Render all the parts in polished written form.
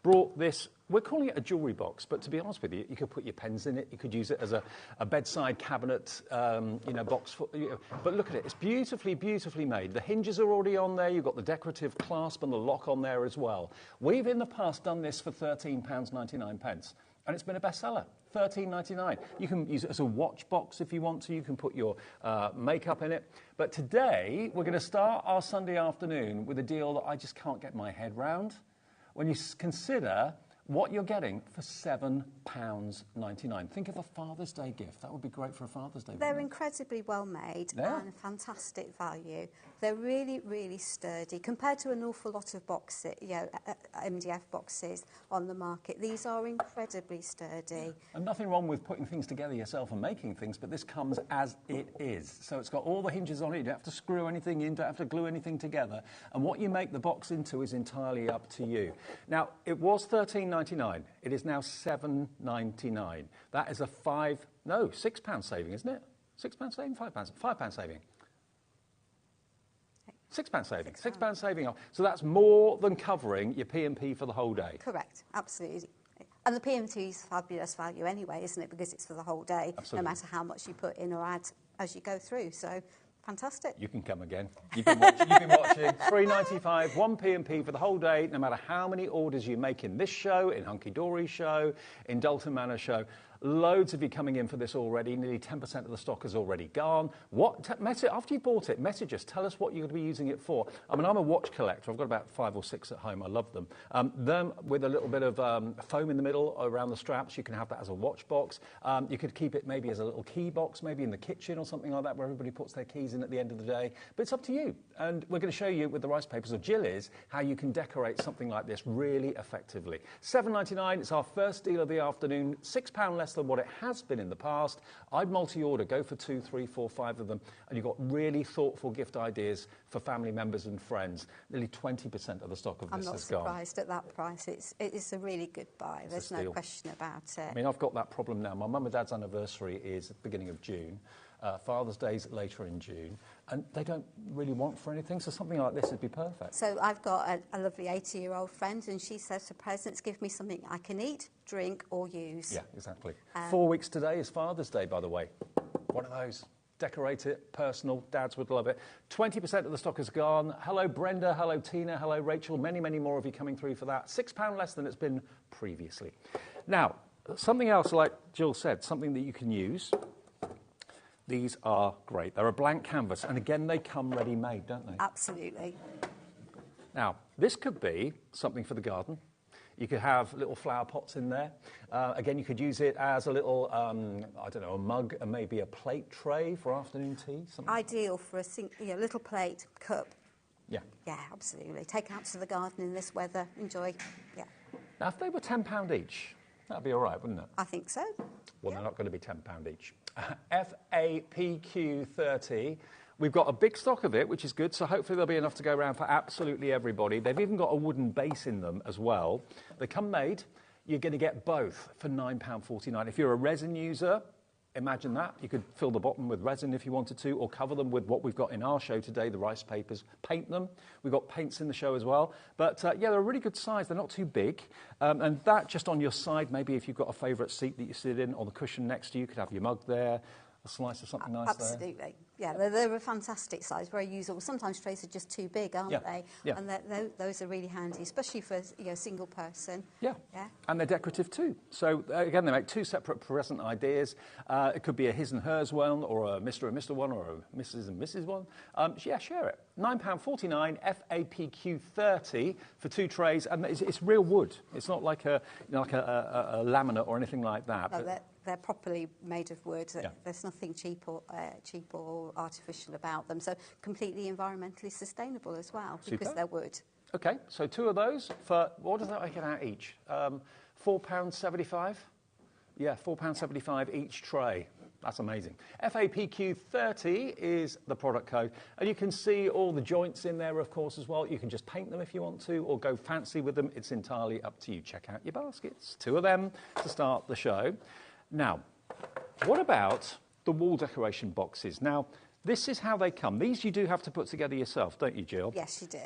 brought this. We're calling it a jewellery box, but to be honest with you, you could put your pens in it. You could use it as a bedside cabinet, box. But look at it. It's beautifully, beautifully made. The hinges are already on there. You've got the decorative clasp and the lock on there as well. We've in the past done this for £13.99, and it's been a bestseller. £13.99. You can use it as a watch box if you want to. You can put your makeup in it. But today, we're going to start our Sunday afternoon with a deal that I just can't get my head round. When you consider what you're getting for £7.99. Think of a Father's Day gift. That would be great for a Father's Day. They're incredibly well made and fantastic value. They're really, really sturdy compared to an awful lot of boxes, MDF boxes on the market. These are incredibly sturdy. And nothing wrong with putting things together yourself and making things, but this comes as it is. So it's got all the hinges on it. You don't have to screw anything in, don't have to glue anything together. And what you make the box into is entirely up to you. Now, it was £13.99. It is now £7.99. That is a £6 saving, isn't it? £6 saving, £5 saving. £6 saving. £6 saving off. So that's more than covering your P&P for the whole day. Correct, absolutely. And the P&P is fabulous value anyway, isn't it? Because it's for the whole day, absolutely. No matter how much you put in or add as you go through. So fantastic. You can come again. You've been watching. £3.95, one P&P for the whole day, no matter how many orders you make in this show, in Hunky Dory show, in Dalton Manor show. Loads of you coming in for this already. Nearly 10% of the stock has already gone. After you bought it, message us. Tell us what you're going to be using it for. I mean, I'm a watch collector. I've got about 5 or 6 at home. I love them. Them with a little bit of foam in the middle around the straps. You can have that as a watch box. You could keep it maybe as a little key box, maybe in the kitchen or something like that, where everybody puts their keys in at the end of the day. But it's up to you. And we're going to show you with the rice papers, or Jill is, how you can decorate something like this really effectively. £7.99. It's our first deal of the afternoon. £6 less than what it has been in the past. I'd multi-order, go for 2, 3, 4, 5 of them, and you've got really thoughtful gift ideas for family members and friends. Nearly 20% of the stock of this has gone. I'm not surprised at that price. It's a really good buy. There's no question about it. I mean, I've got that problem now. My mum and dad's anniversary is at the beginning of June. Father's Day's later in June, and they don't really want for anything, so something like this would be perfect. So I've got a lovely 80-year-old friend, and she says to presents, give me something I can eat, drink, or use. Yeah, exactly. 4 weeks today is Father's Day, by the way. One of those. Decorate it, personal, dads would love it. 20% of the stock is gone. Hello, Brenda. Hello, Tina. Hello, Rachel. Many, many more of you coming through for that. £6 less than it's been previously. Now, something else, like Jill said, something that you can use. These are great. They're a blank canvas, and again, they come ready-made, don't they? Absolutely. Now, this could be something for the garden. You could have little flower pots in there. Again, you could use it as a little, I don't know, a mug and maybe a plate tray for afternoon tea. Something. Ideal for a little plate, cup. Yeah. Yeah, absolutely. Take out to the garden in this weather. Enjoy. Yeah. Now, if they were £10 each, that'd be all right, wouldn't it? I think so. Well, they're not going to be £10 each. FAPQ30. We've got a big stock of it, which is good, so hopefully there'll be enough to go around for absolutely everybody. They've even got a wooden base in them as well. They come made. You're going to get both for £9.49. If you're a resin user, imagine that. You could fill the bottom with resin if you wanted to, or cover them with what we've got in our show today, the rice papers. Paint them. We've got paints in the show as well. But, yeah, they're a really good size. They're not too big. And that just on your side, maybe if you've got a favourite seat that you sit in, or the cushion next to you, you could have your mug there, a slice of something nice there. Absolutely. Yeah, they're a fantastic size, very usable. Sometimes trays are just too big, aren't they? Yeah. And those are really handy, especially for a single person. Yeah. And they're decorative too. So, again, they make 2 separate present ideas. It could be a his and hers one, or a Mr. and Mr. one, or a Mrs. and Mrs. one. Yeah, share it. £9.49, FAPQ30 for 2 trays. And it's real wood. It's not like a laminate or anything like that. No, they're properly made of wood. Yeah. There's nothing cheap or artificial about them. So completely environmentally sustainable as well, because they're wood. Okay, so 2 of those for, what does that make it out each? £4.75? Yeah, £4.75 each tray. That's amazing. FAPQ30 is the product code. And you can see all the joints in there, of course, as well. You can just paint them if you want to, or go fancy with them. It's entirely up to you. Check out your baskets. 2 of them to start the show. Now, what about the wall decoration boxes? Now, this is how they come. These you do have to put together yourself, don't you, Jill? Yes, you do.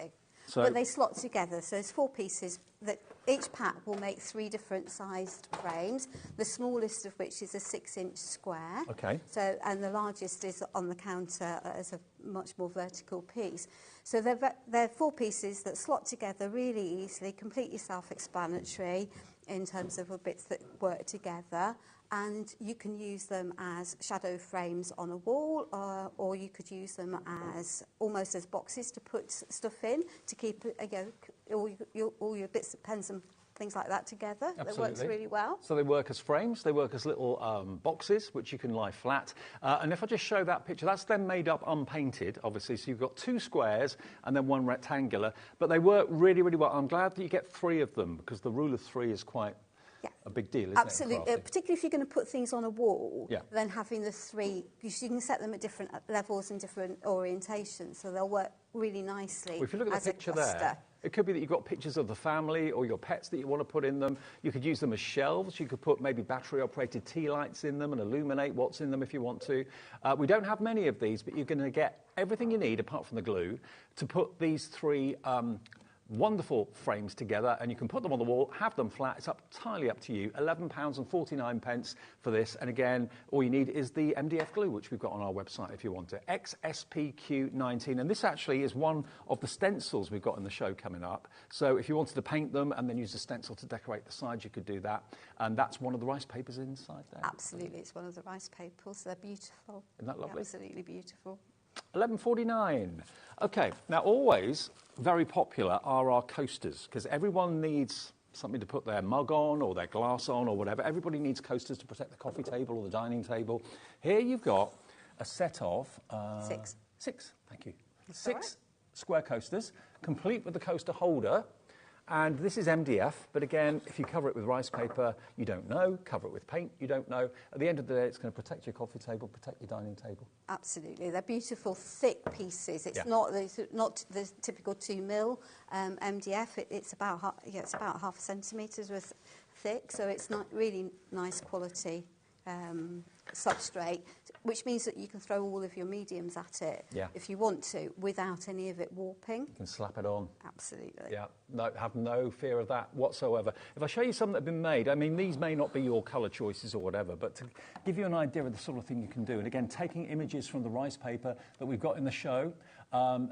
So, but they slot together, so there's 4 pieces that each pack will make 3 different sized frames, the smallest of which is a 6-inch square. Okay. So, and the largest is on the counter as a much more vertical piece. So they're 4 pieces that slot together really easily, completely self-explanatory in terms of the bits that work together. And you can use them as shadow frames on a wall, or you could use them as almost as boxes to put stuff in to keep all your bits of pens and things like that together. Absolutely. That works really well. So they work as frames, they work as little boxes, which you can lie flat. And if I just show that picture, that's then made up unpainted, obviously. So you've got 2 squares and then 1 rectangular. But they work really, really well. I'm glad that you get 3 of them, because the rule of 3 is quite a big deal, isn't Absolutely. it? Particularly if you're going to put things on a wall, Yeah. then having the 3, you can set them at different levels and different orientations, so they'll work really nicely. Well, if you look at the picture there, it could be that you've got pictures of the family or your pets that you want to put in them. You could use them as shelves. You could put maybe battery-operated tea lights in them and illuminate what's in them if you want to. We don't have many of these, but you're going to get everything you need, apart from the glue, to put these 3 wonderful frames together, and you can put them on the wall, have them flat. It's entirely up to you. £11.49 for this, and again, all you need is the MDF glue, which we've got on our website if you want it. XSPQ19, and this actually is one of the stencils we've got in the show coming up. So if you wanted to paint them and then use a stencil to decorate the sides, you could do that, and that's one of the rice papers inside there. Absolutely, it's one of the rice papers. They're beautiful. Isn't that lovely? Absolutely beautiful. £11.49. Okay, now always very popular are our coasters, because everyone needs something to put their mug on or their glass on or whatever. Everybody needs coasters to protect the coffee table or the dining table. Here you've got a set of... 6. 6, thank you. That's 6 all right. square coasters, complete with the coaster holder. And this is MDF, but again, if you cover it with rice paper, you don't know. Cover it with paint, you don't know. At the end of the day, it's going to protect your coffee table, protect your dining table. Absolutely. They're beautiful, thick pieces. It's not the typical 2 mil MDF. It's about half a centimetres worth thick, so it's not really nice quality substrate, which means that you can throw all of your mediums at it if you want to, without any of it warping. You can slap it on. Absolutely. Yeah, no, have no fear of that whatsoever. If I show you some that have been made, I mean, these may not be your colour choices or whatever, but to give you an idea of the sort of thing you can do, and again, taking images from the rice paper that we've got in the show,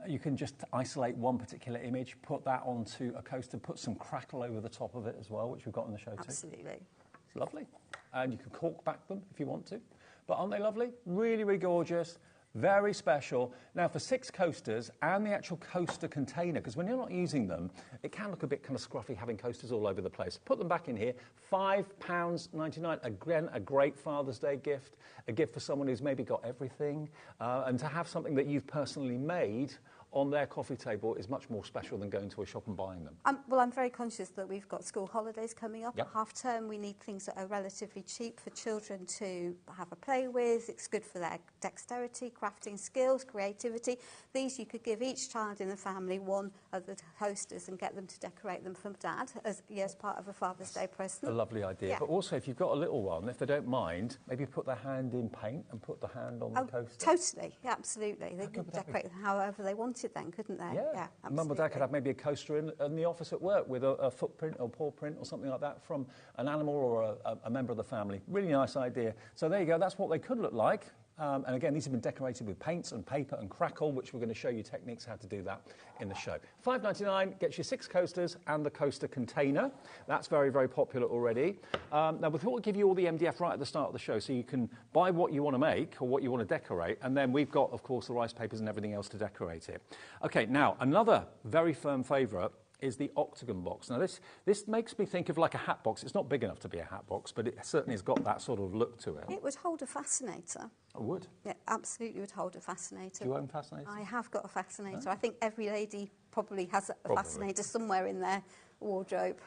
you can just isolate one particular image, put that onto a coaster, put some crackle over the top of it as well, which we've got in the show too. Absolutely. It's lovely. And you can cork back them if you want to. But aren't they lovely? Really, really gorgeous. Very special. Now, for 6 coasters and the actual coaster container, because when you're not using them, it can look a bit kind of scruffy having coasters all over the place. Put them back in here. £5.99. Again, a great Father's Day gift. A gift for someone who's maybe got everything. And to have something that you've personally made on their coffee table is much more special than going to a shop and buying them. Well, I'm very conscious that we've got school holidays coming up Yep. at half term. We need things that are relatively cheap for children to have a play with. It's good for their dexterity, crafting skills, creativity. These you could give each child in the family one of the coasters and get them to decorate them from Dad as part of a Father's Day present. A lovely idea. Yeah. But also, if you've got a little one, if they don't mind, maybe put their hand in paint and put the hand on the coaster. Totally, yeah, absolutely. They could decorate them however they wanted then, couldn't they? Yeah. Mum or Dad could have maybe a coaster in the office at work with a footprint or paw print or something like that from an animal or a member of the family. Really nice idea. So there you go. That's what they could look like. And again, these have been decorated with paints and paper and crackle, which we're going to show you techniques how to do that in the show. $5.99 gets you 6 coasters and the coaster container. That's very, very popular already. Now, we thought we'd give you all the MDF right at the start of the show so you can buy what you want to make or what you want to decorate, and then we've got, of course, the rice papers and everything else to decorate it. OK, now, another very firm favourite is the octagon box. Now, this makes me think of like a hat box. It's not big enough to be a hat box, but it certainly has got that sort of look to it. It would hold a fascinator. It would? Yeah, absolutely would hold a fascinator. Do you own fascinators? I have got a fascinator. I think every lady probably has a fascinator somewhere in their wardrobe.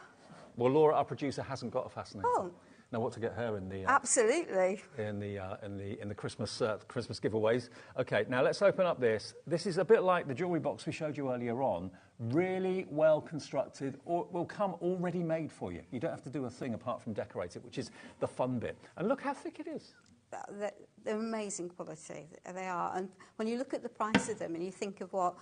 Well, Laura, our producer, hasn't got a fascinator. Oh. Now, what to get her in the absolutely in the Christmas giveaways? Okay, now let's open up this. This is a bit like the jewellery box we showed you earlier on. Really well constructed, or will come already made for you. You don't have to do a thing apart from decorate it, which is the fun bit. And look how thick it is. They're amazing quality. They are. And when you look at the price of them and you think of what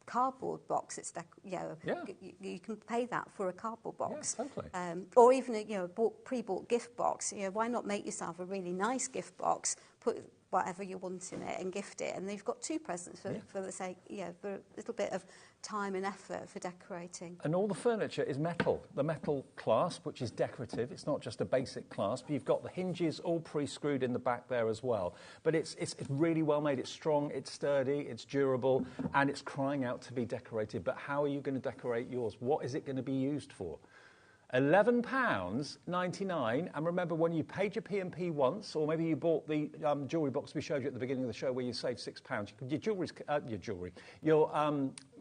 cardboard box. It's you can pay that for a cardboard box. Yeah, totally. Or even a pre-bought gift box. Why not make yourself a really nice gift box? Put whatever you want in it and gift it, and they've got two presents for the sake, for a little bit of time and effort for decorating. And all the furniture is metal. The metal clasp, which is decorative. It's not just a basic clasp. You've got the hinges all pre-screwed in the back there as well. But it's really well made. It's strong, it's sturdy, it's durable, and it's crying out to be decorated. But how are you going to decorate yours? What is it going to be used for? £11.99, and remember, when you paid your P&P once, or maybe you bought the jewellery box we showed you at the beginning of the show where you saved £6, your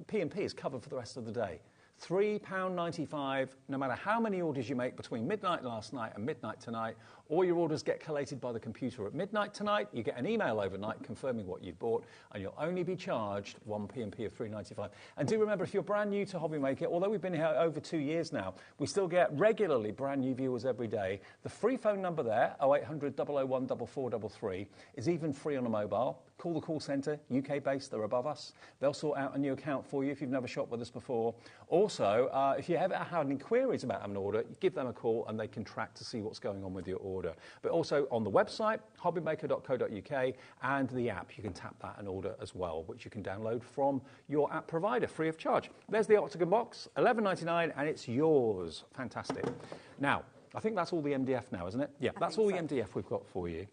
P&P is covered for the rest of the day. £3.95, no matter how many orders you make between midnight last night and midnight tonight. All your orders get collated by the computer at midnight tonight. You get an email overnight confirming what you've bought, and you'll only be charged one P&P of £3.95. And do remember, if you're brand new to HobbyMaker, although we've been here over 2 years now, we still get regularly brand new viewers every day. The free phone number there, 0800 001 4433, is even free on a mobile. Call the call centre, UK-based, they're above us. They'll sort out a new account for you if you've never shopped with us before. Also, if you ever had any queries about an order, give them a call and they can track to see what's going on with your order. But also on the website, hobbymaker.co.uk, and the app, you can tap that and order as well, which you can download from your app provider free of charge. There's the Octagon box, $11.99, and it's yours. Fantastic. Now, I think that's all the MDF now, isn't it? Yeah, that's all the MDF we've got for you.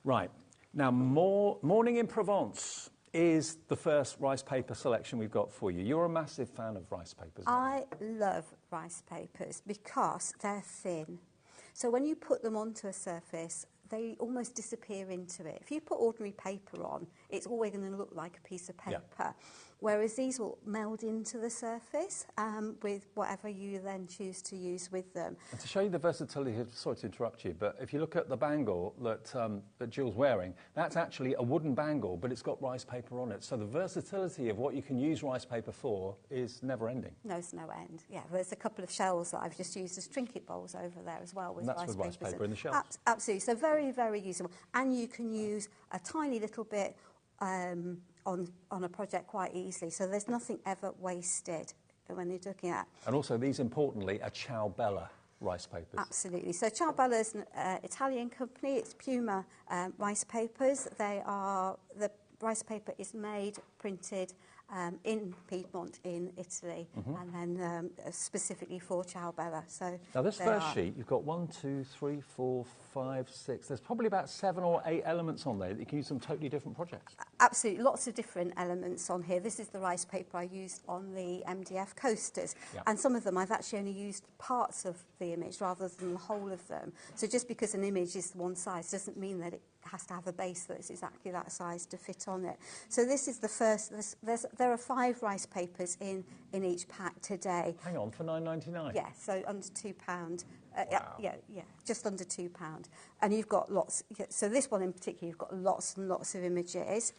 Right. Now, Morning in Provence is the first rice paper selection we've got for you. You're a massive fan of rice papers. I love rice papers because they're thin. So when you put them onto a surface, they almost disappear into it. If you put ordinary paper on, it's always going to look like a piece of paper. Yeah. Whereas these will meld into the surface with whatever you then choose to use with them. And to show you the versatility, sorry to interrupt you, but if you look at the bangle that Jill's wearing, that's actually a wooden bangle, but it's got rice paper on it. So the versatility of what you can use rice paper for is never ending. No, it's no end. Yeah, there's a couple of shells that I've just used as trinket bowls over there as well with rice papers. And that's with rice paper in the shells. Absolutely. So very, very usable. And you can use a tiny little bit on a project quite easily, so there's nothing ever wasted when you're looking at. And also, these importantly are Ciao Bella rice papers. Absolutely. So Ciao Bella is an Italian company. It's Puma rice papers. The rice paper is made, printed in Piedmont in Italy, and then specifically for Ciao Bella. So now this first sheet, you've got 1, 2, 3, 4, 5, 6. There's probably about 7 or 8 elements on there that you can use on totally different projects. Absolutely, lots of different elements on here. This is the rice paper I used on the MDF coasters, and some of them I've actually only used parts of the image rather than the whole of them. So just because an image is one size doesn't mean that it has to have a base that's exactly that size to fit on it. So this is the first. There are 5 rice papers in each pack today. Hang on, for £9.99? Yeah, so under £2. Wow. Yeah, just under £2. And you've got lots. So this one in particular, you've got lots and lots of images.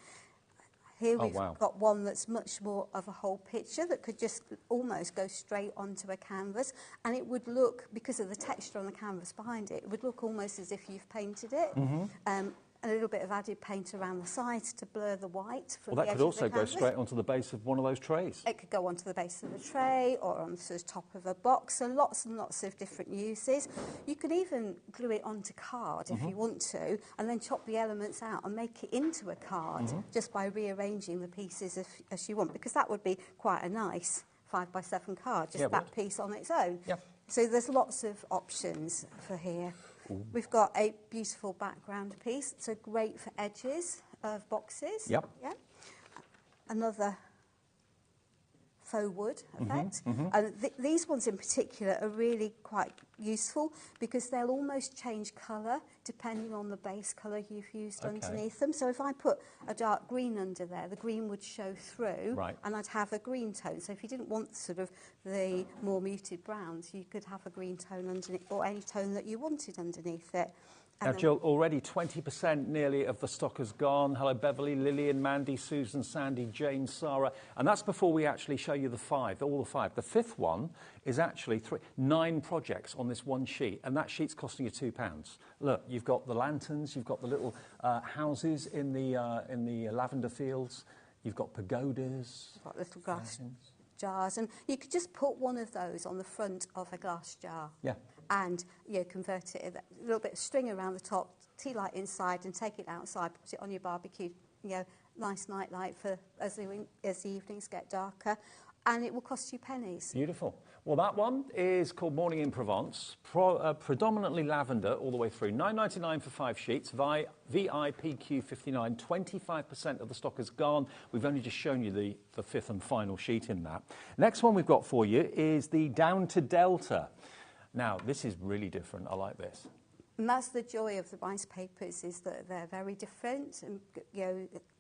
Here we've got one that's much more of a whole picture that could just almost go straight onto a canvas, and it would look, because of the texture on the canvas behind it, it would look almost as if you've painted it. A little bit of added paint around the sides to blur the white from the edge of the canvas. Well, that could also go straight onto the base of one of those trays. It could go onto the base of the tray or onto the top of a box, so lots and lots of different uses. You could even glue it onto card if you want to, and then chop the elements out and make it into a card just by rearranging the pieces as you want, because that would be quite a nice 5x7 card, just that piece on its own. Yeah. So there's lots of options for here. We've got a beautiful background piece, so great for edges of boxes. Yep. Yeah. Another faux wood effect. And these ones in particular are really quite useful because they'll almost change colour depending on the base colour you've used underneath them. So if I put a dark green under there, the green would show through and I'd have a green tone. So if you didn't want sort of the more muted browns, you could have a green tone underneath, or any tone that you wanted underneath it. Now, Jill, already 20% nearly of the stock has gone. Hello, Beverly, Lillian, Mandy, Susan, Sandy, Jane, Sarah. And that's before we actually show you the 5, all the 5. The 5th one is actually 9 projects on this one sheet, and that sheet's costing you £2. Look, you've got the lanterns, you've got the little houses in the lavender fields. You've got pagodas. You've got little glass jars, and you could just put one of those on the front of a glass jar. Yeah. And convert it, a little bit of string around the top, tea light inside, and take it outside, put it on your barbecue, nice night light for as the evenings get darker, and it will cost you pennies. Beautiful. Well, that one is called Morning in Provence, predominantly lavender all the way through. $9.99 for 5 sheets, VIPQ59, 25% of the stock is gone. We've only just shown you the fifth and final sheet in that. Next one we've got for you is the Down to Delta. Now, this is really different. I like this. And that's the joy of the rice papers, is that they're very different and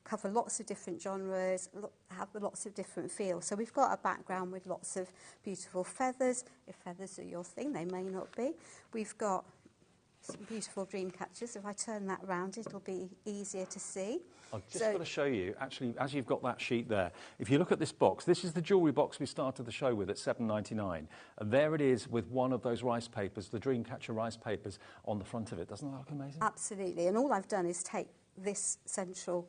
cover lots of different genres, have lots of different feels. So we've got a background with lots of beautiful feathers. If feathers are your thing, they may not be. We've got some beautiful dream catchers. If I turn that round, it'll be easier to see. I've just got to show you, actually, as you've got that sheet there, if you look at this box, this is the jewellery box we started the show with at $7.99. And there it is with one of those rice papers, the Dreamcatcher rice papers, on the front of it. Doesn't that look amazing? Absolutely. And all I've done is take this central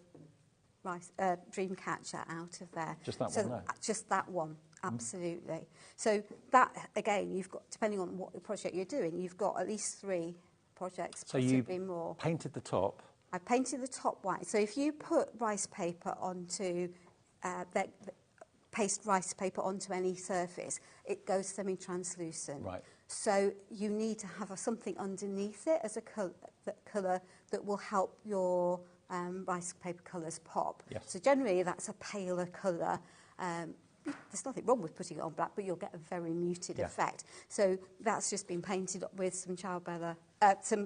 rice, Dreamcatcher out of there. Just that one there? Just that one. Absolutely. So that, again, you've got, depending on what project you're doing, you've got at least 3 projects, possibly more. Painted the top. I painted the top white. So if you put rice paper onto, paste rice paper onto any surface, it goes semi-translucent. Right. So you need to have something underneath it as a colour that will help your rice paper colours pop. Yes. So generally that's a paler colour. There's nothing wrong with putting it on black, but you'll get a very muted effect. So that's just been painted up with some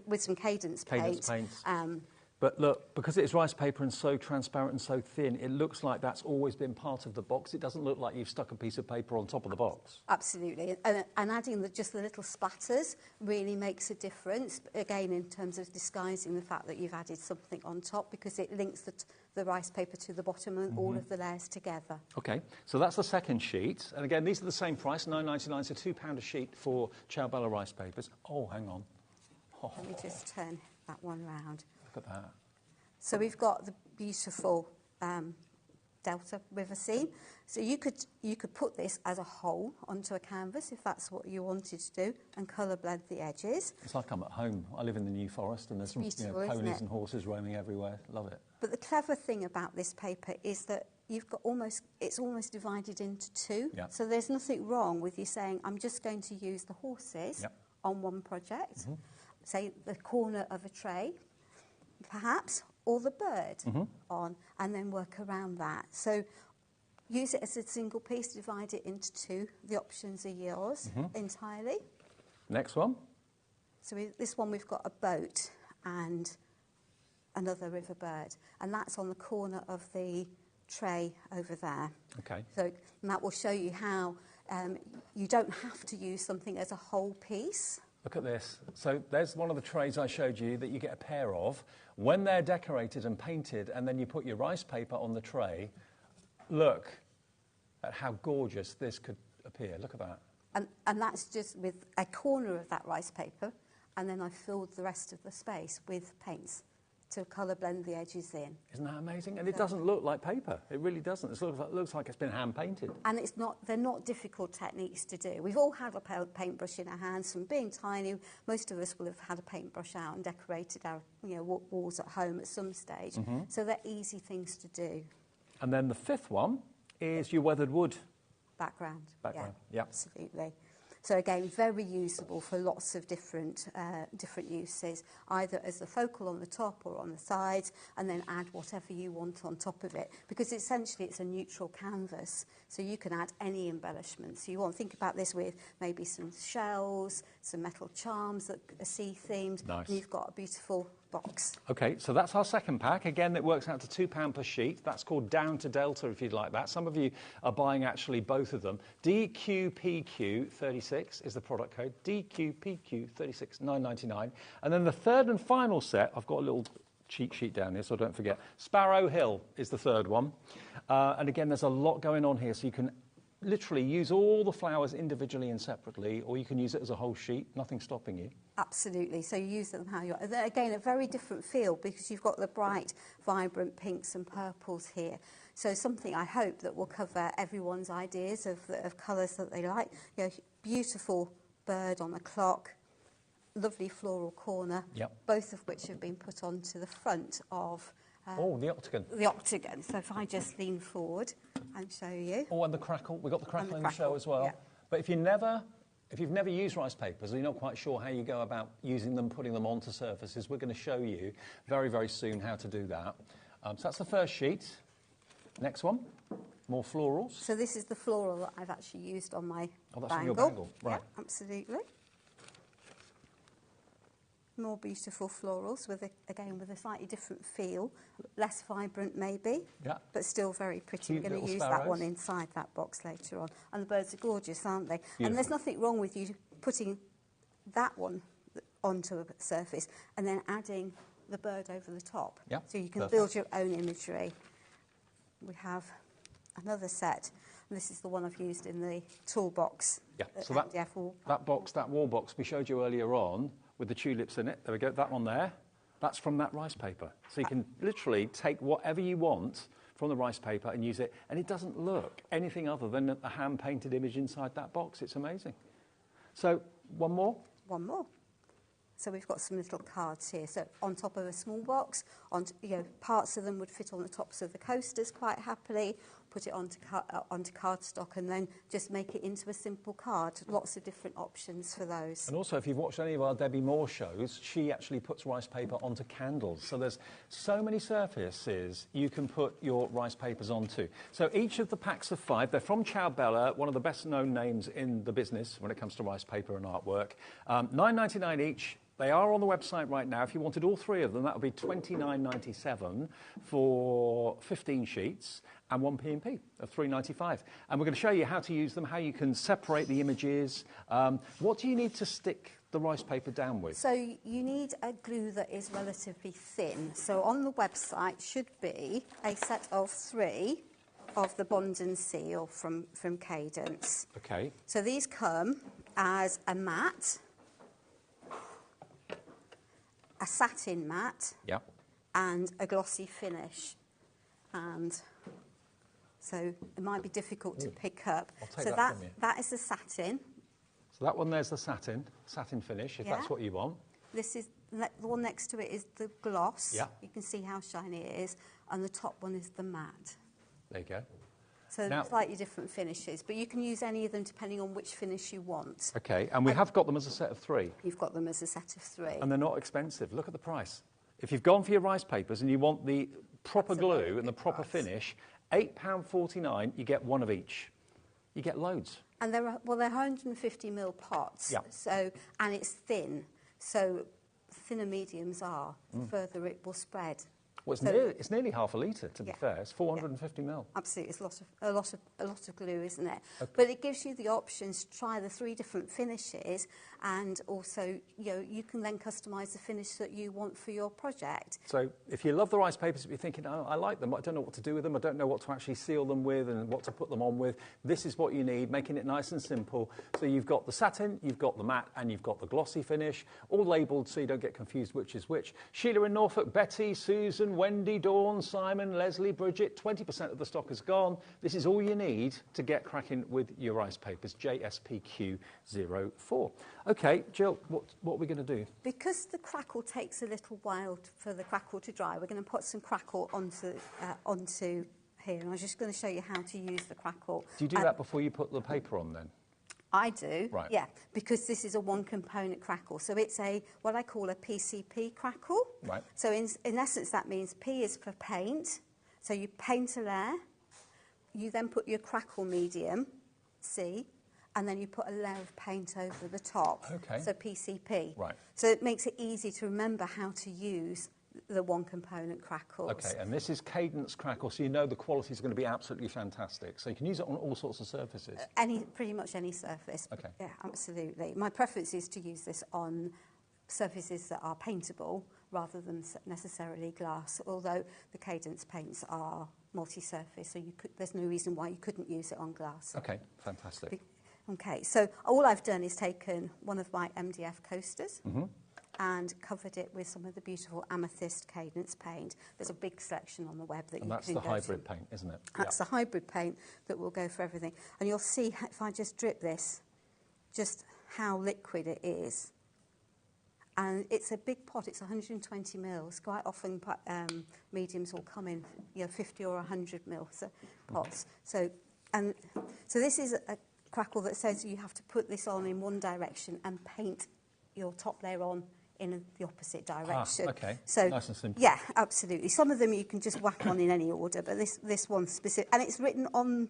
with some Cadence paint. But look, because it's rice paper and so transparent and so thin, it looks like that's always been part of the box. It doesn't look like you've stuck a piece of paper on top of the box. Absolutely. And adding just the little splatters really makes a difference, again, in terms of disguising the fact that you've added something on top, because it links the rice paper to the bottom and all of the layers together. OK, so that's the second sheet. And again, these are the same price, $9.99, so £2 a sheet for Ciao Bella rice papers. Oh, hang on. Oh. Let me just turn that one round. Look at that. So we've got the beautiful Delta river scene. So you could put this as a whole onto a canvas if that's what you wanted to do, and colour blend the edges. It's like I'm at home. I live in the New Forest, and there's ponies and horses roaming everywhere. Love it. But the clever thing about this paper is that you've got it's almost divided into 2. Yep. So there's nothing wrong with you saying, I'm just going to use the horses on one project, say the corner of a tray, perhaps, or the bird on, and then work around that. So use it as a single piece, divide it into 2. The options are yours entirely. Next one. So this one we've got a boat and another river bird, and that's on the corner of the tray over there. Okay. So and that will show you how you don't have to use something as a whole piece. Look at this. So there's one of the trays I showed you that you get a pair of. When they're decorated and painted, and then you put your rice paper on the tray, look at how gorgeous this could appear. Look at that. And that's just with a corner of that rice paper, and then I filled the rest of the space with paints to colour blend the edges in. Isn't that amazing? And it doesn't look like paper. It really doesn't. It looks like it's been hand painted. And they're not difficult techniques to do. We've all had a paintbrush in our hands. From being tiny, most of us will have had a paintbrush out and decorated our walls at home at some stage. So they're easy things to do. And then the fifth one is your weathered wood. Background. Yeah, absolutely. So again, very usable for lots of different uses, either as the focal on the top or on the sides, and then add whatever you want on top of it, because essentially it's a neutral canvas, so you can add any embellishments you want. Think about this with maybe some shells, some metal charms that are sea-themed. Nice. And you've got a beautiful box. OK, so that's our second pack. Again, it works out to £2 per sheet. That's called Down to Delta, if you'd like that. Some of you are buying actually both of them. DQPQ36 is the product code. DQPQ36, $9.99. And then the third and final set, I've got a little cheat sheet down here, so don't forget. Sparrow Hill is the third one. And again, there's a lot going on here, so you can literally use all the flowers individually and separately, or you can use it as a whole sheet, nothing stopping you. Absolutely. So you use them how you want. Again, a very different feel because you've got the bright, vibrant pinks and purples here. So something I hope that will cover everyone's ideas of colours that they like. You know, beautiful bird on a clock, lovely floral corner, both of which have been put onto the front of the octagon. The octagon. So if I just lean forward and show you. Oh, and the crackle. We've got the crackle in the show as well. Yeah. But if you've never used rice papers and you're not quite sure how you go about using them, putting them onto surfaces, we're going to show you very, very soon how to do that. So that's the first sheet. Next one, more florals. So this is the floral that I've actually used on my Oh, that's bangle. on your bangle, right. Yeah, absolutely. More beautiful florals, again with a slightly different feel, less vibrant maybe, but still very pretty. Cute. We're going to use sparrows. that one inside that box later on. And the birds are gorgeous, aren't they? Beautiful. And there's nothing wrong with you putting that one onto a surface and then adding the bird over the top. Yeah, so you can build your own imagery. We have another set. And this is the one I've used in the toolbox. Yeah, so that wall box we showed you earlier on with the tulips in it, there we go, that one there, that's from that rice paper. So you can literally take whatever you want from the rice paper and use it, and it doesn't look anything other than a hand-painted image inside that box. It's amazing. So, one more? One more. So we've got some little cards here. So on top of a small box, parts of them would fit on the tops of the coasters quite happily. Put it onto cardstock and then just make it into a simple card. Lots of different options for those. And also, if you've watched any of our Debbie Moore shows, she actually puts rice paper onto candles. So there's so many surfaces you can put your rice papers onto. So each of the packs of 5, they're from Ciao Bella, one of the best-known names in the business when it comes to rice paper and artwork. $9.99 each. They are on the website right now. If you wanted all 3 of them, that would be $29.97 for 15 sheets and 1 P&P of $3.95. And we're going to show you how to use them, how you can separate the images. What do you need to stick the rice paper down with? So you need a glue that is relatively thin. So on the website should be a set of 3 of the Bond and Seal from Cadence. Okay. So these come as a matte, a satin matte, and a glossy finish. And so it might be difficult to pick up. I'll take that from you. That is the satin. So that one there's the satin finish, if that's what you want. This is the one next to it is the gloss. Yeah. You can see how shiny it is. And the top one is the matte. There you go. So slightly different finishes, but you can use any of them depending on which finish you want. Okay, and we have got them as a set of 3. You've got them as a set of 3. And they're not expensive. Look at the price. If you've gone for your rice papers and you want the proper glue and the proper finish, £8.49, you get 1 of each. You get loads. And they're 150ml pots. Yeah. So, and it's thin. So thinner mediums are, the further it will spread. Well, it's nearly half a litre, to be fair. It's 450ml. Absolutely, it's a lot of glue, isn't it? Okay. But it gives you the options to try the 3 different finishes, and also, you can then customise the finish that you want for your project. So, if you love the rice papers, if you're thinking, oh, I like them, but I don't know what to do with them, I don't know what to actually seal them with and what to put them on with, this is what you need, making it nice and simple. So you've got the satin, you've got the matte, and you've got the glossy finish, all labelled so you don't get confused which is which. Sheila in Norfolk, Betty, Susan, Wendy, Dawn, Simon, Leslie, Bridget, 20% of the stock is gone. This is all you need to get cracking with your rice papers, JSPQ04. OK, Jill, what are we going to do? Because the crackle takes a little while for the crackle to dry, we're going to put some crackle onto here. And I'm just going to show you how to use the crackle. Do you do that before you put the paper on then? I do, right. Yeah, because this is a 1-component crackle. So it's what I call a PCP crackle. Right. So in essence, that means P is for paint. So you paint a layer, you then put your crackle medium, C, and then you put a layer of paint over the top. Okay. So PCP. Right. So it makes it easy to remember how to use the 1-component crackles. OK, and this is Cadence crackle, so you know the quality is going to be absolutely fantastic. So you can use it on all sorts of surfaces. Pretty much any surface. OK. Yeah, absolutely. My preference is to use this on surfaces that are paintable rather than necessarily glass, although the Cadence paints are multi-surface, so there's no reason why you couldn't use it on glass. Okay, fantastic. Okay, so all I've done is taken one of my MDF coasters and covered it with some of the beautiful amethyst cadence paint. There's a big selection on the web that you can go to. And that's the hybrid paint, isn't it? That's the hybrid paint that will go for everything. And you'll see, if I just drip this, just how liquid it is. And it's a big pot, it's 120 mils. Quite often mediums will come in 50 or 100 mils pots. So this is a crackle that says you have to put this on in one direction and paint your top layer on in the opposite direction. Okay, so nice and simple. Yeah, absolutely. Some of them you can just whack on in any order, but this one's specific. And it's written on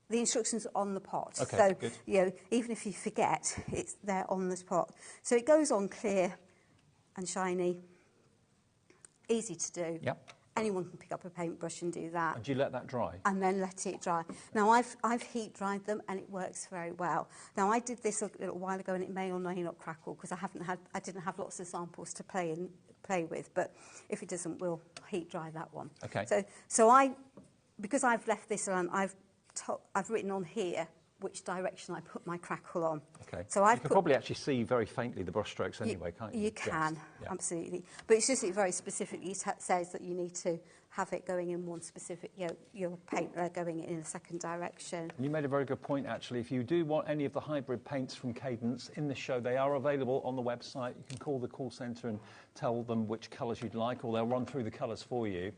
the instructions on the pot. Okay, so, good. Even if you forget, it's there on the pot. So it goes on clear and shiny, easy to do. Yep. Anyone can pick up a paintbrush and do that. And do you let that dry? And then let it dry. Now, I've heat dried them and it works very well. Now, I did this a little while ago and it may or may not crackle because I didn't have lots of samples to play with. But if it doesn't, we'll heat dry that one. Okay. So because I've left this around, I've written on here which direction I put my crackle on. Okay. So you can probably actually see very faintly the brush strokes anyway, can't you? You can, yes. absolutely. But it's just it very specifically says that you need to have it going in one specific, your paint going in a second direction. And you made a very good point, actually. If you do want any of the hybrid paints from Cadence in the show, they are available on the website. You can call the call centre and tell them which colours you'd like, or they'll run through the colours for you.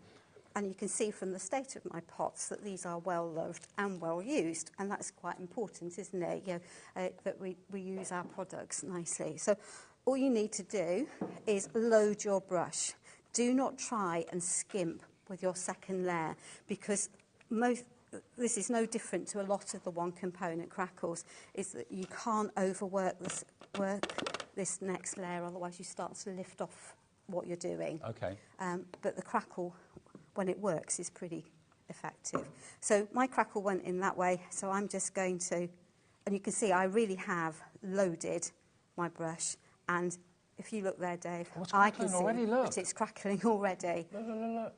And you can see from the state of my pots that these are well loved and well used, and that's quite important, isn't it? That we use our products nicely. So all you need to do is load your brush. Do not try and skimp with your second layer, because this is no different to a lot of the one component crackles, is that you can't overwork this next layer, otherwise you start to lift off what you're doing. Okay. But the crackle, when it works, is pretty effective. So my crackle went in that way, so I'm just going to, and you can see I really have loaded my brush, and if you look there, Dave, I can see already, look. that it's crackling already. Look.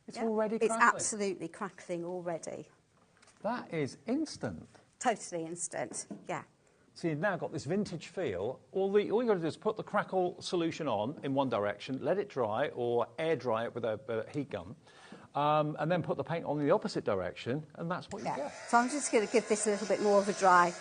It's already crackling. It's absolutely crackling already. That is instant. Totally instant, yeah. So you've now got this vintage feel. All you've got to do is put the crackle solution on in one direction, let it dry or air dry it with a heat gun, and then put the paint on in the opposite direction, and that's what you get. So I'm just going to give this a little bit more of a dry,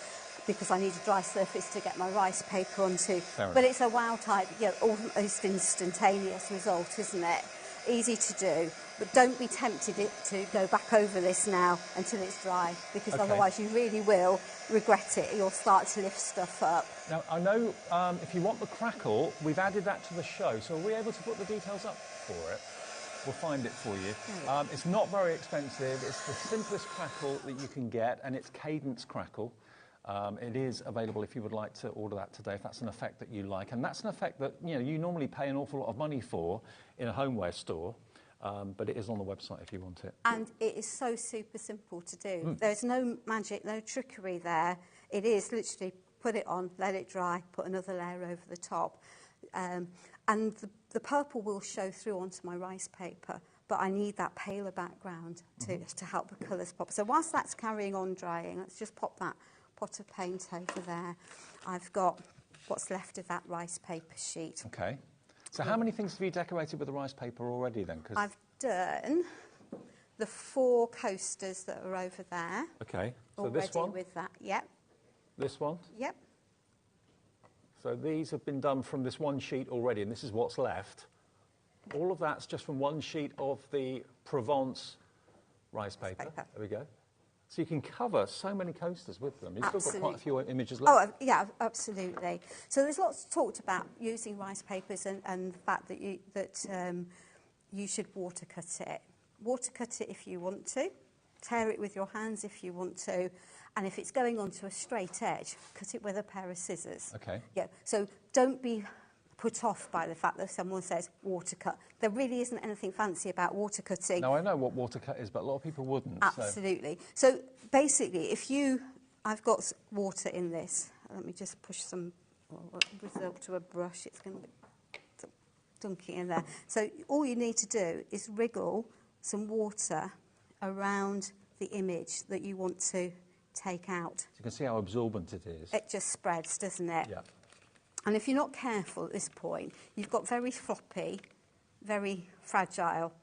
because I need a dry surface to get my rice paper onto. But it's a wow type, almost instantaneous result, isn't it? Easy to do, but don't be tempted to go back over this now until it's dry, because otherwise you really will regret it. You'll start to lift stuff up. Now, I know if you want the crackle, we've added that to the show, so are we able to put the details up for it? We'll find it for you. It's not very expensive. It's the simplest crackle that you can get, and it's Cadence crackle. It is available if you would like to order that today, if that's an effect that you like. And that's an effect that you normally pay an awful lot of money for in a homeware store, but it is on the website if you want it. And it is so super simple to do. There's no magic, no trickery there. It is literally put it on, let it dry, put another layer over the top. And the purple will show through onto my rice paper, but I need that paler background to help the colours pop. So whilst that's carrying on drying, let's just pop that pot of paint over there. I've got what's left of that rice paper sheet. Okay. So how many things have you decorated with the rice paper already then? I've done the 4 coasters that are over there. Okay. So already this one? with that, yep. This one? Yep. So these have been done from this one sheet already, and this is what's left. All of that's just from one sheet of the Provence rice paper. There we go. So you can cover so many coasters with them. You've still got quite a few images left. Oh, yeah, absolutely. So there's lots talked about using rice papers and the fact that you should water cut it. Water cut it if you want to. Tear it with your hands if you want to. And if it's going onto a straight edge, cut it with a pair of scissors. Okay. Yeah. So don't be put off by the fact that someone says water cut. There really isn't anything fancy about water cutting. Now, I know what water cut is, but a lot of people wouldn't. Absolutely. So basically, I've got water in this. Let me just push some result to a brush. It's going to be dunking in there. So all you need to do is wriggle some water around the image that you want to take out. So you can see how absorbent it is. It just spreads, doesn't it? Yeah. And if you're not careful at this point, you've got very floppy, very fragile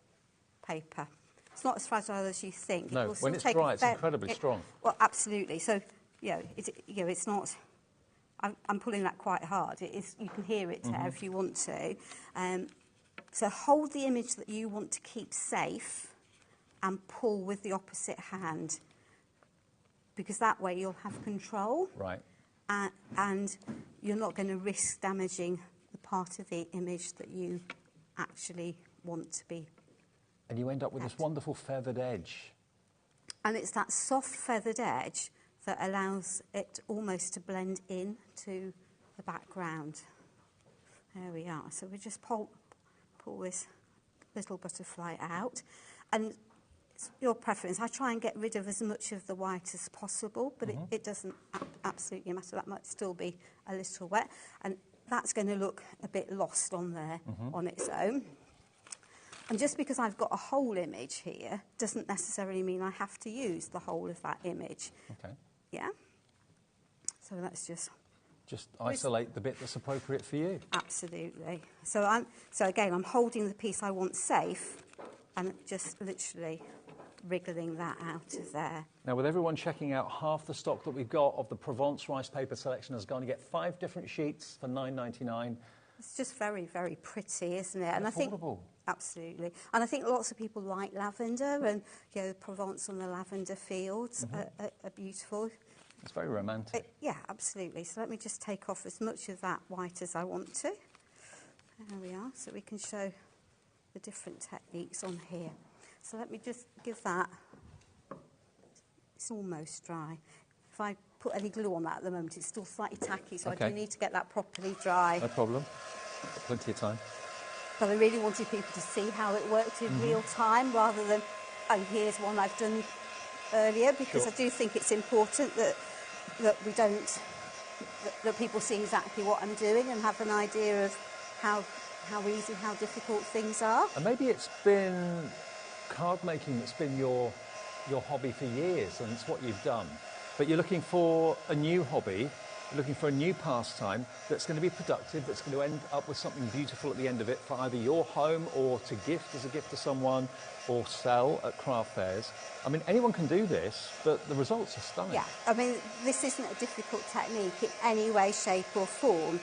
paper. It's not as fragile as you think. No, when it's dry, it's incredibly strong. Well, absolutely. So, it's not... I'm pulling that quite hard. It is, you can hear it there if you want to. So hold the image that you want to keep safe and pull with the opposite hand, because that way you'll have control. Right. And you're not going to risk damaging the part of the image that you actually want to be. And you end up with this wonderful feathered edge. And it's that soft feathered edge that allows it almost to blend in to the background. There we are. So we just pull this little butterfly out. And it's your preference. I try and get rid of as much of the white as possible, but it doesn't absolutely matter. That might still be a little wet. And that's going to look a bit lost on there on its own. And just because I've got a whole image here doesn't necessarily mean I have to use the whole of that image. Okay. Yeah? So let's just isolate the bit that's appropriate for you. Absolutely. So again, I'm holding the piece I want safe and just literally wriggling that out of there. Now, with everyone checking out, half the stock that we've got of the Provence rice paper selection has gone. You get 5 different sheets for $9.99. It's just very, very pretty, isn't it? And affordable. I think absolutely. And I think lots of people like lavender, and Provence on the lavender fields are beautiful. It's very romantic. Yeah, absolutely. So let me just take off as much of that white as I want to. There we are. So we can show the different techniques on here. So let me just give that. It's almost dry. If I put any glue on that at the moment, it's still slightly tacky, so I do need to get that properly dry. No problem. Plenty of time. But I really wanted people to see how it worked in real time, rather than, oh, here's one I've done earlier, because I do think it's important that we don't, that people see exactly what I'm doing and have an idea of how easy, how difficult things are. And maybe it's been card making that's been your hobby for years, and it's what you've done. But you're looking for a new hobby, you're looking for a new pastime that's going to be productive, that's going to end up with something beautiful at the end of it for either your home or to gift as a gift to someone or sell at craft fairs. I mean, anyone can do this, but the results are stunning. Yeah, I mean, this isn't a difficult technique in any way, shape or form.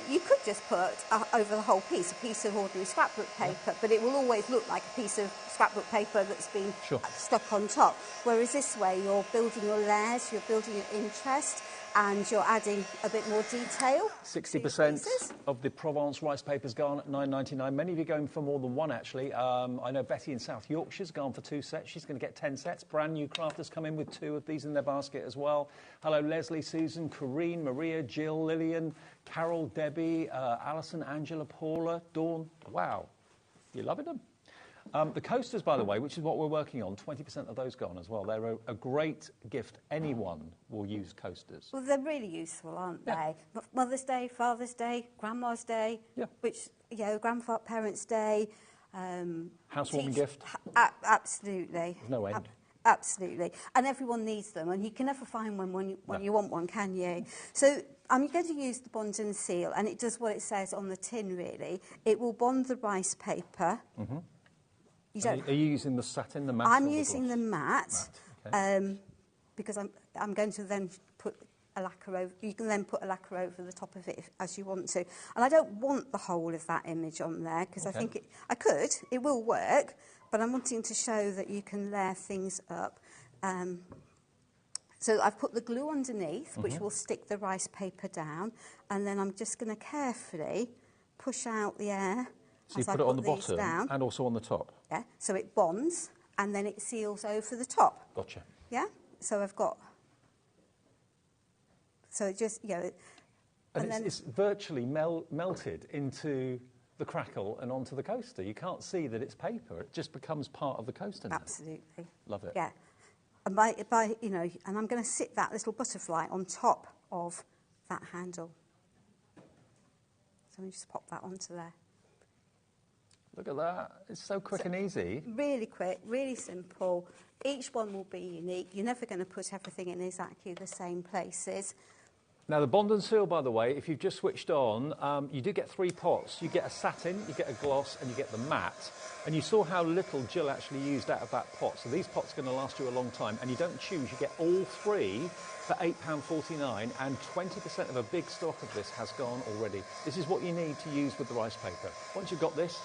You could just put over the whole piece a piece of ordinary scrapbook paper, but it will always look like a piece of scrapbook paper that's been stuck on top. Whereas this way, you're building your layers, you're building your interest, and you're adding a bit more detail. 60% of the Provence rice papers gone at $9.99. Many of you are going for more than one, actually. I know Betty in South Yorkshire's gone for 2 sets. She's going to get 10 sets. Brand new crafters come in with 2 of these in their basket as well. Hello, Leslie, Susan, Corrine, Maria, Jill, Lillian, Carol, Debbie, Alison, Angela, Paula, Dawn. Wow, you're loving them. The coasters, by the way, which is what we're working on, 20% of those gone as well. They're a great gift. Anyone will use coasters. Well, they're really useful, aren't they? Mother's Day, Father's Day, Grandma's Day, which, Grandparents' Day. Housewarming gift. Absolutely. There's no end. Absolutely. And everyone needs them, and you can never find one when you want one, can you? So I'm going to use the bond and seal, and it does what it says on the tin, really. It will bond the rice paper. Are you using the satin, the matte? I'm using the matte, okay. Because I'm going to then put a lacquer over. You can then put a lacquer over the top of it as you want to. And I don't want the whole of that image on there, because I think it will work, but I'm wanting to show that you can layer things up. So I've put the glue underneath, which will stick the rice paper down, and then I'm just going to carefully push out the air. So you put it on the bottom and also on the top? Yeah, so it bonds and then it seals over the top. Gotcha. Yeah, so I've got... So it just, And it's virtually melted into the crackle and onto the coaster. You can't see that it's paper. It just becomes part of the coaster now. Absolutely. Love it. Yeah. And and I'm going to sit that little butterfly on top of that handle. So let me just pop that onto there. Look at that. It's so quick and easy. Really quick, really simple. Each one will be unique. You're never going to put everything in exactly the same places. Now, the bond and seal, by the way, if you've just switched on, you do get 3 pots. You get a satin, you get a gloss, and you get the matte. And you saw how little Jill actually used out of that pot. So these pots are going to last you a long time. And you don't choose. You get all 3 for £8.49, and 20% of a big stock of this has gone already. This is what you need to use with the rice paper. Once you've got this,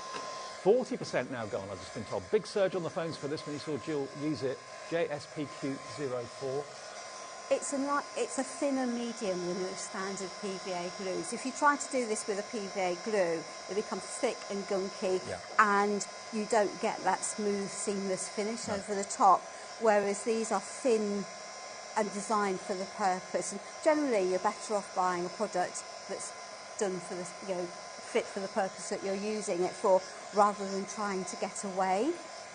40% now gone, I've just been told. Big surge on the phones for this when you saw Jill use it. JSPQ04. It's a thinner medium than your standard PVA glues. If you try to do this with a PVA glue, it becomes thick and gunky, and you don't get that smooth, seamless finish over the top, whereas these are thin and designed for the purpose. And generally, you're better off buying a product that's done for the, fit for the purpose that you're using it for, rather than trying to get away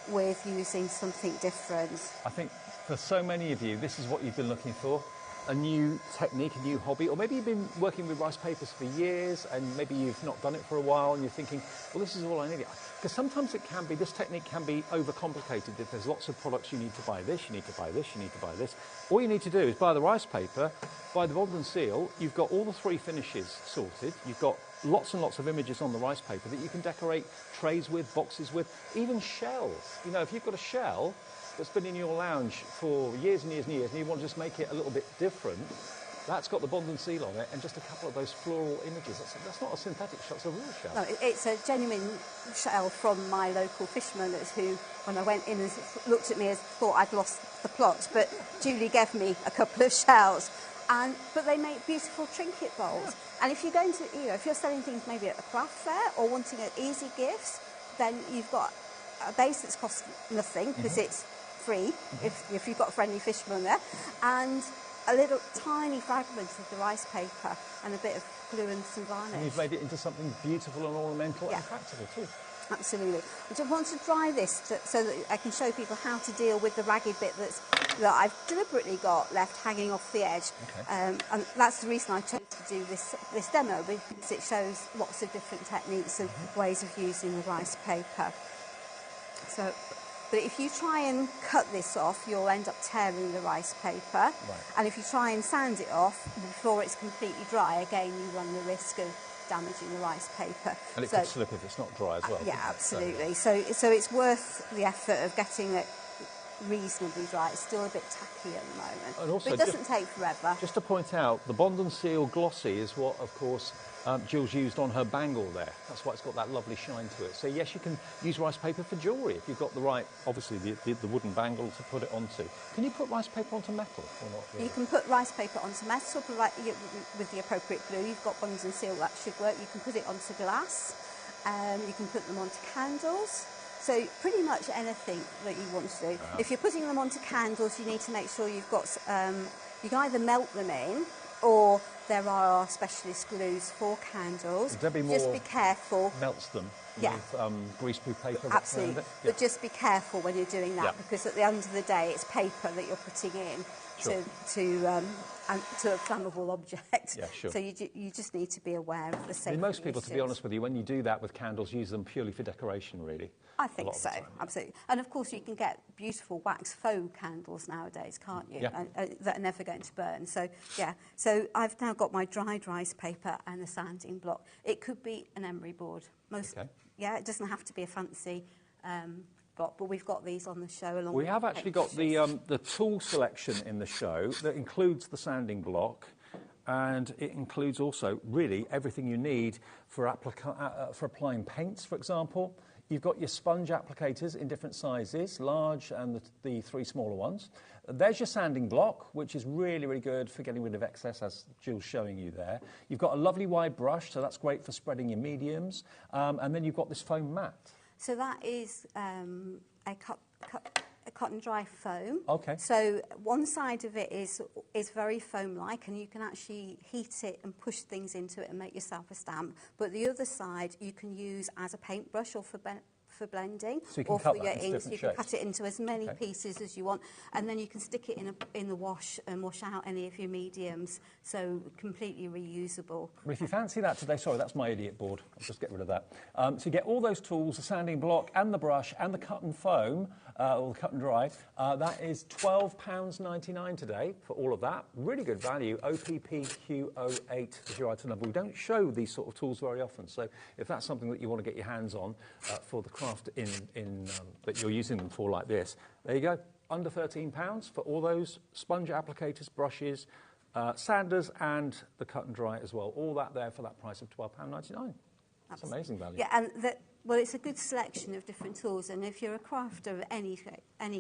with using something different. I think for so many of you, this is what you've been looking for. A new technique, a new hobby, or maybe you've been working with rice papers for years and maybe you've not done it for a while and you're thinking, well, this is all I need. Because sometimes this technique can be overcomplicated. If there's lots of products, you need to buy this, you need to buy this, you need to buy this. All you need to do is buy the rice paper, buy the bond and seal. You've got all the 3 finishes sorted. You've got lots and lots of images on the rice paper that you can decorate trays with, boxes with, even shells. You know, if you've got a shell that's been in your lounge for years and years and years, and you want to just make it a little bit different, that's got the bond and seal on it, and just a couple of those floral images. That's not a synthetic shell, it's a real shell. No, it's a genuine shell from my local fisherman who, when I went in, looked at me as thought I'd lost the plot, but Julie gave me a couple of shells. But they make beautiful trinket bowls. And if you're going to, if you're selling things maybe at a craft fair or wanting easy gifts, then you've got a base that's cost nothing because it's free if you've got a friendly fisherman there, and a little tiny fragment of the rice paper and a bit of glue and some varnish. And you've made it into something beautiful and ornamental and practical too. Absolutely. I just want to dry this so that I can show people how to deal with the ragged bit that I've deliberately got left hanging off the edge. Okay. And that's the reason I chose to do this demo, because it shows lots of different techniques and ways of using the rice paper. So, but if you try and cut this off, you'll end up tearing the rice paper. Right. And if you try and sand it off before it's completely dry, again, you run the risk of damaging the rice paper. And it could slip if it's not dry as well. Yeah, absolutely. So it's worth the effort of getting it reasonably dry. It's still a bit tacky at the moment. And also, but it doesn't take forever. Just to point out, the Bond and Seal Glossy is what, of course, Jill's used on her bangle there. That's why it's got that lovely shine to it. So yes, you can use rice paper for jewellery if you've got the right, obviously, the wooden bangle to put it onto. Can you put rice paper onto metal or not really? You can put rice paper onto metal with the appropriate glue. You've got Bond and Seal, that should work. You can put it onto glass. You can put them onto candles. So pretty much anything that you want to do. Wow. If you're putting them onto candles, you need to make sure you've got, you can either melt them in, or there are specialist glues for candles. Debbie Moore just be careful. Melts them with greaseproof paper. Absolutely. But just be careful when you're doing that, because at the end of the day, it's paper that you're putting in to a flammable object. Yeah, sure. So you just need to be aware of the safety most people, issues. to be honest with you, when you do that with candles, use them purely for decoration, really. I think so, absolutely. And of course, you can get beautiful wax faux candles nowadays, can't you? Yeah. That are never going to burn. So, yeah. So I've now got my dried rice paper and a sanding block. It could be an emery board. Yeah, it doesn't have to be a fancy block, but we've got these on the show along We with have actually got the tool selection in the show that includes the sanding block, and it includes also really everything you need for applying paints, for example. You've got your sponge applicators in different sizes, large and the 3 smaller ones. There's your sanding block, which is really, really good for getting rid of excess, as Jill's showing you there. You've got a lovely wide brush, so that's great for spreading your mediums. And then you've got this foam mat. So that is a cotton dry foam. Okay. So one side of it is very foam-like, and you can actually heat it and push things into it and make yourself a stamp. But the other side you can use as a paintbrush or for for blending, So you can or cut for that your into inks. different You can shapes. cut it into as many pieces as you want, and then you can stick it in the wash and wash out any of your mediums. So completely reusable. But if you fancy that today, sorry, that's my idiot board. I'll just get rid of that. So you get all those tools, the sanding block and the brush and the cut and foam, or the cut and dry. That is £12.99 today for all of that. Really good value. OPPQ08 is your item number. We don't show these sort of tools very often, so if that's something that you want to get your hands on for the craft that you're using them for like this, there you go. Under £13 for all those sponge applicators, brushes, sanders and the cut and dry as well. All that there for that price of £12.99. That's amazing value. Yeah, and well, it's a good selection of different tools, and if you're a crafter of any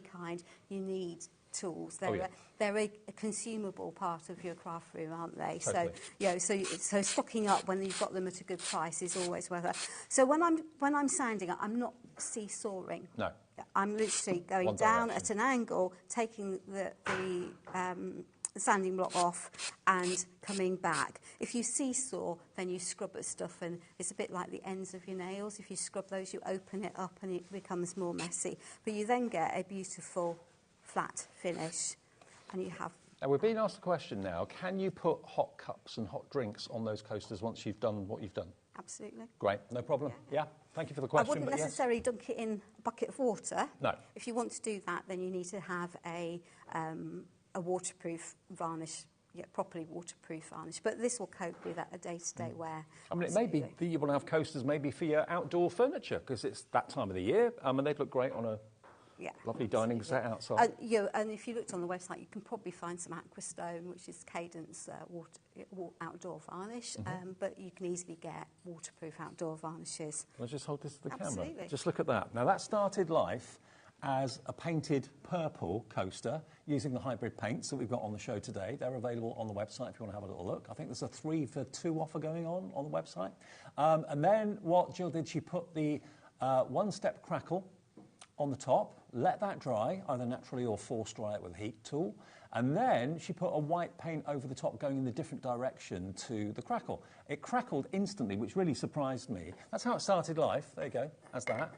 kind, you need tools. They're a consumable part of your craft room, aren't they? Totally. So stocking up when you've got them at a good price is always worth it. So when I'm sanding, I'm not seesawing. No. I'm literally going One down direction. at an angle, taking the sanding block off and coming back. If you seesaw, then you scrub at stuff, and it's a bit like the ends of your nails. If you scrub those, you open it up and it becomes more messy. But you then get a beautiful flat finish, and you have... Now, we're being asked a question now. Can you put hot cups and hot drinks on those coasters once you've done what you've done? Absolutely. Great, no problem. Yeah, thank you for the question. I wouldn't necessarily dunk it in a bucket of water. No. If you want to do that, then you need to have a waterproof varnish, properly waterproof varnish. But this will cope with a day-to-day wear. I mean, it may be that you want to have coasters maybe for your outdoor furniture, because it's that time of the year, and they'd look great on a lovely dining set outside. And if you looked on the website, you can probably find some Aquastone, which is Cadence outdoor varnish, but you can easily get waterproof outdoor varnishes. Let's just hold this to the Absolutely. camera. Just look at that. Now, that started life as a painted purple coaster using the hybrid paints that we've got on the show today. They're available on the website if you want to have a little look. I think there's a 3 for 2 offer going on the website. And then what Jill did, she put the one-step crackle on the top, let that dry, either naturally or force dry it with a heat tool, and then she put a white paint over the top going in the different direction to the crackle. It crackled instantly, which really surprised me. That's how it started life. There you go, that's that.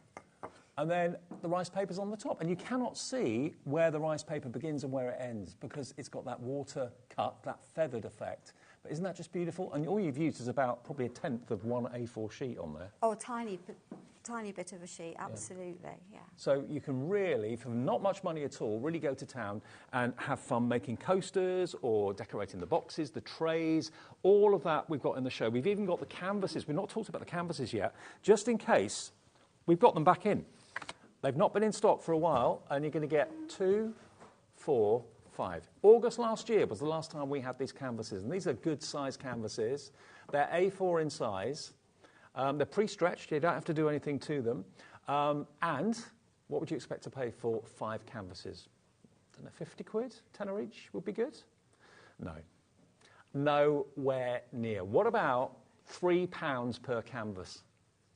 And then the rice paper's on the top, and you cannot see where the rice paper begins and where it ends because it's got that water cut, that feathered effect. But isn't that just beautiful? And all you've used is about probably 1/10 of one A4 sheet on there. Oh, a tiny bit of a sheet, absolutely, yeah. So you can really, for not much money at all, really go to town and have fun making coasters or decorating the boxes, the trays, all of that we've got in the show. We've even got the canvases. We've not talked about the canvases yet. Just in case, we've got them back in. They've not been in stock for a while, and you're going to get 2, 4, 5. August last year was the last time we had these canvases, and these are good size canvases. They're A4 in size. They're pre-stretched. You don't have to do anything to them. And what would you expect to pay for 5 canvases? I don't know, 50 quid? Tenner each would be good? No. Nowhere near. What about £3 per canvas?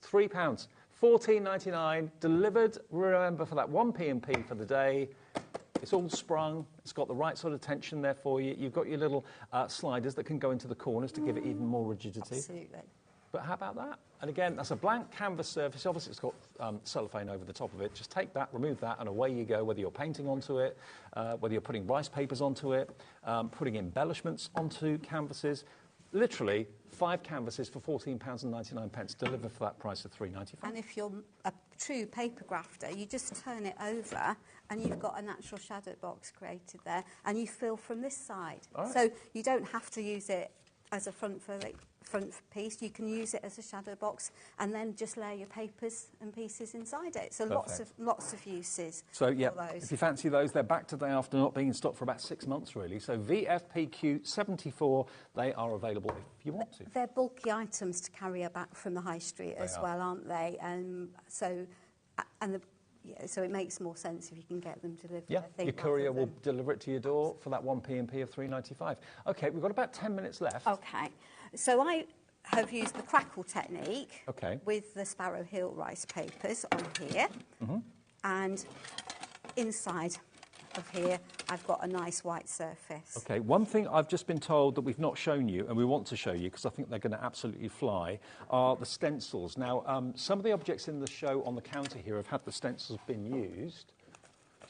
£3. £14.99, delivered, remember, for that 1p&p for the day. It's all sprung. It's got the right sort of tension there for you. You've got your little sliders that can go into the corners to give it even more rigidity. Absolutely. But how about that? And again, that's a blank canvas surface. Obviously, it's got cellophane over the top of it. Just take that, remove that, and away you go, whether you're painting onto it, whether you're putting rice papers onto it, putting embellishments onto canvases. Literally, 5 canvases for £14.99, delivered for that price of £3.95. And if you're a true paper grafter, you just turn it over and you've got a natural shadow box created there, and you fill from this side. Right. So you don't have to use it as a front piece. You can use it as a shadow box and then just layer your papers and pieces inside it. So lots of uses. So yeah, for those. if you fancy those, they're back today after not being in stock for about 6 months really. So VFPQ74, they are available if you want to. They're bulky items to carry back from the high street as well, aren't they? So it makes more sense if you can get them delivered. Yeah, your courier will deliver it to your door for that 1p&p of £3.95. OK, we've got about 10 minutes left. OK, so I have used the crackle technique with the Sparrow Hill rice papers on here. And inside of here, I've got a nice white surface. Okay, one thing I've just been told that we've not shown you, and we want to show you, because I think they're going to absolutely fly, are the stencils. Now, some of the objects in the show on the counter here have had the stencils been used.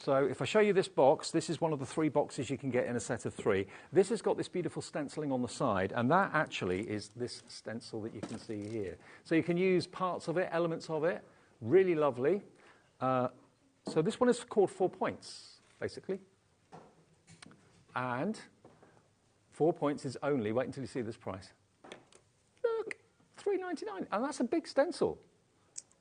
So if I show you this box, this is one of the 3 boxes you can get in a set of 3. This has got this beautiful stenciling on the side, and that actually is this stencil that you can see here. So you can use parts of it, elements of it, really lovely. So this one is called 4 points, basically. And 4 points is only, wait until you see this price. Look, $3.99, and that's a big stencil.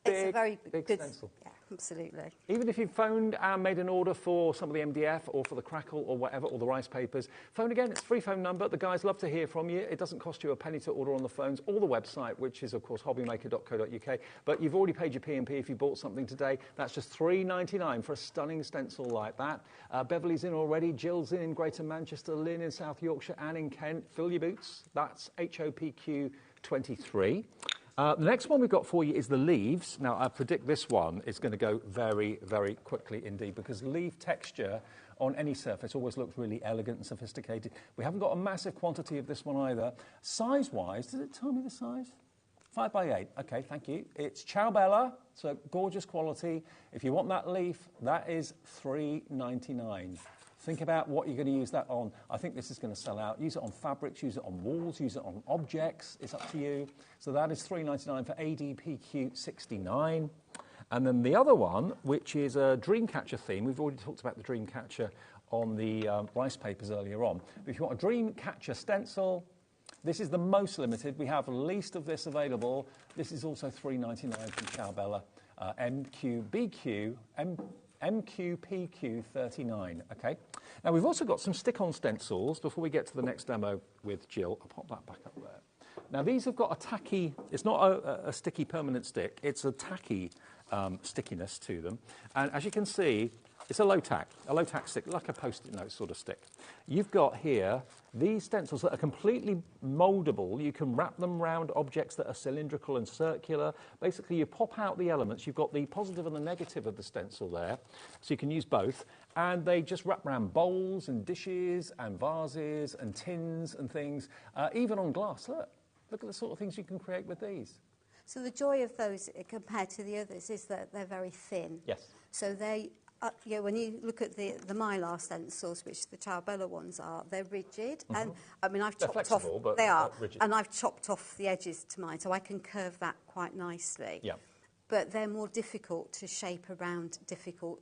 It's a very big good stencil. Yeah, absolutely. Even if you phoned and made an order for some of the MDF or for the crackle or whatever, or the rice papers, phone again. It's a free phone number. The guys love to hear from you. It doesn't cost you a penny to order on the phones or the website, which is, of course, hobbymaker.co.uk. But you've already paid your P&P if you bought something today. That's just $3.99 for a stunning stencil like that. Beverly's in already. Jill's in Greater Manchester. Lynn in South Yorkshire. Anne in Kent. Fill your boots. That's HOPQ 23. The next one we've got for you is the leaves. Now, I predict this one is going to go very, very quickly indeed, because leaf texture on any surface always looks really elegant and sophisticated. We haven't got a massive quantity of this one either. Size-wise, does it tell me the size? 5 by 8. Okay, thank you. It's Ciao Bella, so gorgeous quality. If you want that leaf, that is $3.99. Think about what you're going to use that on. I think this is going to sell out. Use it on fabrics, use it on walls, use it on objects. It's up to you. So that is $3.99 for ADPQ 69. And then the other one, which is a Dreamcatcher theme. We've already talked about the Dreamcatcher on the rice papers earlier on. But if you want a Dreamcatcher stencil, this is the most limited. We have least of this available. This is also $3.99 from Ciao Bella. MQPQ 39, okay? Now, we've also got some stick-on stencils before we get to the next demo with Jill. I'll pop that back up there. Now, these have got a tacky, it's not a sticky permanent stick, it's a tacky stickiness to them. And as you can see, it's a low tack stick, like a Post-it note sort of stick. You've got here these stencils that are completely mouldable. You can wrap them around objects that are cylindrical and circular. Basically, you pop out the elements. You've got the positive and the negative of the stencil there, so you can use both. And they just wrap around bowls and dishes and vases and tins and things, even on glass. Look at the sort of things you can create with these. So the joy of those compared to the others is that they're very thin. Yes. So they... when you look at the Mylar stencils, which the Ciao Bella ones are, they're rigid. Mm-hmm. And I mean, I've chopped off. But they are, rigid. And I've chopped off the edges to mine, so I can curve that quite nicely. Yeah. But they're more difficult to shape around difficult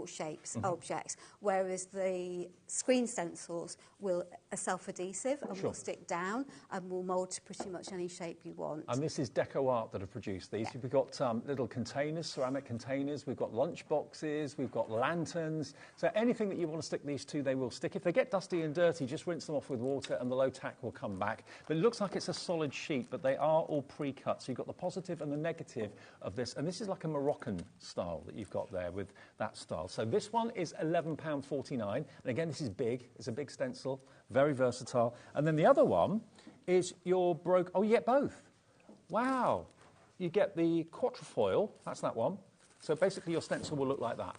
shapes, objects, whereas the screen stencils are self-adhesive and will stick down and will mould to pretty much any shape you want. And this is Deco Art that have produced these. Yeah. We've got little containers, ceramic containers, we've got lunch boxes, we've got lanterns. So anything that you want to stick these to, they will stick. If they get dusty and dirty, just rinse them off with water and the low tack will come back. But it looks like it's a solid sheet, but they are all pre-cut. So you've got the positive and the negative of this. And this is like a Moroccan style that you've got there with that style. So this one is £11.49, and again, this is big. It's a big stencil, very versatile. And then the other one is your you get both. Wow. You get the quatrefoil, that's that one. So basically your stencil will look like that.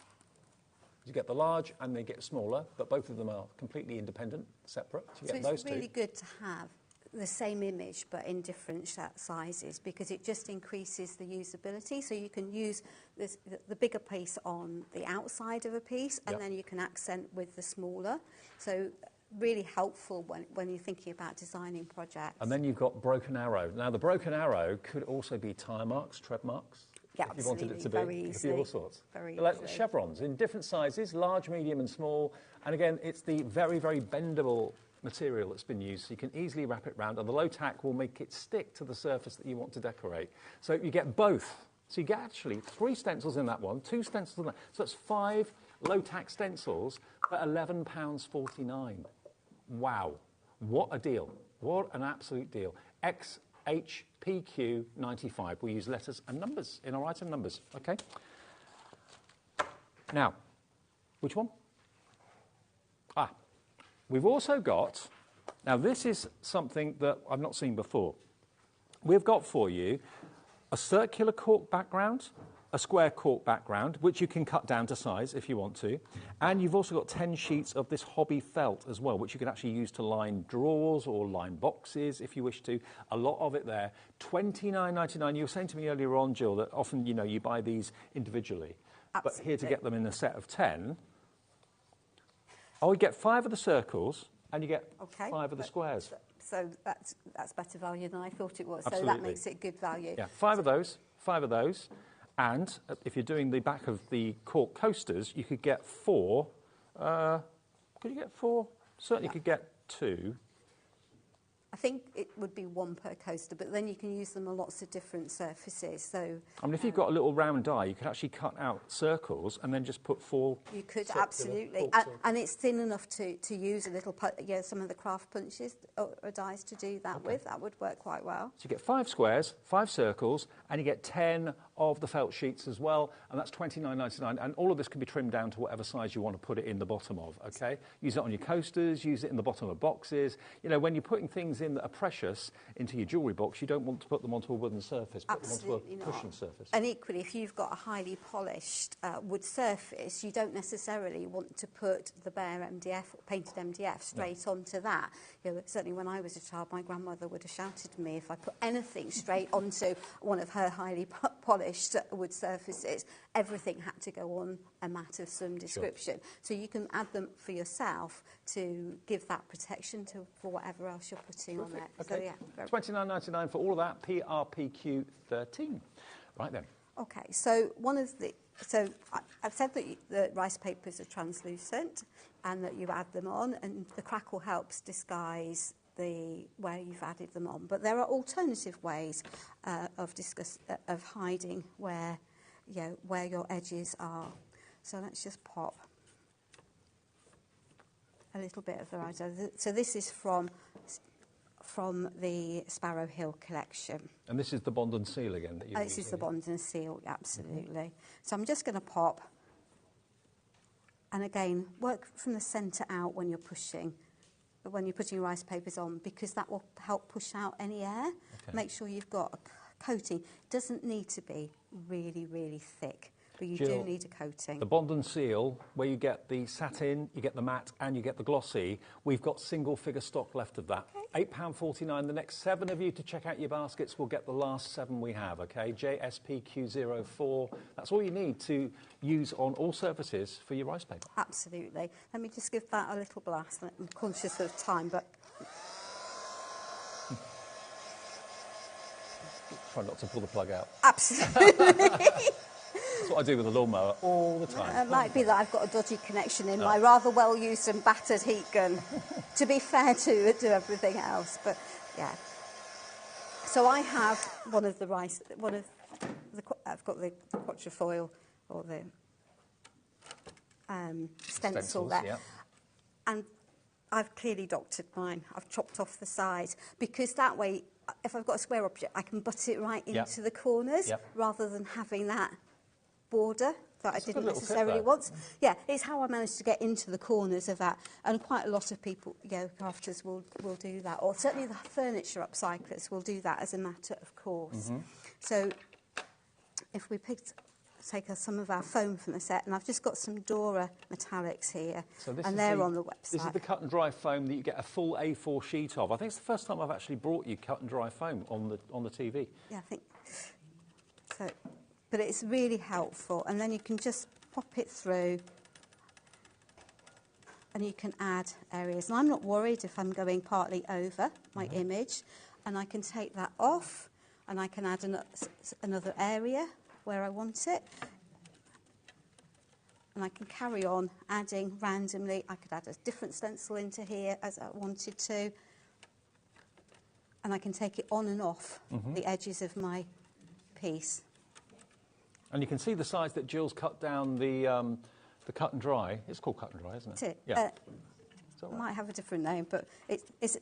You get the large and they get smaller, but both of them are completely independent, separate. So you get those two. It's really good to have the same image but in different sizes, because it just increases the usability. So you can use the bigger piece on the outside of a piece, and then you can accent with the smaller. So really helpful when you're thinking about designing projects. And then you've got broken arrow. Now the broken arrow could also be tyre marks, tread marks. Yeah, if you wanted it to be. Very easy. All sorts. Very like easy. Chevrons in different sizes, large, medium and small. And again, it's the very, very bendable material that's been used, so you can easily wrap it round, and the low tack will make it stick to the surface that you want to decorate. So you get both. So you get actually 3 stencils in that one, 2 stencils in that. So that's 5 low tack stencils for £11.49. Wow, what a deal. What an absolute deal. XHPQ 95. We use letters and numbers in our item numbers, okay? Now, which one? We've also got, now this is something that I've not seen before. We've got for you a circular cork background, a square cork background, which you can cut down to size if you want to. And you've also got 10 sheets of this hobby felt as well, which you can actually use to line drawers or line boxes if you wish to. A lot of it there. $29.99. You were saying to me earlier on, Jill, that often, you buy these individually. Absolutely. But here to get them in a set of 10, you get 5 of the circles and you get 5 of the squares. So that's better value than I thought it was. Absolutely. So that makes it good value. Yeah, 5 of those. And if you're doing the back of the cork coasters, you could get 4. Could you get 4? Certainly you could get 2. I think it would be 1 per coaster, but then you can use them on lots of different surfaces. So, I mean, if you've got a little round die, you could actually cut out circles and then just put 4. You could, absolutely. And it's thin enough to use a little, some of the craft punches or dies to do that with. That would work quite well. So you get 5 squares, 5 circles, and you get 10 of the felt sheets as well, and that's $29.99. And all of this can be trimmed down to whatever size you want to put it in the bottom of, okay? Use it on your coasters, use it in the bottom of boxes. When you're putting things in that are precious into your jewellery box, you don't want to put them onto a wooden surface, put Absolutely them onto a cushion surface. And equally, if you've got a highly polished wood surface, you don't necessarily want to put the bare MDF, painted MDF, straight onto that. Certainly when I was a child, my grandmother would have shouted at me if I put anything straight onto one of her highly polished wood surfaces. Everything had to go on a mat of some description. Sure. So you can add them for yourself to give that protection for whatever else you're putting on there. Okay. So, $29.99 for all of that, PRPQ 13. Right then. Okay, so I've said that the rice papers are translucent and that you add them on, and the crackle helps disguise where you've added them on. But there are alternative ways of hiding where your edges are. So let's just pop a little bit of the right. So this is from the Sparrow Hill collection. And this is the Bond and Seal again that you're This is the Bond and Seal, absolutely. So I'm just going to pop, and again, work from the centre out when you're putting rice papers on, because that will help push out any air. Okay. Make sure you've got a coating. It doesn't need to be really, really thick, but you do need a coating. The Bond and Seal, where you get the satin, you get the matte, and you get the glossy, we've got single figure stock left of that. Okay. £8.49. The next 7 of you to check out your baskets will get the last 7 we have, okay? JSPQ04. That's all you need to use on all surfaces for your rice paper. Absolutely. Let me just give that a little blast. I'm conscious of time, but... Try not to pull the plug out. Absolutely. That's what I do with a lawnmower all the time. It might be that I've got a dodgy connection in my rather well-used and battered heat gun, to be fair to everything else. But, yeah. So I have I've got the quatrefoil or the stencil there. Yeah. And I've clearly doctored mine. I've chopped off the sides, because that way, if I've got a square object, I can butt it right into the corners rather than having that border that I didn't necessarily want. Yeah, it's how I managed to get into the corners of that, and quite a lot of people, crafters will do that, or certainly the furniture upcyclers will do that as a matter of course. Mm-hmm. So if we take some of our foam from the set, and I've just got some Dora metallics here, and they're on the website. This is the cut and dry foam that you get a full A4 sheet of. I think it's the first time I've actually brought you cut and dry foam on the TV. Yeah, I think so. But it's really helpful, and then you can just pop it through, and you can add areas. And I'm not worried if I'm going partly over my image, and I can take that off, and I can add another area where I want it, and I can carry on adding randomly. I could add a different stencil into here as I wanted to, and I can take it on and off the edges of my piece. And you can see the size that Jill's cut down the cut and dry. It's called cut and dry, isn't it? Yeah. It might have a different name, but it's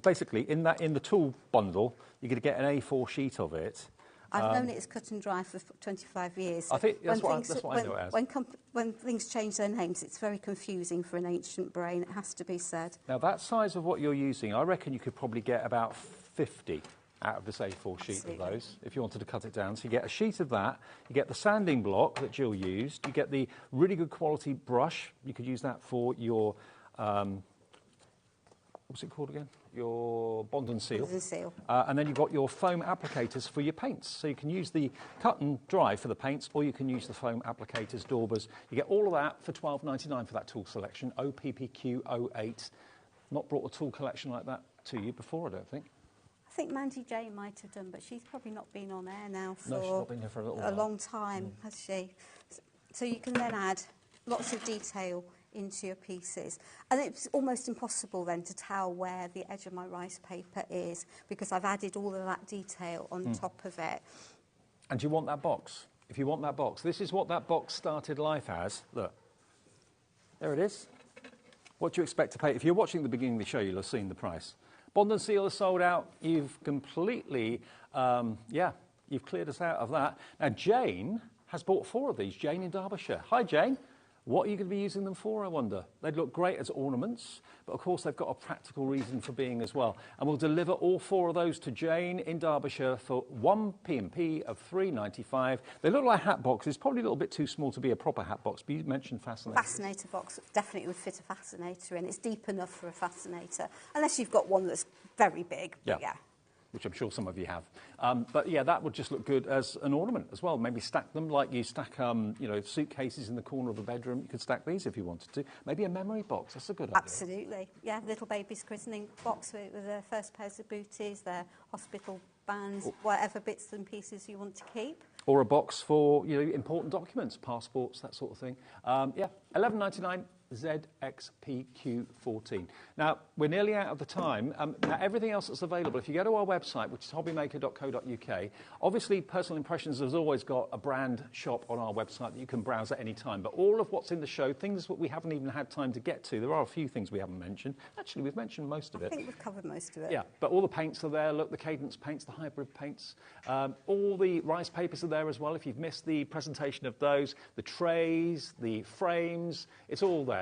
basically in the tool bundle. You're going to get an A4 sheet of it. I've known it as cut and dry for 25 years. So I think that's what I know it as. When things change their names, it's very confusing for an ancient brain, it has to be said. Now, that size of what you're using, I reckon you could probably get about 50 out of this A4 sheet Absolutely. of those, if you wanted to cut it down. So you get a sheet of that, you get the sanding block that Jill used, you get the really good quality brush. You could use that for your, what's it called again? Your Bond and Seal. Bond and Seal. And then you've got your foam applicators for your paints. So you can use the cut and dry for the paints, or you can use the foam applicators, daubers. You get all of that for $12.99 for that tool selection, OPPQ08. Not brought a tool collection like that to you before, I don't think. I think Mandy Jane might have done, but she's probably not been on air now for No, she's not been here for a little while. long time, has she? So you can then add lots of detail into your pieces. And it's almost impossible then to tell where the edge of my rice paper is because I've added all of that detail on top of it. And do you want that box? If you want that box, this is what that box started life as. Look, there it is. What do you expect to pay? If you're watching the beginning of the show, you'll have seen the price. Bond and Seal is sold out. You've completely, you've cleared us out of that. Now, Jane has bought 4 of these. Jane in Derbyshire. Hi, Jane. What are you going to be using them for, I wonder? They'd look great as ornaments, but of course they've got a practical reason for being as well. And we'll deliver all 4 of those to Jane in Derbyshire for 1 P&P of $3.95. They look like hat boxes, probably a little bit too small to be a proper hat box, but you mentioned fascinator. Fascinator box definitely would fit a fascinator in. It's deep enough for a fascinator, unless you've got one that's very big. Yeah. Which I'm sure some of you have. But yeah, that would just look good as an ornament as well. Maybe stack them like you stack, suitcases in the corner of a bedroom. You could stack these if you wanted to. Maybe a memory box. That's a good idea. Absolutely. Yeah, little baby's christening box with their first pairs of booties, their hospital bands, whatever bits and pieces you want to keep. Or a box for, important documents, passports, that sort of thing. $11.99. ZXPQ14. Now, we're nearly out of the time. Now, everything else that's available, if you go to our website, which is hobbymaker.co.uk, obviously Personal Impressions has always got a brand shop on our website that you can browse at any time. But all of what's in the show, things that we haven't even had time to get to, there are a few things we haven't mentioned. Actually, we've mentioned most of it. I think we've covered most of it. Yeah, but all the paints are there. Look, the Cadence paints, the hybrid paints. All the rice papers are there as well, if you've missed the presentation of those. The trays, the frames, it's all there.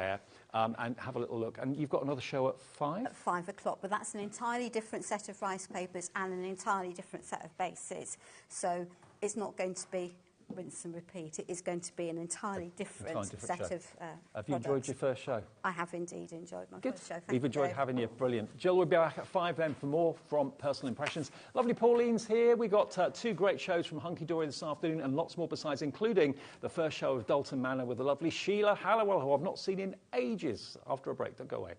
And have a little look. And you've got another show at 5? At 5 o'clock, but that's an entirely different set of rice papers and an entirely different set of bases. So it's not going to be rinse and repeat. It is going to be an entirely different set of Have you enjoyed your first show? I have indeed enjoyed my first show. Thank We've enjoyed having you. Brilliant. Jill will be back at 5 then for more from Personal Impressions. Lovely Pauline's here. We got 2 great shows from Hunky Dory this afternoon and lots more besides, including the first show of Dalton Manor with the lovely Sheila Hallowell, who I've not seen in ages. After a break, don't go away.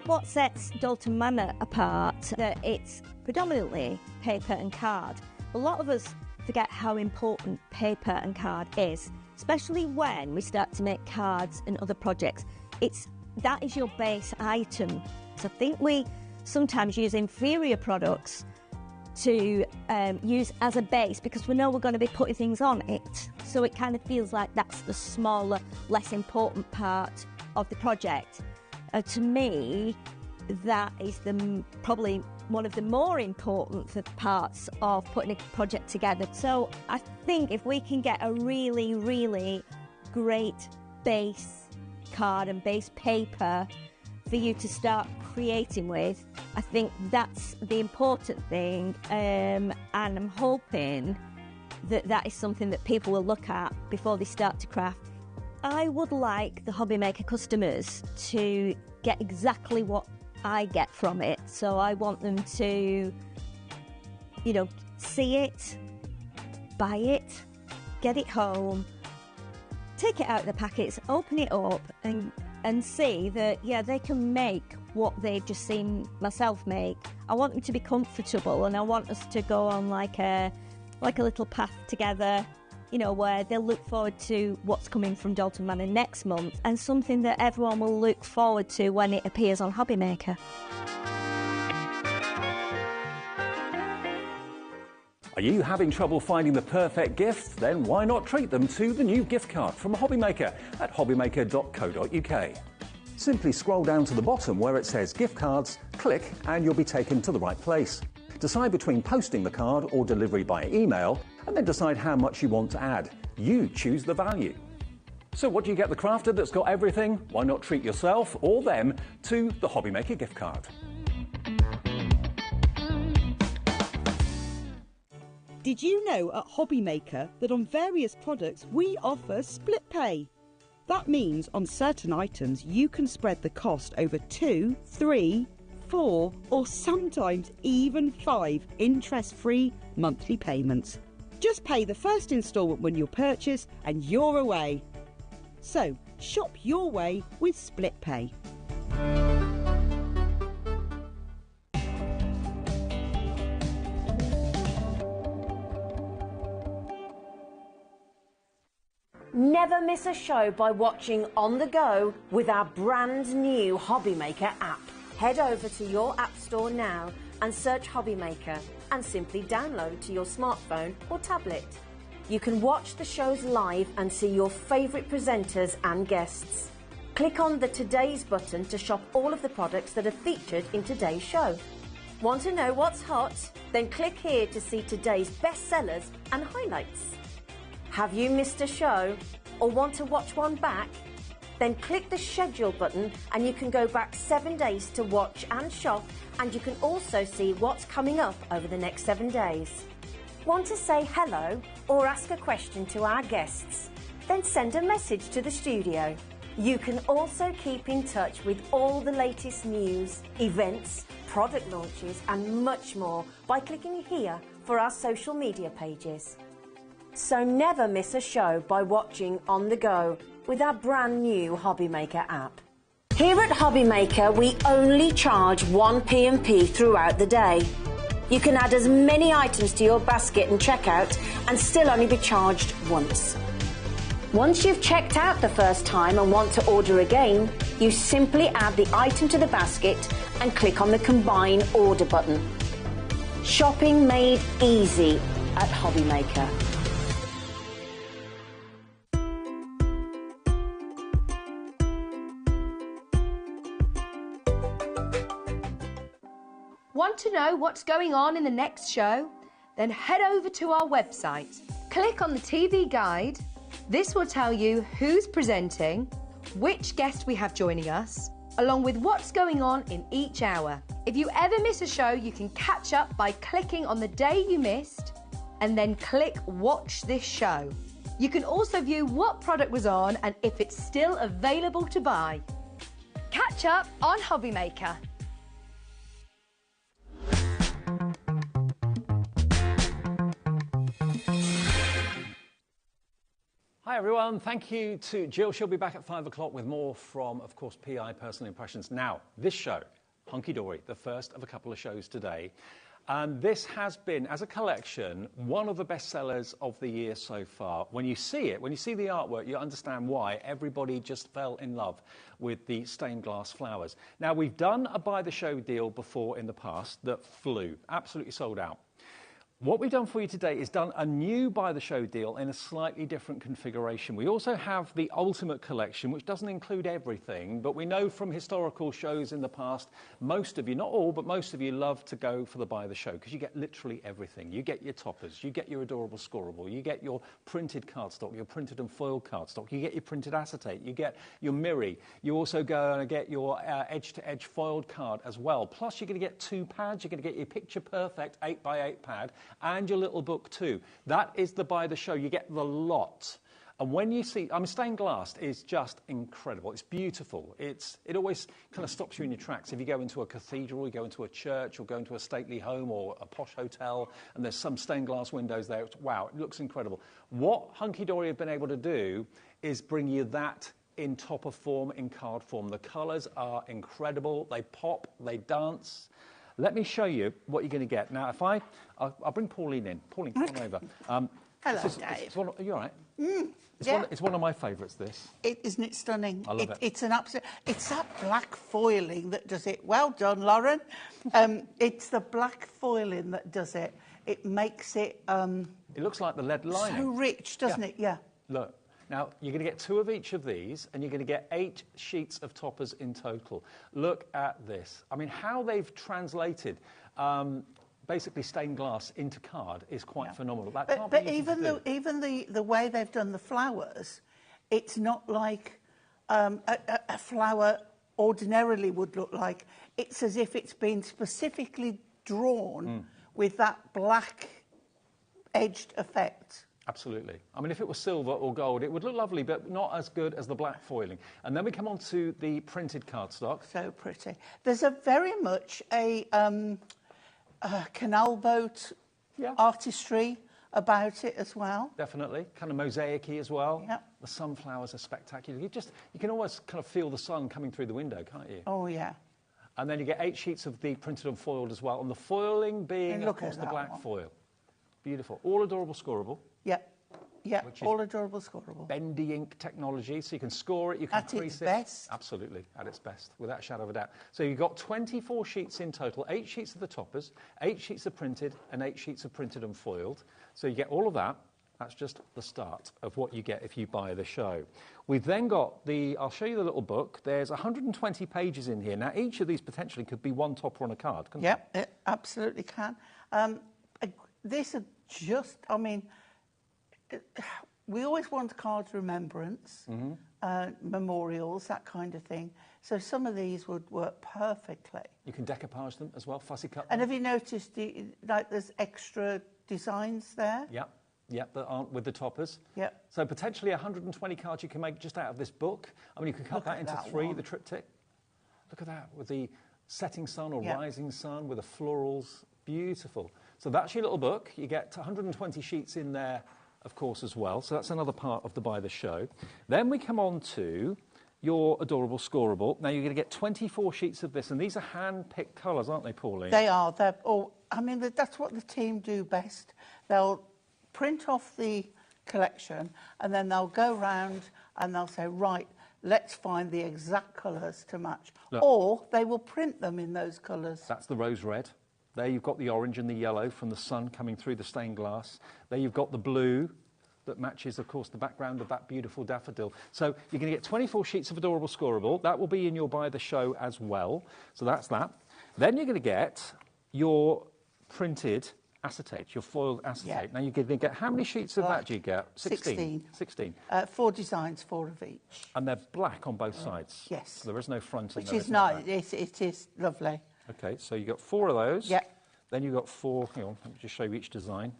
What sets Dalton Manor apart, that it's predominantly paper and card. A lot of us forget how important paper and card is, especially when we start to make cards and other projects. That is your base item. So I think we sometimes use inferior products to use as a base because we know we're going to be putting things on it. So it kind of feels like that's the smaller, less important part of the project. To me, that is probably one of the more important parts of putting a project together. So I think if we can get a really, really great base card and base paper for you to start creating with, I think that's the important thing. And I'm hoping that is something that people will look at before they start to craft. I would like the HobbyMaker customers to get exactly what I get from it. So I want them to, see it, buy it, get it home, take it out of the packets, open it up and see that, they can make what they've just seen myself make. I want them to be comfortable and I want us to go on like a little path together, where they'll look forward to what's coming from Dalton Manor next month and something that everyone will look forward to when it appears on HobbyMaker. Are you having trouble finding the perfect gift? Then why not treat them to the new gift card from HobbyMaker at hobbymaker.co.uk. Simply scroll down to the bottom where it says gift cards, click and you'll be taken to the right place. Decide between posting the card or delivery by email and then decide how much you want to add. You choose the value. So what do you get the crafter that's got everything? Why not treat yourself or them to the HobbyMaker gift card? Did you know at HobbyMaker that on various products we offer split pay? That means on certain items you can spread the cost over 2, 3, 4 or sometimes even 5 interest-free monthly payments. Just pay the first instalment when you purchase and you're away. So shop your way with split pay. Never miss a show by watching on the go with our brand new HobbyMaker app. Head over to your app store now and search HobbyMaker and simply download to your smartphone or tablet. You can watch the shows live and see your favourite presenters and guests. Click on the Today's button to shop all of the products that are featured in today's show. Want to know what's hot? Then click here to see today's bestsellers and highlights. Have you missed a show or want to watch one back? Then click the schedule button and you can go back 7 days to watch and shop, and you can also see what's coming up over the next 7 days. Want to say hello or ask a question to our guests? Then send a message to the studio. You can also keep in touch with all the latest news, events, product launches and much more by clicking here for our social media pages. So never miss a show by watching on the go with our brand new HobbyMaker app. Here at HobbyMaker, we only charge 1 P&P throughout the day. You can add as many items to your basket and checkout and still only be charged once. Once you've checked out the first time and want to order again, you simply add the item to the basket and click on the Combine Order button. Shopping made easy at HobbyMaker. Want to know what's going on in the next show? Then head over to our website. Click on the TV guide. This will tell you who's presenting, which guest we have joining us, along with what's going on in each hour. If you ever miss a show, you can catch up by clicking on the day you missed and then click Watch This Show. You can also view what product was on and if it's still available to buy. Catch up on HobbyMaker. Hi everyone, thank you to Jill. She'll be back at 5 o'clock with more from, of course, PI Personal Impressions. Now, this show, Hunky Dory, the first of a couple of shows today. And this has been, as a collection, one of the best sellers of the year so far. When you see it, when you see the artwork, you understand why everybody just fell in love with the stained glass flowers. Now, we've done a buy the show deal before in the past that flew, absolutely sold out. What we've done for you today is done a new buy the show deal in a slightly different configuration. We also have the Ultimate Collection, which doesn't include everything, but we know from historical shows in the past, most of you, not all, but most of you love to go for the buy the show because you get literally everything. You get your toppers, you get your adorable scoreable, you get your printed cardstock, your printed and foiled cardstock, you get your printed acetate, you get your mirror, you also go and get your edge-to-edge foiled card as well. Plus you're going to get 2 pads, you're going to get your picture perfect 8x8 pad, and your little book too. That is the buy the show. You get the lot. And when you see, stained glass is just incredible. It's beautiful. It always kind of stops you in your tracks. If you go into a cathedral, you go into a church, or go into a stately home or a posh hotel, and there's some stained glass windows there. Wow, it looks incredible. What Hunky Dory have been able to do is bring you that in topper form, in card form. The colours are incredible. They pop, they dance. Let me show you what you're going to get. Now, I'll bring Pauline in. Pauline, come on over. Hello, Dave. Are you all right? It's one of my favourites, this. Isn't it stunning? I love it. It's an absolute... It's that black foiling that does it. Well done, Lauren. It's the black foiling that does it. It makes it... it looks like the lead lining. So rich, doesn't it? Yeah. Look. Now, you're going to get 2 of each of these, and you're going to get 8 sheets of toppers in total. Look at this. I mean, how they've translated basically stained glass into card is quite phenomenal. That But, can't but be easy to do. even the way they've done the flowers, it's not like a flower ordinarily would look like. It's as if it's been specifically drawn with that black edged effect. Absolutely. I mean, if it was silver or gold, it would look lovely, but not as good as the black foiling. And then we come on to the printed cardstock. So pretty. There's a very much a canal boat artistry about it as well. Definitely. Kind of mosaic-y as well. Yep. The sunflowers are spectacular. You can almost kind of feel the sun coming through the window, can't you? Oh, yeah. And then you get 8 sheets of the printed and foiled as well. And the foiling being, of course, the black foil. Beautiful. All adorable scoreable. Yep. Yeah, all adorable scoreable. Bendy ink technology, so you can score it, you can crease it. At its best. Absolutely, at its best, without a shadow of a doubt. So you've got 24 sheets in total, 8 sheets of the toppers, 8 sheets of printed, and 8 sheets of printed and foiled. So you get all of that. That's just the start of what you get if you buy the show. We've then got I'll show you the little book. There's 120 pages in here. Now, each of these potentially could be one topper on a card, couldn't Yep, it absolutely can. This is just, I mean, we always want card remembrance, memorials, that kind of thing. So some of these would work perfectly. You can decoupage them as well, fussy cut them. And have you noticed, like, there's extra designs there? Yep, that aren't with the toppers. Yep. So potentially 120 cards you can make just out of this book. I mean, you could cut that into 3, the triptych. Look at that, with the setting sun or rising sun, with the florals. Beautiful. So that's your little book. You get 120 sheets in there, of course, as well. So that's another part of the Buy the Show. Then we come on to your adorable scoreable. Now, you're going to get 24 sheets of this, and these are hand-picked colours, aren't they, Pauline? They are. I mean, that's what the team do best. They'll print off the collection, and then they'll go round and they'll say, right, let's find the exact colours to match. Look, or they will print them in those colours. That's the rose red. There you've got the orange and the yellow from the sun coming through the stained glass. There you've got the blue that matches, of course, the background of that beautiful daffodil. So you're going to get 24 sheets of adorable scoreable. That will be in your Buy the Show as well. So that's that. Then you're going to get your printed acetate, your foiled acetate. Yeah. Now you're going to get, how many sheets of that do you get? 16. 16. 4 designs, 4 of each. And they're black on both sides? Yes. So there is no front. Which is nice. It is lovely. Okay, so you got 4 of those. Yeah. Then you've got 4, hang on, let me just show you each design.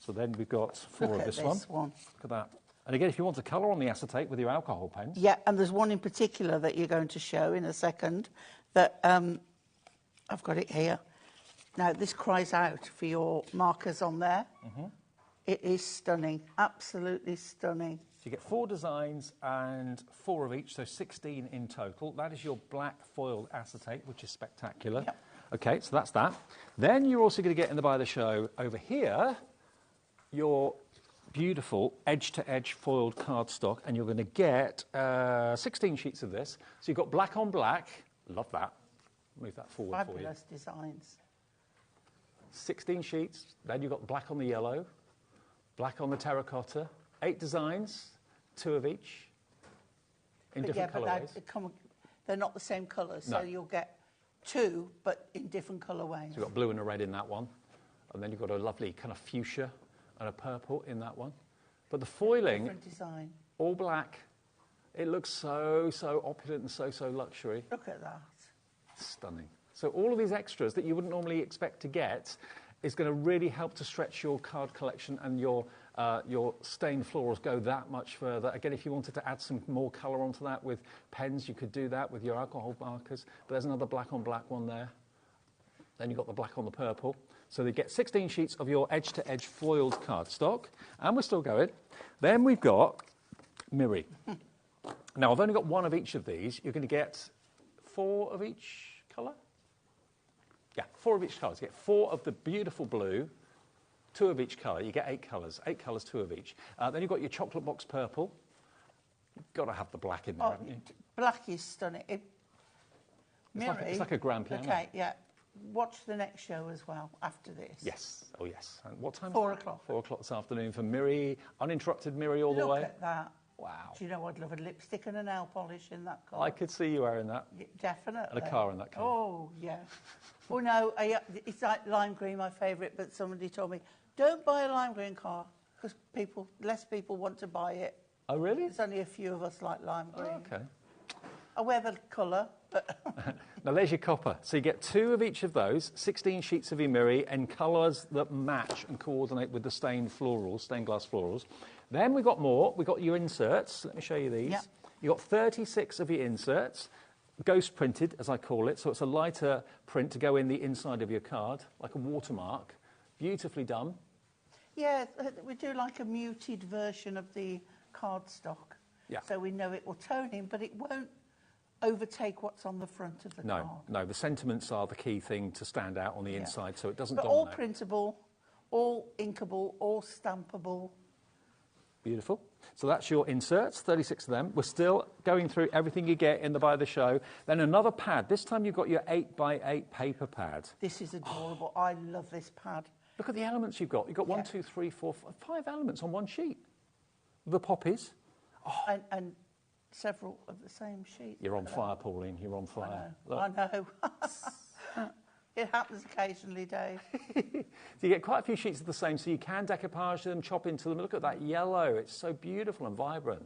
So then we've got 4 of this one. Look at that. And again, if you want to colour on the acetate with your alcohol pens. Yeah, and there's one in particular that you're going to show in a second that I've got it here. Now, this cries out for your markers on there. It is stunning, absolutely stunning. So you get 4 designs and 4 of each, so 16 in total. That is your black foiled acetate, which is spectacular. Yep. Okay, so that's that. Then you're also going to get in the Buy the Show over here your beautiful edge-to-edge foiled cardstock, and you're going to get 16 sheets of this. So you've got black on black. Love that. Move that forward for you. Fabulous designs. 16 sheets. Then you've got black on the yellow, black on the terracotta. 8 designs, 2 of each, in different colourways. They're not the same colours, no. So you'll get 2, but in different colourways. So you've got blue and a red in that one, and then you've got a lovely kind of fuchsia and a purple in that one. But the foiling, different design, all black, it looks so opulent and so luxury. Look at that. Stunning. So all of these extras that you wouldn't normally expect to get is going to really help to stretch your card collection, and your stained florals go that much further. Again, if you wanted to add some more colour onto that with pens, you could do that with your alcohol markers. But there's another black on black one there. Then you've got the black on the purple. So they get 16 sheets of your edge-to-edge foiled cardstock. And we're still going. Then we've got Miri. Now, I've only got 1 of each of these. You're going to get 4 of each colour? Yeah, 4 of each colour. You get 4 of the beautiful blue, 2 of each colour. You get 8 colours. 8 colours, 2 of each. Then you've got your chocolate box purple. You've got to have the black in there, haven't you? Black is stunning. It's like a grand piano. Okay, yeah. Watch the next show as well after this. Yes. Oh, yes. And what time? 4 o'clock. 4 o'clock this afternoon for Miri. Uninterrupted Miri all the way. Look at that. Wow. Do you know I'd love a lipstick and a nail polish in that car? I could see you wearing that. Yeah, definitely. And a car in that colour. Oh, yeah. Oh, no, it's like lime green, my favourite, but somebody told me, don't buy a lime green car because less people want to buy it. Oh, really? There's only a few of us like lime green. Oh, okay. I wear the colour, but... Now, there's your copper. So you get 2 of each of those, 16 sheets of emery in colours that match and coordinate with the stained glass florals. Then we've got more. We've got your inserts. Let me show you these. Yep. You've got 36 of your inserts, ghost printed, as I call it. So it's a lighter print to go in the inside of your card, like a watermark. Beautifully done. Yeah, we do like a muted version of the cardstock. Yeah. So we know it will tone in, but it won't overtake what's on the front of the card. No, the sentiments are the key thing to stand out on the inside, so it doesn't But dominate. all printable, all inkable, all stampable. Beautiful. So that's your inserts, 36 of them. We're still going through everything you get in the Buy the Show. Then another pad. This time you've got your 8x8 paper pad. This is adorable. I love this pad. Look at the elements you've got. You've got 1, 2, 3, 4, 5 elements on one sheet. The poppies. And several of the same sheet. You're on fire, Pauline. You're on fire. I know. It happens occasionally, Dave. So you get quite a few sheets of the same, so you can decoupage them, chop into them. Look at that yellow. It's so beautiful and vibrant.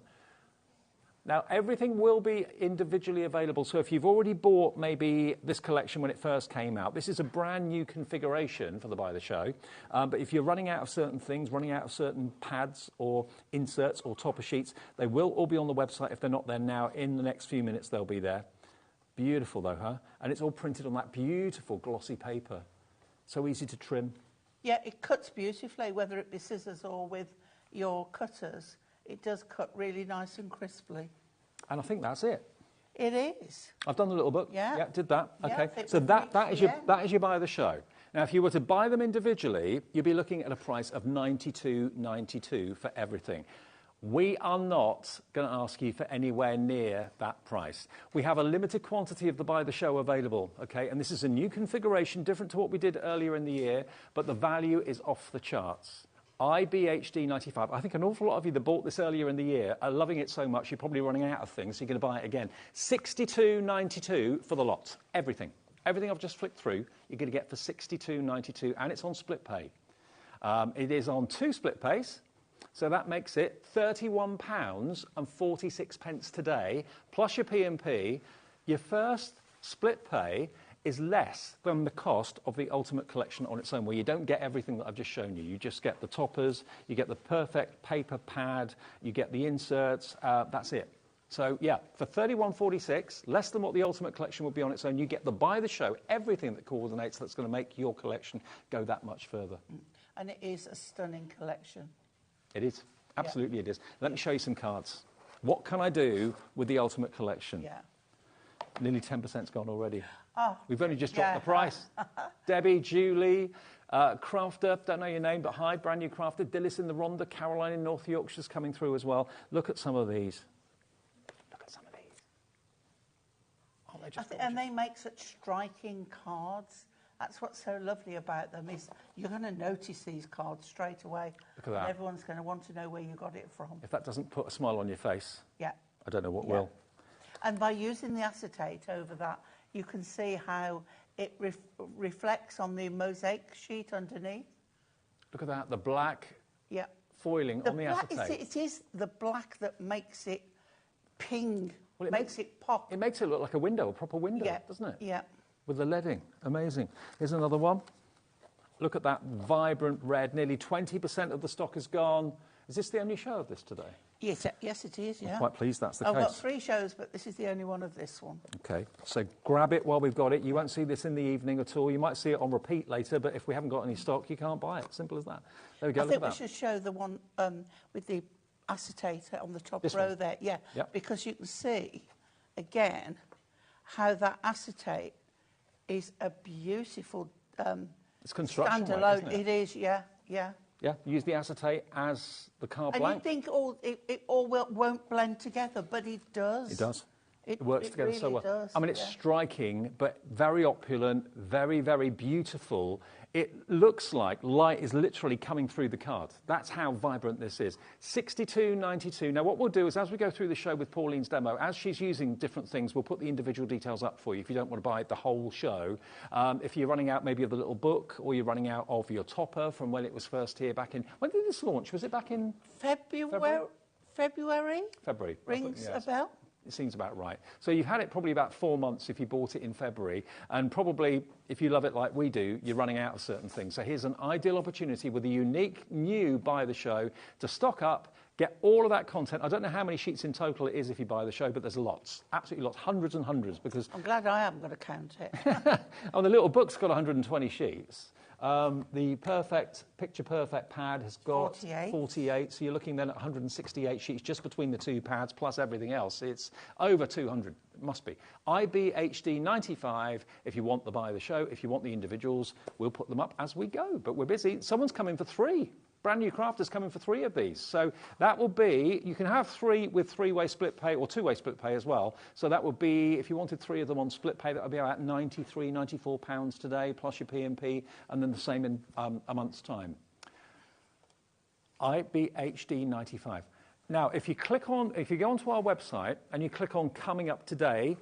Now, everything will be individually available. So if you've already bought maybe this collection when it first came out, this is a brand new configuration for the Buy the Show. But if you're running out of certain things, running out of certain pads or inserts or topper sheets, they will all be on the website. If they're not there now, in the next few minutes, they'll be there. Beautiful, though, huh? And it's all printed on that beautiful glossy paper. So easy to trim. Yeah, it cuts beautifully, whether it be scissors or with your cutters. It does cut really nice and crisply. And I think that's it. It is. I've done the little book. Yeah. Did that. Yeah, Okay. So that is your Buy the Show. Now, if you were to buy them individually, you'd be looking at a price of $92.92 for everything. We are not going to ask you for anywhere near that price. We have a limited quantity of the Buy the Show available, okay? And this is a new configuration, different to what we did earlier in the year, but the value is off the charts. IBHD 95. I think an awful lot of you that bought this earlier in the year are loving it so much you're probably running out of things, so you're going to buy it again. $62.92 for the lot. Everything. Everything I've just flicked through, you're going to get for $62.92, and it's on split pay. It is on 2 split pays. So that makes it £31.46 today, plus your P&P. Your first split pay is less than the cost of the Ultimate Collection on its own, where you don't get everything that I've just shown you. You just get the toppers, you get the perfect paper pad, you get the inserts, that's it. So, yeah, for $31.46, less than what the Ultimate Collection would be on its own, you get the Buy the Show, everything that coordinates that's going to make your collection go that much further. And it is a stunning collection. It is. Absolutely it is. Let me show you some cards. What can I do with the Ultimate Collection? Yeah. Nearly 10%'s gone already. Oh, We've only just dropped the price. Debbie, Julie, Crafter, don't know your name, but hi, brand new Crafter. Dillis in the Rhondda, Caroline in North Yorkshire's coming through as well. Look at some of these. Look at some of these. Oh, they're just and they make such striking cards. That's what's so lovely about them, is you're going to notice these cards straight away. Look at that. And everyone's going to want to know where you got it from. If that doesn't put a smile on your face, Yeah. I don't know what will. And by using the acetate over that, you can see how it reflects on the mosaic sheet underneath. Look at that, the black Yeah. foiling on the black, acetate. it is the black that makes it ping, Well, it makes it pop. It makes it look like a window, a proper window, Yeah. doesn't it? Yeah. With the leading. Amazing. Here's another one. Look at that vibrant red. Nearly 20% of the stock is gone. Is this the only show of this today? Yes, it is, yeah. I'm quite pleased that's the I've got case. 3 shows, but this is the only one of this one. Okay, so grab it while we've got it. You won't see this in the evening at all. You might see it on repeat later, but if we haven't got any stock, you can't buy it. Simple as that. There we go. I Look think at we that. should show the one with the acetate on the top This row one? there. Yeah, Yep. because you can see, again, how that acetate is a beautiful It's construction work, standalone. isn't it? It is, yeah. Yeah, use the acetate as the car And blank. you think it all won't blend together, but it does. It does. It works together really so well. does, I mean, it's yeah. striking, but very opulent, very, very beautiful. It looks like light is literally coming through the card. That's how vibrant this is. $62.92. Now, what we'll do is, as we go through the show with Pauline's demo, as she's using different things, we'll put the individual details up for you if you don't want to buy the whole show. If you're running out maybe of the little book, or you're running out of your topper from when it was first here back in... When did this launch? Was it back in... February? February. Rings Yes. a bell? It seems about right. So you've had it probably about 4 months if you bought it in February, and probably if you love it like we do, you're running out of certain things. So here's an ideal opportunity with a unique new buy the show to stock up, get all of that content. I don't know how many sheets in total it is if you buy the show, but there's lots, absolutely lots, hundreds and hundreds, because... I'm glad I haven't got to count it. Oh, the little book's got 120 sheets. The Picture Perfect pad has got 48, so you're looking then at 168 sheets just between the two pads plus everything else. It's over 200, it must be. IBHD 95 if you want the buy the show. If you want the individuals, we'll put them up as we go. But we're busy. Someone's coming for 3. Brand new crafters coming for 3 of these. So that will be, you can have 3 with 3-way split pay or 2-way split pay as well. So that would be, if you wanted 3 of them on split pay, that would be about £93, £94 today, plus your P&P, and then the same in a month's time. IBHD 95. Now, if you go onto our website and you click on Coming Up Today,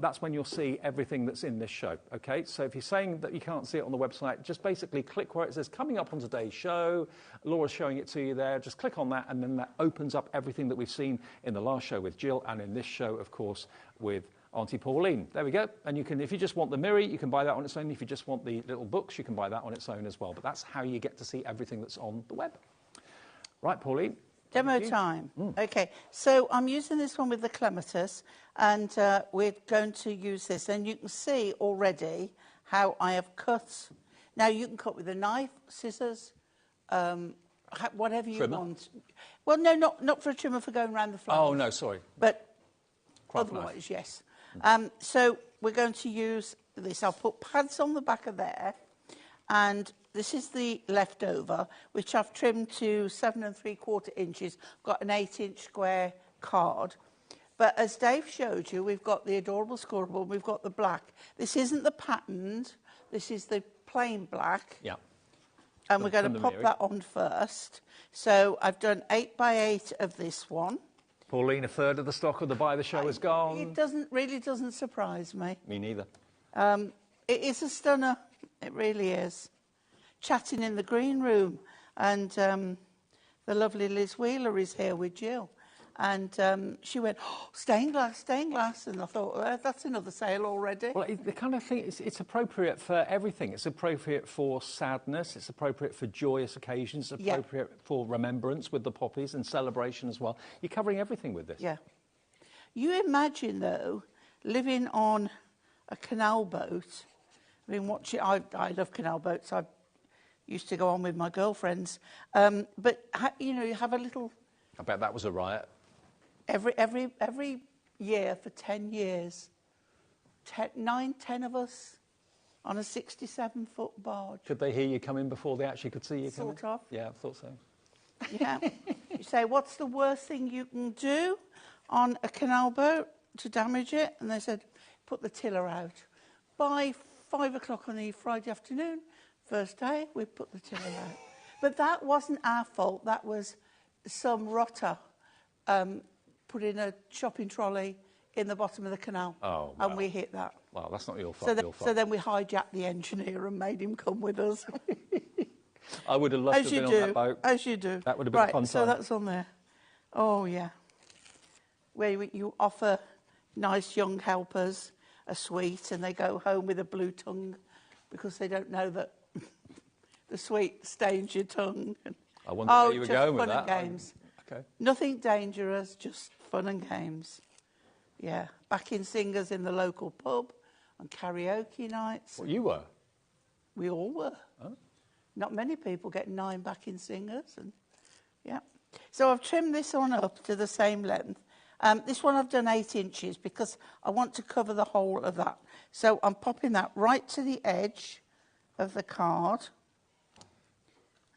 that's when you'll see everything that's in this show, okay? So if you're saying that you can't see it on the website, just basically click where it says Coming Up on Today's Show. Laura's showing it to you there. Just click on that, and then that opens up everything that we've seen in the last show with Jill, and in this show, of course, with Auntie Pauline. There we go. And you can, if you just want the mirror, you can buy that on its own. If you just want the little books, you can buy that on its own as well. But that's how you get to see everything that's on the web. Right, Pauline. Demo time. Okay, so I'm using this one with the clematis, and we're going to use this. And you can see already how I have cut. Now, you can cut with a knife, scissors, whatever you want. Well, no, not for a trimmer for going around the flowers. Oh, no, sorry. But Craft otherwise, knife. yes. So we're going to use this. I'll put pads on the back of there, and this is the leftover, which I've trimmed to 7 3/4 inches. I've got an 8-inch square card. But as Dave showed you, we've got the adorable scoreable, we've got the black. This isn't the patterned, this is the plain black. Yeah. And we're going to pop that on first. So I've done 8 by 8 of this one. Pauline, a third of the stock of the buy the show is gone. It really doesn't surprise me. Me neither. It is a stunner. It really is. Chatting in the green room, and the lovely Liz Wheeler is here with Jill, and she went, oh, stained glass, and I thought, that's another sale already. Well, the kind of thing, it's appropriate for everything. It's appropriate for sadness, it's appropriate for joyous occasions, it's appropriate for remembrance with the poppies and celebration as well. You're covering everything with this. Yeah. You imagine, though, living on a canal boat. I mean, I love canal boats. I used to go on with my girlfriends. But, you have a little... I bet that was a riot. Every year for 10 years, 9, 10 of us on a 67-foot barge. Could they hear you coming before they actually could see you coming? Sort of. Yeah, I thought so. Yeah. You say, what's the worst thing you can do on a canal boat to damage it? And they said, put the tiller out. By 5 o'clock on the Friday afternoon, first day, we put the tiller out. But that wasn't our fault. That was some rotter putting a shopping trolley in the bottom of the canal. Oh, wow. And we hit that. Well, that's not your fault. So then we hijacked the engineer and made him come with us. I would have loved to have been on that boat. As you do. That would have been a fun time. So that's on there. Oh, yeah. Where you offer nice young helpers a sweet and they go home with a blue tongue because they don't know that the sweet stains your tongue. I wonder where you were going with that. Fun and games. Okay. Nothing dangerous, just fun and games. Yeah. Backing singers in the local pub on karaoke nights. Well, you were? We all were. Oh. Not many people get 9 backing singers. And yeah. So I've trimmed this one up to the same length. This one I've done 8 inches because I want to cover the whole of that. So I'm popping that right to the edge of the card.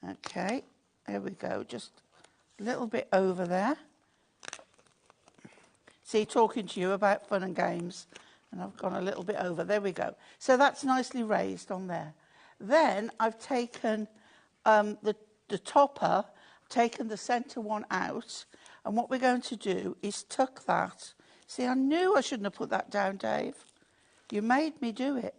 Okay, there we go, just a little bit over there. See, talking to you about fun and games, and I've gone a little bit over. There we go. So that's nicely raised on there. Then I've taken the topper, taken the centre one out, and what we're going to do is tuck that. See, I knew I shouldn't have put that down, Dave. You made me do it.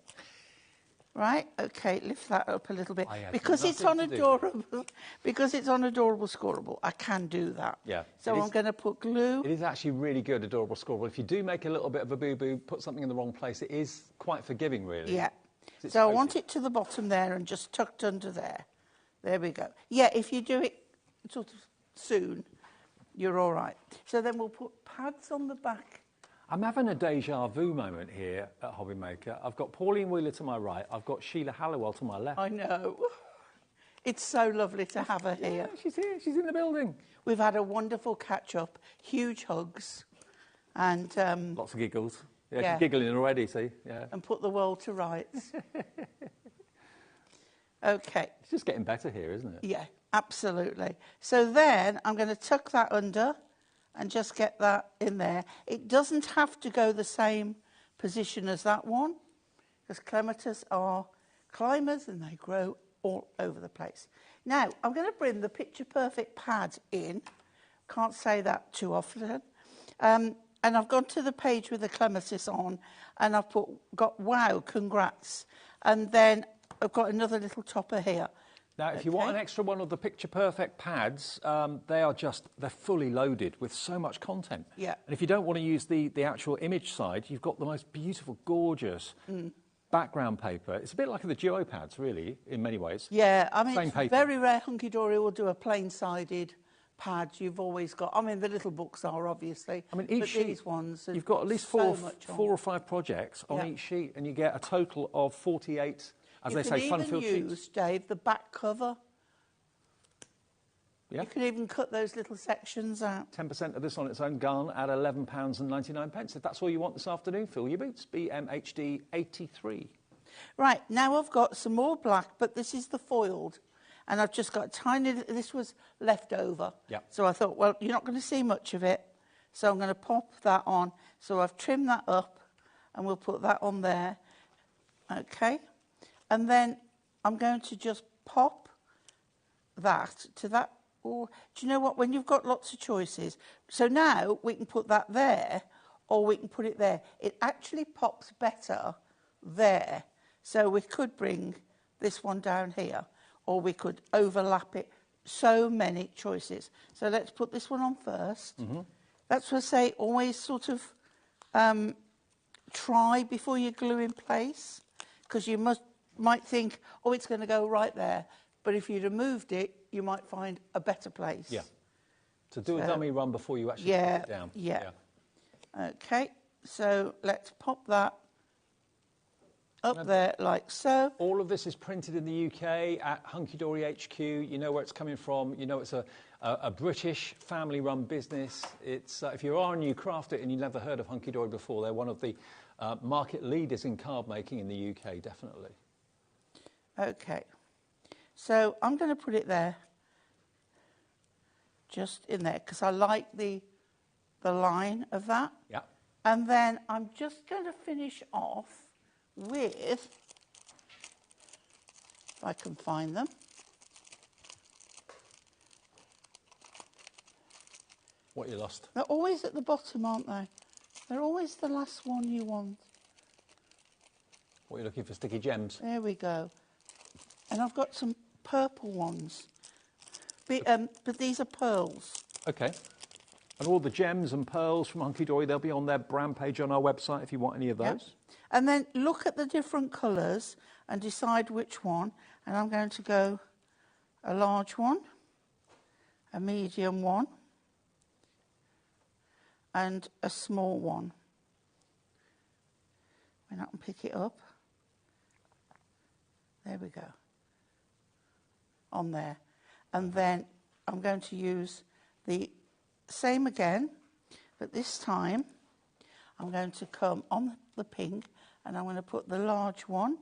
Right? Okay, lift that up a little bit. Because it's on adorable, because it's on adorable scoreable, I can do that. Yeah. So I'm going to put glue. It is actually really good, adorable scoreable. If you do make a little bit of a boo-boo, put something in the wrong place, it is quite forgiving, really. Yeah. So I want it to the bottom there and just tucked under there. There we go. Yeah, if you do it sort of soon, you're all right. So then we'll put pads on the back. I'm having a deja vu moment here at HobbyMaker. I've got Pauline Wheeler to my right. I've got Sheila Halliwell to my left. I know. It's so lovely to have her here. Yeah, she's here. She's in the building. We've had a wonderful catch-up, huge hugs, and... lots of giggles. Yeah, yeah. She's giggling already, see? Yeah. And put the world to rights. Okay. It's just getting better here, isn't it? Yeah, absolutely. So then I'm going to tuck that under and just get that in there. It doesn't have to go the same position as that one, because clematis are climbers and they grow all over the place. Now, I'm going to bring the Picture Perfect pad in. Can't say that too often. And I've gone to the page with the clematis on, and I've got wow, congrats. And then I've got another little topper here. Now, if you want an extra one of the Picture Perfect pads, they're fully loaded with so much content. Yeah. And if you don't want to use the actual image side, you've got the most beautiful, gorgeous background paper. It's a bit like the Duo pads, really, in many ways. Yeah, I mean, Same it's paper. very rare Hunky Dory will do a plain-sided pad. You've always got, I mean, the little books are, obviously. I mean, each but sheet, these ones you've got at least four or five projects on each sheet, and you get a total of 48, as they say, fun-filled sheets. You can even use, Dave, the back cover. Yeah. You can even cut those little sections out. 10% of this on its own gone at £11.99. If that's all you want this afternoon, fill your boots. BMHD 83. Right, now I've got some more black, but this is the foiled. And I've just got a tiny, this was left over. Yeah. So I thought, well, you're not going to see much of it. So I'm going to pop that on. So I've trimmed that up, and we'll put that on there. Okay. And then I'm going to just pop that to that. Or, do you know what? When you've got lots of choices. So now we can put that there, or we can put it there. It actually pops better there. So we could bring this one down here, or we could overlap it. So many choices. So let's put this one on first. That's what I say, always sort of try before you glue in place, because you might think, oh, it's going to go right there. But if you'd have moved it, you might find a better place. Yeah. To do a dummy run before you actually put it down. Yeah. Okay, so let's pop that up there like so. All of this is printed in the UK at Hunky Dory HQ. You know where it's coming from. You know it's a British family-run business. It's if you are and you craft it and you've never heard of Hunky Dory before, they're one of the market leaders in card making in the UK, definitely. Okay. So I'm going to put it there, just in there, because I like the line of that. Yeah. And then I'm just going to finish off with, if I can find them. What you lost? They're always at the bottom, aren't they? They're always the last one you want. What are you looking for, sticky gems? There we go. And I've got some purple ones, but these are pearls. Okay. And all the gems and pearls from Hunky Dory, they'll be on their brand page on our website if you want any of those. Yep. And then look at the different colours and decide which one. And I'm going to go a large one, a medium one, and a small one. When I can pick it up. There we go. On there. And then I'm going to use the same again, but this time I'm going to come on the pink and I'm going to put the large one,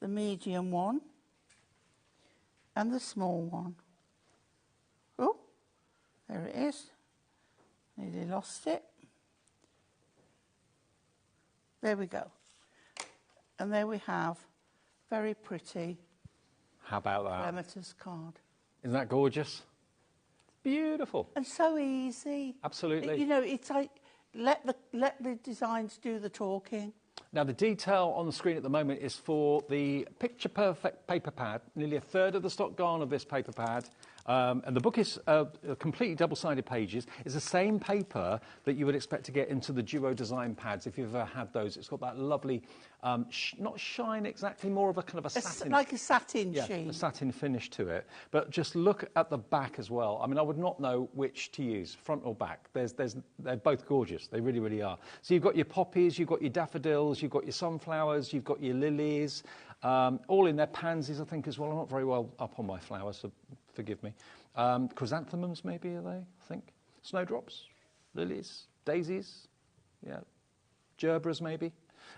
the medium one, and the small one. Oh, there it is. Nearly lost it. There we go. And there we have very pretty How about that? clematis card. Isn't that gorgeous? Beautiful. And so easy. Absolutely. You know, it's like let the designs do the talking. Now, the detail on the screen at the moment is for the Picture Perfect paper pad, nearly a third of the stock gone of this paper pad. And the book is completely double-sided pages. It's the same paper that you would expect to get into the Duo Design pads if you've ever had those. It's got that lovely, not shine exactly, more of a kind of a satin. Like a satin yeah, sheen. a satin finish to it. But just look at the back as well. I mean, I would not know which to use, front or back. They're both gorgeous. They really, really are. So you've got your poppies, you've got your daffodils, you've got your sunflowers, you've got your lilies, all in there. Pansies, I think, as well. I'm not very well up on my flowers, so forgive me. Chrysanthemums, maybe, are they, I think. Snowdrops, lilies, daisies, yeah, gerbras, maybe.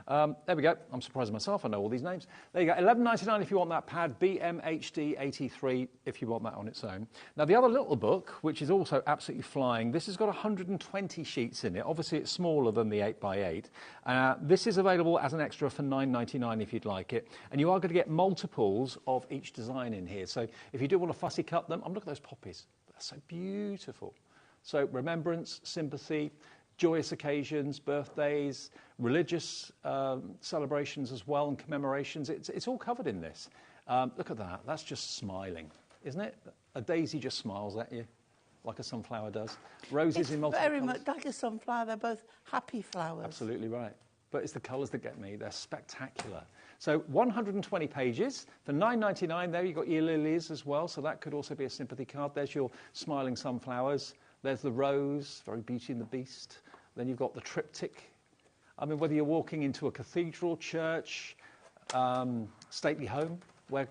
There we go. I'm surprised myself. I know all these names. There you go. $11.99 if you want that pad. BMHD 83 if you want that on its own. Now, the other little book, which is also absolutely flying, this has got 120 sheets in it. Obviously, it's smaller than the 8x8. This is available as an extra for $9.99 if you'd like it. And you are going to get multiples of each design in here. So if you do want to fussy cut them, look at those poppies. They're so beautiful. So remembrance, sympathy, joyous occasions, birthdays, religious celebrations as well, and commemorations. It's all covered in this. Look at that. That's just smiling, isn't it? A daisy just smiles at you, like a sunflower does. Roses in multiple very colours. much like a sunflower. They're both happy flowers. Absolutely right. But it's the colours that get me. They're spectacular. So 120 pages for $9.99. There you've got your lilies as well, so that could also be a sympathy card. There's your smiling sunflowers. There's the rose, very Beauty and the Beast. Then you've got the triptych. I mean, whether you're walking into a cathedral, church, stately home, where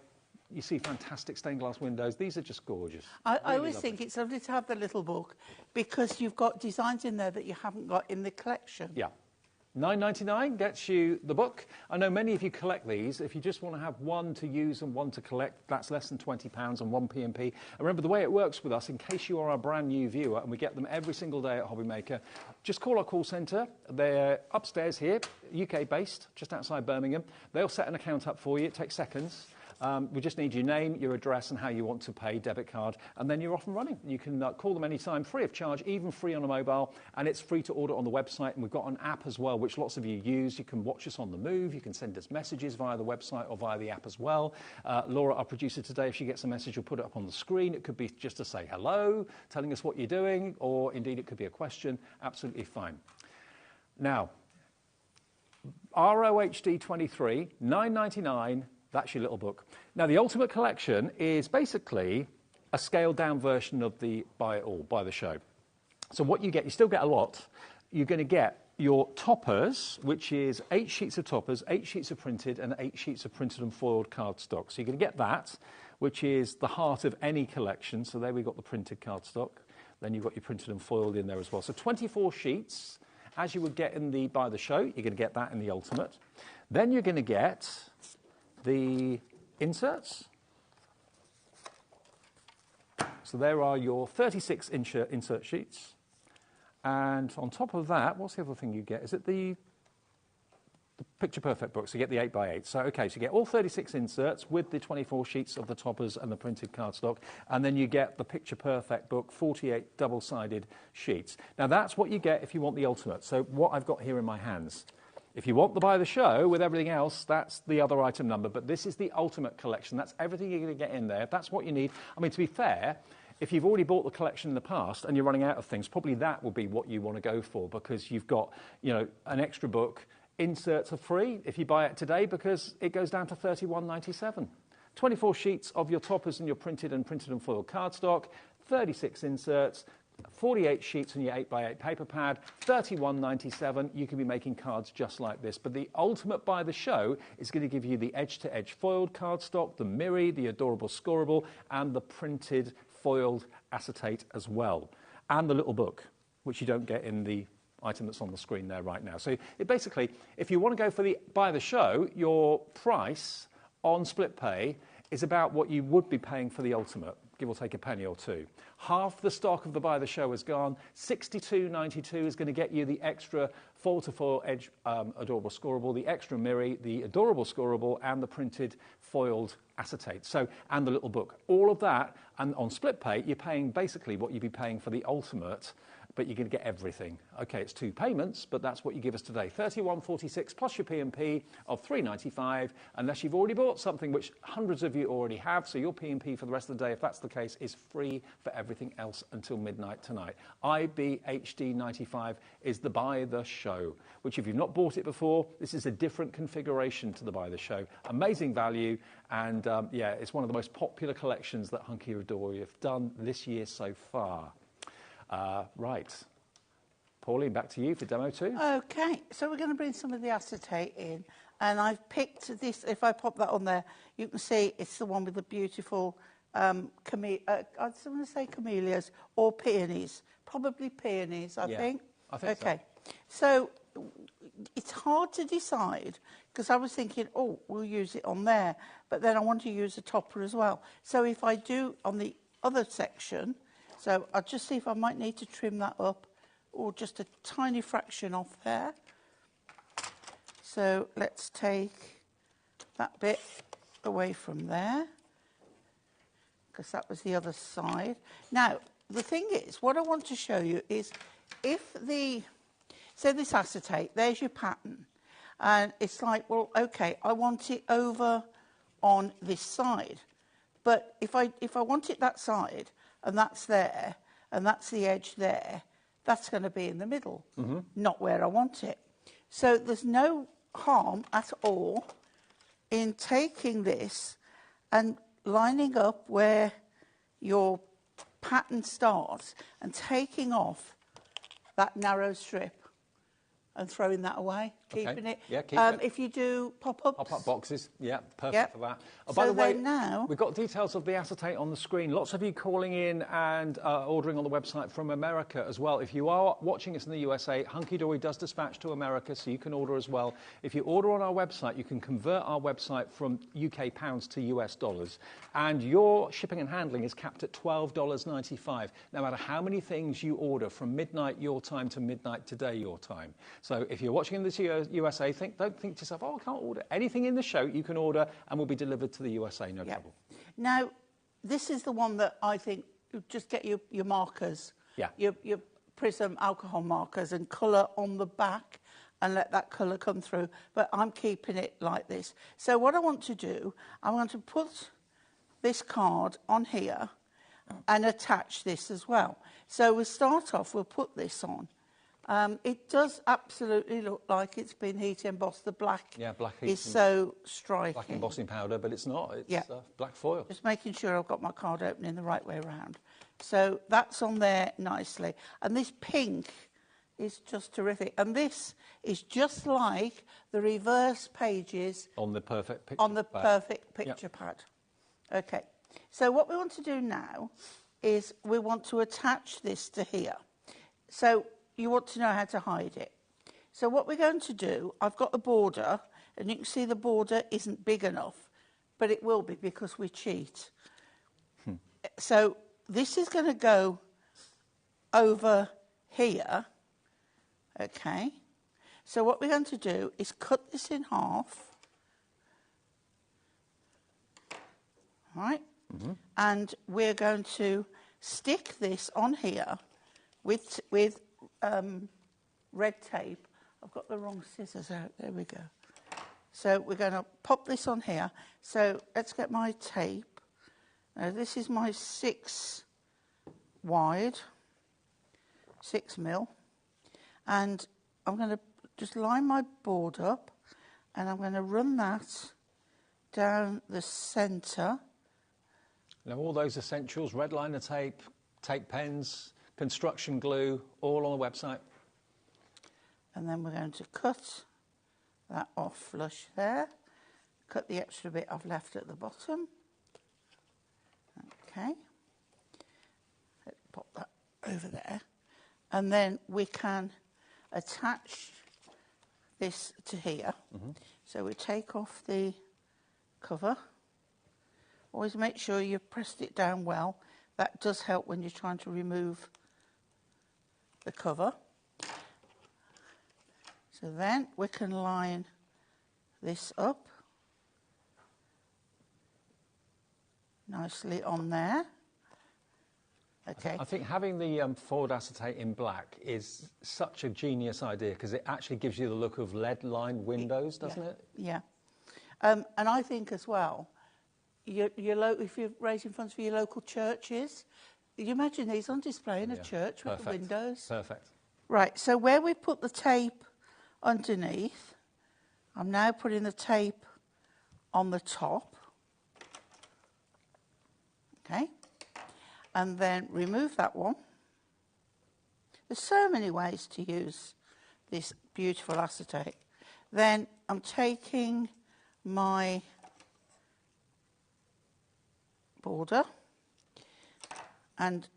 you see fantastic stained glass windows, these are just gorgeous. I Really always lovely. think it's lovely to have the little book because you've got designs in there that you haven't got in the collection. Yeah. $9.99 gets you the book. I know many of you collect these. If you just want to have one to use and one to collect, that's less than £20 and one P&P. And remember, the way it works with us, in case you are a brand new viewer, and we get them every single day at HobbyMaker, just call our call centre. They're upstairs here, UK-based, just outside Birmingham. They'll set an account up for you. It takes seconds. We just need your name, your address, and how you want to pay, debit card, and then you're off and running. You can call them anytime, free of charge, even free on a mobile, and it's free to order on the website. And we've got an app as well, which lots of you use. You can watch us on the move. You can send us messages via the website or via the app as well. Laura, our producer today, if she gets a message, will put it up on the screen. It could be just to say hello, telling us what you're doing, or indeed it could be a question. Absolutely fine. Now, ROHD 23, $9.99. That's your little book. Now, the Ultimate Collection is basically a scaled-down version of the Buy It All, Buy the Show. So what you get, you still get a lot. You're going to get your toppers, which is 8 sheets of toppers, 8 sheets of printed, and 8 sheets of printed and foiled cardstock. So you're going to get that, which is the heart of any collection. So there we've got the printed cardstock. Then you've got your printed and foiled in there as well. So 24 sheets, as you would get in the Buy the Show. You're going to get that in the Ultimate. Then you're going to get the inserts. So there are your 36 insert sheets. And on top of that, what's the other thing you get? Is it the Picture Perfect book? So you get the 8x8. So, okay, so you get all 36 inserts with the 24 sheets of the toppers and the printed cardstock. And then you get the Picture Perfect book, 48 double-sided sheets. Now, that's what you get if you want the Ultimate. So what I've got here in my hands. If you want the Buy the Show with everything else, that's the other item number. But this is the Ultimate Collection. That's everything you're going to get in there. If that's what you need. I mean, to be fair, if you've already bought the collection in the past and you're running out of things, probably that will be what you want to go for because you've got, you know, an extra book. Inserts are free if you buy it today because it goes down to $31.97. 24 sheets of your toppers and your printed and foiled cardstock, 36 inserts, 48 sheets on your 8x8 paper pad, $31.97. You can be making cards just like this. But the Ultimate Buy the Show is going to give you the edge-to-edge foiled cardstock, the Miri, the adorable scoreable, and the printed foiled acetate as well. And the little book, which you don't get in the item that's on the screen there right now. So it basically, if you want to go for the Buy the Show, your price on split pay is about what you would be paying for the Ultimate. give or take a penny or two. Half the stock of the Buy the Show is gone. $62.92 is going to get you the extra foil-to-foil edge adorable scoreable, the extra mirror, the adorable scoreable, and the printed foiled acetate. So, and the little book. All of that, and on split pay, you're paying basically what you'd be paying for the ultimate, but you're going to get everything. Okay, it's 2 payments, but that's what you give us today. $31.46 plus your P&P of $3.95, unless you've already bought something, which hundreds of you already have, so your P&P for the rest of the day, if that's the case, is free for everything else until midnight tonight. IBHD95 is the Buy the Show, which if you've not bought it before, this is a different configuration to the Buy the Show. Amazing value, and yeah, it's one of the most popular collections that Hunky Dory have done this year so far. Right. Pauline, back to you for demo 2. Okay, so we're going to bring some of the acetate in, and I've picked this. If I pop that on there, you can see it's the one with the beautiful, I was going to say camellias or peonies, probably peonies, I think. I think so. Okay, so it's hard to decide because I was thinking, oh, we'll use it on there, but then I want to use a topper as well. So if I do on the other section, so I'll just see if I might need to trim that up or just a tiny fraction off there. So let's take that bit away from there because that was the other side. Now, the thing is, what I want to show you is if say this acetate, there's your pattern. And it's like, well, okay, I want it over on this side. But if I want it that side, and that's there, and that's the edge there, that's going to be in the middle, not where I want it. So there's no harm at all in taking this and lining up where your pattern starts and taking off that narrow strip and throwing that away, keeping it. Yeah, keep it. If you do pop-ups. Pop-up boxes, yeah, perfect Yep. for that. Oh, So by the way, then now- we've got details of the acetate on the screen. Lots of you calling in and ordering on the website from America as well. If you are watching us in the USA, Hunky Dory does dispatch to America, so you can order as well. If you order on our website, you can convert our website from UK pounds to US dollars, and your shipping and handling is capped at $12.95, no matter how many things you order from midnight your time to midnight today your time. So if you're watching in the USA, don't think to yourself, oh, I can't order. Anything in the show you can order and will be delivered to the USA, no trouble. Now, this is the one that I think you just get your markers, your Prism alcohol markers and colour on the back and let that colour come through. But I'm keeping it like this. So what I want to do, I want to put this card on here and attach this as well. So we'll start off, we'll put this on. It does absolutely look like it's been heat embossed. The black, is so striking. Black embossing powder, but it's not. It's black foil. Just making sure I've got my card opening the right way around. So that's on there nicely. And this pink is just terrific. And this is just like the reverse pages on the perfect picture on the pad. perfect picture pad. Okay. So what we want to do now is we want to attach this to here. So you want to know how to hide it. So what we're going to do, I've got a border, and you can see the border isn't big enough, but it will be because we cheat. So this is going to go over here, okay? So what we're going to do is cut this in half, right? And we're going to stick this on here with red tape. I've got the wrong scissors out. There we go. So we're going to pop this on here. So let's get my tape. Now this is my 6 wide, 6 mil. And I'm going to just line my board up and I'm going to run that down the centre. Now all those essentials, red liner tape, tape pens, construction glue, all on the website. And then we're going to cut that off flush there. Cut the extra bit I've left at the bottom. Okay. Let's pop that over there. And then we can attach this to here. So we take off the cover. Always make sure you've pressed it down well That does help when you're trying to remove the cover. So then we can line this up nicely on there. Okay. I think having the forward acetate in black is such a genius idea because it actually gives you the look of lead-lined windows, doesn't it? Yeah. And I think as well, if you're raising funds for your local churches, you imagine these on display in a church with the windows. Perfect. Right, so where we put the tape underneath, I'm now putting the tape on the top. Okay. And then remove that one. There's so many ways to use this beautiful acetate. Then I'm taking my border and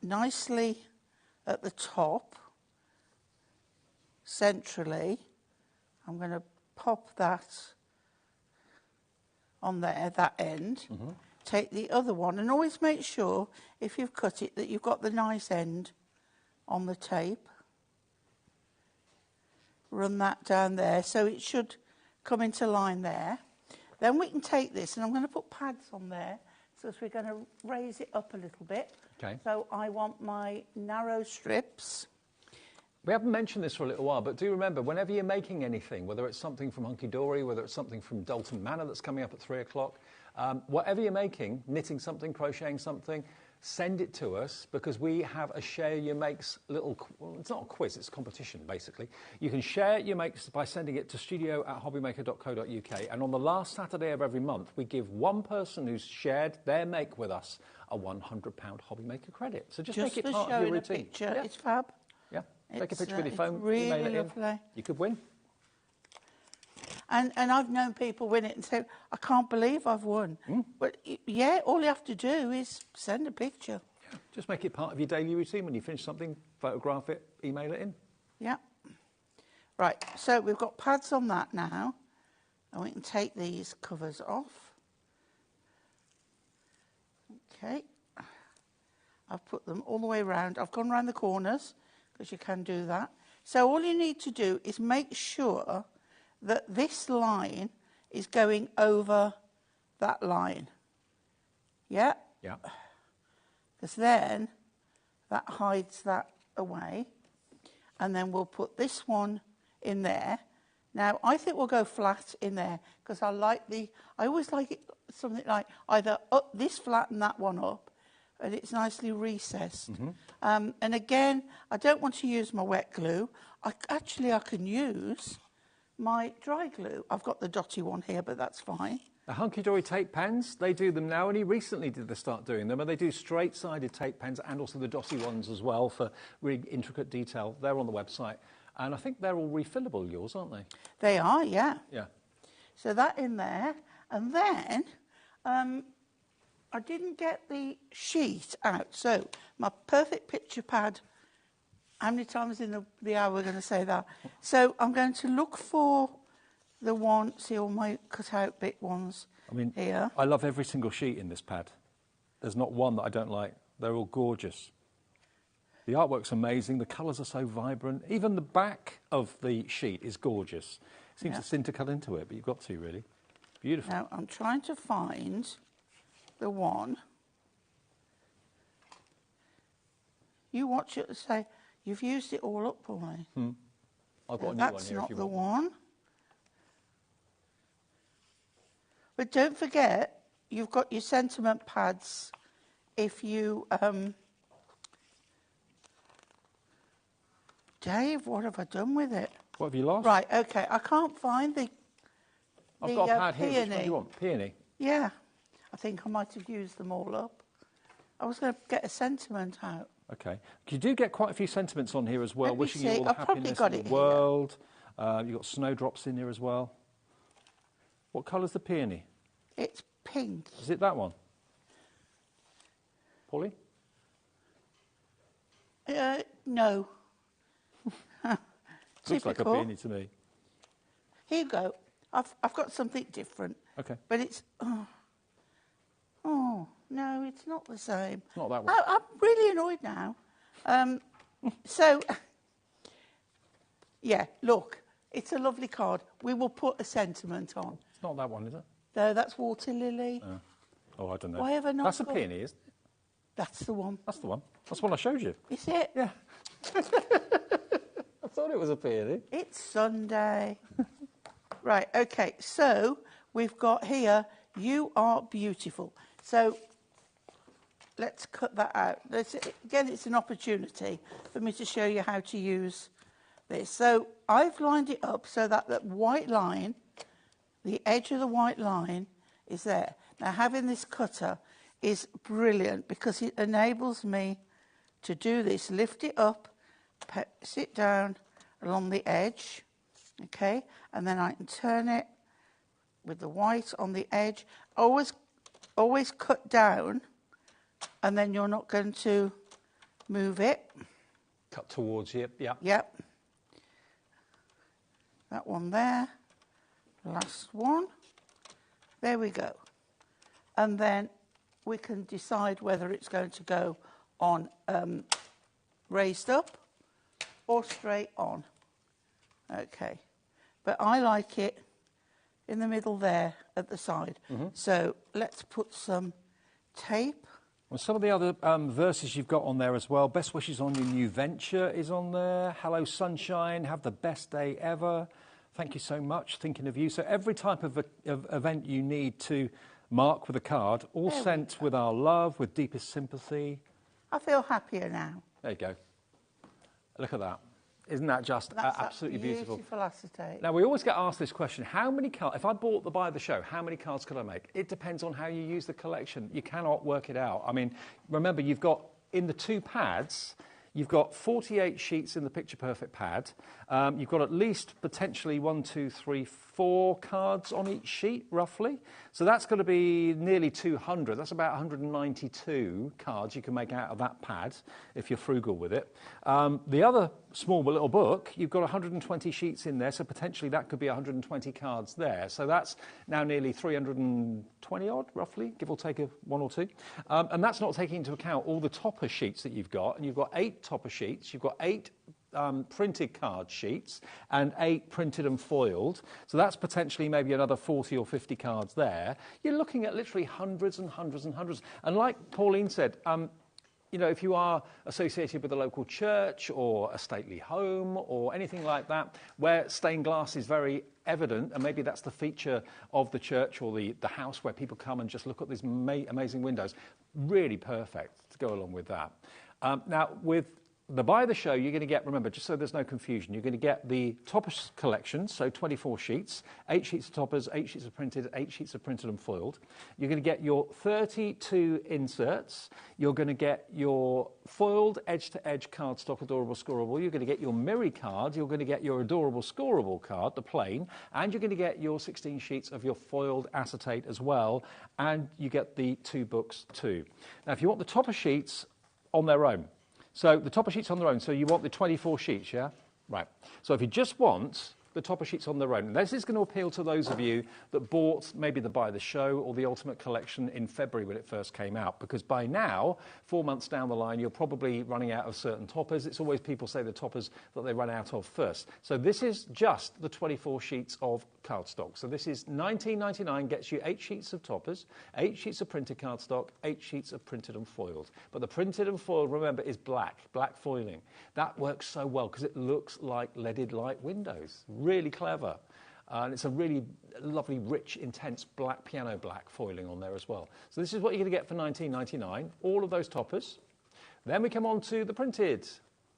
nicely at the top, centrally, I'm going to pop that on there, that end. Mm-hmm. Take the other one and always make sure, if you've cut it, that you've got the nice end on the tape. Run that down there, so it should come into line there. Then we can take this, and I'm going to put pads on there, so we're going to raise it up a little bit. Okay. So I want my narrow strips. We haven't mentioned this for a little while, but do remember, whenever you're making anything, whether it's something from Hunky Dory, whether it's something from Dalton Manor that's coming up at 3 o'clock, whatever you're making, knitting something, crocheting something, send it to us because we have a Share Your Makes little, well, it's not a quiz, it's a competition basically. You can share your makes by sending it to studio@hobbymaker.co.uk, and on the last Saturday of every month, we give one person who's shared their make with us a £100 HobbyMaker credit. So just make it part of your routine. A picture, yeah. It's fab. Yeah, take a picture with your phone, really email it lovely. in. You could win. And I've known people win it and say, I can't believe I've won. But yeah, all you have to do is send a picture. Yeah, just make it part of your daily routine. When you finish something, photograph it, email it in. Yeah. Right, so we've got pads on that now. And we can take these covers off. Okay. I've put them all the way around. I've gone around the corners because you can do that. So all you need to do is make sure that this line is going over that line. Yeah? Yeah. Because then that hides that away. And then we'll put this one in there. Now, I think we'll go flat in there because I always like it something like either up this flat and that one up, and it's nicely recessed. Mm-hmm. And again, I don't want to use my wet glue. I can use my dry glue. I've got the dotty one here, but that's fine. The Hunky Dory tape pens, they do them now. Only recently did they start doing them, and they do straight-sided tape pens and also the dotty ones as well for really intricate detail. They're on the website, and I think they're all refillable, yours, aren't they? They are, yeah. Yeah. So that in there, and then I didn't get the sheet out. So my perfect picture pad. How many times in the hour we're going to say that? So I'm going to look for the one, see all my cut-out bit ones here. I love every single sheet in this pad. There's not one that I don't like. They're all gorgeous. The artwork's amazing. The colours are so vibrant. Even the back of the sheet is gorgeous. It seems to sin to cut into it, but you've got to, really. Beautiful. Now, I'm trying to find the one. You watch it and say, you've used it all up, Pauline. I've got a new one That's here not if you the want. one. But don't forget, you've got your sentiment pads if you... Dave, what have I done with it? What have you lost? Right, OK, I can't find the I've got a pad peony. here. Which one do you want? Peony? Yeah, I think I might have used them all up. I was going to get a sentiment out. OK. You do get quite a few sentiments on here as well, Let me wishing see. you all the I've probably happiness got in it the here. world. You've got snowdrops in here as well. What colour's the peony? It's pink. Is it that one? Pauline? No. Looks like a Typical. peony to me. Here you go. I've got something different. OK. But it's... Oh, No, it's not the same. It's not that one. I'm really annoyed now. So, yeah, look, it's a lovely card. We will put a sentiment on. It's not that one, is it? No, that's water lily. Oh, I don't know. Why have I not That's a got- peony, isn't it? That's the one. That's the one. That's the one I showed you. Is it? Yeah. I thought it was a peony. It's Sunday. Right, okay, so we've got here, you are beautiful. So let's cut that out. Again, it's an opportunity for me to show you how to use this. So I've lined it up so that the white line, the edge of the white line is there. Now, having this cutter is brilliant because it enables me to do this, lift it up, sit down along the edge, okay, and then I can turn it with the white on the edge. Always cut down, and then you're not going to move it. Cut towards you, yeah. Yep. That one there. Last one. There we go. And then we can decide whether it's going to go on raised up or straight on. Okay. But I like it in the middle there at the side. So let's put some tape. Well, some of the other verses you've got on there as well. Best wishes on your new venture is on there. Hello, sunshine. Have the best day ever. Thank you so much. Thinking of you. So every type of event you need to mark with a card, all sent with our love, with deepest sympathy. I feel happier now. There you go. Look at that. Isn't that just absolutely beautiful? Beautiful acetate. Now, we always get asked this question, how many cards, if I bought the buy the show, how many cards could I make? It depends on how you use the collection. You cannot work it out. I mean, remember, you've got, in the two pads, you've got 48 sheets in the Picture Perfect pad. You've got at least potentially 4 cards on each sheet, roughly. So that's going to be nearly 200. That's about 192 cards you can make out of that pad, if you're frugal with it. The other small little book, you've got 120 sheets in there, so potentially that could be 120 cards there. So that's now nearly 320 odd, roughly, give or take one or two. And that's not taking into account all the topper sheets that you've got. And you've got 8 topper sheets, you've got 8 printed card sheets and 8 printed and foiled. So that's potentially maybe another 40 or 50 cards there. You're looking at literally hundreds and hundreds and hundreds. And like Pauline said, you know, if you are associated with a local church or a stately home or anything like that, where stained glass is very evident, and maybe that's the feature of the church or the house where people come and just look at these amazing windows, really perfect to go along with that. Now, with the buy the show, you're going to get, remember, just so there's no confusion, you're going to get the toppers collection, so 24 sheets, 8 sheets of toppers, 8 sheets of printed, 8 sheets of printed and foiled. You're going to get your 32 inserts. You're going to get your foiled edge-to-edge cardstock adorable scorable. You're going to get your Miri card. You're going to get your adorable scorable card, the plain, and you're going to get your 16 sheets of your foiled acetate as well, and you get the 2 books too. Now, if you want the topper sheets on their own, so the topper sheets on their own, so you want the 24 sheets, yeah? Right. So if you just want the topper sheets on their own, this is going to appeal to those of you that bought maybe the Buy the Show or the Ultimate Collection in February when it first came out, because by now, 4 months down the line, you're probably running out of certain toppers. It's always people say the toppers that they run out of first. So this is just the 24 sheets of cardstock. So this is $19.99, gets you 8 sheets of toppers, 8 sheets of printed cardstock, 8 sheets of printed and foiled. But the printed and foiled, remember, is black foiling. That works so well because it looks like leaded light windows. Really clever. And it's a really lovely, rich, intense black, piano black foiling on there as well. So this is what you're going to get for $19.99, all of those toppers. Then we come on to the printed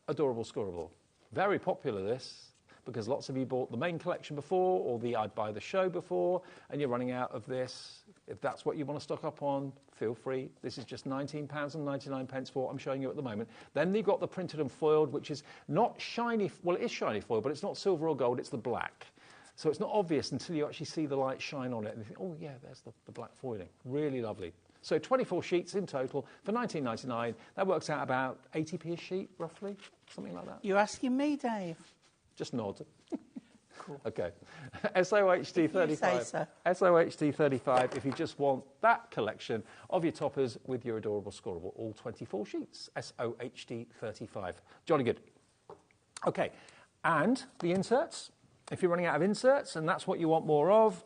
adorable scorable. Very popular, this, because lots of you bought the main collection before or the I'd Buy the Show before, and you're running out of this. If that's what you want to stock up on, feel free. This is just £19.99 for what I'm showing you at the moment. Then you've got the printed and foiled, which is not shiny. Well, it is shiny foil, but it's not silver or gold. It's the black. So it's not obvious until you actually see the light shine on it. And you think, oh, yeah, there's the black foiling. Really lovely. So 24 sheets in total for $19.99. That works out about 80p a sheet, roughly, something like that. You're asking me, Dave? Just nod. Of Cool. Okay. SOHD 35. so. SOHD 35 if you just want that collection of your toppers with your adorable scorable, all 24 sheets. SOHD 35. Jolly good. Okay. And the inserts. If you're running out of inserts and that's what you want more of,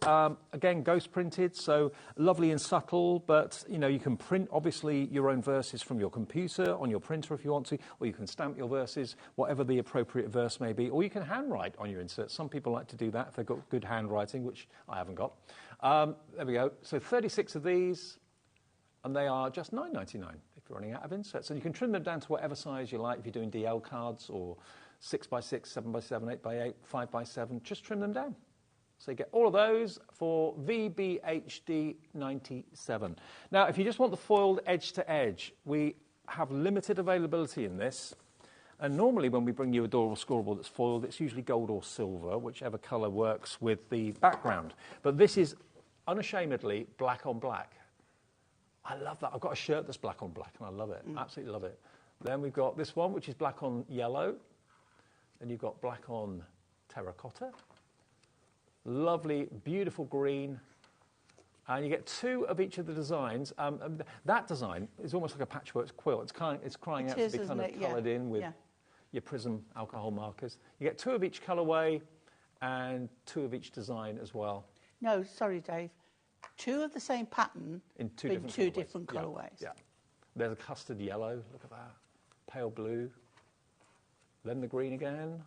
again, ghost printed, so lovely and subtle, but you can print obviously your own verses from your computer on your printer if you want to, or you can stamp your verses, whatever the appropriate verse may be, or you can handwrite on your inserts. Some people like to do that if they've got good handwriting, which I haven't got. There we go. So 36 of these, and they are just $9.99 if you're running out of inserts. And you can trim them down to whatever size you like if you're doing DL cards or 6x6, 7x7, 8x8, 5x7, just trim them down. So you get all of those for VBHD 97. Now, if you just want the foiled edge to edge, we have limited availability in this. And normally when we bring you adorable scorable that's foiled, it's usually gold or silver, whichever colour works with the background. But this is unashamedly black on black. I love that. I've got a shirt that's black on black, and I love it. Absolutely love it. Then we've got this one, which is black on yellow. Then you've got black on terracotta. Lovely, beautiful green. And you get two of each of the designs. That design is almost like a patchwork quilt. It's crying out to be kind of coloured in with your Prism alcohol markers. You get two of each colourway and two of each design as well. No, sorry, Dave. Two of the same pattern in two different colourways. Yeah. There's a custard yellow. Look at that. Pale blue. Then the green again,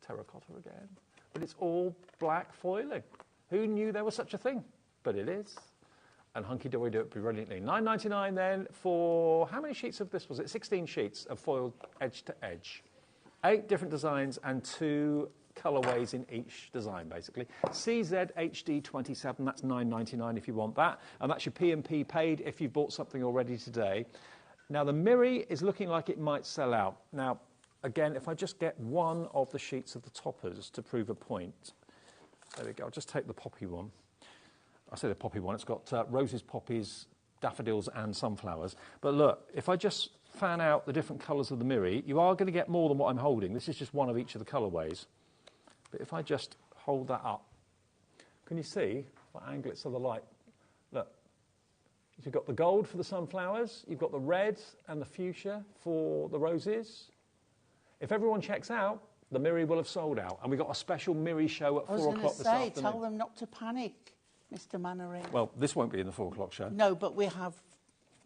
terracotta again. But it's all black foiling. Who knew there was such a thing? But it is. And Hunky Dory do it brilliantly. $9.99 then for, how many sheets of this was it? 16 sheets of foiled edge to edge. 8 different designs and 2 colourways in each design, basically. CZHD 27, that's $9.99 if you want that. And that's your P&P paid if you bought something already today. Now, the Miri is looking like it might sell out. Now, again, if I just get one of the sheets of the toppers to prove a point. There we go. I'll just take the poppy one. I say the poppy one. It's got roses, poppies, daffodils and sunflowers. But look, if I just fan out the different colours of the Miri, you are going to get more than what I'm holding. This is just one of each of the colourways. But if I just hold that up, can you see what angle it's of the light? Look. You've got the gold for the sunflowers. You've got the red and the fuchsia for the roses. If everyone checks out, the Miri will have sold out. And we've got a special Miri show at 4 o'clock this afternoon. Tell them not to panic, Mr. Mannering. Well, this won't be in the 4 o'clock show. No, but we've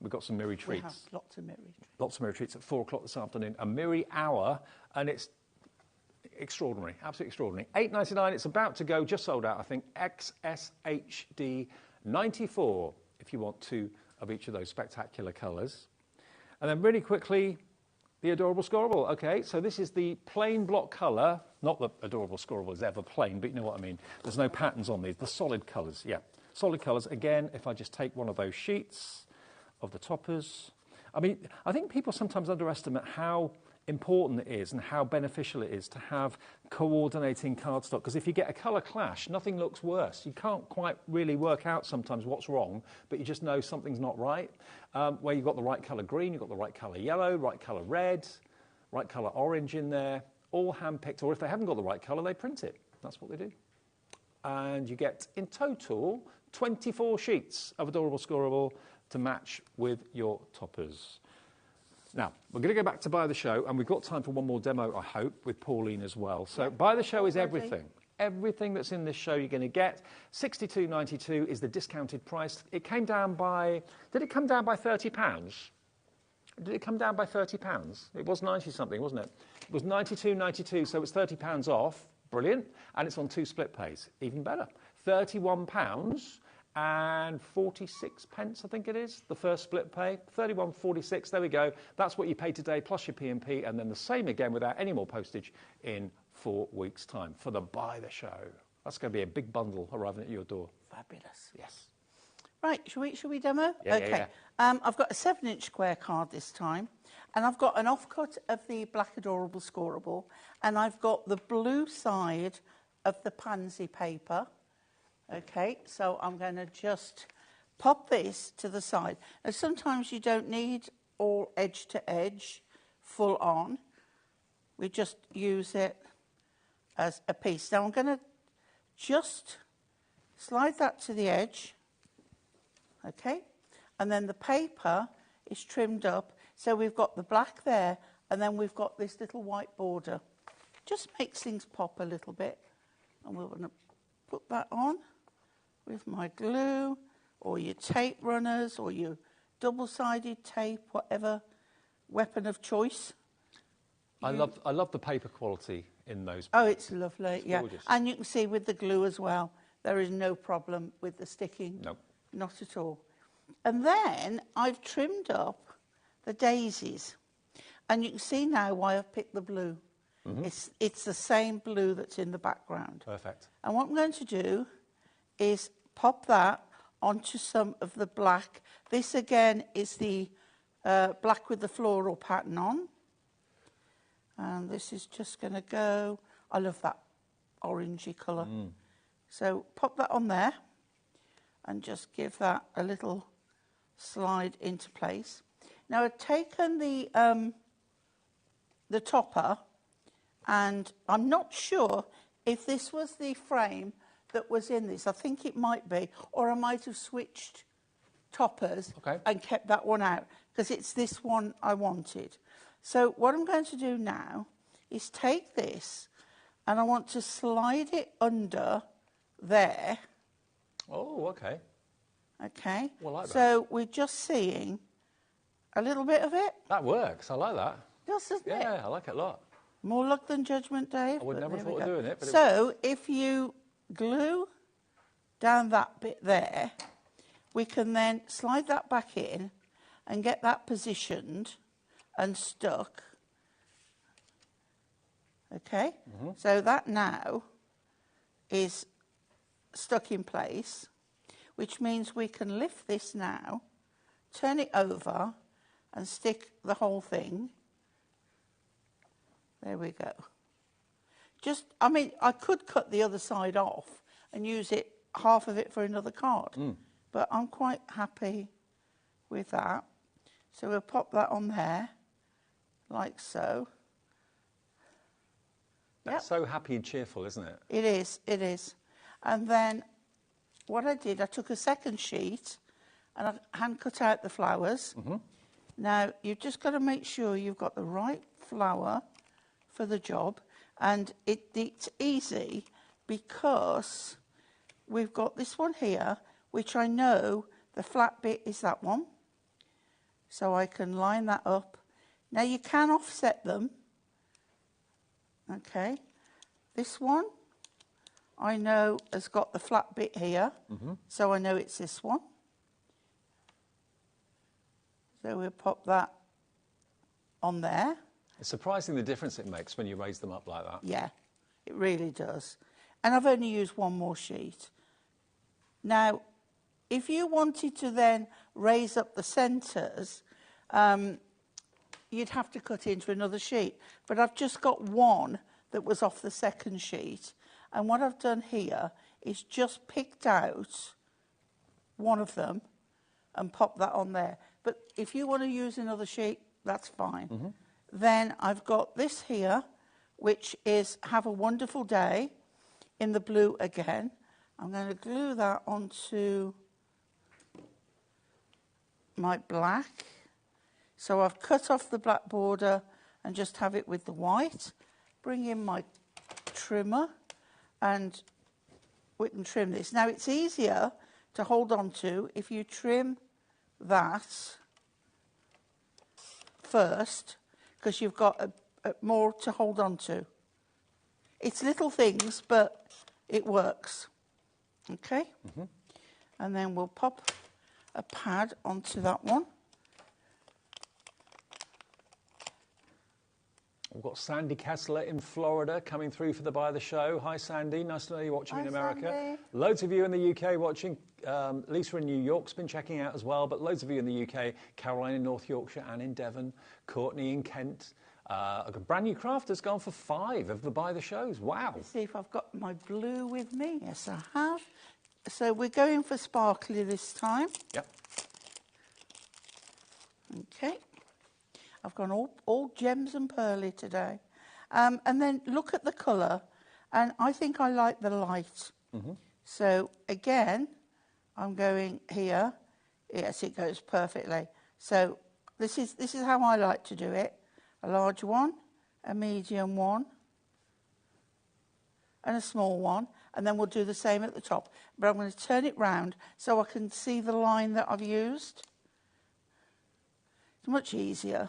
got some Miri treats. We have lots of Miri treats. Lots of Miri treats at 4 o'clock this afternoon. A Miri hour, and it's extraordinary, absolutely extraordinary. $8.99, it's about to go, just sold out, I think. XSHD 94, if you want 2 of each of those spectacular colours. And then really quickly, the adorable scorable. Okay, so this is the plain block colour. Not that adorable scorable is ever plain, but you know what I mean. There's no patterns on these. The solid colours, yeah. Solid colours. Again, if I just take one of those sheets of the toppers. I mean, I think people sometimes underestimate how important it is and how beneficial it is to have coordinating cardstock. Because if you get a colour clash, nothing looks worse. You can't quite really work out sometimes what's wrong, but you just know something's not right. Where you've got the right colour green, you've got the right colour yellow, right colour red, right colour orange in there, all hand-picked. Or if they haven't got the right colour, they print it. That's what they do. And you get, in total, 24 sheets of adorable scorable to match with your toppers. Now, we're going to go back to Buy the Show, and we've got time for one more demo, I hope, with Pauline as well. So Buy the Show is everything. Everything that's in this show you're going to get. $62.92 is the discounted price. It came down by... Did it come down by £30? Did it come down by £30? It was 90-something, wasn't it? It was $92.92, so it's £30 off. Brilliant. And it's on 2 split pays. Even better. £31 and 46 pence, I think it is, the first split pay. 31.46, there we go. That's what you pay today, plus your P&P, and then the same again without any more postage in 4 weeks' time for the Buy the Show. That's going to be a big bundle arriving at your door. Fabulous. Yes. Right, shall we demo? Yeah, okay. Yeah. I've got a 7-inch square card this time, and I've got an offcut of the black adorable scorable, and I've got the blue side of the pansy paper. Okay, so I'm going to just pop this to the side. Now, sometimes you don't need all edge to edge, full on. We just use it as a piece. Now, I'm going to just slide that to the edge, okay? And then the paper is trimmed up, so we've got the black there, and then we've got this little white border. Just makes things pop a little bit. And we're going to put that on with my glue, or your tape runners, or your double-sided tape, whatever weapon of choice. I love the paper quality in those. Oh, it's lovely, it's yeah. gorgeous. And you can see with the glue as well, there is no problem with the sticking. No. Not at all. And then I've trimmed up the daisies. And you can see now why I've picked the blue. Mm-hmm. It's the same blue that's in the background. Perfect. And what I'm going to do is pop that onto some of the black. This again is the black with the floral pattern on. And this is just going to go, I love that orangey colour. So pop that on there and just give that a little slide into place. Now I've taken the topper, and I'm not sure if this was the frame that was in this. I think it might be, or I might have switched toppers and kept that one out, because it's this one I wanted. So what I'm going to do now is take this, and I want to slide it under there. Oh, okay. Okay. Well, I like that. So we're just seeing a little bit of it. That works. I like that. Doesn't it? Yeah, I like it a lot. More luck than judgment, Dave. I would never have thought of doing it. But so if you glue down that bit there, we can then slide that back in and get that positioned and stuck. Okay? Mm-hmm. So that now is stuck in place, which means we can lift this now, turn it over, and stick the whole thing. There we go. I mean, I could cut the other side off and use it, half of it for another card. But I'm quite happy with that. So we'll pop that on there, like so. That's so happy and cheerful, isn't it? It is, it is. And then what I did, I took a second sheet and I hand cut out the flowers. Mm-hmm. Now, you've just got to make sure you've got the right flower for the job. And it's easy because we've got this one here, which I know the flat bit is that one. So I can line that up. Now, you can offset them. Okay. This one, I know has got the flat bit here. Mm-hmm. So I know it's this one. So we'll pop that on there. It's surprising the difference it makes when you raise them up like that. Yeah, it really does. And I've only used one more sheet. Now, if you wanted to then raise up the centres, you'd have to cut into another sheet. But I've just got one that was off the second sheet. And what I've done here is just picked out one of them and popped that on there. But if you want to use another sheet, that's fine. Mm-hmm. Then I've got this here, which is Have a Wonderful Day, in the blue again. I'm going to glue that onto my black. So I've cut off the black border and just have it with the white. Bring in my trimmer and we can trim this. Now it's easier to hold on to if you trim that first, because you've got more to hold on to. It's little things, but it works. Okay? Mm-hmm. And then we'll pop a pad onto that one. We've got Sandy Kessler in Florida coming through for the Buy the Show. Hi, Sandy. Nice to know you're watching in America. Sandy. Loads of you in the UK watching. Lisa in New York's been checking out as well, but loads of you in the UK. Caroline in North Yorkshire, Anne in Devon, Courtney in Kent. A brand new crafter's gone for 5 of the Buy the Shows. Wow. Let's see if I've got my blue with me. Yes, I have. So we're going for sparkly this time. Yep. Okay. I've gone all gems and pearly today. And then look at the colour. And I think I like the light So again, I'm going here. Yes, it goes perfectly. So this is how I like to do it. A large one, a medium one, and a small one, and then we'll do the same at the top. But I'm going to turn it round so I can see the line that I've used. It's much easier.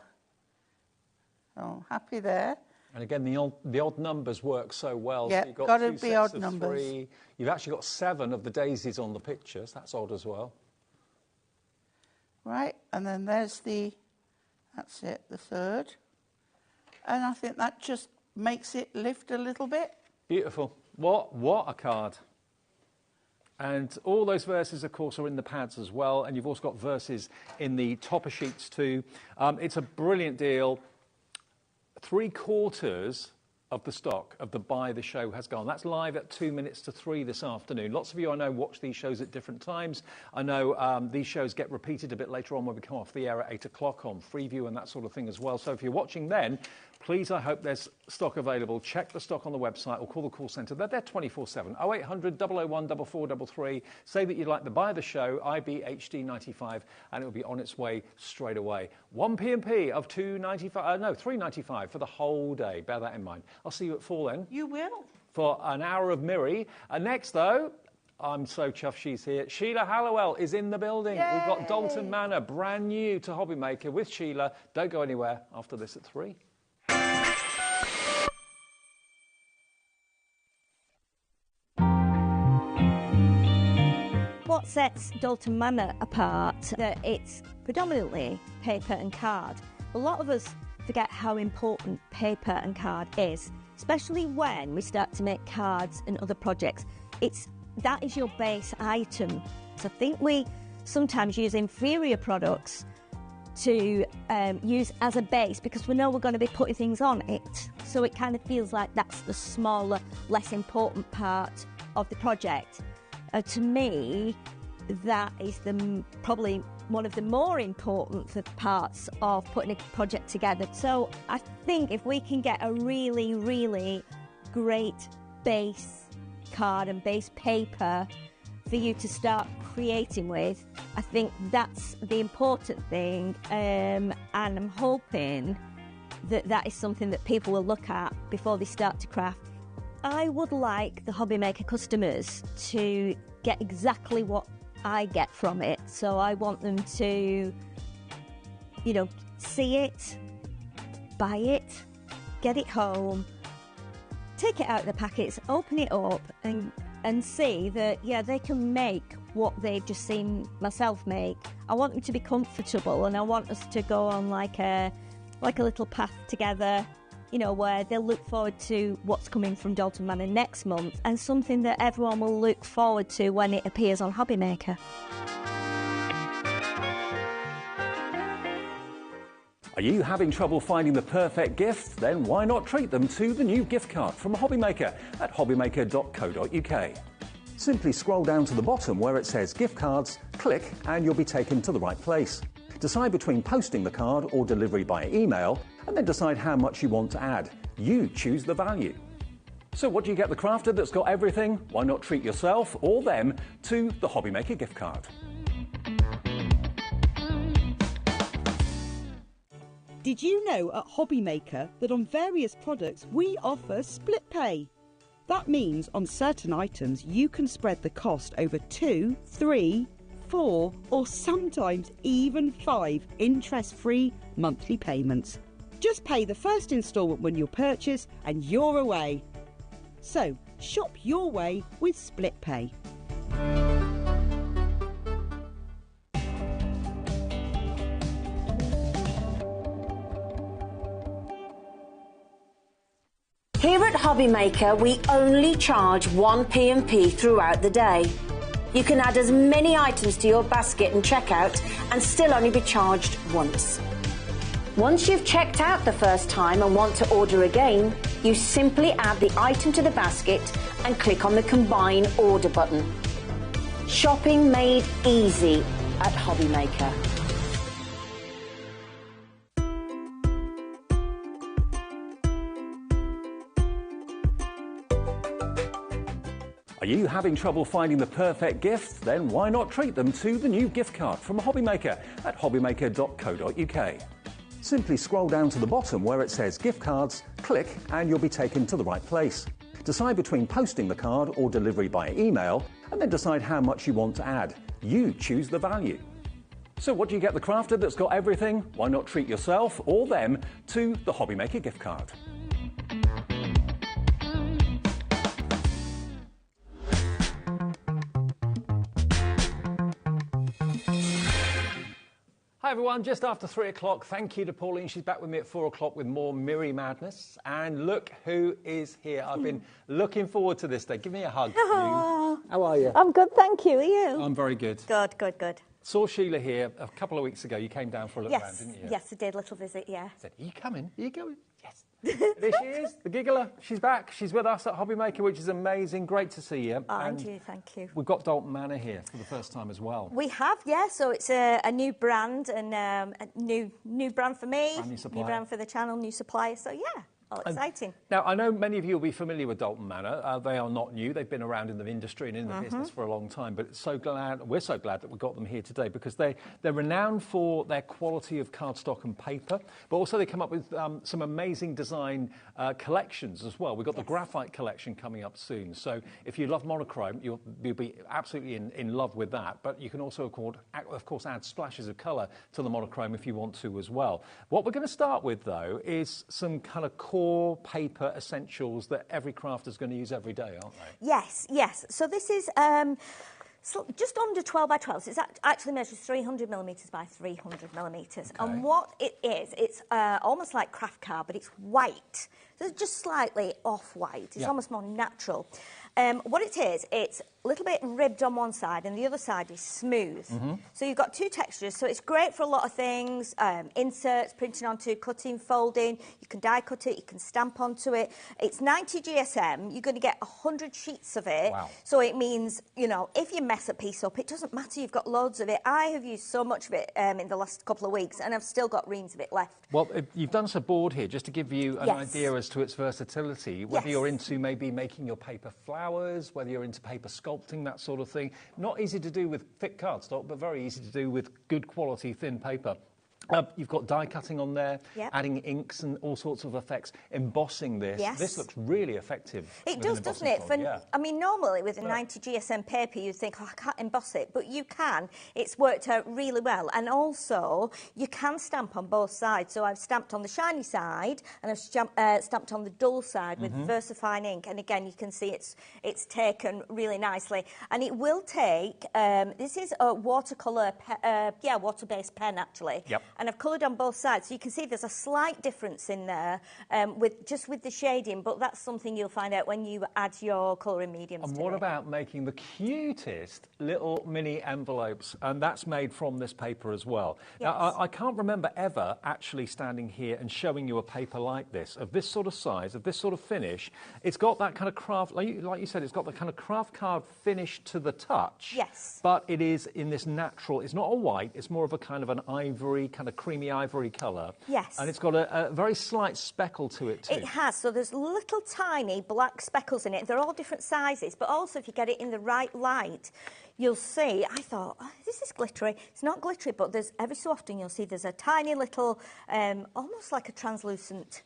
Oh, happy there. And again, the odd numbers work so well. Yeah, so you've got got to two be sets odd of numbers. 3. You've actually got 7 of the daisies on the pictures. That's odd as well. Right, and then there's that's it, the third. And I think that just makes it lift a little bit. Beautiful. What a card. And all those verses, of course, are in the pads as well. And you've also got verses in the topper sheets too. It's a brilliant deal. 3/4 of the stock of the Buy the Show has gone. That's live at 2 minutes to 3 this afternoon. Lots of you I know watch these shows at different times. I know these shows get repeated a bit later on when we come off the air at 8 o'clock on Freeview and that sort of thing as well. So if you're watching then, please, I hope there's stock available. Check the stock on the website or call the call centre. They're there 24/7. 0800 001 4433. Say that you'd like the Buy the Show IBHD95 and it will be on its way straight away. 1 P&P of $3.95 for the whole day. Bear that in mind. I'll see you at 4 then. You will. For an hour of Miri. Next, though, I'm so chuffed she's here. Sheila Hallowell is in the building. Yay! We've got Dalton Manor, brand new to HobbyMaker with Sheila. Don't go anywhere after this at 3. What sets Dalton Manor apart, that it's predominantly paper and card. A lot of us forget how important paper and card is, especially when we start to make cards and other projects. That is your base item. So I think we sometimes use inferior products to use as a base because we know we're going to be putting things on it. So it kind of feels like that's the smaller, less important part of the project. To me, that is probably one of the more important parts of putting a project together. So I think if we can get a really, really great base card and base paper for you to start creating with, I think that's the important thing, and I'm hoping that is something that people will look at before they start to craft. I would like the HobbyMaker customers to get exactly what I get from it. So I want them to, see it, buy it, get it home, take it out of the packets, open it up and see that, they can make what they've just seen myself make. I want them to be comfortable and I want us to go on like a little path together, where they'll look forward to what's coming from Dalton Manor next month and something that everyone will look forward to when it appears on HobbyMaker. Are you having trouble finding the perfect gift? Then why not treat them to the new gift card from HobbyMaker at hobbymaker.co.uk. Simply scroll down to the bottom where it says gift cards, click and you'll be taken to the right place. Decide between posting the card or delivery by email and then decide how much you want to add. You choose the value. So what do you get the crafter that's got everything? Why not treat yourself or them to the HobbyMaker gift card? Did you know at HobbyMaker that on various products we offer split pay? That means on certain items you can spread the cost over 2, 3, 4 or sometimes even 5 interest-free monthly payments. Just pay the first instalment when you purchase and you're away. So shop your way with split pay. Here at HobbyMaker, we only charge 1 P&P throughout the day. You can add as many items to your basket and checkout and still only be charged once. Once you've checked out the first time and want to order again, you simply add the item to the basket and click on the Combine Order button. Shopping made easy at HobbyMaker. Are you having trouble finding the perfect gift? Then why not treat them to the new gift card from HobbyMaker at hobbymaker.co.uk. Simply scroll down to the bottom where it says gift cards, click and you'll be taken to the right place. Decide between posting the card or delivery by email and then decide how much you want to add. You choose the value. So what do you get the crafter that's got everything? Why not treat yourself or them to the HobbyMaker gift card? Hi everyone, just after 3 o'clock. Thank you to Pauline. She's back with me at 4 o'clock with more Miri Madness. And look who is here. I've been looking forward to this day. Give me a hug. Oh, How are you? I'm good, thank you. Are you? I'm very good. Good, good, good. Saw Sheila here a couple of weeks ago. You came down for a look around, didn't you? Yes, I did. Little visit, yeah. Said, are you coming? Are you going? Yes. There she is, the giggler. She's back. She's with us at HobbyMaker, which is amazing. Great to see you. Oh, and you, thank you. We've got Dalton Manor here for the first time as well. We have, yeah. So it's a new brand and a new brand for me, new brand for the channel, new supplier. So yeah. Oh, exciting. Now, I know many of you will be familiar with Dalton Manor. They are not new. They've been around in the industry and in the business for a long time. But we're so glad that we got them here today because they're renowned for their quality of cardstock and paper. But also they come up with some amazing design collections as well. We've got the graphite collection coming up soon. So if you love monochrome, you'll be absolutely in love with that. But you can also, of course, add splashes of colour to the monochrome if you want to as well. What we're going to start with, though, is some kind of core paper essentials that every crafter is going to use every day, aren't they? Yes, yes. So this is just under 12 by 12. So it actually measures 300 millimetres by 300 millimetres. Okay. And what it is, it's almost like craft card, but it's white. So it's just slightly off-white. It's almost more natural. What it is, it's a little bit ribbed on one side and the other side is smooth. So you've got two textures, so it's great for a lot of things, inserts, printing onto, cutting, folding. You can die cut it, you can stamp onto it. It's 90 GSM, you're going to get 100 sheets of it. Wow. So it means, you know, if you mess a piece up, it doesn't matter, you've got loads of it. I have used so much of it in the last couple of weeks and I've still got reams of it left. Well, you've done us a board here just to give you an idea as to its versatility, whether you're into maybe making your paper flowers, whether you're into paper sculpting, that sort of thing. Not easy to do with thick cardstock, but very easy to do with good quality thin paper. You've got die cutting on there, adding inks and all sorts of effects, embossing this. Yes. This looks really effective. It does, doesn't it? I mean, normally with a 90 GSM paper, you'd think, oh, I can't emboss it, but you can. It's worked out really well. And also, you can stamp on both sides. So I've stamped on the shiny side, and I've stamped on the dull side with VersaFine ink. And again, you can see it's taken really nicely. And it will take, this is a watercolour, water-based pen, actually. Yep. And I've coloured on both sides, so you can see there's a slight difference in there with the shading, but that's something you'll find out when you add your colouring mediums to it. And what about making the cutest little mini envelopes? And that's made from this paper as well. Yes. Now, I can't remember ever actually standing here and showing you a paper like this, of this sort of size, of this sort of finish. It's got that kind of craft, like you said, it's got the kind of craft card finish to the touch. Yes. But it is in this natural, it's not a white, it's more of a kind of an ivory, kind of creamy ivory colour. Yes. And it's got a very slight speckle to it too. It has. So there's little tiny black speckles in it. They're all different sizes, but also if you get it in the right light, you'll see, I thought, oh, this is glittery. It's not glittery, but there's every so often you'll see there's a tiny little, almost like a translucent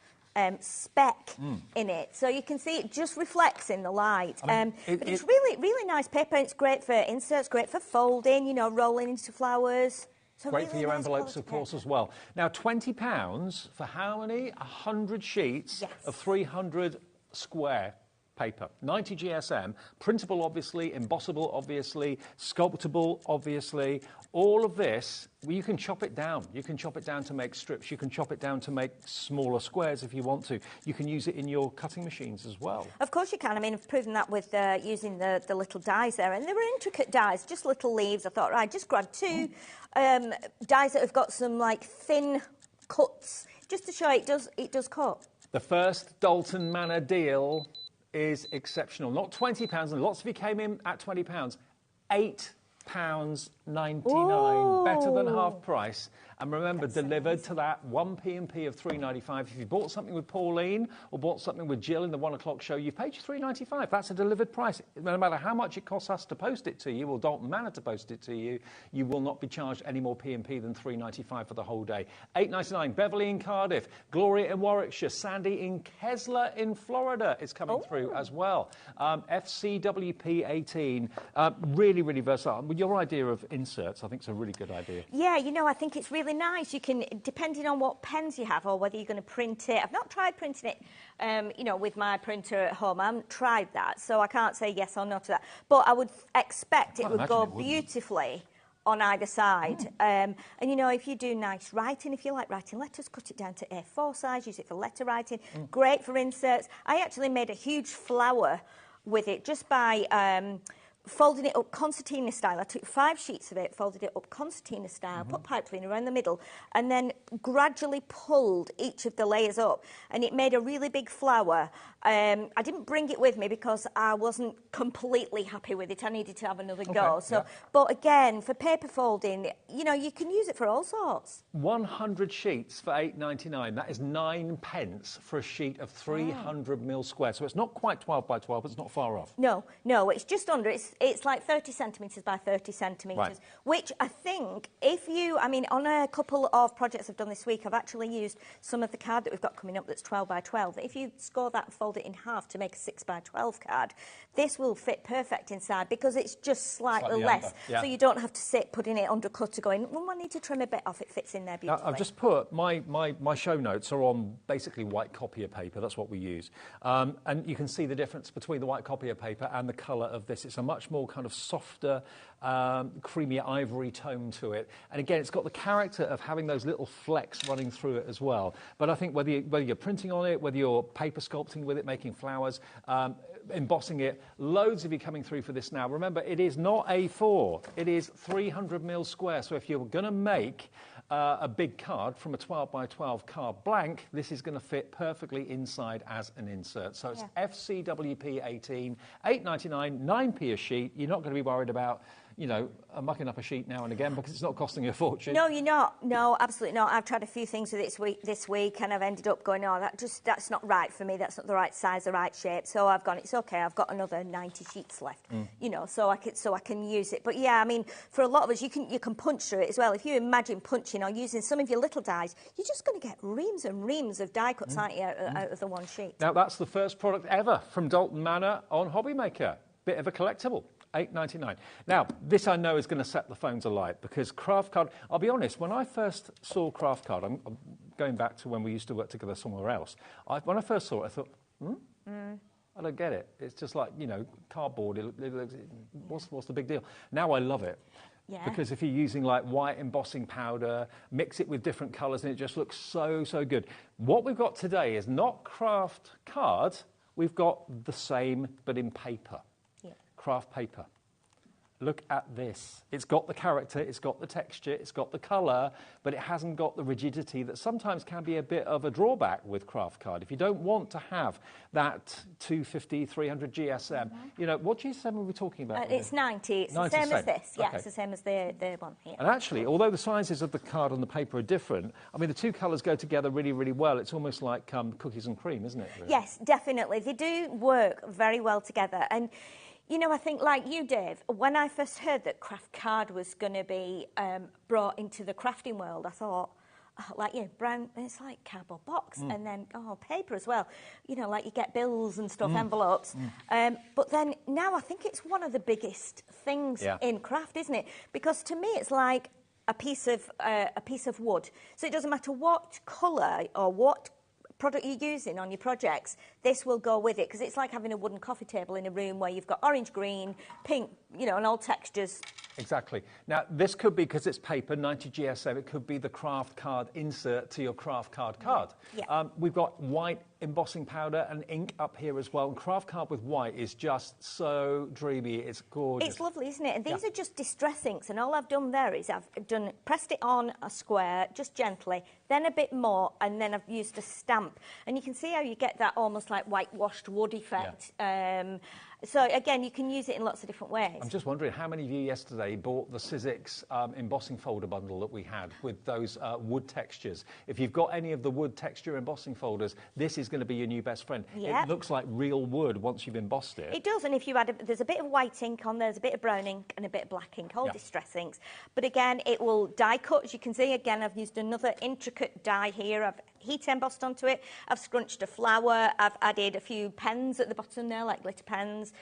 speck in it. So you can see it just reflects in the light. But it's really, really nice paper. It's great for inserts, great for folding, you know, rolling into flowers. So great really for your nice envelopes, of course, as well. Now, £20 for how many? 100 sheets of 300 square paper. 90 GSM, printable, obviously, embossable, obviously, sculptable, obviously. All of this, well, you can chop it down. You can chop it down to make strips. You can chop it down to make smaller squares if you want to. You can use it in your cutting machines as well. Of course you can. I mean, I've proven that with using the little dies there. And they were intricate dies, just little leaves. I thought, right, just grab two dies that have got some, like, thin cuts, just to show it does cut. The first Dalton Manor deal is exceptional. Not £20, and lots of you came in at £20. £8.99, better than half price. And remember, delivered to that 1p&p of £3.95. If you bought something with Pauline or bought something with Jill in the 1 o'clock show, you've paid your £3.95. That's a delivered price. No matter how much it costs us to post it to you, or Dalton Manor to post it to you, you will not be charged any more P&P than £3.95 for the whole day. £8.99, Beverly in Cardiff, Gloria in Warwickshire, Sandy in Kesler in Florida is coming through as well. FCWP 18, really, really versatile. Your idea of inserts, I think, is a really good idea. Yeah, you know, I think it's really nice. You can, depending on what pens you have or whether you're going to print it. I've not tried printing it, you know, with my printer at home. I haven't tried that, so I can't say yes or no to that. But I would expect it would go beautifully on either side. And, you know, if you do nice writing, if you like writing letters, cut it down to A4 size, use it for letter writing. Great for inserts. I actually made a huge flower with it just by folding it up concertina style. I took 5 sheets of it, folded it up concertina style, put pipe cleaner around the middle, and then gradually pulled each of the layers up, and it made a really big flower. I didn't bring it with me because I wasn't completely happy with it. I needed to have another go. So, but again, for paper folding, you know, you can use it for all sorts. 100 sheets for £8.99. That is 9p for a sheet of 300mm square. So it's not quite 12 by 12, but it's not far off. No, it's just under. It's like 30 centimetres by 30 centimetres, which I think if you, I mean, on a couple of projects I've done this week, I've actually used some of the card that we've got coming up that's 12 by 12. If you score that and fold it in half to make a 6 by 12 card, this will fit perfect inside because it's just slightly less. So you don't have to sit putting it undercut going, well, I need to trim a bit off. It fits in there beautifully. I've just put, my show notes are on basically white copier paper. That's what we use. And you can see the difference between the white copier paper and the colour of this. It's a much more kind of softer, creamier ivory tone to it. And again, it's got the character of having those little flecks running through it as well. But I think whether you're printing on it, whether you're paper sculpting with it, making flowers, embossing it, loads of you coming through for this now. Remember, it is not A4, it is 300mm square. So if you're going to make a big card from a 12 by 12 card blank, this is going to fit perfectly inside as an insert. So it's FCWP 18, £8.99, 9p a sheet. You're not going to be worried about, you know, mucking up a sheet now and again because it's not costing you a fortune. No, you're not. No, absolutely not. I've tried a few things with it this week and I've ended up going, oh, that's not right for me. That's not the right size, the right shape. So I've gone, it's okay. I've got another 90 sheets left, you know, so I can use it. But yeah, I mean, for a lot of us, you can punch through it as well. If you imagine punching or using some of your little dies, you're just going to get reams and reams of die cuts, aren't you, out of the one sheet. Now, that's the first product ever from Dalton Manor on HobbyMaker. Bit of a collectible. £8.99. Now, this I know is going to set the phones alight because Craft Card, I'll be honest, when I first saw Craft Card, I'm going back to when we used to work together somewhere else, when I first saw it, I thought, I don't get it. It's just like, you know, cardboard. What's the big deal? Now I love it. Yeah. Because if you're using like white embossing powder, mix it with different colours and it just looks so good. What we've got today is not Craft Card, we've got the same but in paper. Craft paper. Look at this. It's got the character, it's got the texture, it's got the colour, but it hasn't got the rigidity that sometimes can be a bit of a drawback with Craft Card. If you don't want to have that 250, 300 GSM, you know, what GSM are we talking about? It's 90. It's the same as this. Yeah, it's the same as the one here. And actually, although the sizes of the card and the paper are different, I mean, the two colours go together really, really well. It's almost like cookies and cream, isn't it? Really? Yes, definitely. They do work very well together. And you know, I think like you, Dave, when I first heard that Craft Card was going to be brought into the crafting world, I thought, like, yeah, brown, it's like cardboard box, and then, paper as well. You know, like you get bills and stuff, envelopes. But then now I think it's one of the biggest things in craft, isn't it? Because to me, it's like a piece of wood. So it doesn't matter what colour or what product you're using on your projects, this will go with it because it's like having a wooden coffee table in a room where you've got orange, green, pink, you know, and all textures. Exactly. Now, this could be, because it's paper, 90 GSM, it could be the Craft Card insert to your Craft Card card. Yeah. We've got white embossing powder and ink up here as well, and Craft Card with white is just so dreamy. It's gorgeous. It's lovely, isn't it? And these are just distress inks, and all I've done there is I've pressed it on a square, just gently, then a bit more, and then I've used a stamp. And you can see how you get that almost like whitewashed wood effect. So again, you can use it in lots of different ways. I'm just wondering how many of you yesterday bought the Sizzix embossing folder bundle that we had with those wood textures. If you've got any of the wood texture embossing folders, this is going to be your new best friend. Yep. It looks like real wood once you've embossed it. It does, and if you add, there's a bit of white ink on there, there's a bit of brown ink and a bit of black ink, all distress inks. But again, it will die cut, as you can see. Again, I've used another intricate die here. I've heat embossed onto it. I've scrunched a flower. I've added a few pens at the bottom there, like glitter pens,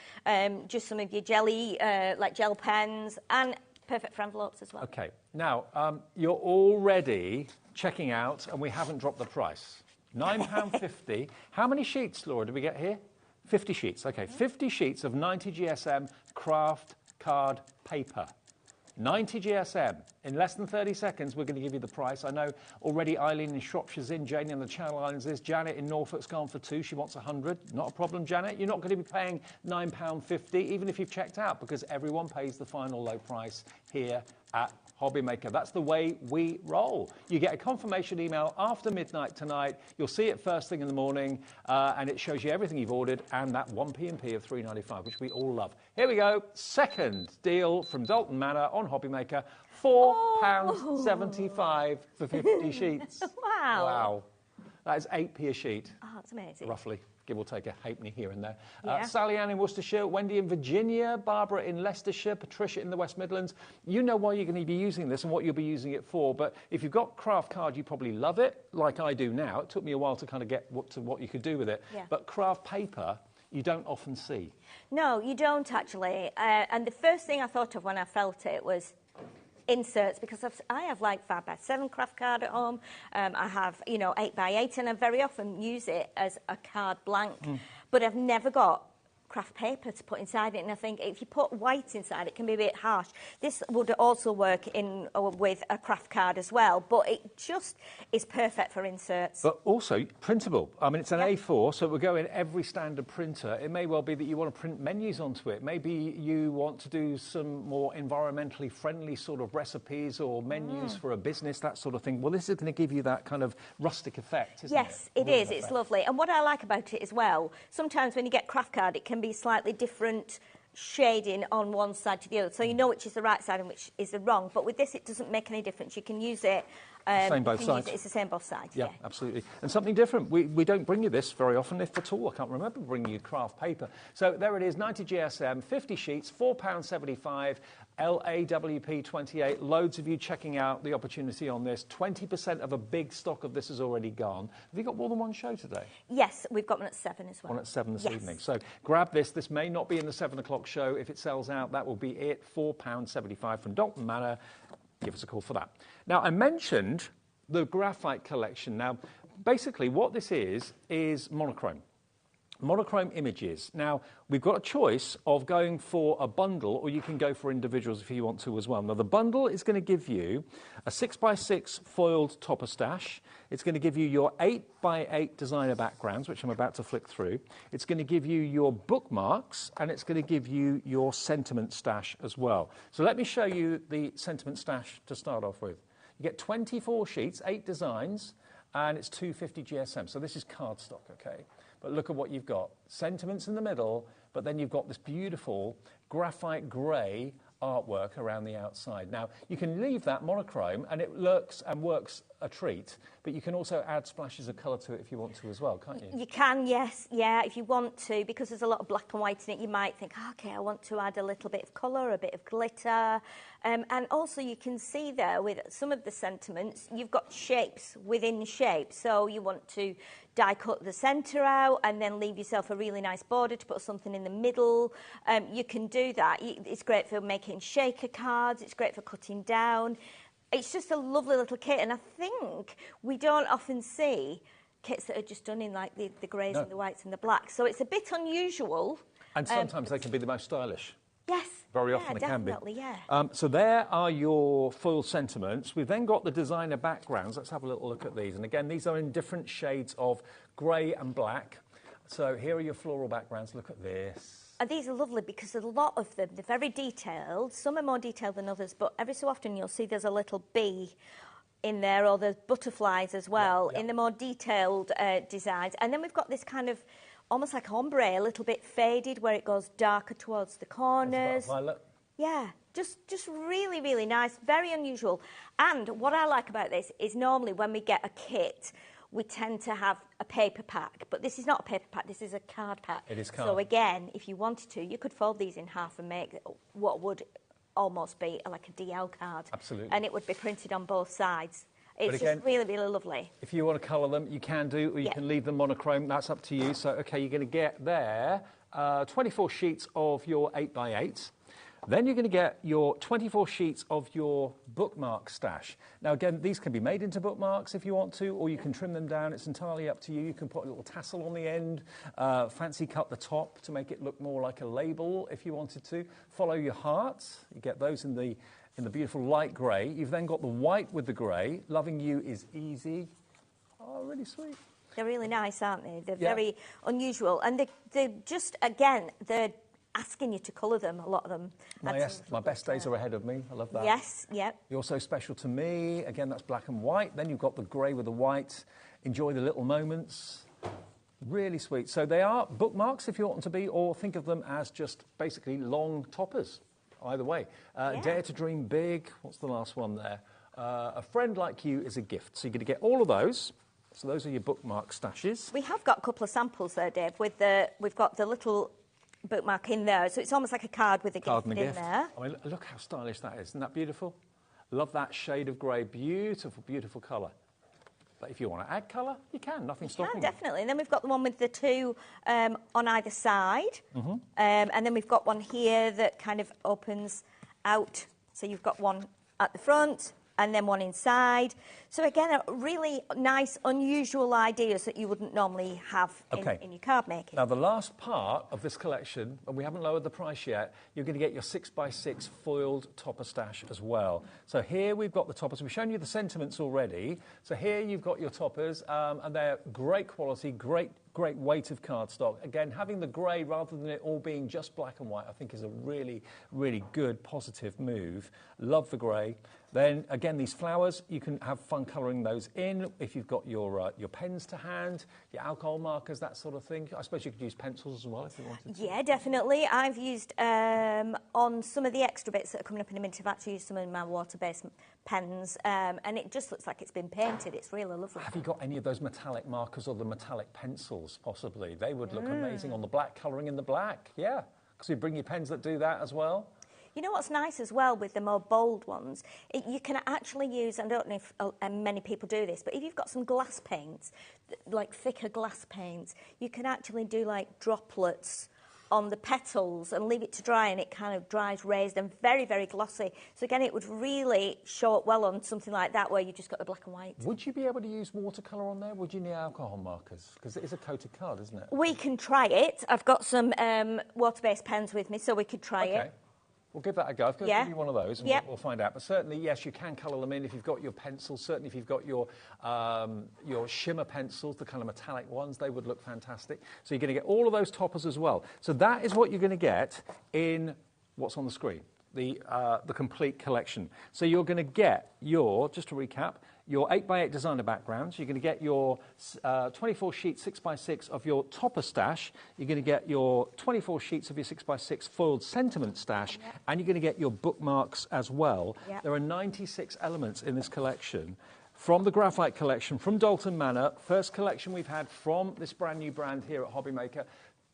just some of your jelly, like gel pens, and perfect for envelopes as well. Okay, now you're already checking out, and we haven't dropped the price. £9.50. How many sheets, Laura, do we get here? 50 sheets. Okay, 50 sheets of 90 GSM craft card paper. 90 GSM. In less than 30 seconds, we're going to give you the price. I know already Eileen in Shropshire's in, Janie in the Channel Islands is, Janet in Norfolk's gone for 2. She wants 100. Not a problem, Janet. You're not going to be paying £9.50, even if you've checked out, because everyone pays the final low price here at HobbyMaker. That's the way we roll. You get a confirmation email after midnight tonight. You'll see it first thing in the morning, and it shows you everything you've ordered and that 1 P&P of £3.95, which we all love. Here we go. Second deal from Dalton Manor on HobbyMaker. £4.75 for 50 sheets. Wow. Wow. That is 8p a sheet. Oh, that's amazing. Roughly. Give or take a halfpenny here and there. Yeah. Sally Ann in Worcestershire, Wendy in Virginia, Barbara in Leicestershire, Patricia in the West Midlands. You know why you're going to be using this and what you'll be using it for, but if you've got craft card, you probably love it, like I do now. It took me a while to kind of get what you could do with it. Yeah. But craft paper, you don't often see. No, you don't actually. And the first thing I thought of when I felt it was inserts, because I have like 5x7 craft card at home. I have, 8x8, and I very often use it as a card blank. But I've never got craft paper to put inside it, and I think if you put white inside, it can be a bit harsh. This would also work in with a craft card as well, but it just is perfect for inserts. But also printable. I mean, it's an A4, so it will go in every standard printer. It may well be that you want to print menus onto it. Maybe you want to do some more environmentally friendly sort of recipes or menus for a business, that sort of thing. Well, this is going to give you that kind of rustic effect, isn't it? Yes, it is. It's lovely. And what I like about it as well, sometimes when you get craft card, it can be slightly different shading on one side to the other, so you know which is the right side and which is the wrong. But with this, it doesn't make any difference. You can use it. Same both sides. It's the same both sides. Yeah, absolutely. And something different. We don't bring you this very often, if at all. I can't remember bringing you craft paper. So there it is, 90 GSM, 50 sheets, £4.75. LAWP 28, loads of you checking out the opportunity on this. 20% of a big stock of this is already gone. Have you got more than one show today? Yes, we've got one at 7 as well. One at 7 this evening. So grab this. This may not be in the 7 o'clock show. If it sells out, that will be it. £4.75 from Dalton Manor. Give us a call for that. Now, I mentioned the graphite collection. Now, basically what this is monochrome. Monochrome images. Now, we've got a choice of going for a bundle, or you can go for individuals if you want to as well. Now, the bundle is going to give you a 6x6 foiled topper stash. It's going to give you your 8x8 designer backgrounds, which I'm about to flick through. It's going to give you your bookmarks, and it's going to give you your sentiment stash as well. So let me show you the sentiment stash to start off with. You get 24 sheets, 8 designs, and it's 250 GSM. So this is cardstock, okay? But look at what you've got. Sentiments in the middle, but then you've got this beautiful graphite grey artwork around the outside. Now, you can leave that monochrome, and it looks and works a treat, but you can also add splashes of colour to it if you want to as well, can't you? You can, yes, yeah, if you want to, because there's a lot of black and white in it, you might think, okay, I want to add a little bit of colour, a bit of glitter, and also you can see there with some of the sentiments, you've got shapes within shapes, so you want to die cut the centre out and then leave yourself a really nice border to put something in the middle. You can do that. It's great for making shaker cards, it's great for cutting down. It's just a lovely little kit, and I think we don't often see kits that are just done in like the greys and the whites and the blacks. So it's a bit unusual. And sometimes they can be the most stylish. Yes. Very often they can be. Definitely, yeah. So there are your foil sentiments. We've then got the designer backgrounds. Let's have a little look at these. And again, these are in different shades of grey and black. So here are your floral backgrounds. Look at this. And these are lovely because a lot of them, they're very detailed. Some are more detailed than others, but every so often you'll see there's a little bee in there, or there's butterflies as well, in the more detailed designs. And then we've got this kind of almost like ombre, a little bit faded where it goes darker towards the corners. Violet. Yeah, just really, really nice, very unusual. And what I like about this is normally when we get a kit, we tend to have a paper pack, but this is not a paper pack, this is a card pack. It is card. So again, if you wanted to, you could fold these in half and make what would almost be like a DL card. Absolutely. And it would be printed on both sides. It's again, just really, really lovely. If you want to colour them, you can do, or you can leave them monochrome. That's up to you. So, okay, you're going to get there 24 sheets of your 8x8. Then you're going to get your 24 sheets of your bookmark stash. Now, again, these can be made into bookmarks if you want to, or you can trim them down. It's entirely up to you. You can put a little tassel on the end, fancy cut the top to make it look more like a label if you wanted to. Follow your hearts. You get those in the beautiful light grey. You've then got the white with the grey. Loving You is easy. Oh, really sweet. They're really nice, aren't they? They're very unusual. And they're just, again, they're asking you to colour them, a lot of them. My best days are ahead of me. I love that. Yes, yep. You're So Special to Me. Again, that's black and white. Then you've got the grey with the white. Enjoy the Little Moments. Really sweet. So they are bookmarks if you want them to be, or think of them as just basically long toppers. Either way. Dare to Dream Big. What's the last one there? A Friend Like You is a Gift. So you're going to get all of those. So those are your bookmark stashes. We have got a couple of samples there, Dave. We've got the little bookmark in there, so it's almost like a card with a gift in there. I mean, look how stylish that is. Isn't that beautiful? Love that shade of grey. Beautiful, beautiful colour. But if you want to add colour, you can. Nothing's stopping you. Definitely. And then we've got the one with the two on either side. And then we've got one here that kind of opens out. So you've got one at the front and then one inside. So again, really nice, unusual ideas that you wouldn't normally have in your card making. Now, the last part of this collection, and we haven't lowered the price yet, you're going to get your 6x6 foiled topper stash as well. So here we've got the toppers. We've shown you the sentiments already. So here you've got your toppers, and they're great quality, great weight of cardstock. Again, having the grey rather than it all being just black and white, I think is a really, really good, positive move. Love the grey. Then, again, these flowers, you can have fun colouring those in if you've got your pens to hand, your alcohol markers, that sort of thing. I suppose you could use pencils as well if you wanted to. Yeah, definitely. I've used, on some of the extra bits that are coming up in a minute, I've actually used some of my water-based pens, and it just looks like it's been painted. It's really lovely. Have you got any of those metallic markers or the metallic pencils, possibly? They would look amazing on the black, colouring in the black. Yeah, because you bring your pens that do that as well. You know what's nice as well with the more bold ones? You can actually use, I don't know if many people do this, but if you've got some glass paints, like thicker glass paints, you can actually do like droplets on the petals and leave it to dry, and it kind of dries raised and very, very glossy. So again, it would really show up well on something like that where you just got the black and white. Would you be able to use watercolour on there? Would you need alcohol markers? Because it is a coated card, isn't it? We can try it. I've got some water-based pens with me, so we could try it. We'll give that a go. I've got to give you one of those and we'll find out. But certainly, yes, you can colour them in if you've got your pencils. Certainly, if you've got your shimmer pencils, the kind of metallic ones, they would look fantastic. So you're going to get all of those toppers as well. So that is what you're going to get in what's on the screen, the complete collection. So you're going to get your, just to recap, your 8x8 designer backgrounds. You're going to get your 24 sheets 6x6 of your topper stash. You're going to get your 24 sheets of your 6x6 foiled sentiment stash, and you're going to get your bookmarks as well. There are 96 elements in this collection from the Graphite collection, from Dalton Manor, first collection we've had from this brand new brand here at HobbyMaker.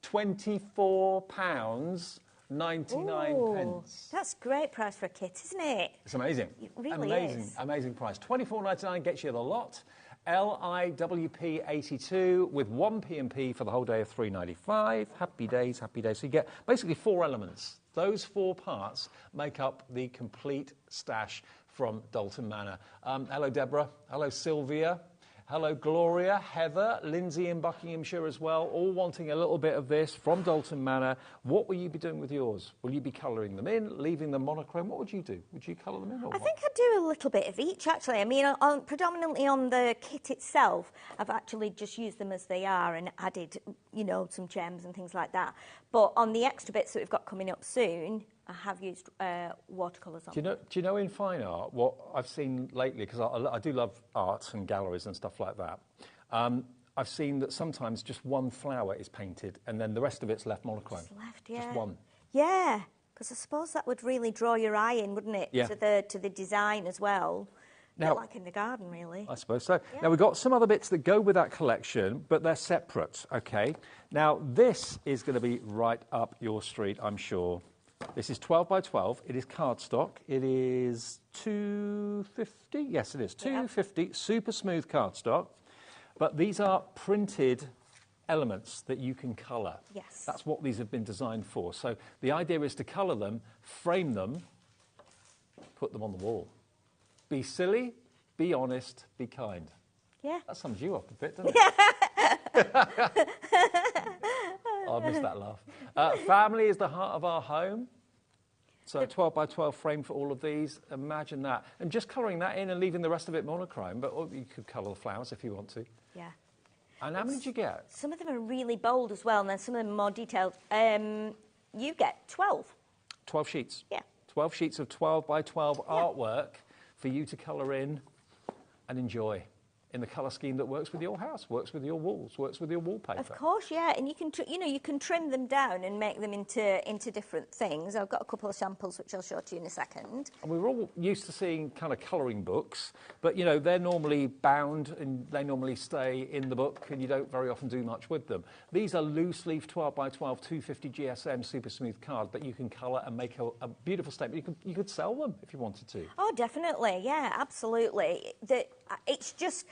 £24. 99 pence. That's a great price for a kit, isn't it? It's amazing. It really is. Amazing price. £24.99 gets you the lot. LIWP 82 with 1 P&P for the whole day of £3.95. Happy days, happy days. So you get basically 4 elements. Those 4 parts make up the complete stash from Dalton Manor. Hello, Deborah. Hello, Sylvia. Hello, Gloria, Heather, Lindsay in Buckinghamshire as well, all wanting a little bit of this from Dalton Manor. What will you be doing with yours? Will you be colouring them in, leaving them monochrome? What would you do? Would you colour them in? Or I think I'd do a little bit of each, actually. I mean, predominantly on the kit itself, I've actually just used them as they are and added, you know, some gems and things like that. But on the extra bits that we've got coming up soon, I have used watercolours on. Do you know in fine art what I've seen lately, because I do love art and galleries and stuff like that. I've seen that sometimes just one flower is painted and then the rest of it's left monochrome. Just left, yeah. Just one. Yeah, because I suppose that would really draw your eye in, wouldn't it? Yeah. To the design as well. Now, like in the garden, really. I suppose so. Yeah. Now, we've got some other bits that go with that collection, but they're separate, OK? Now, this is going to be right up your street, I'm sure. This is 12 by 12. It is cardstock. It is £2.50. Yes, it is. £2.50, super smooth cardstock. But these are printed elements that you can colour. Yes. That's what these have been designed for. So the idea is to colour them, frame them, put them on the wall. Be silly, be honest, be kind. Yeah. That sums you up a bit, doesn't it? Oh, I missed that laugh. Family is the heart of our home. So 12 by 12 frame for all of these. Imagine that. And just colouring that in and leaving the rest of it monochrome, but you could colour the flowers if you want to. Yeah. And how many did you get? Some of them are really bold as well, and then some of them are more detailed. You get 12. 12 sheets. Yeah. 12 sheets of 12 by 12 artwork for you to colour in and enjoy in the colour scheme that works with your house, works with your walls, works with your wallpaper. Of course, yeah, and you can, you can trim them down and make them into different things. I've got a couple of samples which I'll show to you in a second. And we're all used to seeing kind of colouring books, but you know they're normally bound and they normally stay in the book, and you don't very often do much with them. These are loose leaf 12 by 12 250 GSM super smooth card that you can colour and make a beautiful statement. You could sell them if you wanted to. Oh, definitely, yeah, absolutely. It's just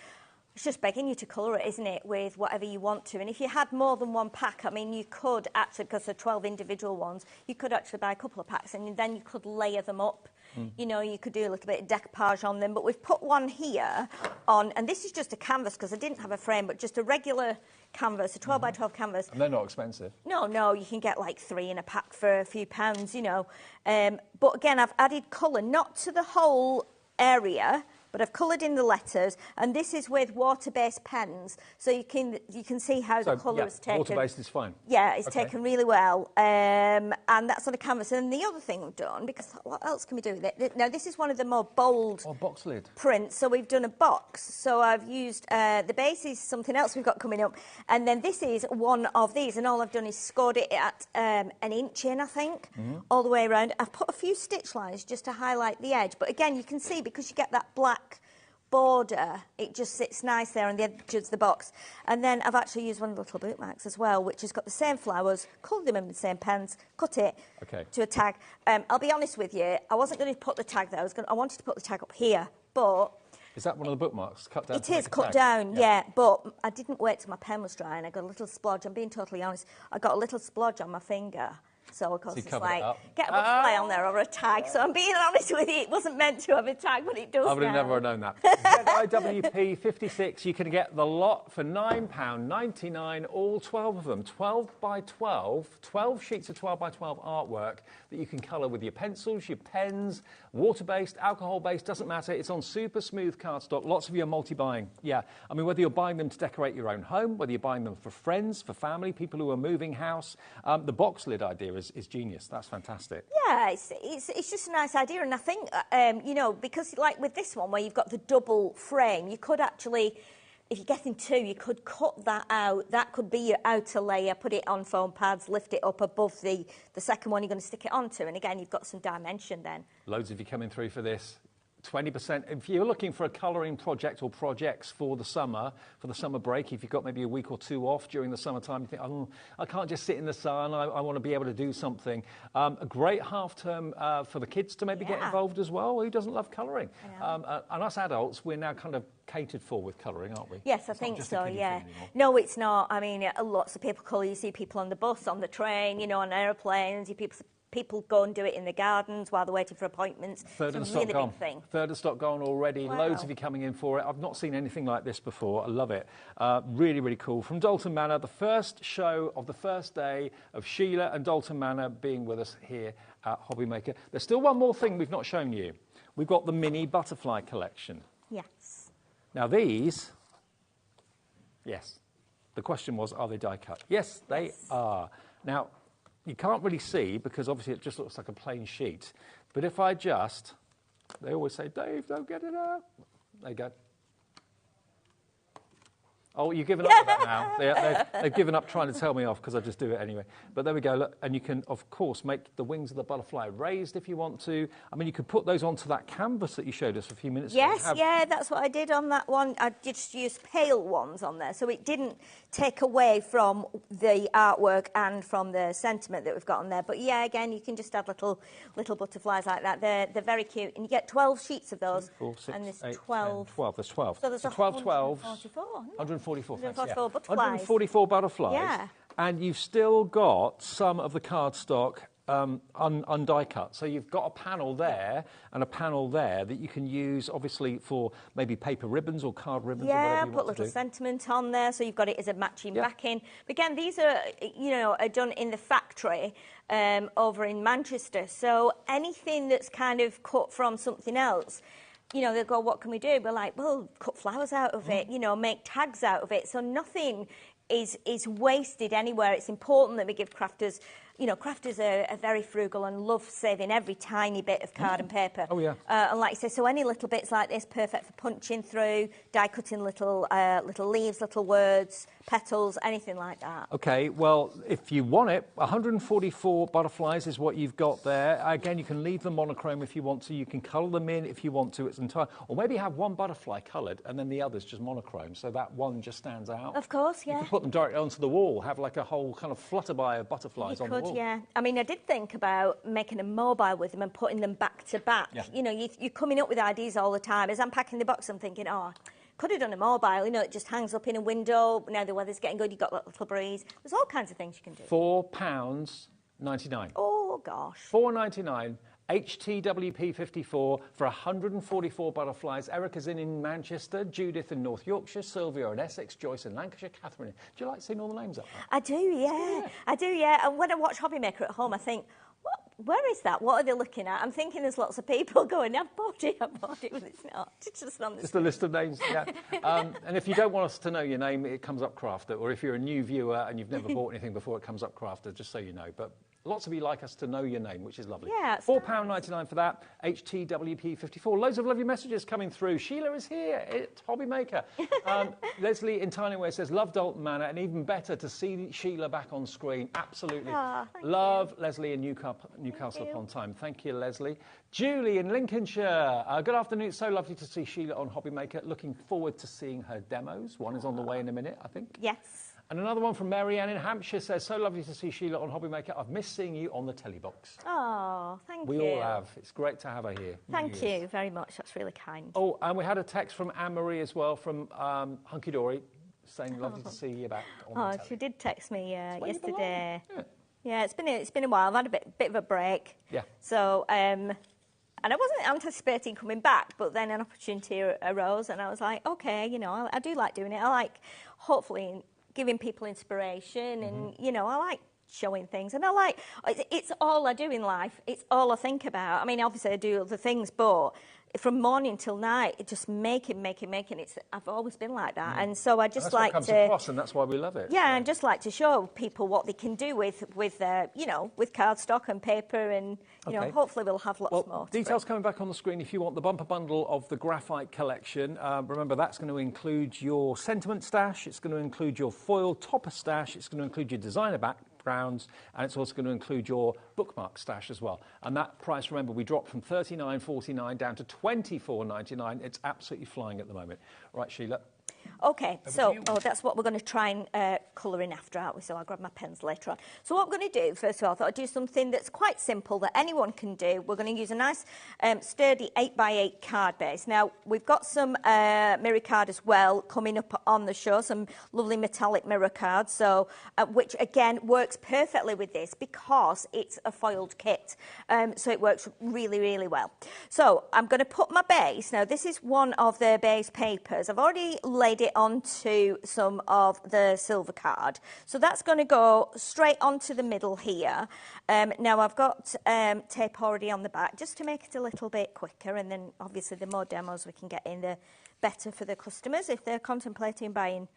begging you to colour it, isn't it, with whatever you want to. And if you had more than one pack, I mean, you could actually, because they're 12 individual ones, you could actually buy a couple of packs and then you could layer them up. You know, you could do a little bit of decoupage on them. But we've put one here on, and this is just a canvas because I didn't have a frame, but just a regular canvas, a 12 by 12 canvas. And they're not expensive. No, you can get like 3 in a pack for a few pounds, you know. But again, I've added colour, not to the whole area, but I've coloured in the letters, and this is with water-based pens, so you can see how the colour is taken. Water-based is fine. Yeah, it's taken really well, and that's on a canvas. And the other thing we've done, because what else can we do with it? Now, this is one of the more bold box lid prints, so we've done a box. So I've used the base is something else we've got coming up, and then this is one of these, and all I've done is scored it at an inch in, I think, all the way around. I've put a few stitch lines just to highlight the edge, but again, you can see because you get that black border, it just sits nice there on the edge of the box. And then I've actually used one of the little bookmarks as well, which has got the same flowers, coloured them in the same pens, cut it to a tag. I'll be honest with you, I wasn't going to put the tag there. I wanted to put the tag up here, but is that one of the bookmarks cut down? It is cut down, yeah. But I didn't wait till my pen was dry, and I got a little splodge. I'm being totally honest. I got a little splodge on my finger. So, of course, it's like, get a butterfly on there or a tag. So I'm being honest with you, it wasn't meant to have a tag, but it does I would have never known that. ZIWP 56, you can get the lot for £9.99, all 12 of them. 12 by 12, 12 sheets of 12 by 12 artwork that you can colour with your pencils, your pens, water-based, alcohol-based, doesn't matter. It's on super smooth cardstock. Lots of you are multi-buying. Yeah, I mean, whether you're buying them to decorate your own home, whether you're buying them for friends, for family, people who are moving house, the box lid idea is genius. That's fantastic. Yeah, it's just a nice idea, and I think you know, because like with this one where you've got the double frame, you could actually, if you're getting 2, you could cut that out. That could be your outer layer. Put it on foam pads, lift it up above the second one you're going to stick it onto, and again you've got some dimension then. Loads of you coming through for this. 20%. If you're looking for a colouring project or projects for the summer break, if you've got maybe a week or 2 off during the summertime, you think, oh, I can't just sit in the sun, I want to be able to do something. A great half term for the kids to maybe get involved as well. Who doesn't love colouring? And us adults, we're now kind of catered for with colouring, aren't we? Yes, I think so, yeah. No, it's not. I mean, lots of people colour. You see people on the bus, on the train, you know, on aeroplanes, people go and do it in the gardens while they're waiting for appointments. Third of the stock gone. Third of stock gone already. Wow. Loads of you coming in for it. I've not seen anything like this before. I love it. Really, really cool. From Dalton Manor, the first show of the first day of Sheila and Dalton Manor being with us here at HobbyMaker. There's still one more thing we've not shown you. We've got the mini butterfly collection. Yes. Now these, yes. The question was, are they die cut? Yes, they are. Now, you can't really see because obviously it just looks like a plain sheet. But if I just, they always say, Dave, don't get it out. There you go. Oh, you've given up with that now. They've given up trying to tell me off because I just do it anyway. But there we go. Look, and you can, of course, make the wings of the butterfly raised if you want to. I mean, you could put those onto that canvas that you showed us a few minutes ago. Yes, yeah, that's what I did on that one. I just used pale ones on there, so it didn't take away from the artwork and from the sentiment that we've got on there. But yeah, again, you can just add little butterflies like that. They're very cute, and you get 12 sheets of those. 4, 6, and there's 8, 12. 10, 12. There's 12. So there's 12, 144. 144. 144 butterflies. 144 butterflies. Yeah. And you've still got some of the cardstock die cut. So you've got a panel there and a panel there that you can use, obviously, for maybe paper ribbons or card ribbons or whatever you want put little to do. sentiment on there, so you've got it as a matching backing. But again, these are, are done in the factory over in Manchester. So anything that's kind of cut from something else, they'll go, what can we do? We're like, well, cut flowers out of it, make tags out of it. So nothing is wasted anywhere. It's important that we give crafters, crafters are very frugal and love saving every tiny bit of card and paper. Oh, yeah. And like I say, so any little bits like this, perfect for punching through, die cutting little leaves, little words, petals, anything like that. OK, well, if you want it, 144 butterflies is what you've got there. Again, you can leave them monochrome if you want to. You can colour them in if you want to. It's entire. Or maybe have one butterfly coloured and then the others just monochrome, so that one just stands out. Of course, yeah. You can put them directly onto the wall, have like a whole kind of flutterby of butterflies on the wall. Yeah. I mean, I did think about making a mobile with them and putting them back to back. Yeah. You're coming up with ideas all the time. As I'm packing the box, I'm thinking, could have done a mobile. It just hangs up in a window. Now the weather's getting good, you've got a little breeze. There's all kinds of things you can do. £4.99. Oh, gosh. £4.99. HTWP54 for 144 butterflies. Erica's in Manchester, Judith in North Yorkshire, Sylvia in Essex, Joyce in Lancashire, Catherine. Do you like seeing all the names up there? I do, yeah. I do, yeah. And when I watch HobbyMaker at home, I think, where is that? What are they looking at? I'm thinking there's lots of people going, I've bought it, but it's not. It's just on the Just a list of names, yeah. And if you don't want us to know your name, it comes up Crafter. Or if you're a new viewer and you've never bought anything before, it comes up Crafter, just so you know. But lots of you like us to know your name, which is lovely. Yeah. £4.99 for that. HTWP54. Loads of lovely messages coming through. Sheila is here at HobbyMaker. Leslie in Tyneway says, love Dalton Manor, and even better to see Sheila back on screen. Absolutely. Love Leslie in Newcastle upon Tyne. Thank you, Leslie. Julie in Lincolnshire. Good afternoon. It's so lovely to see Sheila on HobbyMaker. Looking forward to seeing her demos. One is on the way in a minute, I think. Yes. And another one from Marianne in Hampshire says, so lovely to see Sheila on HobbyMaker. I've missed seeing you on the telly box. Oh, thank you. We all have. It's great to have her here. Thank you very much. That's really kind. Oh, and we had a text from Anne-Marie as well from Hunky Dory saying lovely to see you back on the telly. She did text me yesterday. Yeah, it's been a while. I've had a bit of a break. Yeah. So, and I wasn't anticipating coming back, but then an opportunity arose and I was like, okay, I do like doing it. I like, hopefully, giving people inspiration and, I like showing things. And it's all I do in life. It's all I think about. I mean, obviously I do other things, but from morning till night, it's just making. I've always been like that. And so I just like to... That's what comes across, and that's why we love it. Yeah, and just like to show people what they can do with cardstock and paper, and, hopefully we'll have lots more. Details coming back on the screen if you want the bumper bundle of the graphite collection. Remember, that's going to include your sentiment stash, it's going to include your foil topper stash, it's going to include your designer backgrounds, and it's also going to include your bookmark stash as well. And that price, remember, we dropped from $39.49 down to $24.99. It's absolutely flying at the moment. Right, Sheila? OK, so that's what we're going to try and colour in after, aren't we? So I'll grab my pens later on. So what we're going to do, first of all, I thought I'd do something that's quite simple that anyone can do. We're going to use a nice sturdy 8x8 card base. Now, we've got some mirror card as well coming up on the show, some lovely metallic mirror cards, so which, again, works perfectly with this because it's a foiled kit. So it works really, really well. So I'm going to put my base. Now, this is one of the base papers. I've already laid it onto some of the silver card. So that's going to go straight onto the middle here. Now I've got tape already on the back just to make it a little bit quicker, and then obviously the more demos we can get in, the better for the customers if they're contemplating buying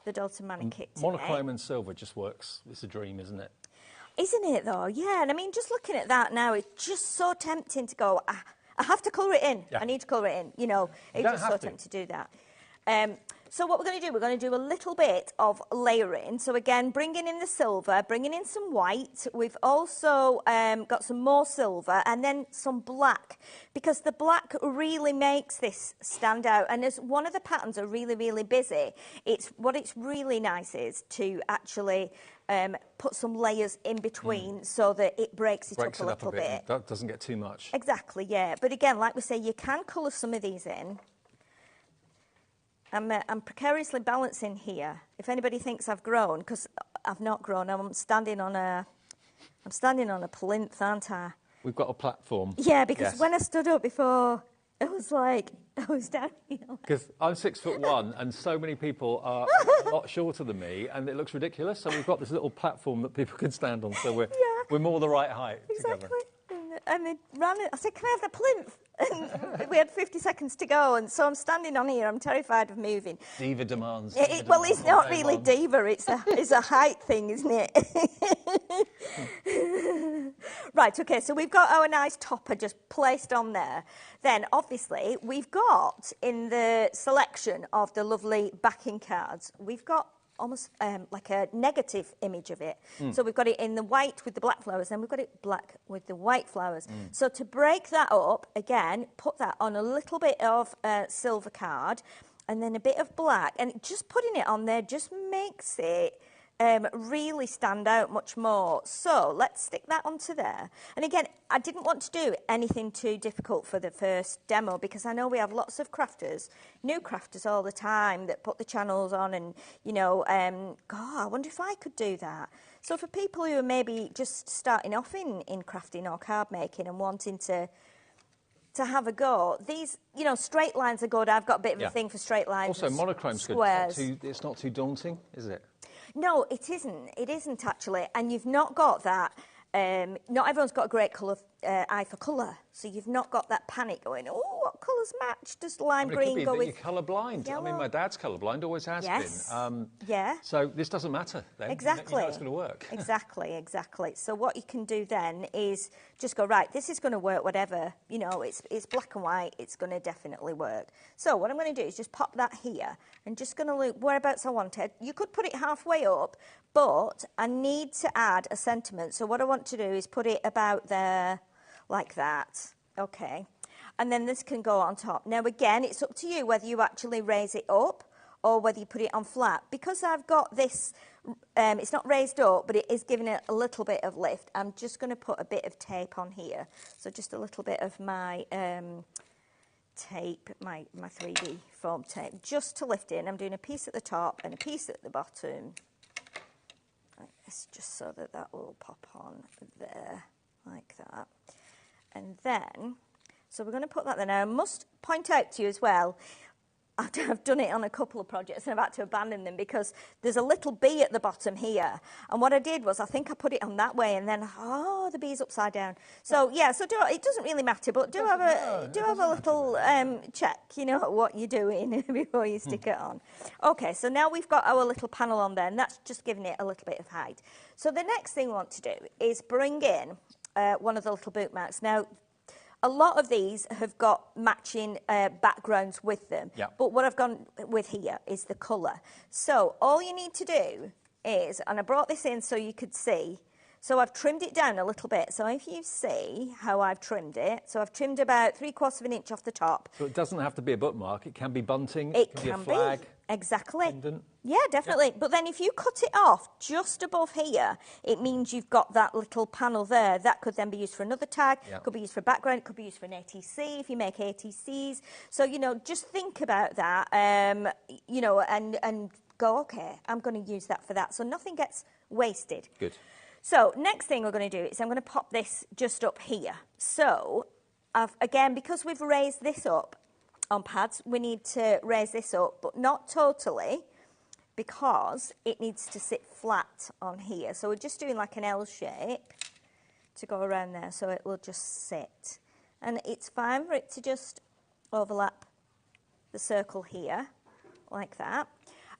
the Dalton Manor kit today. Monochrome and silver just works. It's a dream, isn't it? Isn't it though? Yeah, and I mean, just looking at that now, it's just so tempting to go, I have to colour it in. Yeah. I need to colour it in. It's just so tempting to do that. So what we're going to do, we're going to do a little bit of layering. So again, bringing in the silver, bringing in some white. We've also got some more silver and then some black, because the black really makes this stand out. And as one of the patterns are really, really busy, it's really nice is to actually put some layers in between so that it breaks it up a little bit. That doesn't get too much. Exactly, yeah. But again, like we say, you can colour some of these in. I'm precariously balancing here. If anybody thinks I've grown, because I've not grown, I'm standing on a plinth, aren't I? We've got a platform. Yeah, because when I stood up before, it was like I was downhill. Because I'm 6'1", and so many people are a lot shorter than me, and it looks ridiculous. So we've got this little platform that people can stand on. So we're more the right height exactly. together. And they ran it. I said, "Can I have the plinth?" And we had 50 seconds to go, and so I'm standing on here. I'm terrified of moving. Diva demands. Well, it's not really diva. It's a height thing, isn't it? Right. Okay. So we've got our nice topper just placed on there. Then, obviously, we've got in the selection of the lovely backing cards, we've got almost like a negative image of it. So we've got it in the white with the black flowers, then we've got it black with the white flowers. So to break that up, again, put that on a little bit of silver card and then a bit of black, and just putting it on there just makes it really stand out much more. So let's stick that onto there. And again, I didn't want to do anything too difficult for the first demo, because I know we have lots of crafters, new crafters all the time that put the channels on and, you know, God, I wonder if I could do that. So for people who are maybe just starting off in crafting or card making and wanting to have a go, these, you know, straight lines are good. I've got a bit of a thing for straight lines. Also, monochrome's squares. good. It's not too daunting, is it? No, it isn't. It isn't actually. And you've not got that. Not everyone's got a great eye for colour, so you've not got that panic going, oh, what colours match? Does lime green go with you're colour blind. yellow? I mean, my dad's colour blind, always has been. Yeah. So this doesn't matter then. Exactly. You know it's going to work. Exactly. So what you can do then is just go, right, this is going to work, whatever. You know, it's black and white. It's going to definitely work. So what I'm going to do is just pop that here and just going to look whereabouts I want it. You could put it halfway up, but I need to add a sentiment. So what I want to do is put it about there like that. Okay. And then this can go on top. Now, again, it's up to you whether you actually raise it up or whether you put it on flat. Because I've got this, it's not raised up, but it is giving it a little bit of lift. I'm just going to put a bit of tape on here. So just a little bit of my tape, my 3D foam tape, just to lift it. And I'm doing a piece at the top and a piece at the bottom. Like this, just so that that will pop on there, like that. And then, so we're going to put that there. Now, I must point out to you as well, I've done it on a couple of projects and I've had to abandon them because there's a little bee at the bottom here. And what I did was, I think I put it on that way and then, the bee's upside down. So, yeah, so it doesn't really matter, but do have a little check, you know, what you're doing before you stick it on. Okay, so now we've got our little panel on there and that's just giving it a little bit of height. So the next thing we want to do is bring in one of the little bookmarks. Now, a lot of these have got matching backgrounds with them, but what I've gone with here is the colour. So all you need to do is, and I brought this in so you could see, so I've trimmed it down a little bit. So if you see how I've trimmed it, so I've trimmed about 3/4 of an inch off the top. So it doesn't have to be a bookmark, it can be bunting, it can be a flag. Exactly. Pendant. Yeah, definitely. Yep. But then if you cut it off just above here, it means you've got that little panel there. That could then be used for another tag, could be used for a background, it could be used for an ATC if you make ATCs. So, you know, just think about that, you know, and go, okay, I'm going to use that for that. So nothing gets wasted. Good. So next thing we're going to do is I'm going to pop this just up here. So, again, because we've raised this up, on pads, we need to raise this up, but not totally, because it needs to sit flat on here. So we're just doing like an L shape to go around there, so it will just sit. And it's fine for it to just overlap the circle here, like that.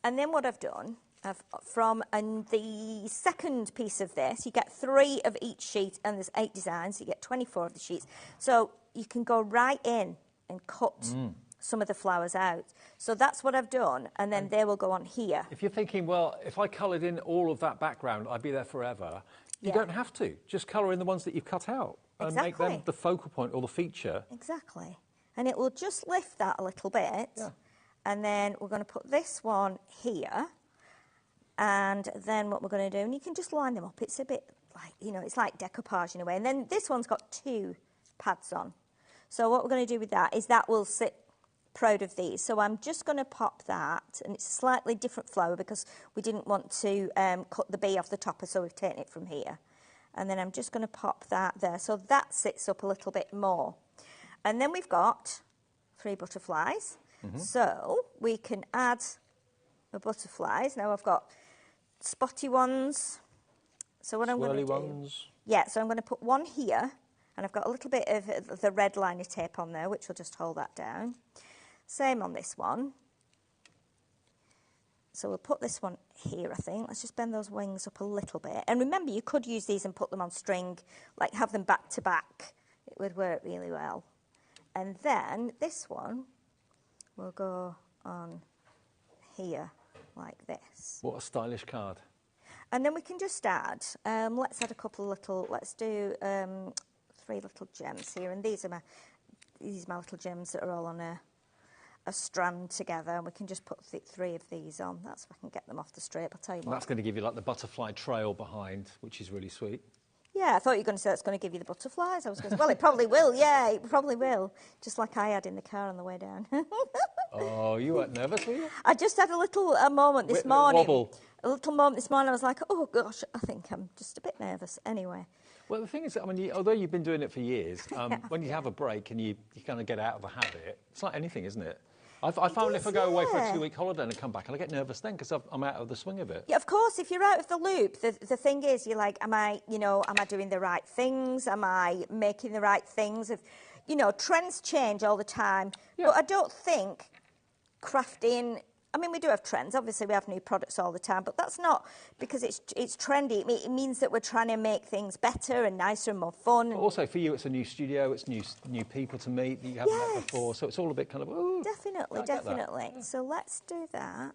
And then what I've done, from the second piece of this, you get 3 of each sheet, and there's 8 designs, so you get 24 of the sheets. So you can go right in and cut some of the flowers out. So that's what I've done, and then they will go on here. If you're thinking, well, if I coloured in all of that background, I'd be there forever, you don't have to. Just colour in the ones that you've cut out and make them the focal point or the feature. Exactly. And it will just lift that a little bit. Yeah. And then we're going to put this one here. And then what we're going to do, and you can just line them up. It's a bit like, you know, it's like decoupage in a way. And then this one's got 2 pads on. So what we're going to do with that is that will sit proud of these. So I'm just going to pop that, and it's a slightly different flower because we didn't want to cut the bee off the topper, so we've taken it from here. And then I'm just going to pop that there. So that sits up a little bit more. And then we've got 3 butterflies. So we can add the butterflies. Now I've got spotty ones. So what I'm going to do... ones. Yeah, so I'm going to put one here, and I've got a little bit of the red liner tape on there, which will just hold that down. Same on this one. So we'll put this one here, I think. Let's just bend those wings up a little bit. And remember, you could use these and put them on string, like have them back to back. It would work really well. And then this one will go on here, like this. What a stylish card. And then we can just add, let's add a couple of little, let's do 3 little gems here. And these are my little gems that are all on a strand together, and we can just put 3 of these on. That's if I can get them off the strip. I'll tell you what. That's going to give you like the butterfly trail behind, which is really sweet. Yeah, I thought you were going to say that's going to give you the butterflies. I was going to say, well, it probably will. Yeah, it probably will. Just like I had in the car on the way down. Oh, you weren't nervous, were you? I just had a little moment this morning. Wobble. A little moment this morning. I was like, oh gosh, I think I'm just a bit nervous. Anyway. Well, the thing is, I mean, although you've been doing it for years, when you have a break and you kind of get out of the habit, it's like anything, isn't it? I found if I go away for a 2-week holiday and I come back, and I get nervous then because I'm out of the swing of it. Yeah, of course. If you're out of the loop, the thing is, you're like, am I doing the right things? Am I making the right things? Trends change all the time. Yeah. But I don't think crafting. I mean, we do have trends. Obviously, we have new products all the time, but that's not because it's trendy. It means that we're trying to make things better and nicer and more fun. But also, for you, it's a new studio. It's new people to meet that you haven't met before. So it's all a bit kind of, ooh. Definitely. Yeah. So let's do that.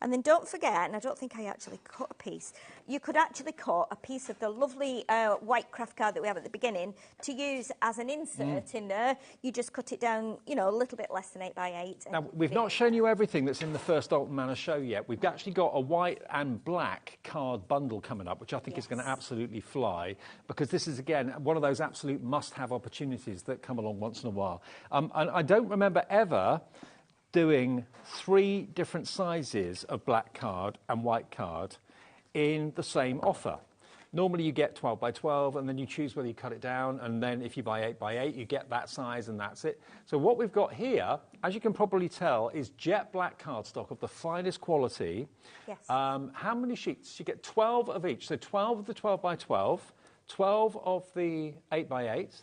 And then don't forget, and I don't think I actually cut a piece, you could actually cut a piece of the lovely white craft card that we have at the beginning to use as an insert in there. You just cut it down, a little bit less than 8 by 8. Now, we've not shown you everything that's in the first Dalton Manor show yet. We've actually got a white and black card bundle coming up, which I think is going to absolutely fly, because this is, again, one of those absolute must-have opportunities that come along once in a while. And I don't remember ever doing 3 different sizes of black card and white card in the same offer. Normally you get 12 by 12 and then you choose whether you cut it down, and then if you buy 8 by 8 you get that size and that's it. So what we've got here, as you can probably tell, is jet black cardstock of the finest quality. Yes. How many sheets? You get 12 of each. So 12 of the 12 by 12, 12 of the 8 by 8,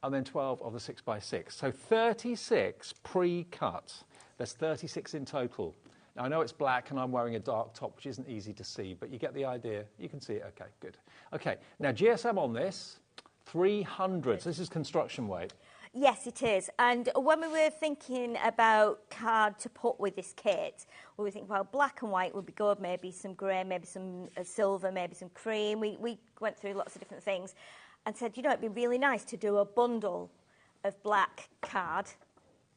and then 12 of the 6 by 6. So 36 pre-cut. There's 36 in total. Now, I know it's black and I'm wearing a dark top, which isn't easy to see, but you get the idea. You can see it. Okay, good. Okay, now GSM on this, 300. So this is construction weight. Yes, it is. And when we were thinking about card to put with this kit, we were thinking, well, black and white would be good, maybe some grey, maybe some silver, maybe some cream. We went through lots of different things and said, it'd be really nice to do a bundle of black card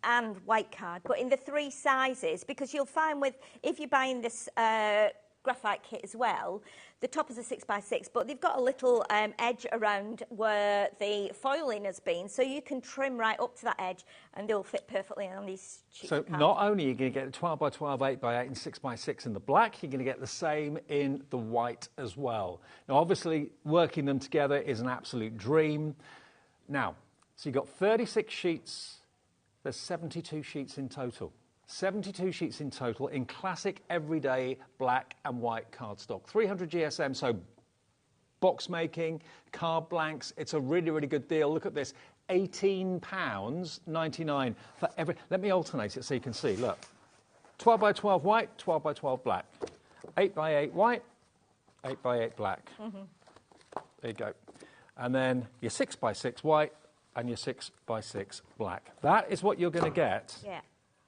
and white card, but in the 3 sizes, because you'll find if you're buying this graphite kit as well, the top is a 6 by 6, but they've got a little edge around where the foiling has been, so you can trim right up to that edge and they'll fit perfectly on these sheets. So not only are you going to get 12 by 12, 8 by 8 and 6 by 6 in the black, you're going to get the same in the white as well. Now obviously working them together is an absolute dream. Now, so you've got 36 sheets. There's 72 sheets in total. 72 sheets in total in classic everyday black and white cardstock. 300 GSM, so box making, card blanks. It's a really, really good deal. Look at this, £18.99 for every... Let me alternate it so you can see. Look, 12 by 12 white, 12 by 12 black. 8 by 8 white, 8 by 8 black. There you go. And then your 6 by 6 white, and your 6 by 6 black. That is what you're going to get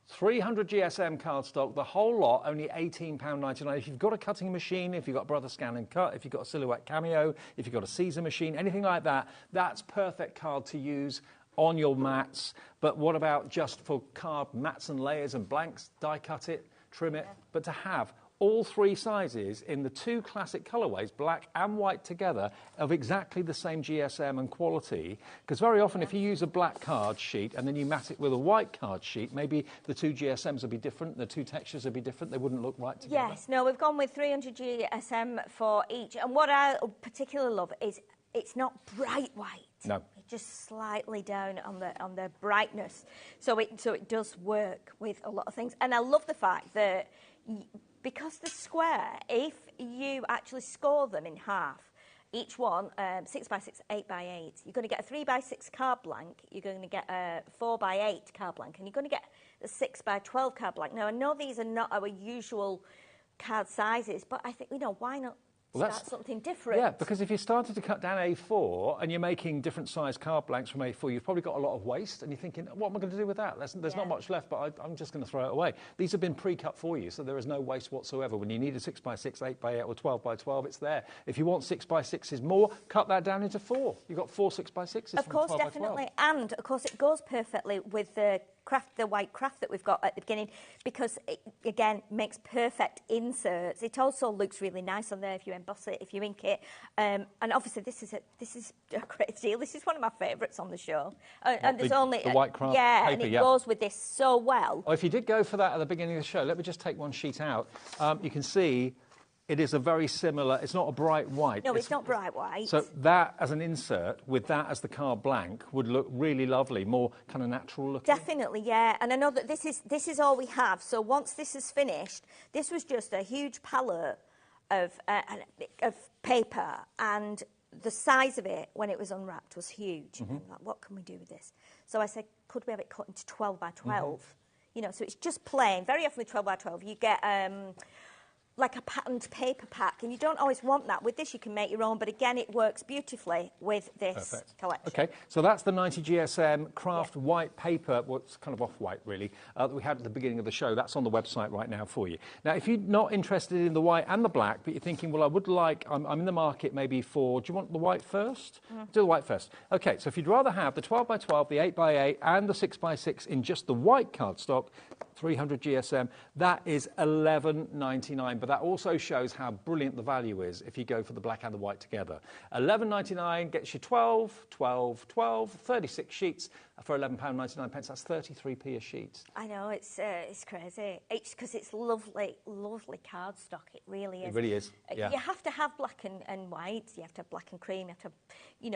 300 GSM cardstock, the whole lot, only £18.99. If you've got a cutting machine, if you've got Brother Scan and Cut, if you've got a Silhouette Cameo, if you've got a Caesar machine, anything like that, that's perfect card to use on your mats. But what about just for card mats and layers and blanks? Die cut it, trim it. But to have all three sizes in the two classic colourways, black and white together, of exactly the same GSM and quality. Because very often if you use a black card sheet and then you mat it with a white card sheet, maybe the two GSMs would be different, the two textures would be different, they wouldn't look right together. Yes, no, we've gone with 300 GSM for each. And what I particularly love is it's not bright white. No. It's just slightly down on the brightness. So it does work with a lot of things. And I love the fact that because the square, if you actually score them in half, each one, 6x6, 8x8, you're going to get a 3x6 card blank, you're going to get a 4x8 card blank, and you're going to get a 6x12 card blank. Now, I know these are not our usual card sizes, but I think, why not start something different? Yeah, because if you started to cut down A4 and you're making different size card blanks from A4, you've probably got a lot of waste, and you're thinking, what am I going to do with that? There's not much left, but I'm just going to throw it away. These have been pre-cut for you, so there is no waste whatsoever. When you need a 6x6, 8x8 or 12x12, it's there. If you want 6x6s more, cut that down into 4. You've got 4 6x6s Of course, definitely. And, of course, it goes perfectly with the white craft that we've got at the beginning, because it, again, makes perfect inserts. It also looks really nice on there if you emboss it, if you ink it. And obviously, this is a great deal. This is one of my favourites on the show. And there's only the white craft paper, and it goes with this so well. Oh, if you did go for that at the beginning of the show, let me just take one sheet out. You can see it is a very similar, it's not a bright white. No, it's not bright white. So that as an insert, with that as the card blank, would look really lovely, more kind of natural looking. Definitely, yeah. And I know that this is all we have. So once this is finished, this was just a huge palette of paper, and the size of it when it was unwrapped was huge. And I'm like, what can we do with this? So I said, could we have it cut into 12x12? So it's just plain. Very often with 12x12, you get like a patterned paper pack, and you don't always want that. With this, you can make your own, but again, it works beautifully with this collection. Okay, so that's the 90 GSM craft white paper, what's kind of off-white, really, that we had at the beginning of the show. That's on the website right now for you. Now, if you're not interested in the white and the black, but you're thinking, well, I would like, I'm in the market maybe for, do you want the white first? Do the white first. Okay, so if you'd rather have the 12x12, the 8x8, and the 6x6 in just the white cardstock, 300 GSM, that is $11.99, but that also shows how brilliant the value is if you go for the black and the white together. $11.99 gets you 12, 12, 12, 36 sheets for £11.99. That's 33p a sheet. I know, it's crazy. It's because it's lovely, lovely cardstock. It really is. It really is, yeah. You have to have black and white. You have to have black and cream. You have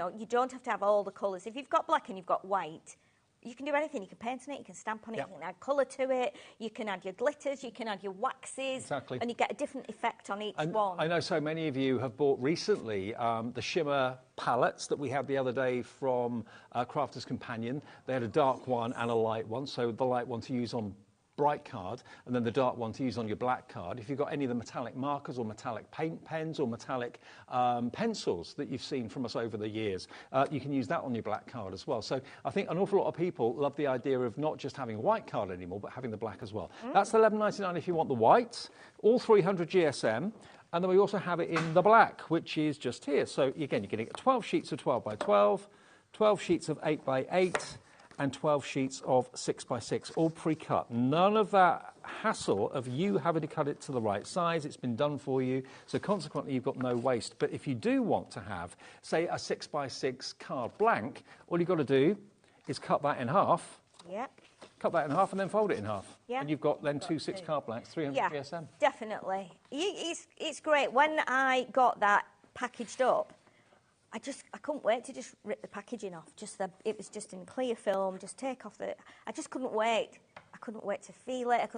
to, you don't have to have all the colours. If you've got black and you've got white, you can do anything. You can paint on it, you can stamp on it, you can add colour to it, you can add your glitters, you can add your waxes. Exactly. And you get a different effect on each one. I know so many of you have bought recently the shimmer palettes that we had the other day from Crafter's Companion. They had a dark one and a light one, so the light one to use on bright card, and then the dark one to use on your black card. If you've got any of the metallic markers or metallic paint pens or metallic pencils that you've seen from us over the years, you can use that on your black card as well. So I think an awful lot of people love the idea of not just having a white card anymore, but having the black as well. That's $11.99 if you want the white, all 300 GSM, and then we also have it in the black, which is just here. So again, you're going to get 12 sheets of 12x12, 12 sheets of 8x8, and 12 sheets of 6x6, all pre-cut. None of that hassle of you having to cut it to the right size. It's been done for you, so consequently you've got no waste. But if you do want to have, say, a 6x6 card blank, all you've got to do is cut that in half. Yep. Cut that in half and then fold it in half. Yeah. And you've got then two 6 card blanks, 300 GSM. Definitely. It's great. When I got that packaged up, I couldn't wait to just rip the packaging off. It was just in clear film. Just take off I just couldn't wait. I couldn't wait to feel it.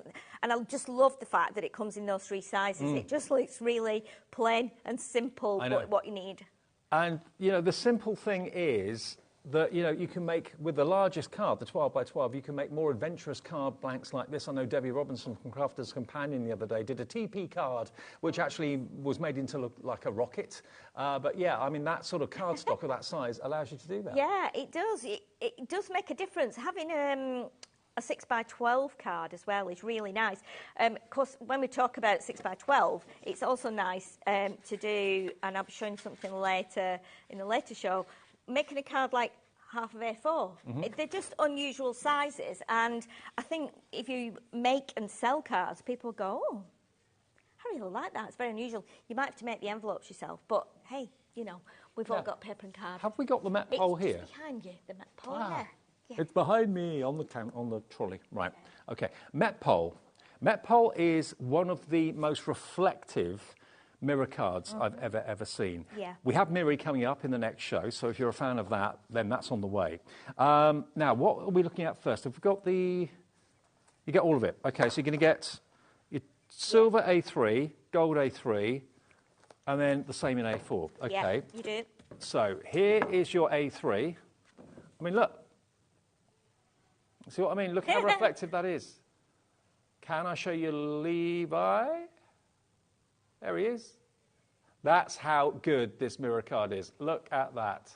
And I just love the fact that it comes in those 3 sizes. It just looks really plain and simple, what you need. And the simple thing is that you can make, with the largest card, the 12x12, you can make more adventurous card blanks like this. I know Debbie Robinson from Crafter's Companion the other day did a TP card, which actually was made into look like a rocket. But yeah, I mean, that sort of cardstock of that size allows you to do that. Yeah, it does. It does make a difference. Having a 6x12 card as well is really nice. Of course, when we talk about 6x12, it's also nice to do, and I'll be showing something later in the later show, making a card like half of A4. They're just unusual sizes, and I think if you make and sell cards, people go, oh, I really like that. It's very unusual. You might have to make the envelopes yourself, but hey, you know, we've all got paper and card. Have we got the Met pole here? It's behind you, the Met pole, yeah. It's behind me on the trolley. Right. Okay. Met pole. Met pole is one of the most reflective mirror cards I've ever seen. Yeah. We have Miri coming up in the next show, so if you're a fan of that, then that's on the way. Now, what are we looking at first? Have we got the... You get all of it. Okay, so you're going to get your silver A3, gold A3, and then the same in A4. Okay. Yeah, you do. So here is your A3. I mean, look. See what I mean? Look how reflective that is. Can I show you Levi? There he is. That's how good this mirror card is. Look at that.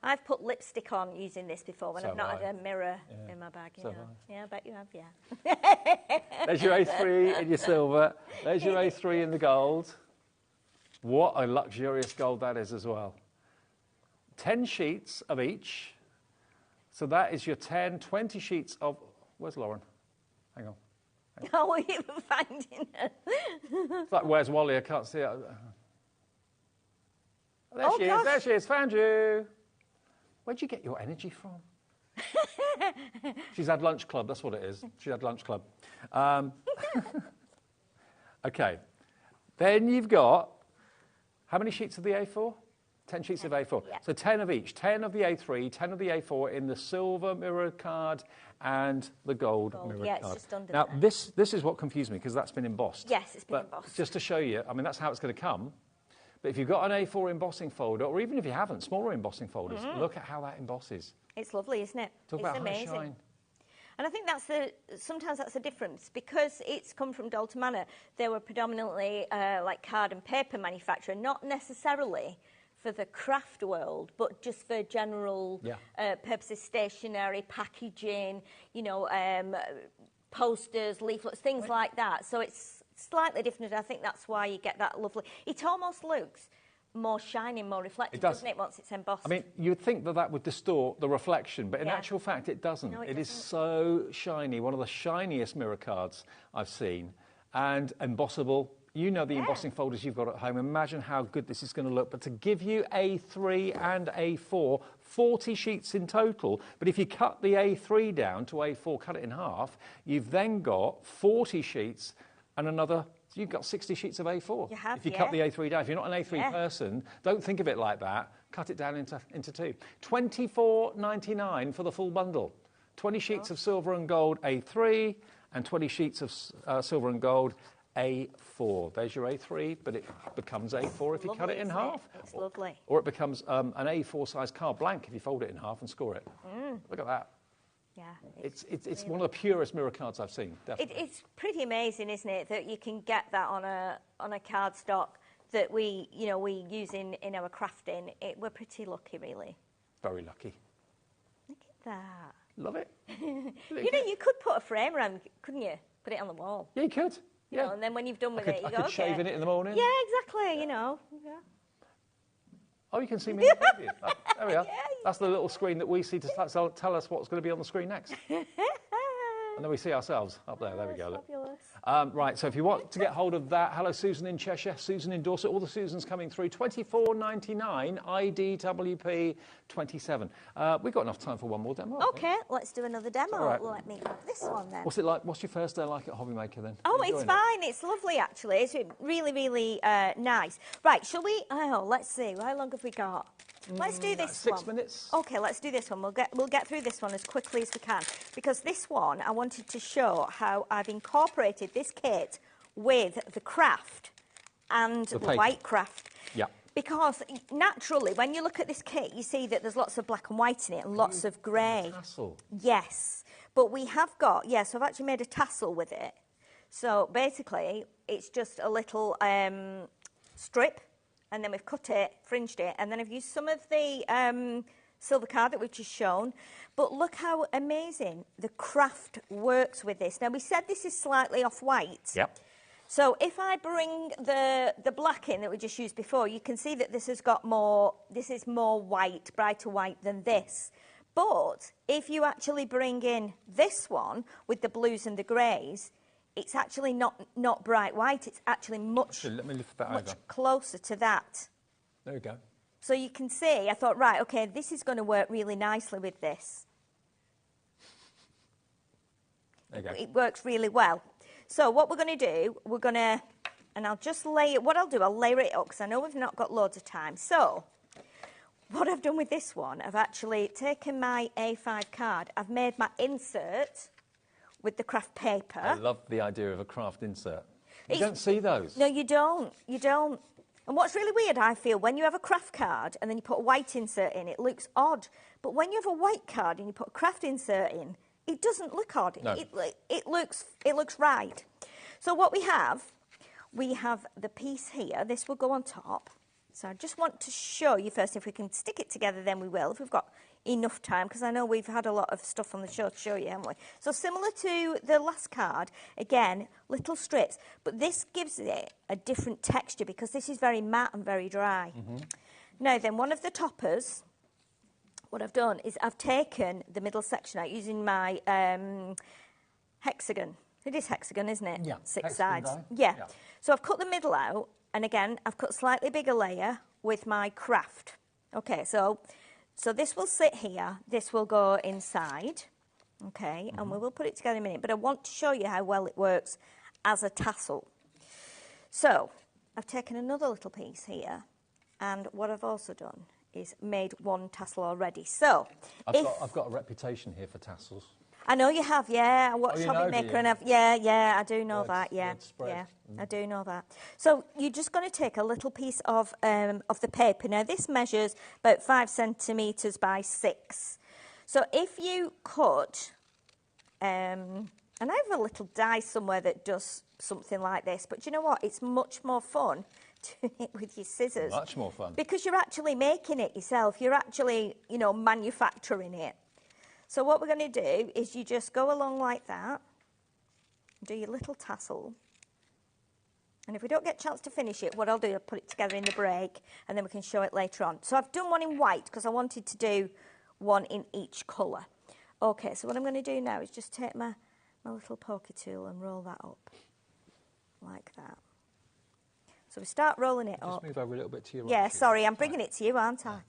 I've put lipstick on using this before when So I've not have had a mirror in my bag. You So know. have Yeah, I bet you have, yeah. There's your A3 in your silver. There's your A3 in the gold. What a luxurious gold that is as well. 10 sheets of each. So that is your 20 sheets of... Where's Lauren? Hang on. How are you finding her? It's like, where's Wally? I can't see it. There she is. There she is. Found you. Where'd you get your energy from? She's had lunch club. That's what it is. She had lunch club. Okay. Then you've got... How many sheets of the A4? 10 sheets of A4. Yeah. So 10 of each. 10 of the A3, 10 of the A4 in the silver mirror card and the gold mirror yeah, card. it's just under now, there. this is what confused me, because that's been embossed. Yes, it's been But embossed. just to show you, I mean, that's how it's going to come. But if you've got an A4 embossing folder, or even if you haven't, smaller embossing folders, look at how that embosses. It's lovely, isn't it? Talk it's about amazing. high shine. And I think sometimes that's the difference. Because it's come from Dalton Manor, they were predominantly like card and paper manufacturer, not necessarily for the craft world, but just for general purposes, stationery, packaging, you know, posters, leaflets, things like that. So it's slightly different. I think that's why you get that lovely... It almost looks more shiny, more reflective, doesn't it, once it's embossed? I mean, you'd think that would distort the reflection, but in actual fact, it doesn't. No, it is so shiny, one of the shiniest mirror cards I've seen, and embossable. You know the embossing folders you've got at home. Imagine how good this is going to look. But to give you A3 and A4, 40 sheets in total. But if you cut the A3 down to A4, cut it in half, you've then got 40 sheets and another... You've got 60 sheets of A4. You have, if you cut the A3 down. If you're not an A3 person, don't think of it like that. Cut it down into two. $24.99 for the full bundle. 20 sheets of silver and gold A3 and 20 sheets of silver and gold A4. There's your A3, but it becomes A4 if you cut it in half. It's lovely. Or it becomes an A4 size card blank if you fold it in half and score it. Look at that. Yeah, it's one of the purest mirror cards I've seen. Definitely. It's pretty amazing, isn't it, that you can get that on a card stock that we use in our crafting. We're pretty lucky, really. Very lucky. Look at that. Love it. You could put a frame around, couldn't you? Put it on the wall. Yeah, you could. You know, and then when you've done with it, you I go, could shave in it in the morning. Yeah, exactly. You know. Yeah. Oh, you can see me in the preview. Oh, there we are. That's the little screen that we see to tell us what's going to be on the screen next. And then we see ourselves up there. There we go. Look. Right, so if you want to get hold of that, hello, Susan in Cheshire, Susan in Dorset, all the Susans coming through. $24.99, IDWP 27. We've got enough time for one more demo. Okay, let's do another demo. Right. Let me have this one then. What's it like? What's your first day like at HobbyMaker then? Oh, it's fine. It's lovely, actually. It's really, really nice. Right, shall we? Oh, let's see. How long have we got? Let's do this one. 6 minutes. Okay, let's do this one. We'll get through this one as quickly as we can, because this one I wanted to show how I've incorporated this kit with the craft and the white craft. Yeah. Because naturally, when you look at this kit, you see that there's lots of black and white in it and lots of grey. Tassel. Yes, but we have got so I've actually made a tassel with it. So basically, it's just a little strip. And then we've cut it, fringed it, and then I've used some of the silver card that we've just shown. But look how amazing the craft works with this. Now, we said this is slightly off-white. Yep. So if I bring the black in that we just used before, you can see that this has got more, this is more white, brighter white than this. But if you actually bring in this one with the blues and the greys, it's actually not bright white. It's actually much, Let me lift that much over. closer to that. There we go. So you can see, I thought, right, okay, this is going to work really nicely with this. There you go. It works really well. So what we're going to do, we're going to, and I'll just lay it, what I'll do, I'll layer it up because I know we've not got loads of time. So what I've done with this one, I've actually taken my A5 card, I've made my insert with the craft paper. I love the idea of a craft insert. You don't see those. No, you don't. You don't. And what's really weird, I feel, when you have a craft card and then you put a white insert in, it looks odd. But when you have a white card and you put a craft insert in, it doesn't look odd. No. It looks right. So what we have the piece here. This will go on top. So I just want to show you first, if we can stick it together, then we will, if we've got enough time, because I know we've had a lot of stuff on the show to show you, haven't we? So similar to the last card, again, little strips, but this gives it a different texture because this is very matte and very dry. Now then, one of the toppers, what I've done is I've taken the middle section out using my hexagon. It is hexagon, isn't it? Yeah. 6 hexagon sides. die. Yeah. Yeah. So I've cut the middle out, and again, I've cut a slightly bigger layer with my craft. Okay, so this will sit here, this will go inside, okay, and we will put it together in a minute, but I want to show you how well it works as a tassel. So, I've taken another little piece here, and what I've also done is made one tassel already. So, I've got a reputation here for tassels. I know you have, yeah. I watch you know, do HobbyMaker you? and yeah, I do know Word- that, yeah, word spread. yeah, I do know that. So you're just going to take a little piece of the paper. Now this measures about 5 centimetres by 6. So if you cut, and I have a little die somewhere that does something like this, but do you know what? It's much more fun doing it with your scissors. Much more fun. Because you're actually making it yourself. You're actually, manufacturing it. So what we're going to do is you just go along like that, do your little tassel, and if we don't get a chance to finish it, what I'll do, I'll put it together in the break, and then we can show it later on. So I've done one in white because I wanted to do one in each colour. Okay, so what I'm going to do now is just take my little poker tool and roll that up, like that. So we start rolling it up. Just move over a little bit to your right. Yeah, sorry, I'm bringing it to you, aren't I?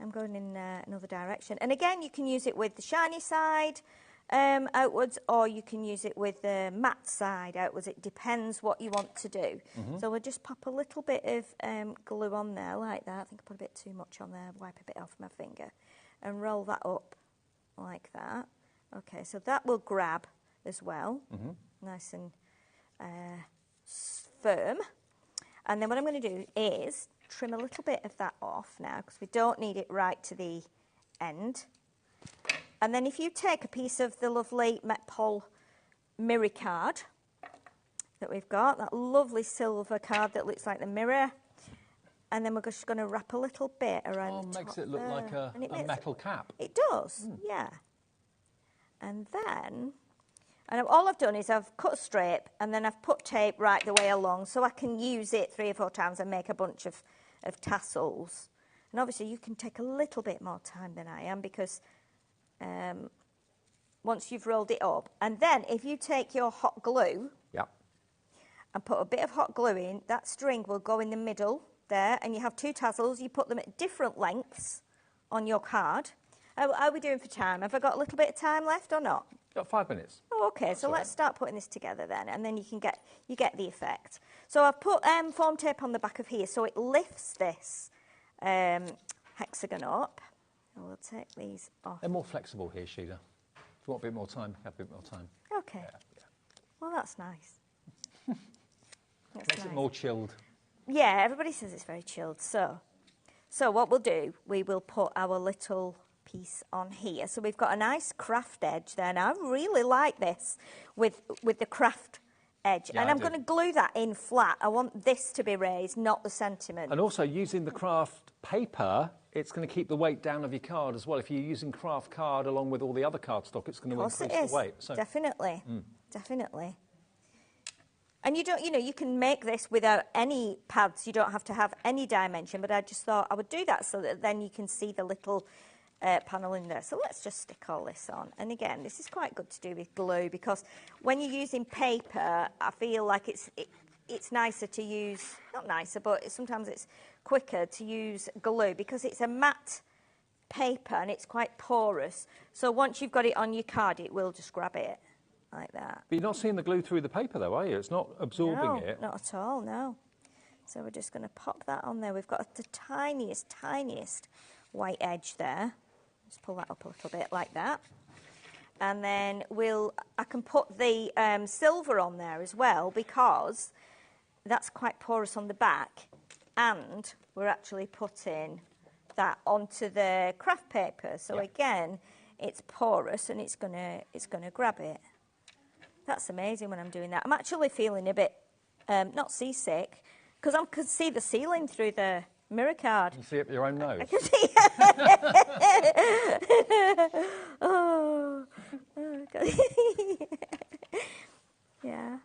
I'm going in another direction. And again, you can use it with the shiny side outwards, or you can use it with the matte side outwards. It depends what you want to do. So we'll just pop a little bit of glue on there like that. I think I put a bit too much on there. Wipe a bit off my finger. And roll that up like that. Okay, so that will grab as well. Nice and firm. And then what I'm going to do is trim a little bit of that off now because we don't need it right to the end. And then if you take a piece of the lovely Metpol mirror card that we've got, that lovely silver card that looks like the mirror, and then we're just going to wrap a little bit around the top Makes it look there. like a And it makes metal cap. It does, yeah. And then, and all I've done is I've cut a strip and then I've put tape right the way along so I can use it 3 or 4 times and make a bunch of tassels. And obviously you can take a little bit more time than I am because once you've rolled it up, and then if you take your hot glue and put a bit of hot glue in, that string will go in the middle there, and you have 2 tassels. You put them at different lengths on your card. How are we doing for time? Have I got a little bit of time left or not? Got 5 minutes. Oh, okay. So let's start putting this together then, and then you get the effect. So I've put foam tape on the back of here, so it lifts this hexagon up. And we'll take these off. They're more flexible here, Sheila. If you want a bit more time, have a bit more time. Okay. Yeah. Well, that's nice. Makes it more chilled. Yeah, everybody says it's very chilled. So what we'll do, we will put our little piece on here. So we've got a nice craft edge there. Now, I really like this with the craft edge. Yeah, and I'm going to glue that in flat. I want this to be raised, not the sentiment. And also using the craft paper it's going to keep the weight down of your card as well. If you're using craft card along with all the other cardstock, it's going to increase the weight. So, definitely, definitely. And you don't, you can make this without any pads. You don't have to have any dimension, but I just thought I would do that so that then you can see the little panel in there. So let's just stick all this on. And again, this is quite good to do with glue, because when you're using paper, I feel like it's nicer to use, not nicer, but sometimes it's quicker to use glue because it's a matte paper and it's quite porous. So once you've got it on your card, it will just grab it. Like that. But you're not seeing the glue through the paper, though, are you? It's not absorbing it. No, not at all, no. So we're just going to pop that on there. We've got the tiniest, tiniest white edge there. Just pull that up a little bit like that. And then I can put the silver on there as well, because that's quite porous on the back. And we're actually putting that onto the craft paper. So again, it's porous and it's gonna grab it. That's amazing when I'm doing that. I'm actually feeling a bit, not seasick, because I can see the ceiling through the mirror card. You see up your own nose. I can see. Oh God. Yeah.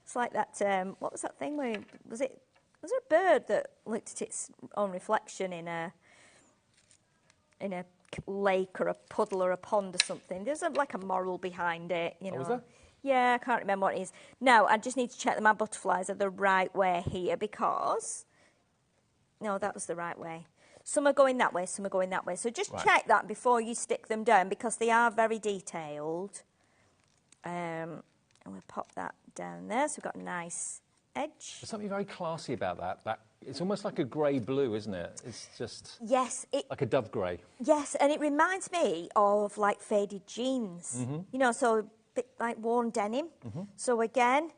It's like that. What was that thing? Was there a bird that looked at its own reflection in a lake or a puddle or a pond or something? There's like a moral behind it, you know. Oh, is there? Yeah, I can't remember what it is. No, I just need to check that my butterflies are the right way here, because no, that was the right way. Some are going that way, some are going that way. So just check that before you stick them down, because they are very detailed. And we'll pop that down there, so we've got a nice edge. There's something very classy about that. It's almost like a grey blue, isn't it? It's just like a dove grey. Yes, and it reminds me of like faded jeans, you know, so a bit like worn denim. So again,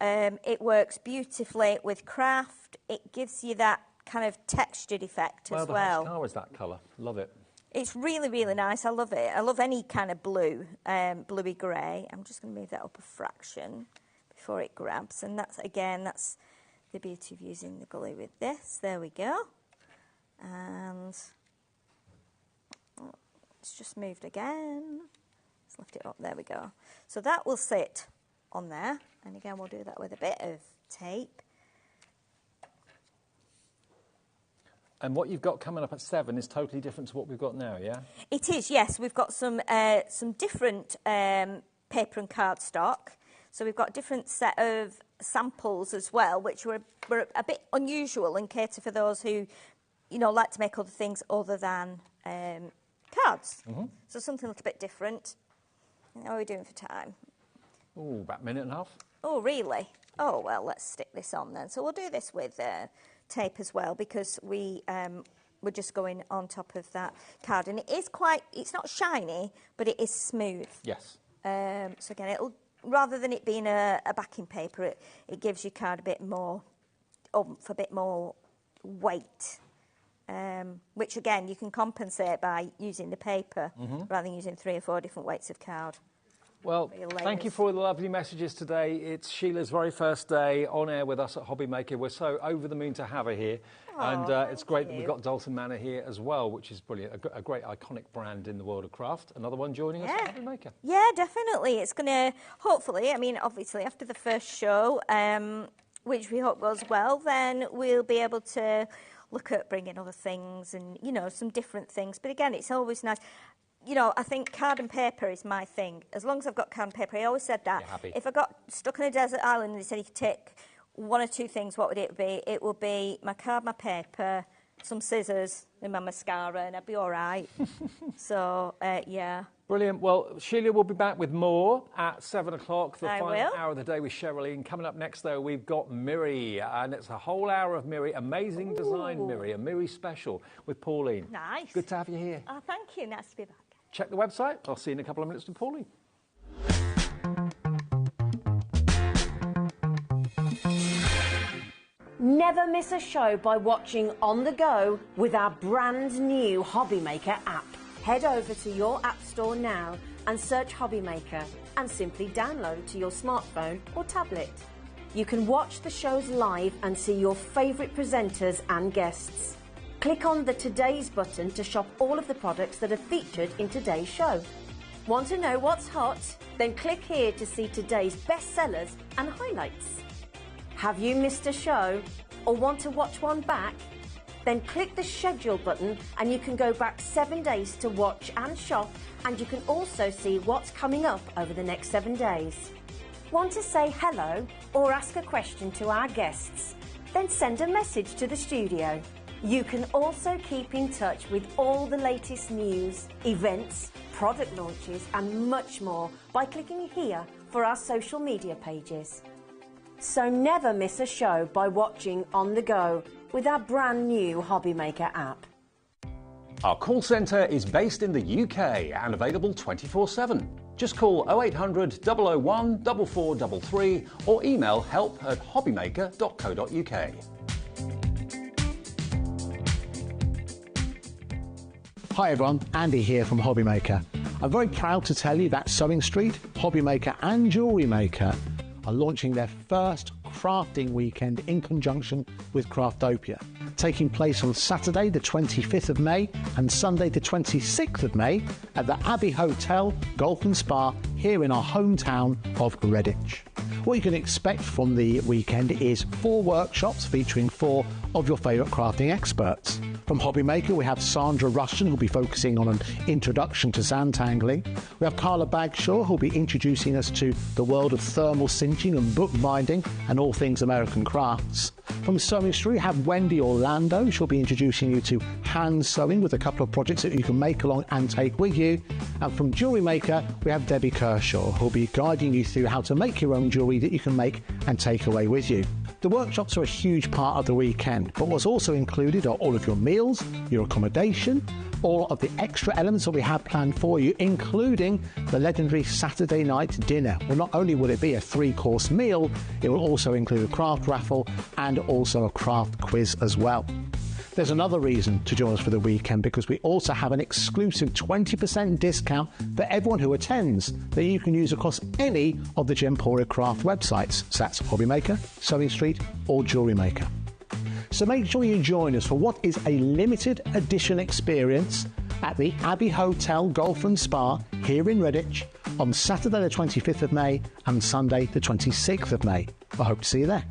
it works beautifully with craft. It gives you that kind of textured effect as well. The Hashkar is that colour. Love it. It's really, really nice. I love it. I love any kind of blue, bluey grey. I'm just going to move that up a fraction before it grabs. And that's the beauty of using the glue with this. There we go. And it's just moved again. Let's lift it up. There we go. So that will sit on there. And again, we'll do that with a bit of tape. And what you've got coming up at 7 is totally different to what we've got now, yeah? It is, yes. We've got some different paper and cardstock. So we've got a different set of samples as well, which were a bit unusual and cater for those who, like to make other things other than cards. So something a little bit different. How are we doing for time? Oh, about a minute and a half. Oh, really? Oh, well, let's stick this on then. So we'll do this with tape as well, because we're just going on top of that card. And it's not shiny, but it is smooth. Yes. So again, rather than it being a backing paper, it gives your card a bit more oomph, a bit more weight, which again, you can compensate by using the paper rather than using 3 or 4 different weights of card. Well, thank you for all the lovely messages today. It's Sheila's very first day on air with us at HobbyMaker. We're so over the moon to have her here. And it's great that we've got Dalton Manor here as well, which is brilliant. A great iconic brand in the world of craft. Another one joining us at HobbyMaker. Yeah, definitely. It's going to, hopefully, obviously after the first show, which we hope goes well, then we'll be able to look at bringing other things and, some different things. But again, it's always nice. I think card and paper is my thing. As long as I've got card and paper, I always said that. If I got stuck on a desert island and they said you could take 1 or 2 things, what would it be? It would be my card, my paper, some scissors and my mascara, and I'd be all right. So, yeah. Brilliant. Well, Sheila will be back with more at 7 o'clock, the final hour of the day with Sherilyn. Coming up next, though, we've got Miri, and it's a whole hour of Miri, amazing design Miri, a Miri special with Pauline. Nice. Good to have you here. Oh, thank you. Nice to be back. Check the website. I'll see you in a couple of minutes with Pauline. Never miss a show by watching on the go with our brand new HobbyMaker app. Head over to your app store now and search HobbyMaker and simply download to your smartphone or tablet. You can watch the shows live and see your favourite presenters and guests. Click on the Today's button to shop all of the products that are featured in today's show. Want to know what's hot? Then click here to see today's bestsellers and highlights. Have you missed a show or want to watch one back? Then click the schedule button and you can go back 7 days to watch and shop, and you can also see what's coming up over the next 7 days. Want to say hello or ask a question to our guests? Then send a message to the studio. You can also keep in touch with all the latest news, events, product launches and much more by clicking here for our social media pages. So never miss a show by watching on the go with our brand new HobbyMaker app. Our call centre is based in the UK and available 24/7. Just call 0800 001 4433 or email help@hobbymaker.co.uk. Hi everyone, Andy here from HobbyMaker. I'm very proud to tell you that Sewing Street, HobbyMaker and Jewellery Maker are launching their first crafting weekend in conjunction with Craftopia, taking place on Saturday the 25th of May and Sunday the 26th of May at the Abbey Hotel, Golf and Spa here in our hometown of Redditch. What you can expect from the weekend is 4 workshops featuring 4 of your favourite crafting experts. From HobbyMaker, we have Sandra Rushton, who'll be focusing on an introduction to zantangling. We have Carla Bagshaw, who'll be introducing us to the world of thermal cinching and bookbinding and all things American crafts. From Sewing Street, we have Wendy Orlando. She'll be introducing you to hand sewing with a couple of projects that you can make along and take with you. And from Jewellery Maker, we have Debbie Kershaw, who'll be guiding you through how to make your own jewellery that you can make and take away with you. The workshops are a huge part of the weekend, but what's also included are all of your meals, your accommodation, all of the extra elements that we have planned for you, including the legendary Saturday night dinner. Well, not only will it be a 3-course meal, it will also include a craft raffle and also a craft quiz as well. There's another reason to join us for the weekend, because we also have an exclusive 20% discount for everyone who attends that you can use across any of the Gemporia craft websites. So that's HobbyMaker, Sewing Street or Jewellery Maker. So make sure you join us for what is a limited edition experience at the Abbey Hotel Golf and Spa here in Redditch on Saturday the 25th of May and Sunday the 26th of May. I hope to see you there.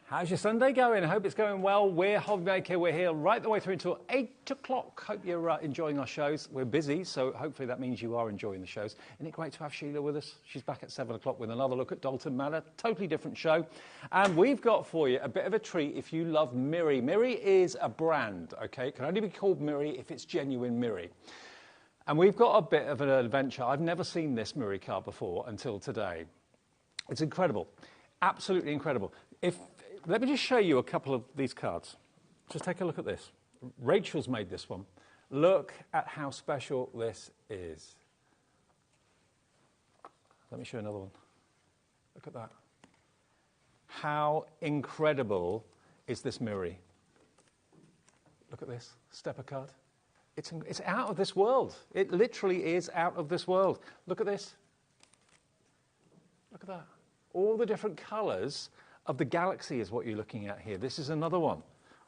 How's your Sunday going? I hope it's going well. We're HobbyMaker. We're here right the way through until 8 o'clock. Hope you're enjoying our shows. We're busy, so hopefully that means you are enjoying the shows. Isn't it great to have Sheila with us? She's back at 7 o'clock with another look at Dalton Manor. Totally different show. And we've got for you a bit of a treat if you love Miri. Miri is a brand, okay? It can only be called Miri if it's genuine Miri. And we've got a bit of an adventure. I've never seen this Miri card before until today. It's incredible. Absolutely incredible. Let me just show you a couple of these cards. Just take a look at this. Rachel's made this one. Look at how special this is. Let me show you another one. Look at that. How incredible is this Miri? Look at this stepper card. It's out of this world. It literally is out of this world. Look at this. Look at that. All the different colours of the galaxy is what you're looking at here. This is another one.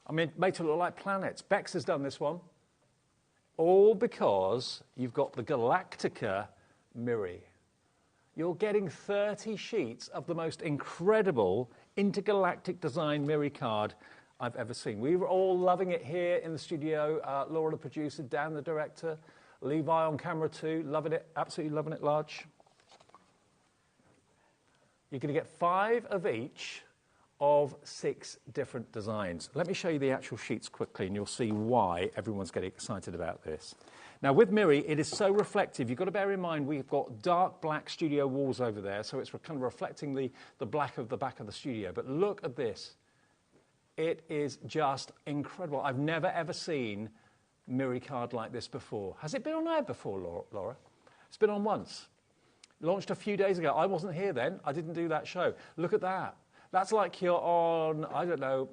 I mean, made to look like planets. Bex has done this one. All because you've got the Galactica Miri. You're getting 30 sheets of the most incredible intergalactic design Miri card I've ever seen. We were all loving it here in the studio. Laura, the producer, Dan, the director, Levi on camera too, loving it, absolutely loving it large. You're going to get 5 of each of 6 different designs. Let me show you the actual sheets quickly and you'll see why everyone's getting excited about this. Now with Miri, it is so reflective. You've got to bear in mind we've got dark black studio walls over there, so it's kind of reflecting the black of the back of the studio. But look at this. It is just incredible. I've never ever seen Miri card like this before. Has it been on air before, Laura? It's been on once. Launched a few days ago. I wasn't here then. I didn't do that show. Look at that. That's like you're on, I don't know,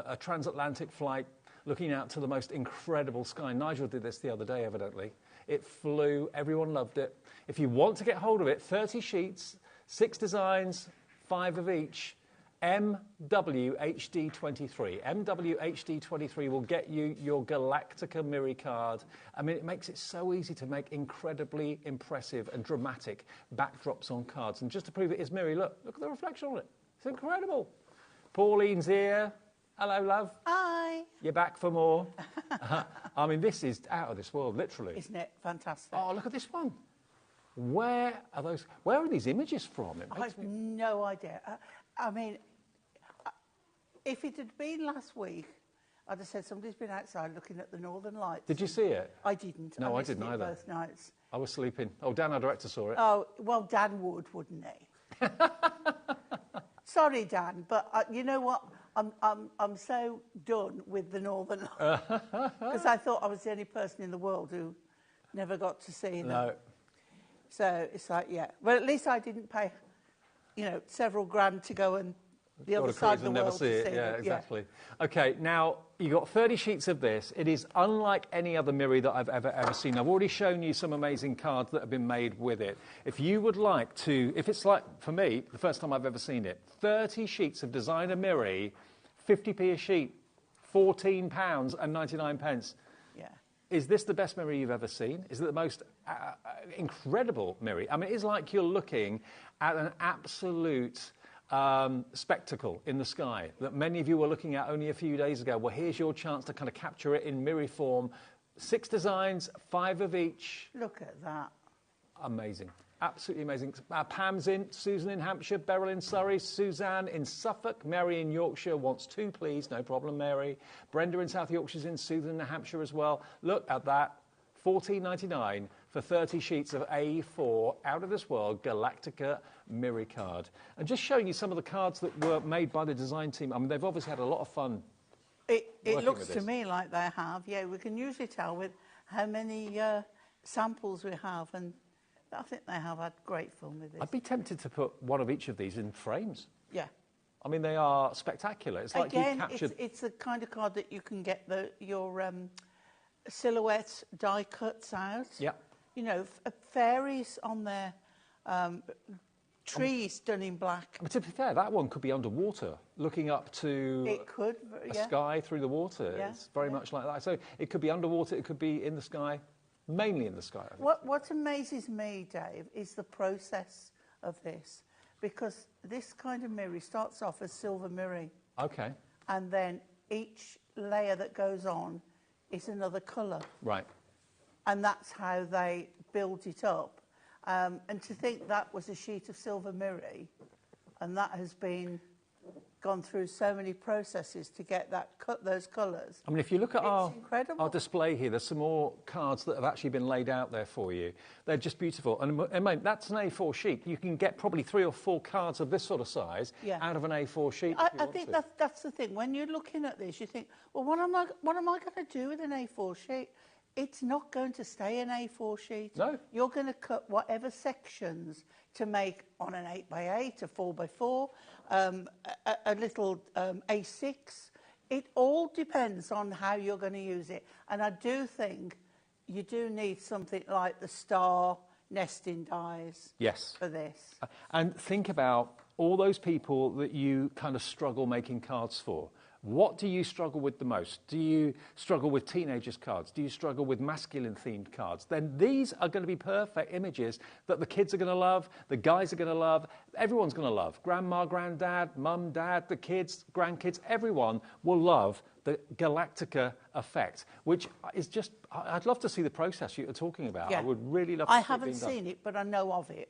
a transatlantic flight looking out to the most incredible sky. Nigel did this the other day, evidently. It flew. Everyone loved it. If you want to get hold of it, 30 sheets, 6 designs, 5 of each. MWHD23. MWHD23 will get you your Galactica Miri card. I mean, it makes it so easy to make incredibly impressive and dramatic backdrops on cards. And just to prove it is Miri, look at the reflection on it. It's incredible. Pauline's here. Hello, love. Hi. You're back for more. I mean, this is out of this world, literally. Isn't it fantastic? Oh, look at this one. Where are these images from? I have no idea. I mean, if it had been last week, I'd have said somebody's been outside looking at the Northern Lights. Did you see it? I didn't. No, I didn't either. Both nights. I was sleeping. Oh, Dan, our director, saw it. Oh, well, Dan would, wouldn't he? Sorry, Dan, but you know what? I'm so done with the Northern Lights because I thought I was the only person in the world who never got to see them. No. So it's like, yeah. Well, at least I didn't pay, several grand to go and the other side of the world to see it. Yeah, exactly. Yeah. Okay, now you got 30 sheets of this. It is unlike any other Miri that I've ever seen. I've already shown you some amazing cards that have been made with it. If you would like to, if it's like, for me, the first time I've ever seen it, 30 sheets of designer Miri, 50p a sheet, £14.99. Yeah. Is this the best Miri you've ever seen? Is it the most incredible Miri? I mean, it's like you're looking at an absolute spectacle in the sky that many of you were looking at only a few days ago. Well, here's your chance to kind of capture it in Miri form. 6 designs, 5 of each. Look at that. Amazing. Absolutely amazing. Pam's in, Susan in Hampshire, Beryl in Surrey, Suzanne in Suffolk, Mary in Yorkshire wants 2, please. No problem, Mary. Brenda in South Yorkshire's in, Susan in Hampshire as well. Look at that. £14.99 for 30 sheets of A4 out of this world Galactica Miri card. And just showing you some of the cards that were made by the design team. I mean, they've obviously had a lot of fun. It looks to me like they have. Yeah, we can usually tell with how many samples we have, and I think they have had great fun with this. I'd be tempted to put one of each of these in frames. Yeah. I mean, they are spectacular. It's like again, you've captured... it's the kind of card that you can get your silhouette die cuts out. Yeah. Fairies on their trees done in black. But to be fair, that one could be underwater, looking up to a sky through the water. Yeah. It's very much like that. So it could be underwater, it could be in the sky, mainly in the sky. I think. What amazes me, Dave, is the process of this, because this kind of Miri starts off as silver Miri. Okay. And then each layer that goes on is another colour. Right. And that's how they build it up. And to think that was a sheet of silver Miri, and that has gone through so many processes to get those colours. I mean, if you look at our display here, there's some more cards that have actually been laid out there for you. They're just beautiful. And I mean, that's an A4 sheet. You can get probably 3 or 4 cards of this sort of size out of an A4 sheet. I think that's the thing. When you're looking at this, you think, well, what am I going to do with an A4 sheet? It's not going to stay an A4 sheet. No. You're going to cut whatever sections to make on an 8x8, a 4x4, a little A6. It all depends on how you're going to use it. And I do think you do need something like the star nesting dies for this. And think about all those people that you kind of struggle making cards for. What do you struggle with the most? Do you struggle with teenagers' cards? Do you struggle with masculine-themed cards? Then these are going to be perfect images that the kids are going to love, the guys are going to love, everyone's going to love. Grandma, granddad, mum, dad, the kids, grandkids, everyone will love the Galactica effect, which is just... I'd love to see the process you were talking about. Yeah. I would really love to see it being done. I haven't seen it, but I know of it.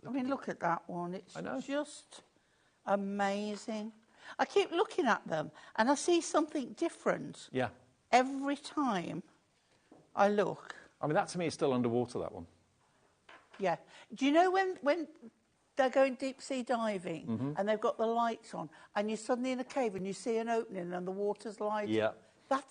I mean, look at that one. It's just amazing. I keep looking at them and I see something different. Yeah. Every time I look. I mean, that to me is still underwater, that one. Yeah. Do you know when they're going deep sea diving and they've got the lights on and you're suddenly in a cave and you see an opening and the water's light? Yeah.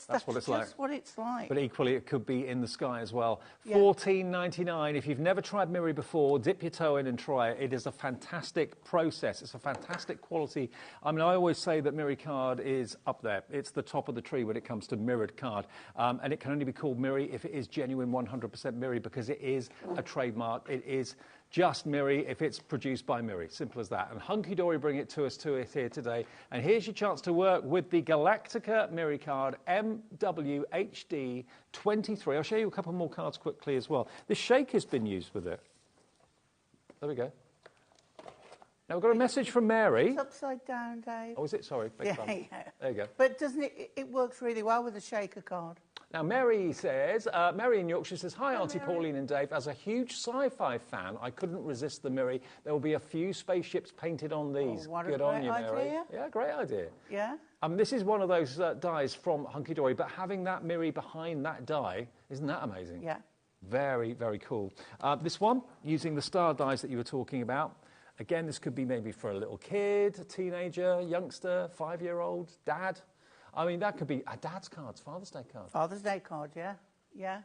That's what it's just what it's like. But equally, it could be in the sky as well. Yeah. $14.99. If you've never tried Miri before, dip your toe in and try it. It is a fantastic process. It's a fantastic quality. I mean, I always say that Miri card is up there. It's the top of the tree when it comes to mirrored card. And it can only be called Miri if it is genuine 100% Miri, because it is a trademark. It is just Miri if it's produced by Miri. Simple as that. And Hunky Dory bring it to us here today. And here's your chance to work with the Galactica Miri card MWHD 23. I'll show you a couple more cards quickly as well. The shaker's been used with it. There we go. Now we've got a message from Mary. It's upside down, Dave. Oh, is it? Sorry. Yeah. There you go. But doesn't it works really well with the shaker card. Now, Mary says, Mary in Yorkshire says, hi, Auntie Pauline and Dave. As a huge sci-fi fan, I couldn't resist the Miri. There will be a few spaceships painted on these. Oh, what Good a on great you, Mary. idea. Yeah, great idea. Yeah. This is one of those dies from Hunky Dory, but having that Miri behind that die, isn't that amazing? Yeah. Very, very cool. This one, using the star dies that you were talking about. Again, this could be maybe for a little kid, a teenager, youngster, 5-year-old, dad. I mean, that could be a dad's cards, Father's Day card. Father's Day card, yeah. Yeah.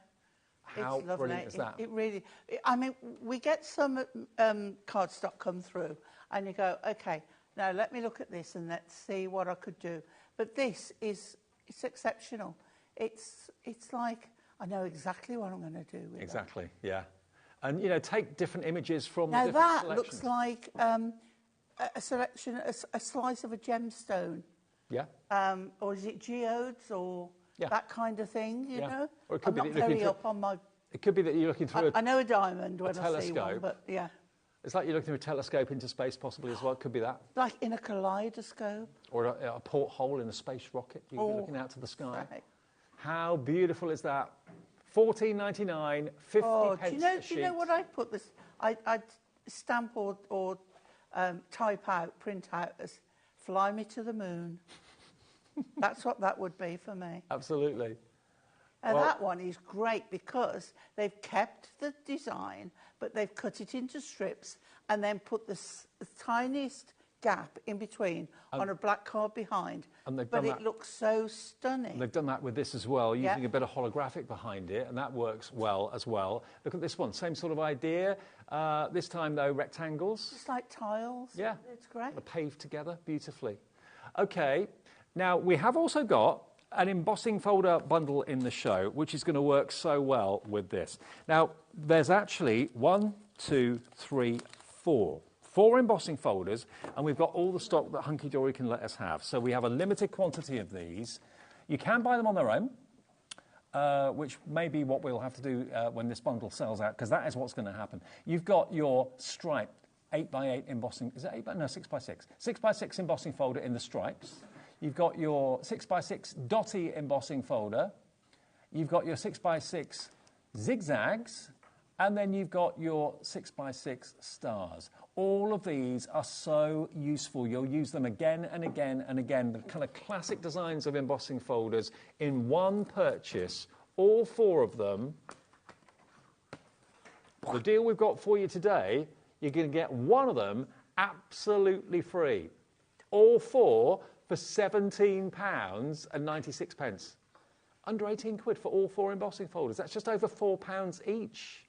How it's lovely. brilliant is that? It really... I mean, we get some card stock come through and you go, OK, now let me look at this and let's see what I could do. But this is... It's exceptional. It's like, I know exactly what I'm going to do with Exactly, yeah. And, you know, take different images from now different that selections. looks like a selection, a slice of a gemstone. Yeah. Or is it geodes or that kind of thing, you know? Or it could I'm be not that you're very looking up on my... It could be that you're looking through I know a diamond when I see telescope. one, but yeah. It's like you're looking through a telescope into space possibly as well. It could be that. Like in a kaleidoscope. Or a porthole in a space rocket. You're looking out to the sky. Right. How beautiful is that? $14.99, 50 pence a sheet. Do you know what I'd put this... I'd stamp or type out, print out as fly me to the moon. That's what that would be for me. Absolutely. And that one is great because they've kept the design, but they've cut it into strips and then put the tiniest gap in between on a black card behind. But it looks so stunning. They've done that with this as well, using a bit of holographic behind it, and that works well as well. Look at this one, same sort of idea. This time, though, rectangles. Just like tiles. Yeah. It's great. They're paved together beautifully. OK, now we have also got an embossing folder bundle in the show, which is going to work so well with this. Now, there's actually 1, 2, 3, 4 embossing folders, and we've got all the stock that Hunky Dory can let us have. So we have a limited quantity of these. You can buy them on their own, which may be what we'll have to do when this bundle sells out, because that is what's going to happen. You've got your striped 8x8 embossing, is it 8x? No, 6x6. 6x6 embossing folder in the stripes. You've got your 6x6 dotty embossing folder. You've got your 6x6 zigzags. And then you've got your 6x6 stars. All of these are so useful. You'll use them again and again and again. The kind of classic designs of embossing folders in one purchase, all 4 of them. The deal we've got for you today, you're going to get one of them absolutely free. All 4 for £17.96. Under 18 quid for all 4 embossing folders. That's just over £4 each.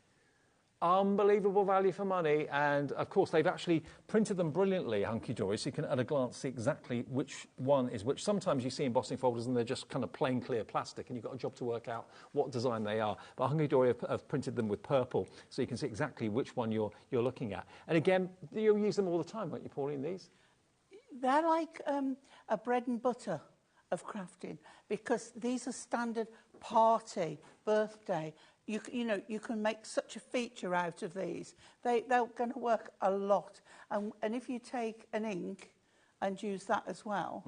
Unbelievable value for money, and of course they've actually printed them brilliantly, Hunky Dory, so you can at a glance see exactly which one is which. Sometimes you see embossing folders and they're just kind of plain clear plastic and you've got a job to work out what design they are. But Hunky Dory have printed them with purple, so you can see exactly which one you're looking at. And again, you'll use them all the time, won't you, Pauline, these? They're like a bread and butter of crafting, because these are standard party, birthday. You know, you can make such a feature out of these. They're going to work a lot. And if you take an ink and use that as well,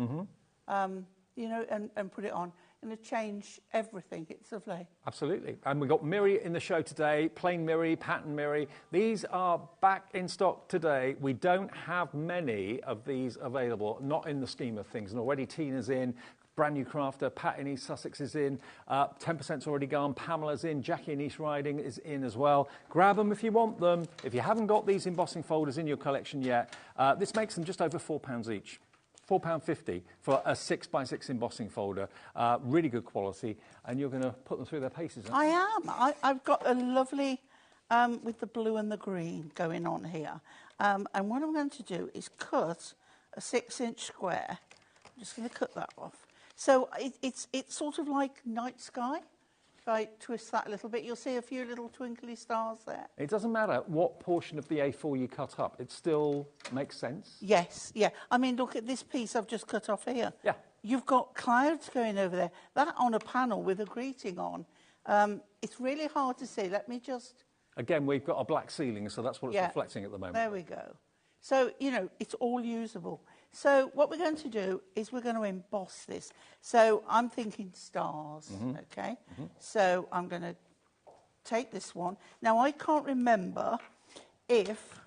you know, and put it on. Going to change everything. It's lovely. Absolutely. And we've got Miri in the show today, plain Miri, pattern Miri. These are back in stock today. We don't have many of these available, not in the scheme of things. And already Tina's in, brand new crafter, Pat in East Sussex is in, 10%'s already gone, Pamela's in, Jackie in East Riding is in as well. Grab them if you want them. If you haven't got these embossing folders in your collection yet, this makes them just over £4 each. £4.50 for a 6x6 embossing folder. Really good quality, and you're going to put them through their paces, aren't you? I am. I've got a lovely, with the blue and the green going on here. And what I'm going to do is cut a 6-inch square. I'm just going to cut that off. So it's sort of like night sky. If I twist that a little bit, you'll see a few little twinkly stars there. It doesn't matter what portion of the A4 you cut up. It still makes sense. Yes, yeah. I mean, look at this piece I've just cut off here. Yeah. You've got clouds going over there. That on a panel with a greeting on. It's really hard to see. Let me just... Again, we've got a black ceiling, so that's what it's reflecting at the moment. There we go. So, you know, it's all usable. So what we're going to do is we're going to emboss this. So I'm thinking stars, okay? So I'm going to take this one. Now, I can't remember if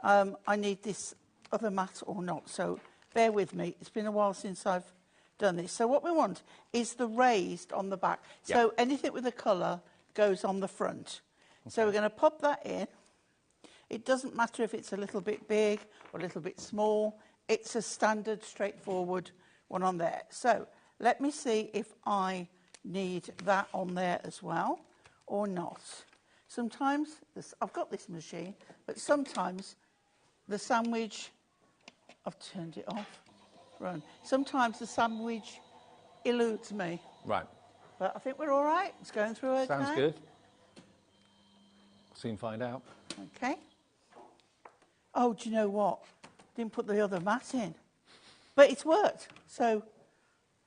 I need this other mat or not, so bear with me. It's been a while since I've done this. So what we want is the raised on the back. Yeah. So anything with a colour goes on the front. Okay. So we're going to pop that in. It doesn't matter if it's a little bit big or a little bit small. It's a standard, straightforward one on there. So let me see if I need that on there as well or not. Sometimes, I've got this machine, but sometimes the sandwich, I've turned it off. Run. Sometimes the sandwich eludes me. Right. But I think we're all right. It's going through okay. Sounds good. Soon find out. Okay. Oh, do you know what? Didn't put the other mat in. But it's worked. So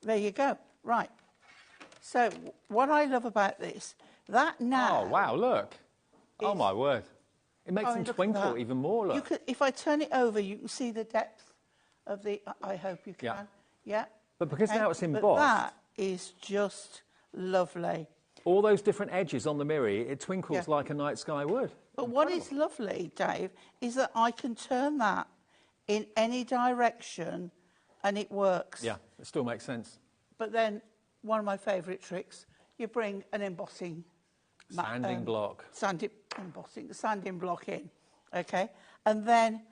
there you go. Right. So what I love about this, that now... Oh, wow, look. Oh, my word. It makes them twinkle even more, look. You could, if I turn it over, you can see the depth of the... I hope you can. Yeah. But because now it's embossed... But that is just lovely. All those different edges on the Miri, it twinkles like a night sky would. But what is lovely, Dave, is that I can turn that in any direction and it works. Yeah, it still makes sense. But then one of my favourite tricks, you bring an embossing... Sanding block. Sanding block in, okay? And then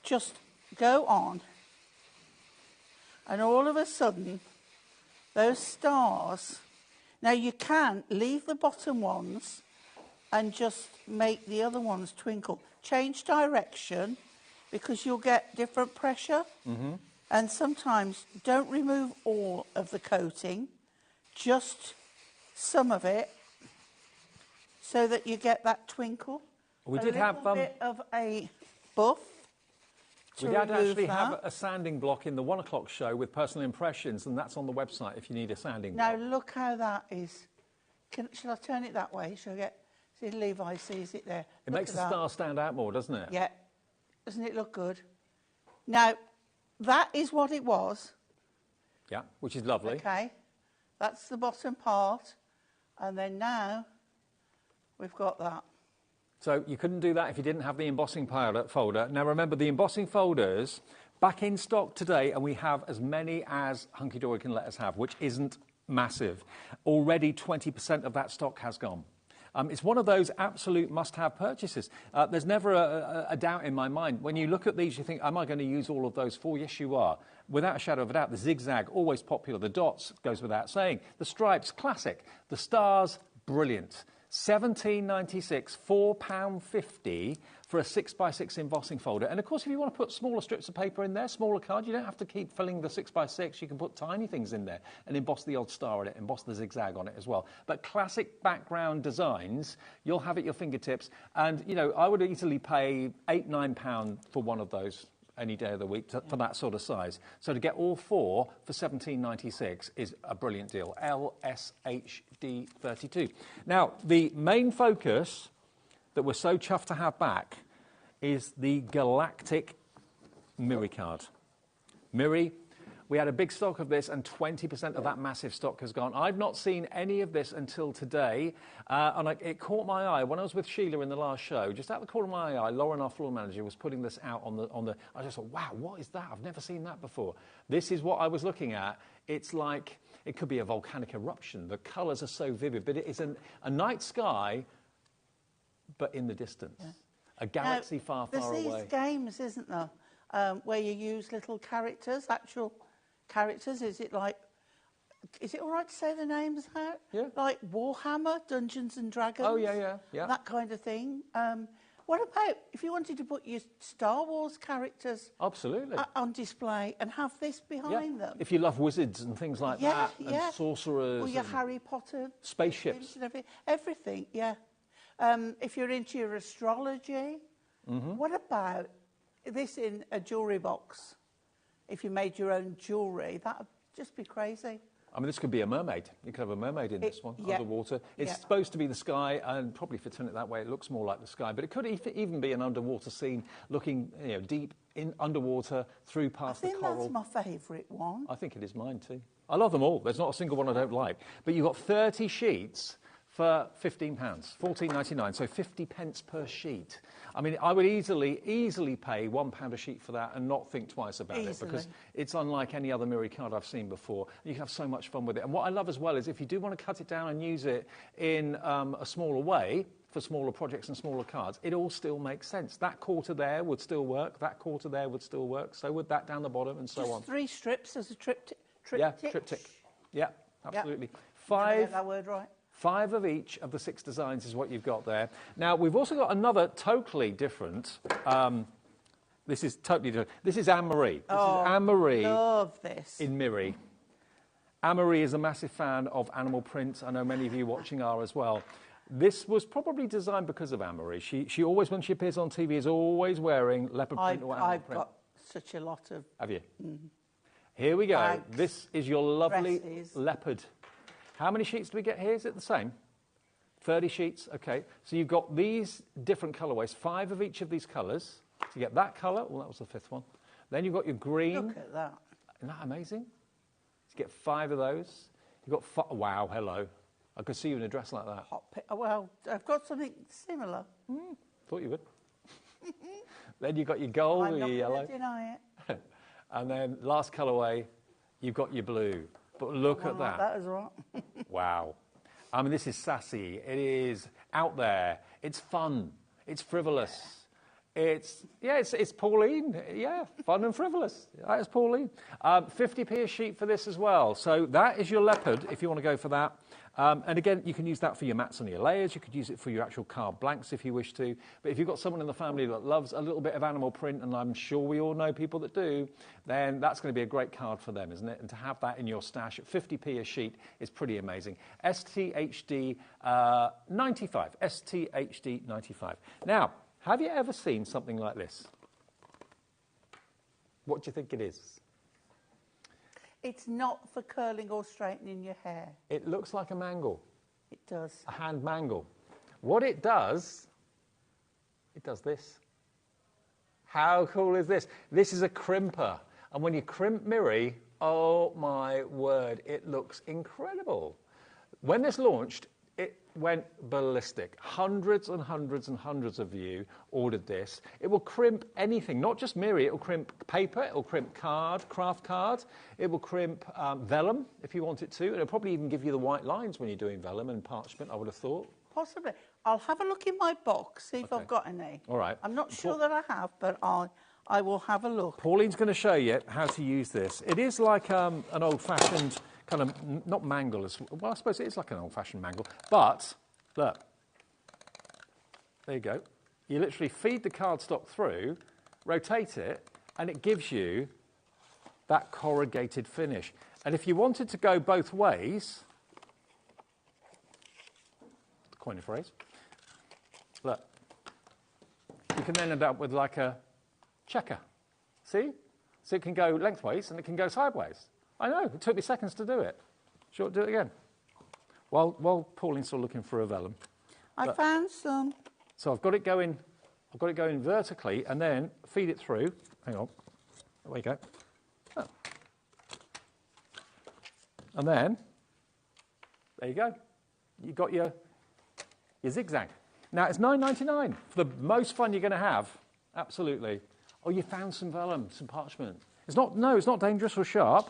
just go on and all of a sudden those stars... Now you can leave the bottom ones and just make the other ones twinkle. Change direction because you'll get different pressure. And sometimes don't remove all of the coating, just some of it, so that you get that twinkle. We did have a bit of a buff. We did actually have a sanding block in the 1 o'clock show with personal impressions, and that's on the website if you need a sanding block. Now look how that is. Shall I turn it that way? Shall I get... See, Levi sees it there. It makes the star stand out more, doesn't it? Yeah. Doesn't it look good? Now, that is what it was. Yeah, which is lovely. Okay. That's the bottom part. And then now, we've got that. So you couldn't do that if you didn't have the embossing folder. Now remember, the embossing folders, back in stock today, and we have as many as Hunky Dory can let us have, which isn't massive. Already 20% of that stock has gone. It's one of those absolute must-have purchases. There's never a doubt in my mind. When you look at these, you think, am I going to use all of those for? Yes, you are. Without a shadow of a doubt, the zigzag, always popular. The dots, goes without saying. The stripes, classic. The stars, brilliant. £17.96, £4.50 for a 6x6 embossing folder. And of course, if you want to put smaller strips of paper in there, smaller cards, you don't have to keep filling the 6x6. You can put tiny things in there and emboss the odd star on it, emboss the zigzag on it as well. But classic background designs, you'll have at your fingertips. And, you know, I would easily pay £8, £9 for one of those any day of the week for that sort of size. So to get all four for £17.96 is a brilliant deal. LSHD32. Now, the main focus that we're so chuffed to have back is the Galactic Miri card. Miri, We had a big stock of this, and 20% of that massive stock has gone. I've not seen any of this until today, and it caught my eye. When I was with Sheila in the last show, just out the corner of my eye, Lauren, our floor manager, was putting this out on the... I just thought, wow, what is that? I've never seen that before. This is what I was looking at. It's like, it could be a volcanic eruption. The colours are so vivid, but it is a night sky, but in the distance. Yeah. A galaxy far, far away. There's these games, isn't there, where you use little characters, actual characters. Is it all right to say the names out? Yeah. Like Warhammer, Dungeons and Dragons? Oh, yeah. That kind of thing. What about if you wanted to put your Star Wars characters on display and have this behind them? If you love wizards and things like that, and sorcerers. Or your Harry Potter. Spaceships. And everything, yeah. If you're into your astrology, what about this in a jewellery box? If you made your own jewellery, that would just be crazy. I mean, this could be a mermaid. You could have a mermaid in this one, underwater. It's supposed to be the sky, and probably if you turn it that way, it looks more like the sky. But it could even be an underwater scene, looking deep in underwater, through past the coral. I think that's my favourite one. I think it is mine too. I love them all. There's not a single one I don't like. But you've got 30 sheets for £15, £14.99, so 50 pence per sheet. I mean, I would easily pay £1 a sheet for that and not think twice about it, because it's unlike any other Miri card I've seen before. You can have so much fun with it. And what I love as well is if you do want to cut it down and use it in a smaller way, for smaller projects and smaller cards, it all still makes sense. That quarter there would still work, that quarter there would still work, so would that down the bottom, and so on. Just 3 strips as a triptych? Yeah, triptych. Yeah, absolutely. Yep. 5... Did I get that word right? 5 of each of the 6 designs is what you've got there. Now, we've also got another totally different... this is totally different. This is Anne-Marie. This is Anne-Marie. Love this. In Miri. Anne-Marie is a massive fan of animal print. I know many of you watching are as well. This was probably designed because of Anne-Marie. She always, when she appears on TV, is always wearing leopard print or animal print. I've got such a lot of... Have you? Here we go. Bags, this is your lovely dresses. leopard. How many sheets do we get here? Is it the same? 30 sheets, okay. So you've got these different colourways, 5 of each of these colours. So you get that colour, well, that was the 5th one. Then you've got your green. Look at that. Isn't that amazing? So you get 5 of those. You've got, wow, hello. I could see you in a dress like that. Well, I've got something similar. Thought you would. Then you've got your gold or your yellow. I'm not going to deny it. And then last colourway, you've got your blue. But look at that. Like that as well. Wow. I mean, this is sassy. It is out there. It's fun. It's frivolous. It's Pauline. Yeah, fun and frivolous. That is Pauline. 50p a sheet for this as well. So that is your leopard, if you want to go for that. And again, you can use that for your mats and your layers. You could use it for your actual card blanks if you wish to. But if you've got someone in the family that loves a little bit of animal print, and I'm sure we all know people that do, then that's going to be a great card for them, isn't it? And to have that in your stash at 50p a sheet is pretty amazing. STHD 95. STHD 95. Now, have you ever seen something like this? What do you think it is? It's not for curling or straightening your hair. It looks like a mangle. It does. A hand mangle. What it does this. How cool is this? This is a crimper. And when you crimp Miri, oh my word, it looks incredible. When this launched, it went ballistic. Hundreds and hundreds and hundreds of you ordered this. It will crimp anything, not just Miri. It will crimp paper, it will crimp craft card. It will crimp vellum if you want it to. And it'll probably even give you the white lines when you're doing vellum and parchment, I would have thought. Possibly. I'll have a look in my box, see if I've got any. All right. I'm not sure that I have, but I will have a look. Pauline's going to show you how to use this. It is like an old-fashioned kind of, not mangle, well, I suppose it is like an old-fashioned mangle, but, look, there you go. You literally feed the cardstock through, rotate it, and it gives you that corrugated finish. And if you wanted to go both ways, coin a phrase, look, you can then end up with like a checker. See? So it can go lengthways and it can go sideways. I know, it took me seconds to do it. Sure, do it again. While Pauline's still looking for a vellum. I found some. So I've got it going vertically and then feed it through. Hang on. There we go. Oh. And then, there you go. You got your zigzag. Now, it's $9.99 for the most fun you're going to have. Absolutely. Oh, you found some vellum, some parchment. It's not dangerous or sharp.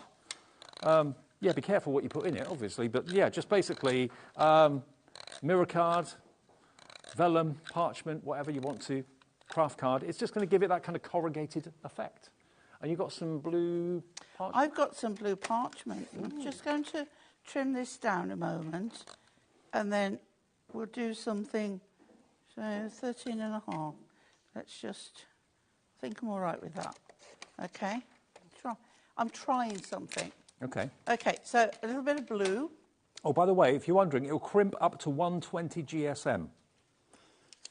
Yeah, be careful what you put in it, obviously. But yeah, just basically mirror card, vellum, parchment, whatever you want to, craft card. It's just going to give it that kind of corrugated effect. And you've got some blue parchment? I've got some blue parchment. I'm just going to trim this down a moment, and then we'll do something, so 13.5. Let's just, I think I'm all right with that. Okay? I'm trying something. Okay. Okay, so a little bit of blue. Oh, by the way, if you're wondering, it'll crimp up to 120 GSM.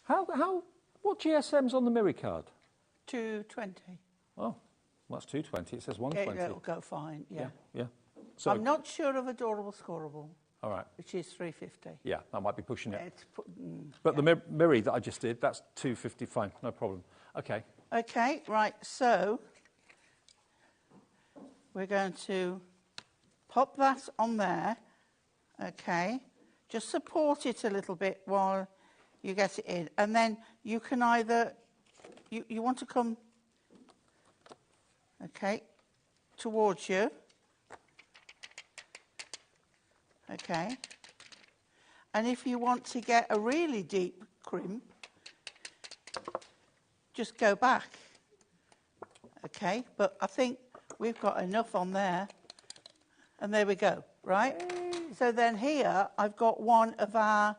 What GSM's on the Miri card? 220. Oh, well, that's 220. It says 120. It'll go fine, yeah. Yeah. So, I'm not sure of Adorable Scoreable. All right. Which is 350. Yeah, that might be pushing it. But the Miri that I just did, that's 250. Fine, no problem. Okay. Okay, right. So we're going to pop that on there. Okay. Just support it a little bit while you get it in. And then you can either, you want to come, okay, towards you. Okay. And if you want to get a really deep crimp, just go back. Okay, but I think we've got enough on there. And there we go, right? So then here I've got one of our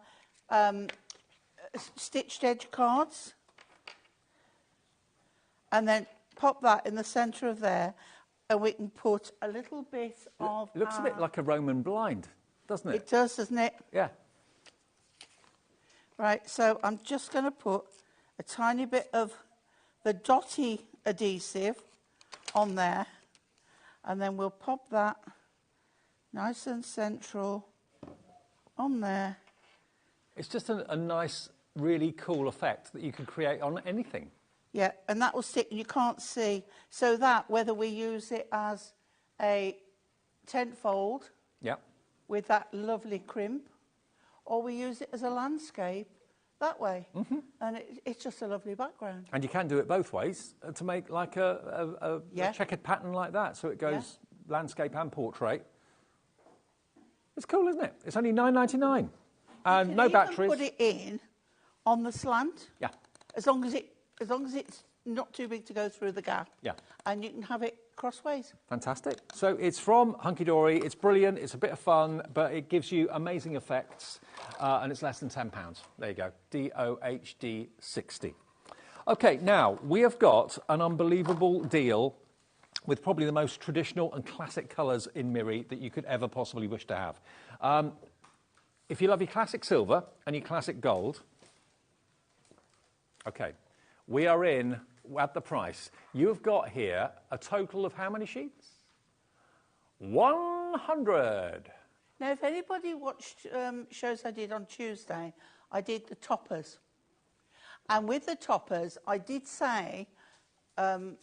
stitched edge cards. And then pop that in the centre of there, and we can put a little bit of... It looks a bit like a Roman blind, doesn't it? It does, doesn't it? Yeah. Right, so I'm just going to put a tiny bit of the dotty adhesive on there, and then we'll pop that nice and central on there. It's just a nice, really cool effect that you can create on anything. Yeah, and that will stick, and you can't see. So that, whether we use it as a tent fold, yeah, with that lovely crimp, or we use it as a landscape that way. Mm-hmm. And it's just a lovely background. And you can do it both ways to make like a checkered pattern like that. So it goes landscape and portrait. It's cool, isn't it? It's only $9.99. And no batteries. You can put it in on the slant. Yeah. As long as it's not too big to go through the gap. Yeah. And you can have it crossways. Fantastic. So it's from Hunky Dory. It's brilliant. It's a bit of fun, but it gives you amazing effects, and it's less than £10. There you go. DOHD 60. Okay, now we have got an unbelievable deal with probably the most traditional and classic colours in Miri that you could ever possibly wish to have. If you love your classic silver and your classic gold, okay, we are in at the price. You have got here a total of how many sheets? 100. Now, if anybody watched shows I did on Tuesday, I did the toppers. And with the toppers, I did say that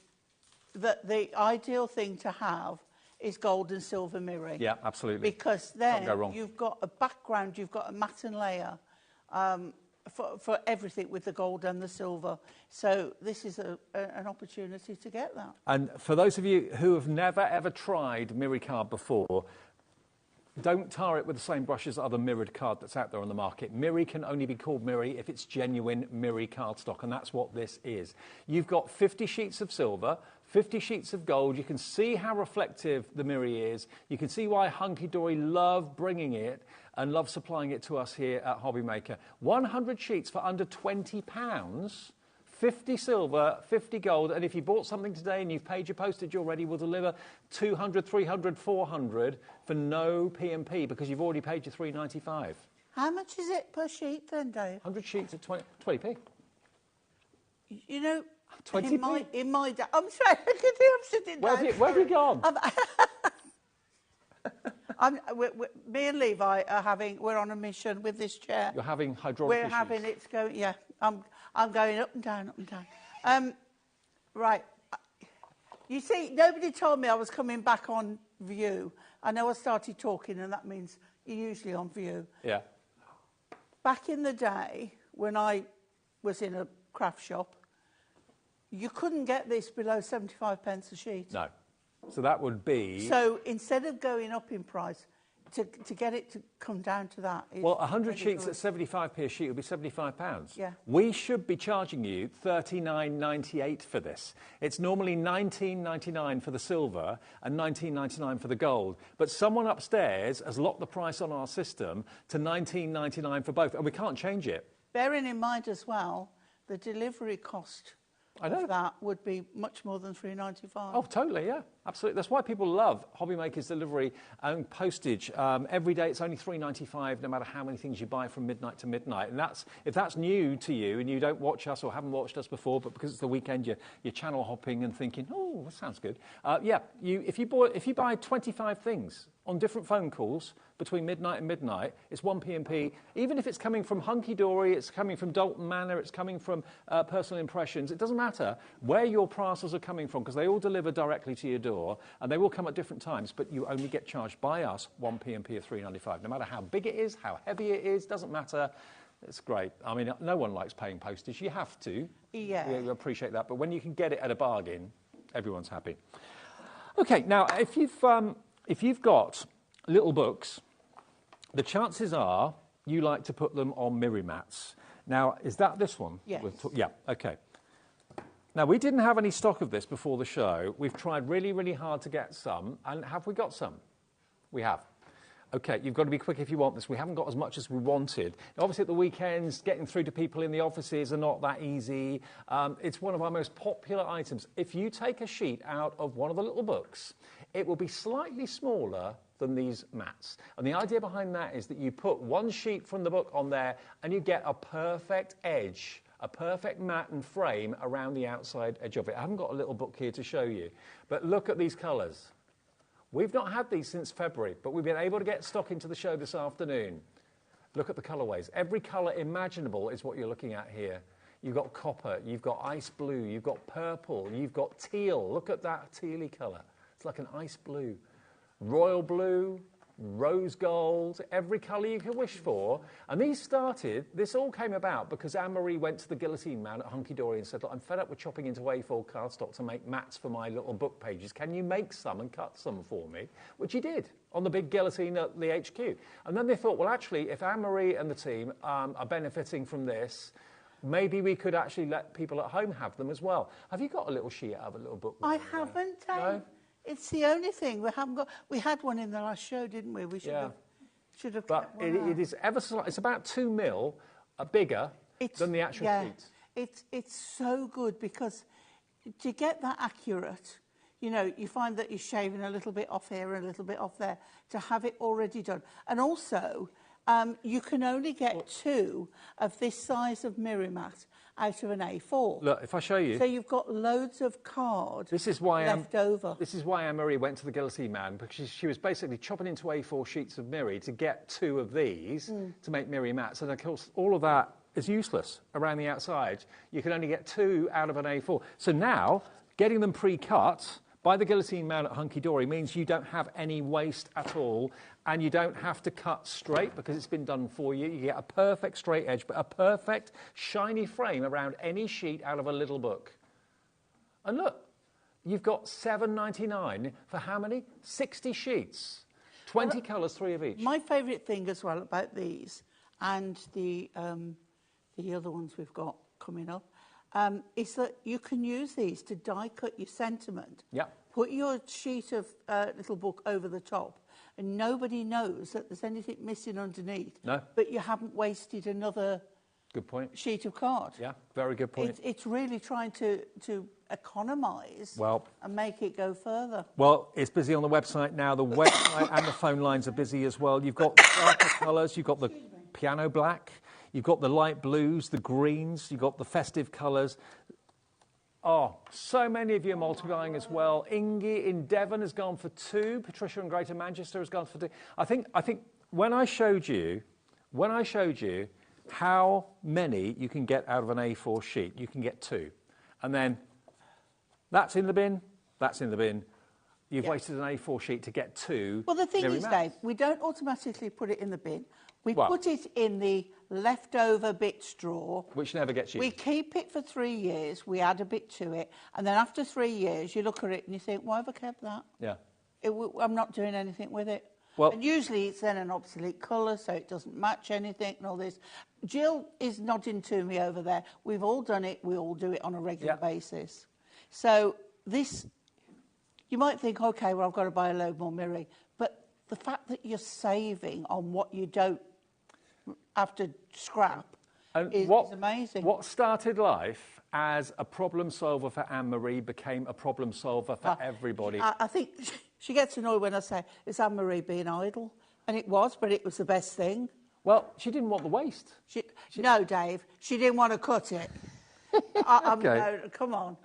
the ideal thing to have is gold and silver Miri. Yeah, absolutely. Because then you've got a background, you've got a matte and layer for everything with the gold and the silver. So this is an opportunity to get that. And for those of you who have never, ever tried Miri card before, don't tar it with the same brush as other mirrored card that's out there on the market. Miri can only be called Miri if it's genuine Miri cardstock, and that's what this is. You've got 50 sheets of silver, 50 sheets of gold. You can see how reflective the Miri is. You can see why Hunky Dory love bringing it and love supplying it to us here at HobbyMaker. 100 sheets for under £20. 50 silver, 50 gold, and if you bought something today and you've paid your postage already, we'll deliver 200, 300, 400 for no P&P because you've already paid your $3.95. How much is it per sheet then, Dave? 100 sheets at 20p. You know, 20p? in my day, I'm sorry, look at me, I'm sitting down. Where have you gone? Me and Levi we're on a mission with this chair. You're having hydraulic issues. We're having it going, yeah. I'm going up and down, up and down. Right. You see, nobody told me I was coming back on view, I know I started talking, and that means you're usually on view. Yeah. Back in the day, when I was in a craft shop, you couldn't get this below 75 pence a sheet. No. So that would be... So instead of going up in price, to get it to come down to that is... Well, 100 sheets at 75p a sheet would be £75. Yeah. We should be charging you $39.98 for this. It's normally $19.99 for the silver and $19.99 for the gold. But someone upstairs has locked the price on our system to $19.99 for both, and we can't change it. Bearing in mind as well, the delivery cost of that would be much more than $3.95. Oh, totally, yeah, absolutely. That's why people love HobbyMaker's delivery and postage. Every day it's only $3.95, no matter how many things you buy from midnight to midnight. And if that's new to you and you don't watch us or haven't watched us before, but because it's the weekend, you're channel hopping and thinking, oh, that sounds good. If you buy 25 things on different phone calls between midnight and midnight, it's 1p&p. Even if it's coming from Hunky Dory, it's coming from Dalton Manor, it's coming from Personal Impressions, it doesn't matter where your parcels are coming from, because they all deliver directly to your door, and they will come at different times, but you only get charged by us 1p&p of $3.95. No matter how big it is, how heavy it is, doesn't matter. It's great. I mean, no one likes paying postage. You have to. Yeah. We appreciate that. But when you can get it at a bargain, everyone's happy. Okay, now, if you've got little books, the chances are you like to put them on mirror mats. Now, is that this one? Yes. Yeah, okay. Now, we didn't have any stock of this before the show. We've tried really, really hard to get some. And have we got some? We have. Okay, you've got to be quick if you want this. We haven't got as much as we wanted. Obviously, at the weekends, getting through to people in the offices are not that easy. It's one of our most popular items. If you take a sheet out of one of the little books, it will be slightly smaller than these mats. And the idea behind that is that you put one sheet from the book on there and you get a perfect edge, a perfect mat and frame around the outside edge of it. I haven't got a little book here to show you, but look at these colours. We've not had these since February, but we've been able to get stock into the show this afternoon. Look at the colourways. Every colour imaginable is what you're looking at here. You've got copper, you've got ice blue, you've got purple, you've got teal. Look at that tealy colour. It's like an ice blue. Royal blue, rose gold, every colour you could wish for. And this all came about because Anne-Marie went to the Guillotine Man at Hunky Dory and said, look, I'm fed up with chopping into A4 cardstock to make mats for my little book pages. Can you make some and cut some for me? Which he did on the big guillotine at the HQ. And then they thought, well, actually, if Anne-Marie and the team are benefiting from this, maybe we could actually let people at home have them as well. Have you got a little sheet out of a little book? I haven't. No? It's the only thing we haven't got. We had one in the last show, didn't we? We should have. But it is ever so. It's about 2 mil bigger than the actual sheet. It's so good because to get that accurate, you find that you're shaving a little bit off here and a little bit off there to have it already done, and also. You can only get 2 of this size of mirror mat out of an A4. Look, if I show you. So you've got loads of card left over. This is why Anne-Marie went to the Guillotine Man, because she was basically chopping into A4 sheets of mirror to get 2 of these to make mirror mats. And, of course, all of that is useless around the outside. You can only get 2 out of an A4. So now, getting them pre-cut by the Guillotine Man at Hunky Dory means you don't have any waste at all, and you don't have to cut straight because it's been done for you. You get a perfect straight edge, but a perfect shiny frame around any sheet out of a little book. And look, you've got $7.99 for how many? 60 sheets. 20 colours, 3 of each. My favourite thing as well about these and the other ones we've got coming up is that you can use these to die cut your sentiment. Yeah. Put your sheet of little book over the top, and nobody knows that there's anything missing underneath. No. But you haven't wasted another good point. Sheet of card. Yeah, very good point. It's really trying to economise and make it go further. Well, it's busy on the website now. The website and the phone lines are busy as well. You've got darker colours. You've got the piano black. You've got the light blues, the greens. You've got the festive colours. Oh, so many of you are multiplying as well. Ingy in Devon has gone for 2. Patricia in Greater Manchester has gone for 2. I think when I showed you how many you can get out of an A4 sheet, you can get 2. And then that's in the bin, that's in the bin. you've wasted an A4 sheet to get two. Well, the thing mirror is, mats. Dave, we don't automatically put it in the bin. We Well- put it in the leftover bits drawer. Which never gets used. We keep it for 3 years. We add a bit to it. And then after 3 years, you look at it and you think, why have I kept that? Yeah. I'm not doing anything with it. Well- and usually it's then an obsolete colour, so it doesn't match anything and all this. Jill is nodding to me over there. We've all done it. We all do it on a regular basis. So this, you might think, OK, well, I've got to buy a load more mirror. But the fact that you're saving on what you don't have to scrap is amazing. What started life as a problem solver for Anne-Marie became a problem solver for everybody. I think she gets annoyed when I say, is Anne-Marie being idle? And it was, but it was the best thing. Well, she didn't want the waste. No, Dave, she didn't want to cut it. No, come on.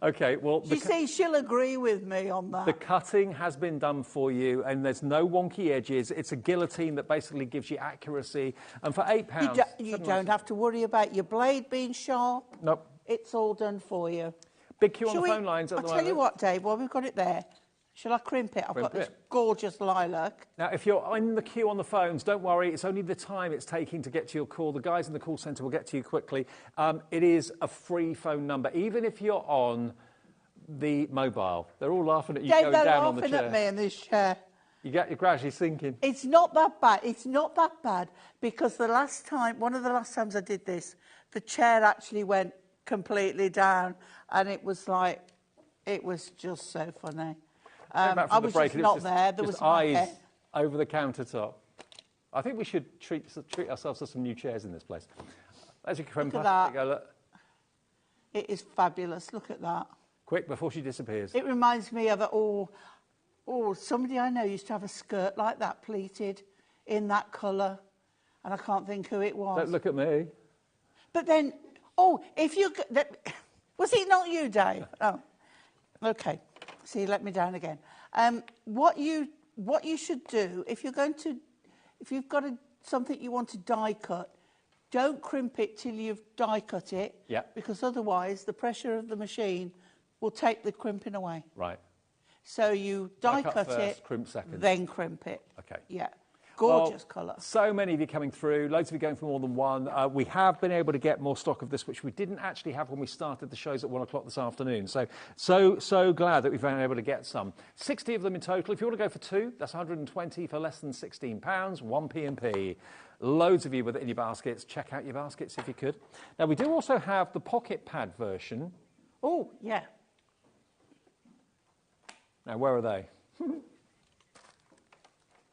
OK, well... You see, she'll agree with me on that. The cutting has been done for you, and there's no wonky edges. It's a guillotine that basically gives you accuracy. And for £8... You don't have to worry about your blade being sharp. Nope. It's all done for you. Big queue on the phone lines at the moment. I'll tell you what, Dave, while we've got it there, shall I crimp it? I've got this gorgeous lilac. Now, if you're in the queue on the phones, don't worry. It's only the time it's taking to get to your call. The guys in the call centre will get to you quickly. It is a free phone number, even if you're on the mobile. They're all laughing at you Dave, going down on the chair. they're laughing at me in this chair. You're gradually sinking. It's not that bad. It's not that bad because one of the last times I did this, the chair actually went completely down, and it was just so funny. I was just not there. There was eyes over the countertop. I think we should treat ourselves to some new chairs in this place. There's your crimper. Look at that. There you go, look. It is fabulous. Look at that. Quick, before she disappears. It reminds me of somebody I know used to have a skirt like that, pleated in that colour, and I can't think who it was. Don't look at me. But then, was it not you, Dave? Oh, okay. See, let me down again. What you should do if you've got something you want to die cut, don't crimp it till you've die cut it. Yeah. Because otherwise, the pressure of the machine will take the crimping away. Right. So you die cut first, it, crimp second. then crimp it. Okay. Yeah. Gorgeous colour. So many of you coming through, loads of you going for more than one. We have been able to get more stock of this, which we didn't actually have when we started the shows at 1 o'clock this afternoon. So glad that we've been able to get some. 60 of them in total. If you want to go for two, that's 120 for less than £16, 1p&p. Loads of you with it in your baskets. Check out your baskets if you could. Now, we do also have the pocket pad version. Oh, yeah. Now, where are they?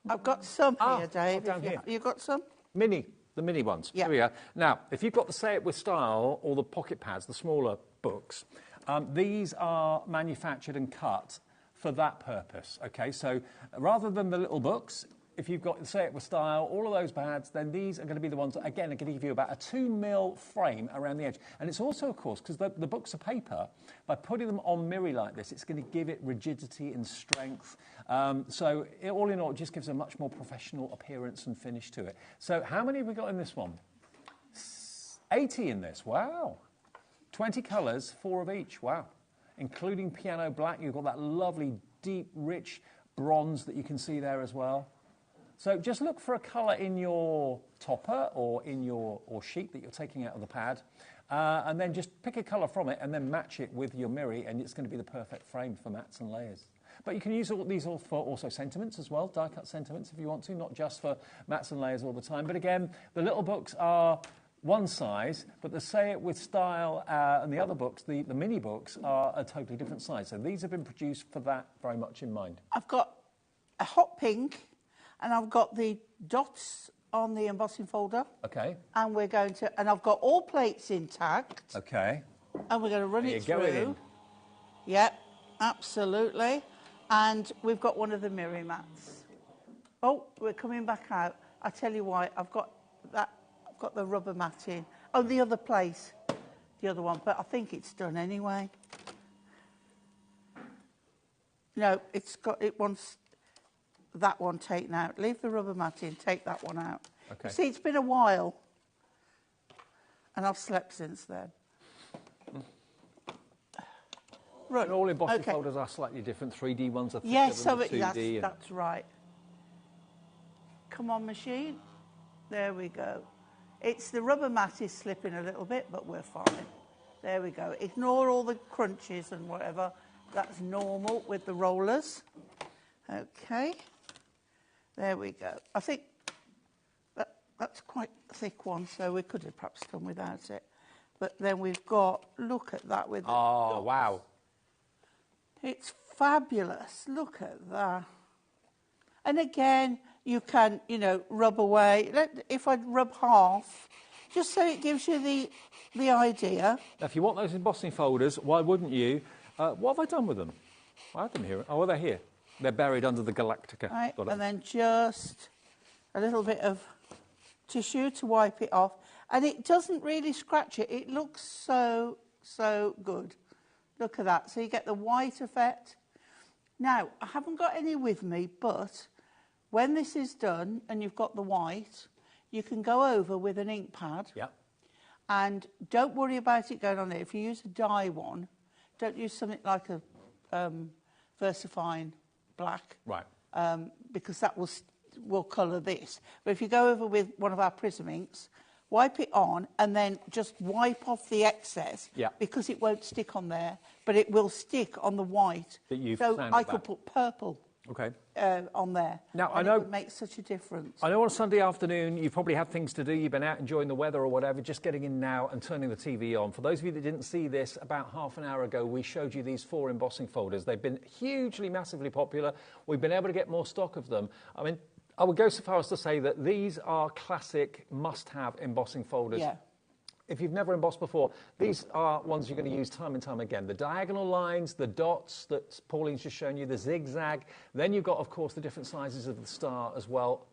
I've got some here, Dave. Down here. You got some? The mini ones. Yeah. Here we are. Now, if you've got the Say It With Style or the pocket pads, the smaller books, these are manufactured and cut for that purpose. Okay, so rather than the little books, if you've got the Say It With Style, all of those pads, then these are going to be the ones that, again, are going to give you about a 2mm frame around the edge. And it's also, of course, because the books are paper, by putting them on mirror like this, it's going to give it rigidity and strength. So all in all, it just gives a much more professional appearance and finish to it. So how many have we got in this one? 80 in this. Wow. 20 colours, 4 of each. Wow. Including piano black. You've got that lovely, deep, rich bronze that you can see there as well. So just look for a colour in your topper or in your sheet that you're taking out of the pad, and then just pick a colour from it and then match it with your mirror, and it's going to be the perfect frame for mats and layers. But you can use these all for also sentiments as well, die-cut sentiments if you want to, not just for mats and layers all the time. But again, the little books are one size, but the Say It With Style and the other books, the mini books, are a totally different size. So these have been produced for that very much in mind. I've got a hot pink, and I've got the dots on the embossing folder. Okay. And I've got all plates intact. Okay. And we're going to run it through. In. Yep, absolutely. And we've got one of the mirror mats. Oh, we're coming back out. I tell you why, I've got the rubber mat in. Oh, the other place, the other one, but I think it's done anyway. No, it wants that one taken out. Leave the rubber mat in, take that one out. Okay. You see, it's been a while, and I've slept since then. Right. And all embossing folders are slightly different. 3D ones are thicker Yes, than so the 2D. that's right. Come on, machine. There we go. It's the rubber mat is slipping a little bit, but we're fine. There we go. Ignore all the crunches and whatever. That's normal with the rollers. Okay. There we go. I think that's quite a thick one, so we could have perhaps done without it. But then we've got, look at that with the dots. Wow. It's fabulous. Look at that. And again, you can, rub away. If I rub half, just so it gives you the idea. Now, if you want those embossing folders, why wouldn't you? What have I done with them? I had them here. Oh, well, they're here. They're buried under the Galactica. Right, and then just a little bit of tissue to wipe it off. And it doesn't really scratch it. It looks so, so good. Look at that. So you get the white effect. Now, I haven't got any with me, but when this is done and you've got the white, you can go over with an ink pad. Yeah. And don't worry about it going on there. If you use a dye one, don't use something like a VersaFine black. Right. Because that will colour this. But if you go over with one of our Prism inks, wipe it on and then just wipe off the excess, because it won't stick on there, but it will stick on the white. So I could put purple on there. Now, I know it would make such a difference. I know on a Sunday afternoon you probably have things to do. You've been out enjoying the weather or whatever, just getting in now and turning the TV on. For those of you that didn't see this, about half an hour ago we showed you these 4 embossing folders. They've been hugely, massively popular. We've been able to get more stock of them. I mean, I would go so far as to say that these are classic must-have embossing folders. Yeah. If you've never embossed before, these are ones you're going to use time and time again. The diagonal lines, the dots that Pauline's just shown you, the zigzag. Then you've got, of course, the different sizes of the star as well.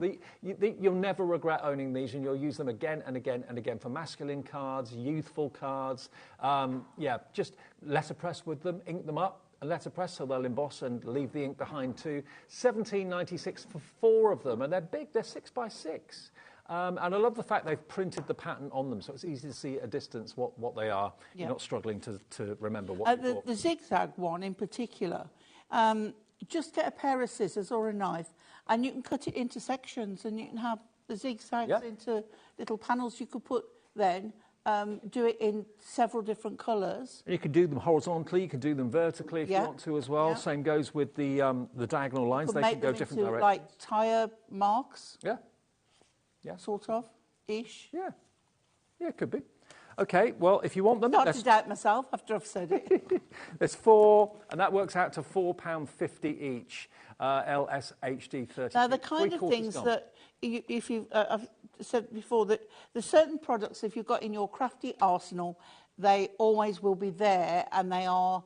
You'll never regret owning these, and you'll use them again and again and again for masculine cards, youthful cards. Just letterpress with them, ink them up. A letterpress, so they'll emboss and leave the ink behind too. $17.96 for 4 of them, and they're big. They're 6 by 6, and I love the fact they've printed the pattern on them, so it's easy to see at a distance what they are. Yeah. You're not struggling to remember what. The zigzag one in particular. Just get a pair of scissors or a knife, and you can cut it into sections, and you can have the zigzags into little panels. You could put then. Do it in several different colours. You can do them horizontally, you can do them vertically if you want to as well. Same goes with the diagonal lines. They can go different directions. Like tyre marks. Yeah. Sort of, ish. Yeah, it could be. Okay, well, if you want them... Not to doubt myself after I've said it. There's 4, and that works out to £4.50 each, LSHD 30. Now, the kind of things that, if you've... I've said before that there's certain products, if you've got in your crafty arsenal, they always will be there, and they are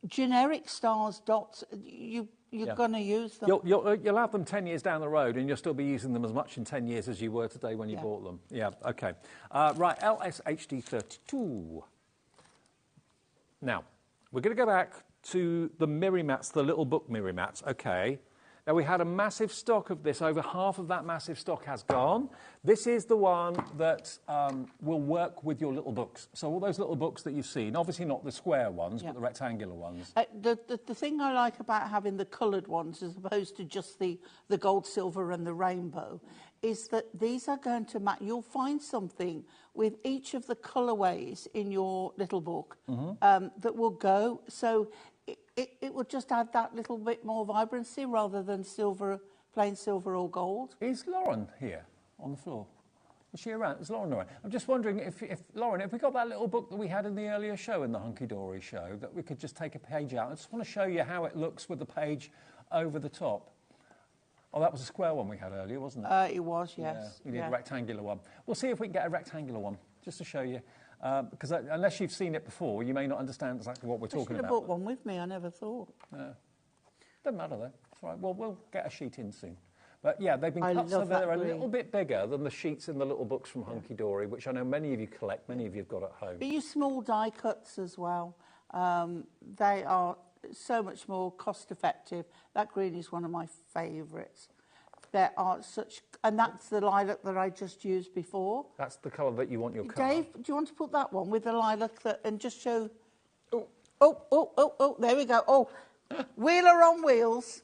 generic stars, dots. You're going to use them. You'll have them 10 years down the road, and you'll still be using them as much in 10 years as you were today when you bought them. Yeah, okay. Right, LSHD 32. Now, we're going to go back to the mirror mats, the little book mirror mats. Okay. Now, we had a massive stock of this. Over half of that massive stock has gone. This is the one that will work with your little books. So all those little books that you've seen, obviously not the square ones, but the rectangular ones. The thing I like about having the coloured ones as opposed to just the gold, silver and the rainbow is that these are going to match. You'll find something with each of the colourways in your little book that will go. So it would just add that little bit more vibrancy rather than silver, plain silver or gold. Is Lauren here on the floor? Is she around? Is Lauren around? I'm just wondering if Lauren, if we got that little book that we had in the earlier show, in the Hunky Dory show, that we could just take a page out. I just want to show you how it looks with the page over the top. Oh, that was a square one we had earlier, wasn't it? It was, yes. Yeah, we need a rectangular one. We'll see if we can get a rectangular one, just to show you. Because unless you've seen it before, you may not understand exactly what we're talking about. I should have brought one with me, I never thought. Doesn't matter, though. It's all right. Well, we'll get a sheet in soon. But, yeah, they've been cut so they're a little bit bigger than the sheets in the little books from Hunky Dory, which I know many of you collect, many of you have got at home. But use small die cuts as well. They are so much more cost-effective. That green is one of my favourites. There are such... And that's the lilac that I just used before. That's the colour that you want your card. Dave, do you want to put that one with the lilac and just show... Oh, there we go. Oh, Wheeler on Wheels.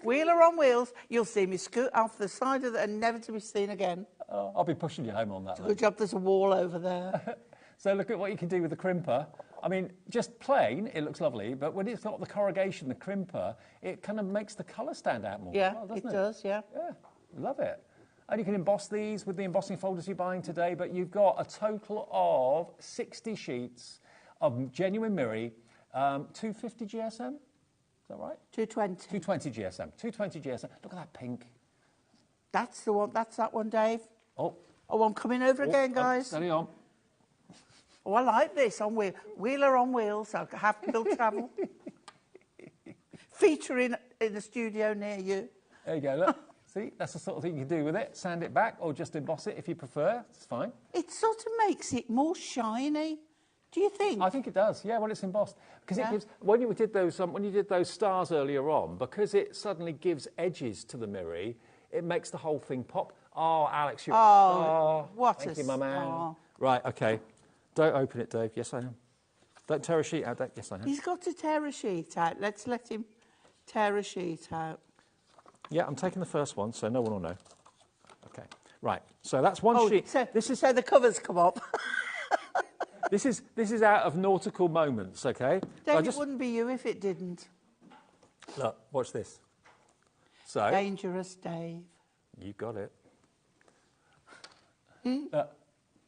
Wheeler on Wheels. You'll see me scoot off the side of it and never to be seen again. Oh, I'll be pushing you home on that. Good job, there's a wall over there. So look at what you can do with the crimper. I mean, just plain, it looks lovely, but when it's got the corrugation, the crimper, it kind of makes the colour stand out more. Yeah, well, doesn't it does, yeah. Yeah, love it. And you can emboss these with the embossing folders you're buying today, but you've got a total of 60 sheets of genuine Miri, 250 GSM, is that right? 220. 220 GSM, 220 GSM. Look at that pink. That's the one, that's that one, Dave. Oh, I'm coming over again, guys. Steady on. Oh, I like this, on Wheeler on Wheels. I'll have will travel. Featuring in the studio near you. There you go, look. See, that's the sort of thing you can do with it. Sand it back or just emboss it if you prefer. It's fine. It sort of makes it more shiny. Do you think? I think it does, yeah, when it's embossed. Because it gives, when you did those stars earlier on, because it suddenly gives edges to the Miri, it makes the whole thing pop. Oh, Alex, you're what thank a you, my man. star. Right, okay. Don't open it, Dave. Yes, I am. Don't tear a sheet out, Dave. Yes, I am. He's got to tear a sheet out. Let's let him tear a sheet out. Yeah, I'm taking the first one, so no one will know. Okay, right. So that's one sheet. So the covers come up. This is out of nautical moments, okay? Dave, it wouldn't be you if it didn't. Look, watch this. So dangerous, Dave. You got it.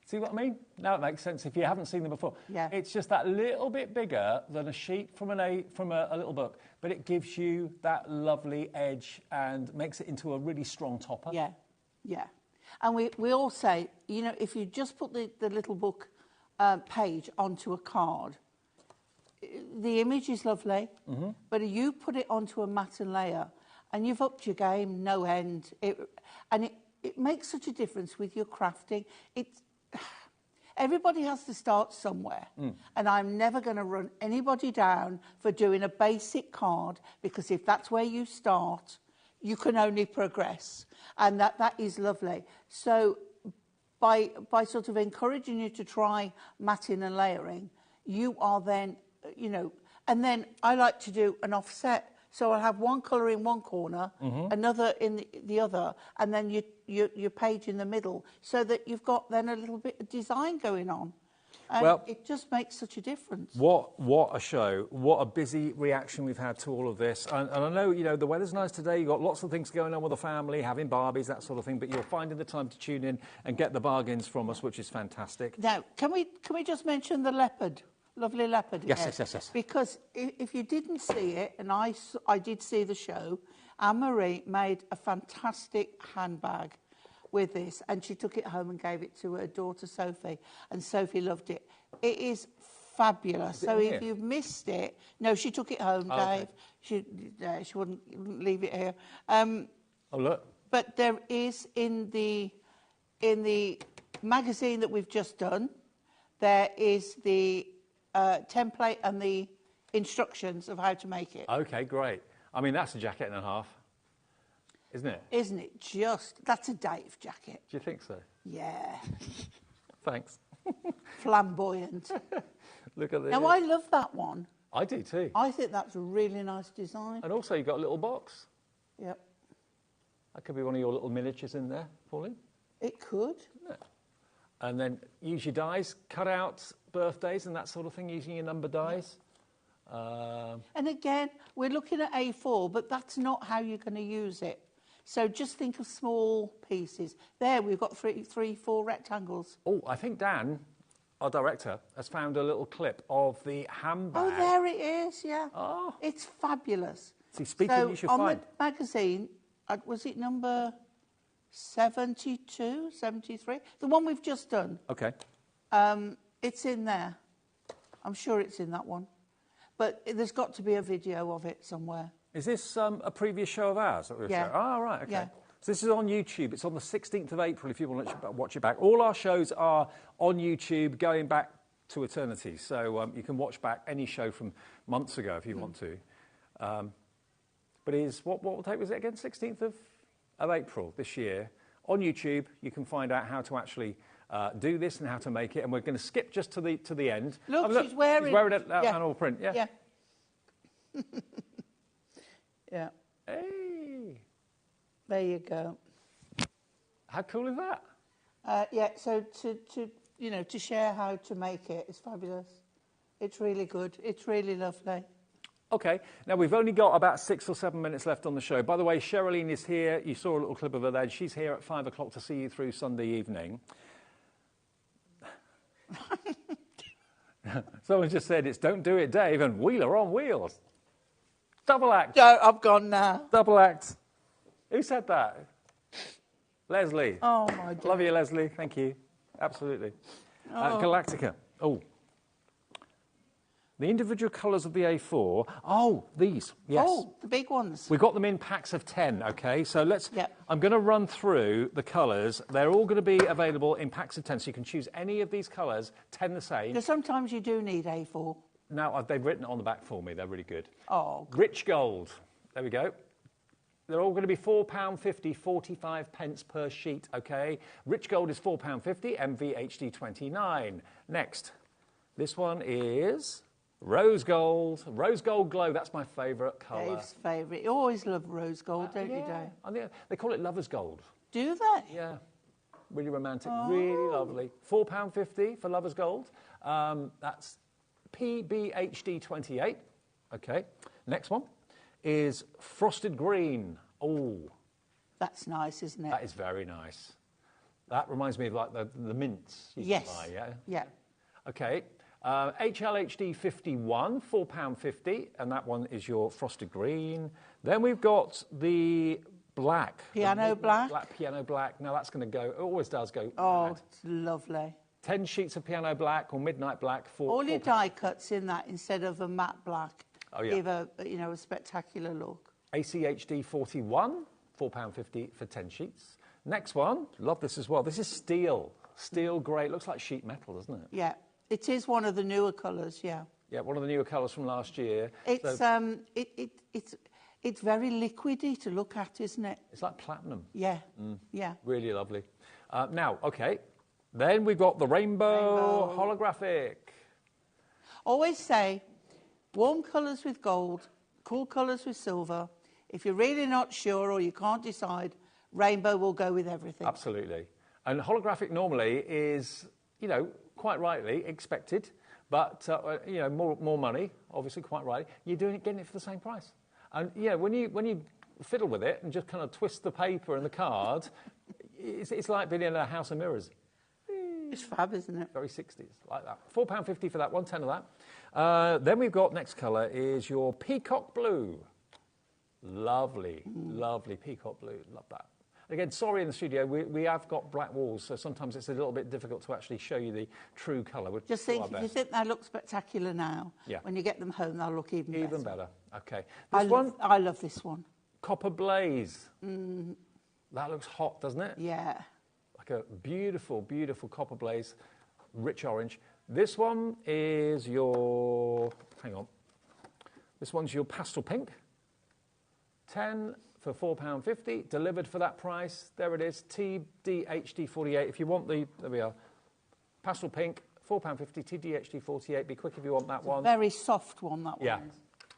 See what I mean? Now it makes sense if you haven't seen them before. Yeah. It's just that little bit bigger than a sheet from a little book, but it gives you that lovely edge and makes it into a really strong topper. Yeah, yeah. And we all say, you know, if you just put the little book page onto a card, the image is lovely, but you put it onto a matte layer and you've upped your game no end. It makes such a difference with your crafting. Everybody has to start somewhere, and I'm never going to run anybody down for doing a basic card, because if that's where you start, you can only progress, and that is lovely. So by sort of encouraging you to try matting and layering, you are then, you know, and then I like to do an offset. So I'll have one colour in one corner, another in the other, and then your page in the middle, so that you've got then a little bit of design going on. And well, it just makes such a difference. What a show. What a busy reaction we've had to all of this. And I know, you know, the weather's nice today. You've got lots of things going on with the family, having Barbies, that sort of thing, but you're finding the time to tune in and get the bargains from us, which is fantastic. Now, can we just mention the leopard? Lovely leopard. Yes. Because if you didn't see it, and I did see the show, Anne-Marie made a fantastic handbag with this, and she took it home and gave it to her daughter Sophie, and Sophie loved it. It is fabulous. So if you've missed it, no, she took it home, Dave. Okay. She wouldn't leave it here. Oh, look. But there is in the magazine that we've just done, there is the template and the instructions of how to make it. Okay, great. I mean, that's a jacket and a half, isn't it? Isn't it just? That's a Dave jacket. Do you think so? Yeah. Thanks. Flamboyant. Look at this. Now, I love that one. I do too. I think that's a really nice design. And also, you've got a little box. Yep. That could be one of your little miniatures in there, Pauline. It could. Yeah. And then use your dies, cut out birthdays and that sort of thing, using your number dies. And again, we're looking at A4, but that's not how you're going to use it. So just think of small pieces. There, we've got three, 4 rectangles. Oh, I think Dan, our director, has found a little clip of the handbag. Oh, there it is, yeah. Oh. It's fabulous. See, speaking, you should find. On the magazine, was it number 72, 73? The one we've just done. Okay. It's in there. I'm sure it's in that one. But there's got to be a video of it somewhere. Is this a previous show of ours that we've Yeah. shown? Oh, right, okay. Yeah. So this is on YouTube. It's on the 16th of April if you want to watch it back. All our shows are on YouTube going back to eternity. So you can watch back any show from months ago if you want to. But what date was it again? 16th of April this year. On YouTube, you can find out how to actually do this and how to make it. And we're going to skip just to the end. Look, she's wearing that animal print. Yeah. Yeah. Hey. There you go. How cool is that? Yeah. So to share how to make it is fabulous. It's really good. It's really lovely. Okay, now we've only got about 6 or 7 minutes left on the show. By the way, Sherilyn is here. You saw a little clip of her there. She's here at 5 o'clock to see you through Sunday evening. Someone just said it's Don't Do It Dave and Wheeler on Wheels. Double act. No, I'm gone now. Double act. Who said that? Leslie. Oh, my God. Love you, Leslie. Thank you. Absolutely. Galactica. Oh. The individual colours of the A4. Oh, these. Yes. Oh, the big ones. We've got them in packs of 10, OK? So let's... Yep. I'm going to run through the colours. They're all going to be available in packs of 10, so you can choose any of these colours, 10 the same. Because sometimes you do need A4. Now, they've written it on the back for me. They're really good. Oh. Rich gold. There we go. They're all going to be £4.50, 45 pence per sheet, OK? Rich gold is £4.50, MV HD 29. Next. This one is... Rose gold glow, that's my favourite colour. Dave's favourite. You always love rose gold, don't you, Dave? I think they call it lover's gold. Do they? Yeah, really romantic, really lovely. £4.50 for lover's gold. That's PBHD 28. Okay, next one is frosted green. Oh. That's nice, isn't it? That is very nice. That reminds me of like the mints you can buy, yeah? Yeah. Okay. HLHD 51, £4.50, and that one is your frosted green. Then we've got the black. Piano black? Piano black. Now that's going to go, it always does go Oh, mad. it's lovely. 10 sheets of piano black or midnight black. All your die cuts in that instead of a matte black. Oh, yeah. Give a spectacular look. ACHD 41, £4.50 for 10 sheets. Next one, love this as well. This is steel. Steel grey. It looks like sheet metal, doesn't it? Yeah. It is one of the newer colours, yeah. Yeah, one of the newer colours from last year. It's it's very liquidy to look at, isn't it? It's like platinum. Yeah, yeah. Really lovely. Now, okay, then we've got the rainbow holographic. Always say, warm colours with gold, cool colours with silver. If you're really not sure or you can't decide, rainbow will go with everything. Absolutely. And holographic normally is, quite rightly expected, but more money, obviously, quite right. You're getting it for the same price, and when you fiddle with it and just kind of twist the paper and the card, it's like being in a house of mirrors. It's fab, isn't it? Very 60s, like that. £4.50 for that one, 10 of that. Then we've got next colour is your peacock blue. Lovely, lovely peacock blue. Love that. Again, sorry in the studio, we have got black walls, so sometimes it's a little bit difficult to actually show you the true colour. We'll just think, if you think they look spectacular now, when you get them home, they'll look even better. Even better, OK. I love this one. Copper blaze. That looks hot, doesn't it? Yeah. Like a beautiful, beautiful copper blaze, rich orange. This one is your, hang on, this one's your pastel pink. 10 for £4.50, delivered for that price. There it is, TDHD48. If you want there we are, pastel pink, £4.50, TDHD48. Be quick if you want that one. Very soft one, that one. Yeah.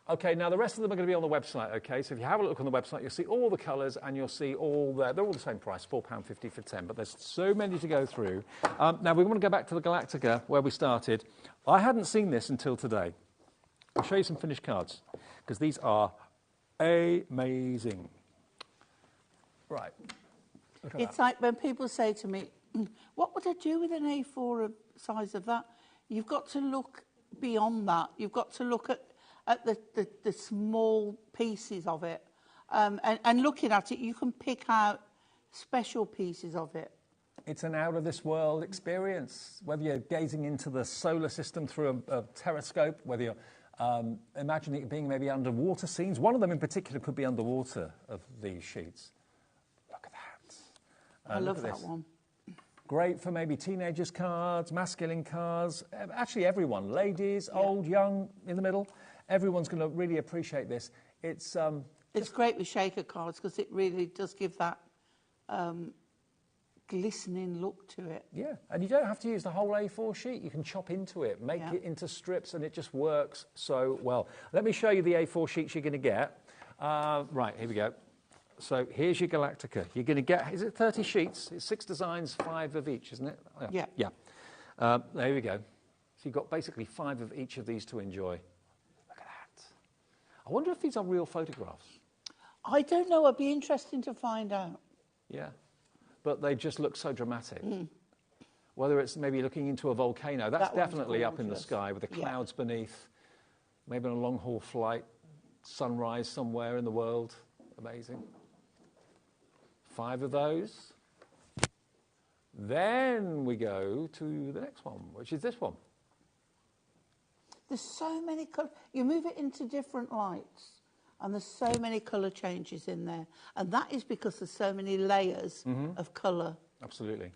OK, now the rest of them are going to be on the website, OK? So if you have a look on the website, you'll see all the colours and you'll see they're all the same price, £4.50 for 10, but there's so many to go through. Now, we want to go back to the Galactica, where we started. I hadn't seen this until today. I'll show you some finished cards, because these are amazing. Right. It's like when people say to me, what would I do with an A4 size of that? You've got to look beyond that. You've got to look at the small pieces of it. And looking at it, you can pick out special pieces of it. It's an out-of-this-world experience, whether you're gazing into the solar system through a telescope, whether you're imagining it being maybe underwater scenes. One of them in particular could be underwater, of these sheets. Look at that. I love that one. Great for maybe teenagers' cards, masculine cards, actually everyone, ladies, old, young, in the middle. Everyone's going to really appreciate this. It's great with shaker cards because it really does give that glistening look to it. Yeah, and you don't have to use the whole A4 sheet. You can chop into it, make it into strips, and it just works so well. Let me show you the A4 sheets you're going to get. Right, here we go. So here's your Galactica. You're going to get, is it 30 sheets? It's 6 designs, 5 of each, isn't it? Yeah. Yeah. There we go. So you've got basically 5 of each of these to enjoy. Look at that. I wonder if these are real photographs. I don't know. It'd be interesting to find out. Yeah. But they just look so dramatic. Whether it's maybe looking into a volcano, that's definitely up in the sky with the clouds beneath, maybe on a long-haul flight, sunrise somewhere in the world. Amazing. 5 of those. Then we go to the next one, which is this one. There's so many colours. You move it into different lights, and there's so many colour changes in there. And that is because there's so many layers of colour. Absolutely.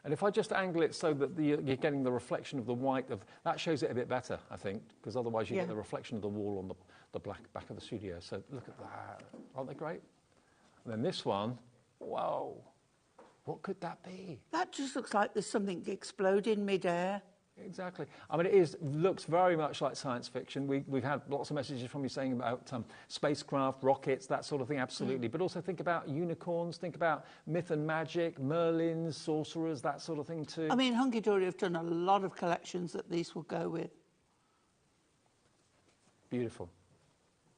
And if I just angle it so that you're getting the reflection of the white, that shows it a bit better, I think, because otherwise you get the reflection of the wall on the black back of the studio. So look at that. Aren't they great? And then this one, whoa, what could that be? That just looks like there's something exploding mid-air. Exactly. I mean, it looks very much like science fiction. We've had lots of messages from you saying about spacecraft, rockets, that sort of thing, absolutely. But also think about unicorns, think about myth and magic, Merlins, sorcerers, that sort of thing too. I mean, Hunky Dory have done a lot of collections that these will go with. Beautiful.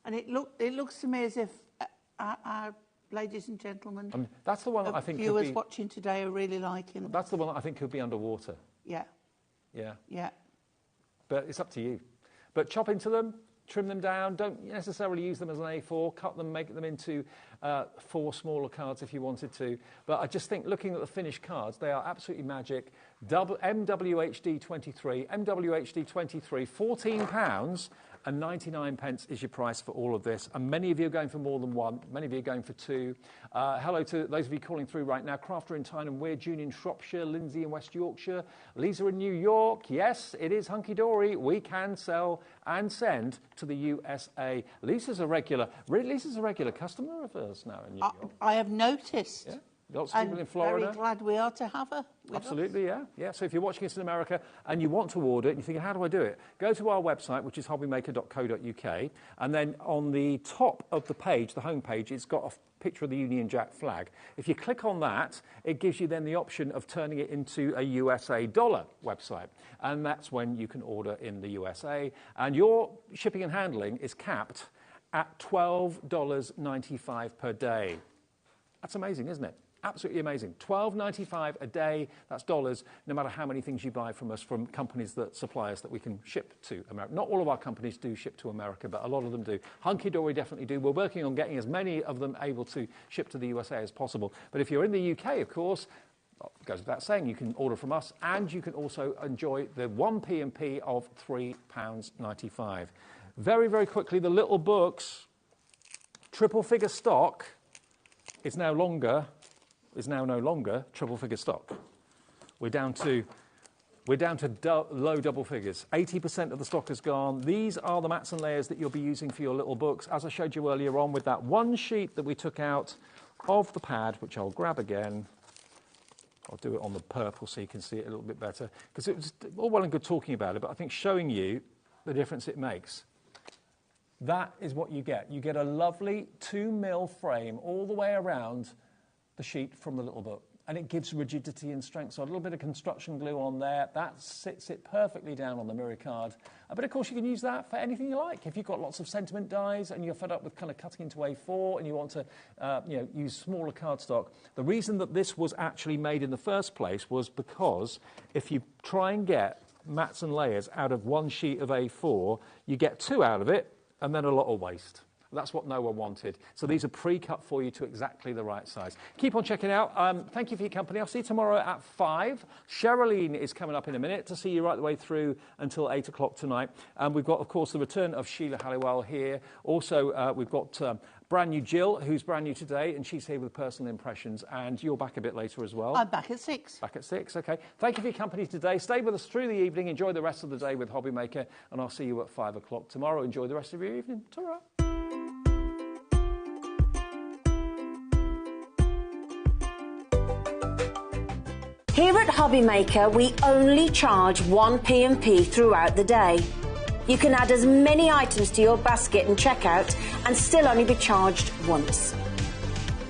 And it looks to me as if our ladies and gentlemen, that's the one that I think viewers watching today are really liking. That's the one that I think could be underwater. Yeah. Yeah. Yeah. But it's up to you. But chop into them, trim them down. Don't necessarily use them as an A4. Cut them, make them into 4 smaller cards if you wanted to. But I just think, looking at the finished cards, they are absolutely magic. MWHD 23, MWHD 23, £14 and 99 pence is your price for all of this. And many of you are going for more than one. Many of you are going for 2. Hello to those of you calling through right now. Crafter in Tyne and Weir, June in Shropshire, Lindsay in West Yorkshire, Lisa in New York. Yes, it is Hunky Dory. We can sell and send to the USA. Lisa's a regular customer of ours now in New York. I have noticed. Yeah. Lots of people in Florida. Very glad we are to have her with Absolutely, us. yeah. So if you're watching us in America and you want to order it and you're thinking, how do I do it? Go to our website, which is hobbymaker.co.uk, and then on the top of the page, the home page, it's got a picture of the Union Jack flag. If you click on that, it gives you then the option of turning it into a USA dollar website, and that's when you can order in the USA. And your shipping and handling is capped at $12.95 per day. That's amazing, isn't it? Absolutely amazing. $12.95 a day, that's dollars, no matter how many things you buy from us, from companies that supply us that we can ship to America. Not all of our companies do ship to America, but a lot of them do. Hunky Dory definitely do. We're working on getting as many of them able to ship to the USA as possible. But if you're in the UK, of course, it goes without saying, you can order from us, and you can also enjoy the 1p&p of £3.95. Very, very quickly, the little books, triple figure stock is now no longer triple figure stock. We're down to low double figures. 80% of the stock is gone. These are the mats and layers that you'll be using for your little books, as I showed you earlier on with that one sheet that we took out of the pad, which I'll grab again. I'll do it on the purple so you can see it a little bit better, because it was all well and good talking about it, but I think showing you the difference it makes. That is what you get. You get a lovely 2mm frame all the way around the sheet from the little book, and it gives rigidity and strength. So a little bit of construction glue on there, that sits it perfectly down on the mirror card. But of course you can use that for anything you like. If you've got lots of sentiment dies and you're fed up with kind of cutting into A4 and you want to use smaller cardstock, the reason that this was actually made in the first place was because if you try and get mats and layers out of one sheet of A4, you get 2 out of it and then a lot of waste. That's what Noah wanted. So these are pre-cut for you to exactly the right size. Keep on checking out. Thank you for your company. I'll see you tomorrow at 5. Sherilyn is coming up in a minute to see you right the way through until 8 o'clock tonight. And we've got, of course, the return of Sheila Halliwell here. Also, we've got brand new Jill, who's brand new today, and she's here with personal impressions. And you're back a bit later as well. I'm back at 6. Back at 6, OK. Thank you for your company today. Stay with us through the evening. Enjoy the rest of the day with HobbyMaker. And I'll see you at 5 o'clock tomorrow. Enjoy the rest of your evening. Ta-ra. Here at HobbyMaker, we only charge 1 P&P throughout the day. You can add as many items to your basket and checkout and still only be charged once.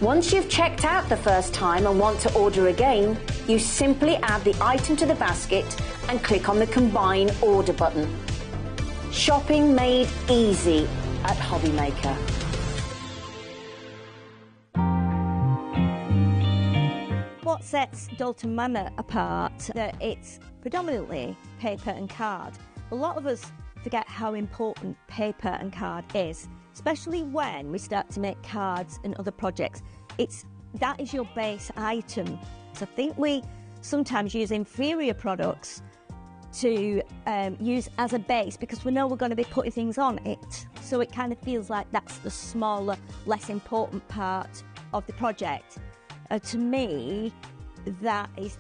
Once you've checked out the first time and want to order again, you simply add the item to the basket and click on the Combine Order button. Shopping made easy at HobbyMaker. What sets Dalton Manor apart, that it's predominantly paper and card. A lot of us forget how important paper and card is, especially when we start to make cards and other projects. That is your base item. So I think we sometimes use inferior products to use as a base because we know we're going to be putting things on it. So it kind of feels like that's the smaller, less important part of the project. To me, that is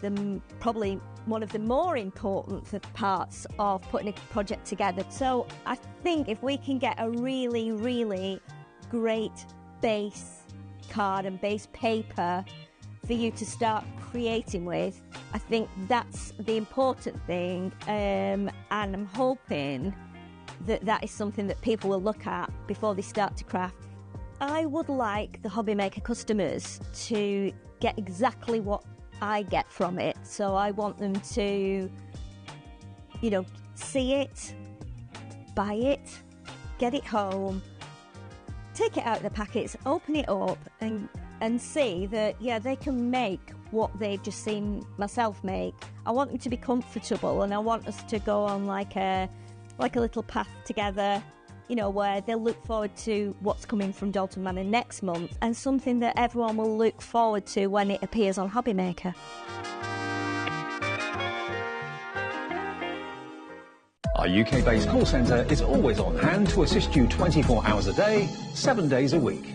probably one of the more important parts of putting a project together. So I think if we can get a really, really great base card and base paper for you to start creating with, I think that's the important thing, and I'm hoping that is something that people will look at before they start to craft. I would like the HobbyMaker customers to get exactly what I get from it. So I want them to, see it, buy it, get it home, take it out of the packets, open it up and see that, they can make what they've just seen myself make. I want them to be comfortable, and I want us to go on like a little path together, where they'll look forward to what's coming from Dalton Manor next month, and something that everyone will look forward to when it appears on HobbyMaker. Our UK-based call centre is always on hand to assist you 24 hours a day, 7 days a week.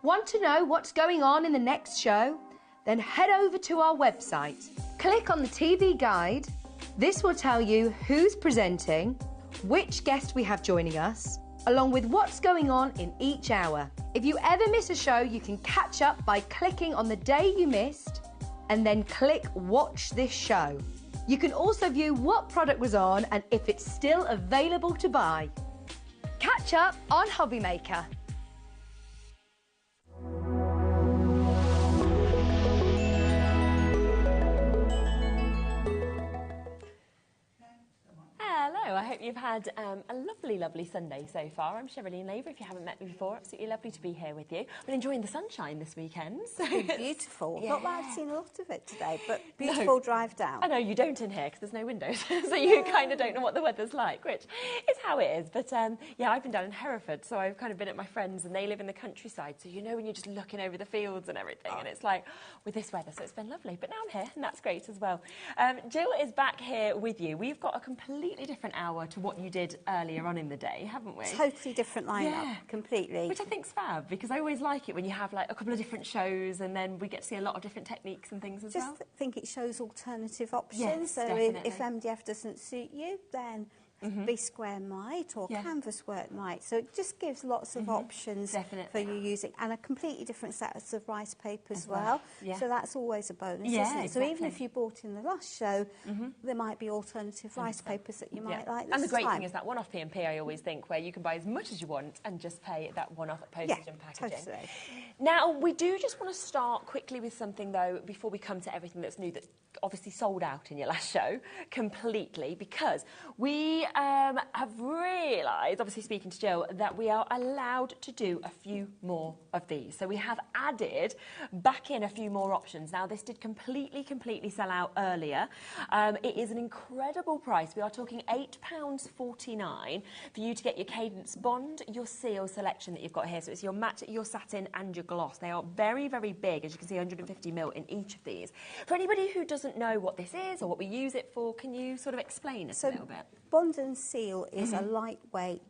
Want to know what's going on in the next show? Then head over to our website. Click on the TV guide. This will tell you who's presenting, which guest we have joining us, along with what's going on in each hour. If you ever miss a show, you can catch up by clicking on the day you missed and then click Watch This Show. You can also view what product was on and if it's still available to buy. Catch up on HobbyMaker. Hello, I hope you've had a lovely, lovely Sunday so far. I'm Sherilyn Labour. If you haven't met me before, absolutely lovely to be here with you. I've been enjoying the sunshine this weekend. So It's been beautiful. Yeah. Not that I've seen a lot of it today, but beautiful drive down. I know you don't in here because there's no windows, so you kind of don't know what the weather's like, which is how it is. But yeah, I've been down in Hereford, so I've kind of been at my friends, and they live in the countryside. So when you're just looking over the fields and everything, and it's like with this weather, so it's been lovely. But now I'm here, and that's great as well. Jill is back here with you. We've got a completely different hour to what you did earlier on in the day, haven't we? Totally different lineup, completely. Which I think's fab, because I always like it when you have like a couple of different shows and then we get to see a lot of different techniques and things as well. Just think it shows alternative options. Yes, so definitely. if MDF doesn't suit you, then B-square might, or canvas work might. So it just gives lots of options for you using, and a completely different set of rice paper as well. Yeah. So that's always a bonus, Yeah, isn't it? exactly. So even if you bought in the last show, there might be alternative rice papers that you might like this And the great time. thing is that one-off P&P, I always think, where you can buy as much as you want and just pay that one-off postage and packaging. Totally. Now, we do just want to start quickly with something, though, before we come to everything that's new, that obviously sold out in your last show completely, because we have realised, obviously speaking to Jill, that we are allowed to do a few more of these. So we have added back in a few more options. Now, this did completely sell out earlier. It is an incredible price. We are talking £8.49 for you to get your Cadence Bond, your Seal selection that you've got here. So it's your matte, your satin and your gloss. They are very, very big, as you can see, 150ml in each of these. For anybody who doesn't know what this is or what we use it for, can you sort of explain it a little bit? Bond and Seal is a lightweight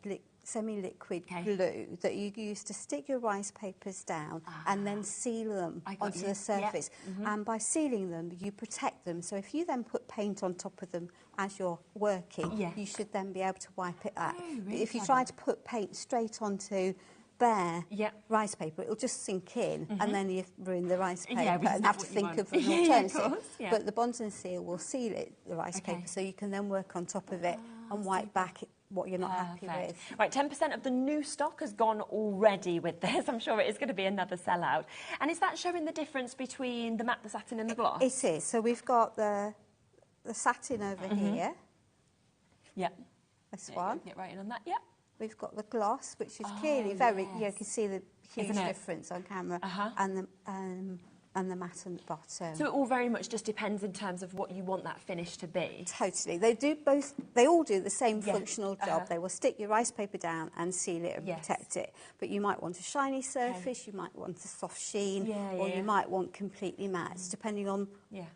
semi-liquid glue that you use to stick your rice papers down and then seal them onto the surface. Yep. And by sealing them, you protect them. So if you then put paint on top of them as you're working, you should then be able to wipe it out. Really if you try to put paint straight onto bare rice paper, it'll just sink in and then you've ruined the rice paper and have to think of an alternative. But the Bond and Seal will seal the rice paper, so you can then work on top of it and wipe back what you're not happy with. Right, 10% of the new stock has gone already with this. I'm sure it is going to be another sellout. And is that showing the difference between the matte, the satin and the gloss? It is. So we've got the satin over here. Yep. This one. Get right in on that, yep. We've got the gloss, which is clearly very, you can see the huge difference on camera, and the matte on the bottom. So it all very much just depends in terms of what you want that finish to be. Totally. They do both, they all do the same functional job. They will stick your rice paper down and seal it and protect it. But you might want a shiny surface, you might want a soft sheen, or you might want completely matte, depending on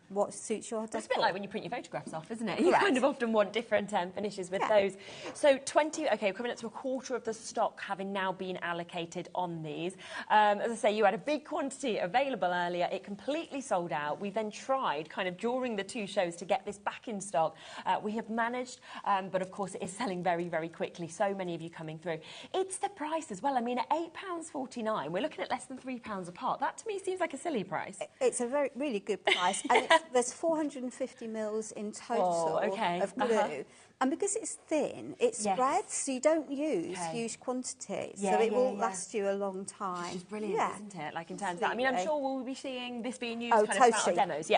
what suits your decor. It's a bit like when you print your photographs off, isn't it? You kind of often want different finishes with those. So 20, we're coming up to a quarter of the stock having now been allocated on these. As I say, you had a big quantity available earlier. It completely sold out. We then tried kind of during the two shows to get this back in stock. We have managed, but of course it is selling very, very quickly. So many of you coming through. It's the price as well. I mean, at £8.49, we're looking at less than £3 apart. That to me seems like a silly price. It's a really good price. And there's 450 mils in total of glue. And because it's thin, it spreads, so you don't use huge quantities. So it will last you a long time. Which is brilliant, isn't it? Like in terms of that. I mean, I'm sure we'll be seeing this being used kind of throughout our demos.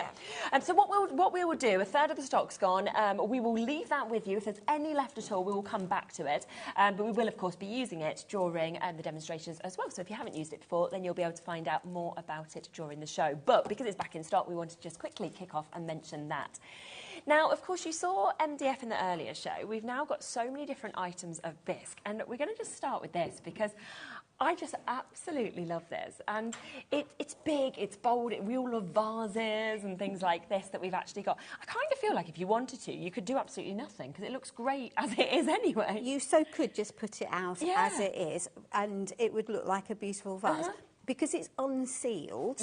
So what we will do, a third of the stock's gone. We will leave that with you. If there's any left at all, we will come back to it. But we will, of course, be using it during the demonstrations as well. So if you haven't used it before, then you'll be able to find out more about it during the show. But because it's back in stock, we wanted to just quickly kick off and mention that. Now, of course, you saw MDF in the earlier show. We've now got so many different items of bisque, and we're going to just start with this because I just absolutely love this. And it's big, it's bold, we all love vases and things like this that we've actually got. I kind of feel like if you wanted to, you could do absolutely nothing because it looks great as it is anyway. You so could just put it out as it is, and it would look like a beautiful vase. Because it's unsealed,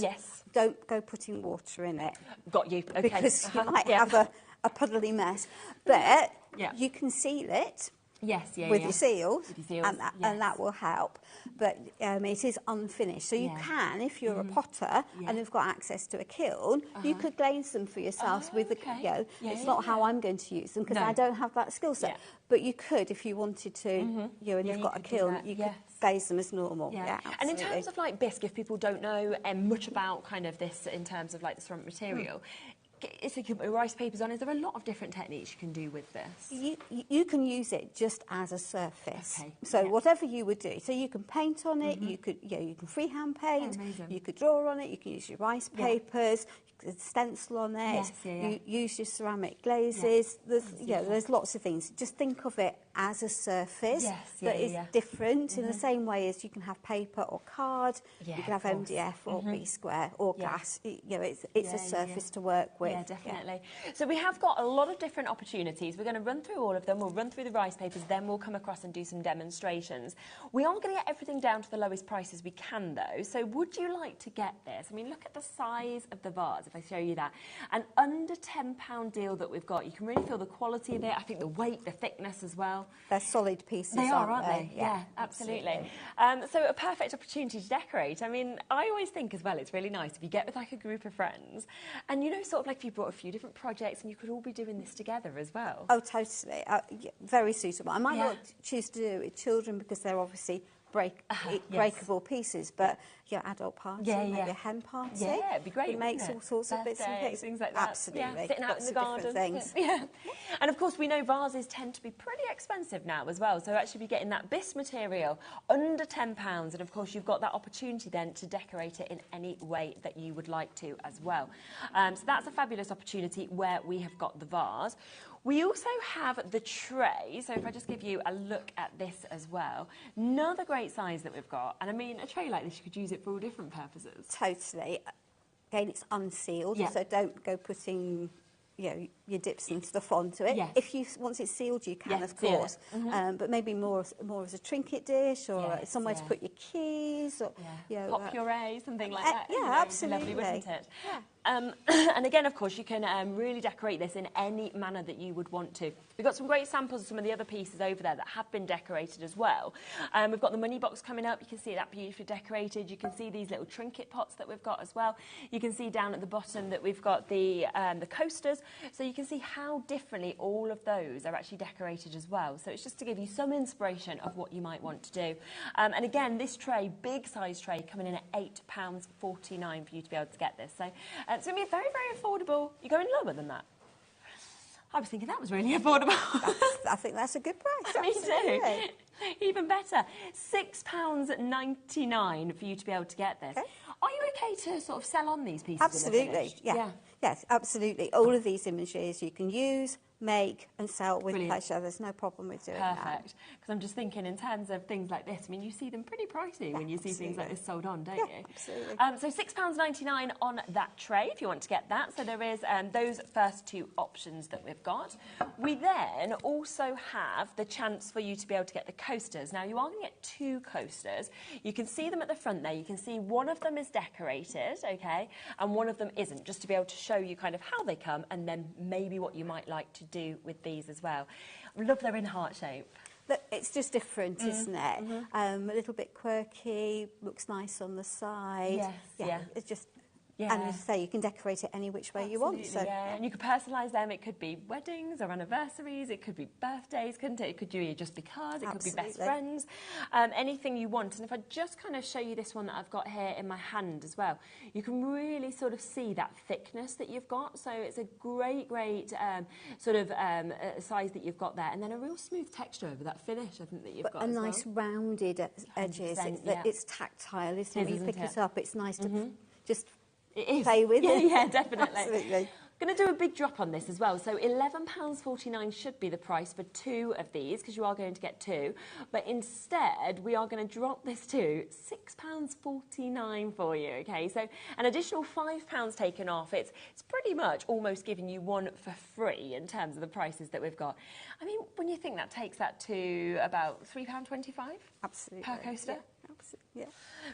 don't go putting water in it. Got you, okay. Because you might have a puddly mess. But you can seal it with your seals, and that will help. But it is unfinished. So you can, if you're a potter and have got access to a kiln, you could glaze them for yourself with the it's not how I'm going to use them because I don't have that skill set. But you could, if you wanted to, and you've got a kiln, you could glaze them as normal. And in terms of like bisque, if people don't know much about kind of this in terms of like the ceramic material, if you can put rice papers on, is there a lot of different techniques you can do with this? You can use it just as a surface. So whatever you would do. So you can paint on it, you could you can freehand paint, you could draw on it, you can use your rice papers, you could stencil on it, you use your ceramic glazes. There's lots of things. Just think of it as a surface that is different in the same way as you can have paper or card, you can have MDF or B-square or glass. It's a surface to work with. Yeah, definitely. So we have got a lot of different opportunities. We're going to run through all of them. We'll run through the rice papers, then we'll come across and do some demonstrations. We aren't going to get everything down to the lowest prices we can, though. So would you like to get this? I mean, look at the size of the vase, if I show you that. An under £10 deal that we've got. You can really feel the quality of it. I think the weight, the thickness as well. They're solid pieces, they aren't they? Yeah, absolutely. So a perfect opportunity to decorate. I mean, I always think as well, it's really nice if you get with like a group of friends and, sort of like if you brought a few different projects and you could all be doing this together as well. Oh, totally. Very suitable. I might not choose to do it with children because they're obviously breakable pieces, but your adult party, maybe a hen party. Yeah, it'd be great. It makes all sorts of bits and pieces. Things like that. Absolutely. Yeah, sitting out Lots in the of garden. different things. Yeah. And of course, we know vases tend to be pretty expensive now as well. So actually, be getting that bisque material under £10, and of course, you've got that opportunity then to decorate it in any way that you would like to as well. So that's a fabulous opportunity where we have got the vase. We also have the tray, so if I just give you a look at this as well, another great size that we've got, and I mean, a tray like this, you could use it for all different purposes. Totally. Again, it's unsealed, so don't go putting your dips and stuff onto it. Yes. If you once it's sealed, you can, of course. But maybe more as a trinket dish, or somewhere to put your keys, or pop puree, something like that. Yeah, absolutely. Lovely, wouldn't it? Yeah. And again, of course, you can really decorate this in any manner that you would want to. We've got some great samples of some of the other pieces over there that have been decorated as well. We've got the money box coming up. You can see that beautifully decorated. You can see these little trinket pots that we've got as well. You can see down at the bottom that we've got the coasters. So you can see how differently all of those are actually decorated as well. So it's just to give you some inspiration of what you might want to do. And again, this tray, big size tray, coming in at £8.49 for you to be able to get this. So it's going to be very, very affordable. You're going lower than that. I was thinking that was really affordable. I think that's a good price. Me too. Even better. £6.99 for you to be able to get this. Okay. Are you okay to sort of sell on these pieces? Absolutely, yeah. Yes, absolutely. All of these images you can use, make and sell with pleasure. There's no problem with doing that. Perfect. Because I'm just thinking in terms of things like this, I mean, you see them pretty pricey when you see things like this sold on, don't you? Absolutely. So £6.99 on that tray if you want to get that. So there is those first two options that we've got. We then also have the chance for you to be able to get the coasters. Now, you are going to get two coasters. You can see them at the front there. You can see one of them is decorated, okay, and one of them isn't, just to be able to show you kind of how they come and then maybe what you might like to do with these as well. I love they're in heart shape. Look, it's just different, isn't it? A little bit quirky, looks nice on the side. Yes, It's just, and as I say, you can decorate it any which way you want. So and you could personalise them. It could be weddings or anniversaries. It could be birthdays, couldn't it? It could be just because. It could be best friends. Anything you want. And if I just kind of show you this one that I've got here in my hand as well, you can really sort of see that thickness that you've got. So it's a great size that you've got there. And then a real smooth texture over that finish, I think, that you've got a nice rounded edges. It's tactile, isn't it? When you pick it up, it's nice to just play with it. Yeah, definitely. Absolutely. Going to do a big drop on this as well. So £11.49 should be the price for two of these, because you are going to get two. But instead, we are going to drop this to £6.49 for you, okay? So an additional £5 taken off. It's pretty much almost giving you one for free in terms of the prices that we've got. I mean, when you think that takes that to about £3.25? Absolutely. Per coaster? Yeah. Yeah.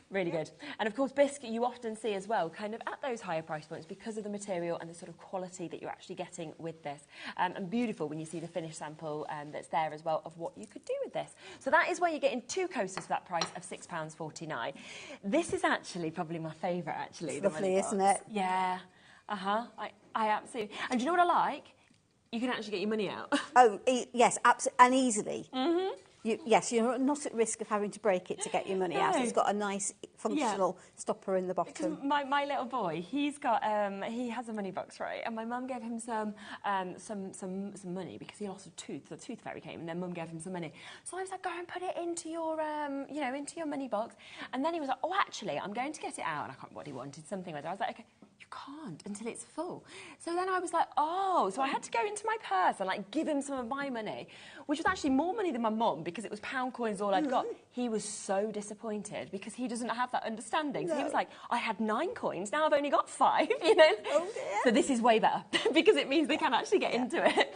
Really good. And of course, bisque you often see as well, kind of at those higher price points because of the material and the sort of quality that you're actually getting with this. And beautiful when you see the finished sample that's there as well of what you could do with this. So that is where you're getting two coasters for that price of £6.49. This is actually probably my favourite, actually. It's lovely, isn't it? Yeah. I absolutely. And do you know what I like? You can actually get your money out. Oh, yes, absolutely, and easily. Yes, you're not at risk of having to break it to get your money out. It's got a nice functional stopper in the bottom. My little boy, he's got he has a money box, right? And my mum gave him some money because he lost a tooth. The tooth fairy came, and then mum gave him some money. So I was like, go and put it into your into your money box. And then he was like, oh, actually, I'm going to get it out. And I can't remember what he wanted, something like that. I was like, okay. You can't until it's full. So then I was like, oh, so I had to go into my purse and like give him some of my money, which was actually more money than my mum because it was pound coins all I'd got. He was so disappointed because he doesn't have that understanding. So he was like, I had 9 coins, now I've only got 5, you know. Oh dear. So this is way better because it means they can actually get into it.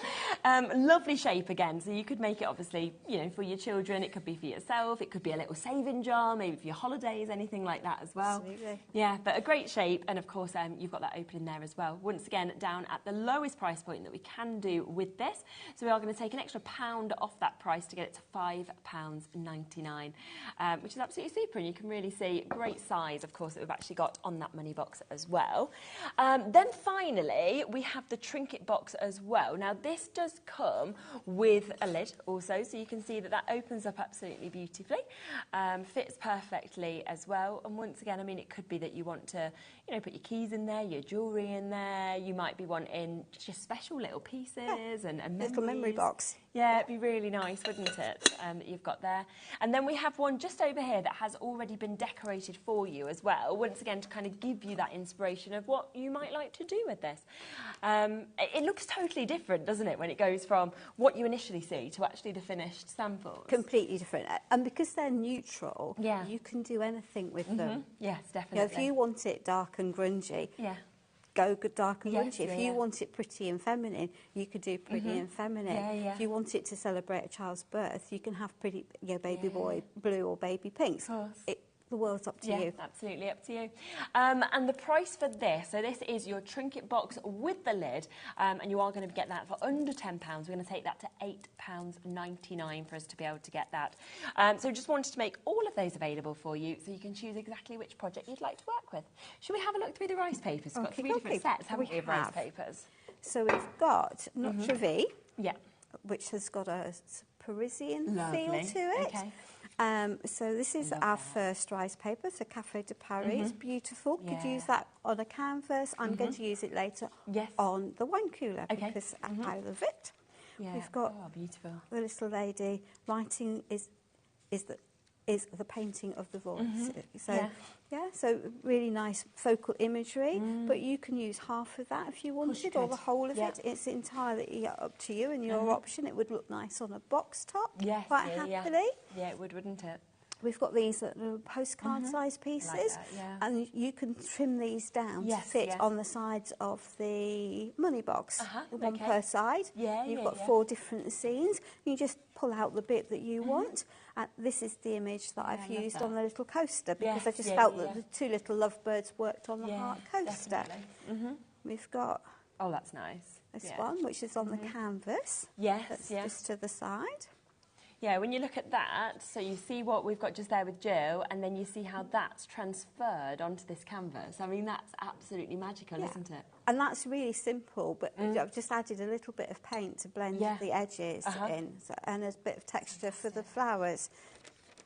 Lovely shape again. So you could make it obviously, you know, for your children. It could be for yourself. It could be a little saving jar, maybe for your holidays, anything like that as well. Absolutely. Yeah, but a great shape. And of course, you've got that opening there as well. Once again, down at the lowest price point that we can do with this. So we are going to take an extra £1 off that price to get it to £5.99. design, which is absolutely super. And you can really see great size, of course, that we've actually got on that money box as well. Then finally, we have the trinket box as well. Now, this does come with a lid also, so you can see that that opens up absolutely beautifully, fits perfectly as well. And once again, I mean, it could be that you want to, you know, put your keys in there, your jewellery in there. You might be wanting just special little pieces and little memory box. Yeah, it'd be really nice, wouldn't it, that you've got there. And then we have one just over here that has already been decorated for you as well, once again to kind of give you that inspiration of what you might like to do with this. It looks totally different, doesn't it, when it goes from what you initially see to actually the finished samples. Completely different. And because they're neutral, you can do anything with them. Yes, definitely. You know, if you want it dark and grungy, go dark and grungy. If you want it pretty and feminine, you could do pretty and feminine. If you want it to celebrate a child's birth, you can have pretty, you know, baby boy blue or baby pinks. Of course. The world's up to you. Absolutely up to you. And the price for this, so this is your trinket box with the lid, and you are going to get that for under £10. We're going to take that to £8.99 for us to be able to get that. So just wanted to make all of those available for you, so you can choose exactly which project you'd like to work with. Should we have a look through the rice papers? We've got three different sets, haven't we, of rice papers? So we've got Notre V, which has got a Parisian feel to it. Okay. So this is our first rice paper, so Café de Paris. It's beautiful. Could use that on a canvas. I'm going to use it later on the wine cooler because I love it. We've got beautiful. The little lady writing is the painting of the voice. So so really nice focal imagery, but you can use half of that if you wanted, or the whole of it. It's entirely up to you and your option. It would look nice on a box top quite happily. Yeah, it would, wouldn't it? We've got these little postcard size pieces, like that, and you can trim these down to fit on the sides of the money box, one per side. You've got 4 different scenes. You just pull out the bit that you want. And this is the image that I've used on the little coaster, because I just felt that the 2 little lovebirds worked on the heart coaster. We've got that's nice. This one, which is on the canvas. That's just to the side. Yeah, when you look at that, so you see what we've got just there with Jill, and then you see how that's transferred onto this canvas. I mean, that's absolutely magical, isn't it? And that's really simple, but I've just added a little bit of paint to blend the edges in, and a bit of texture for the flowers.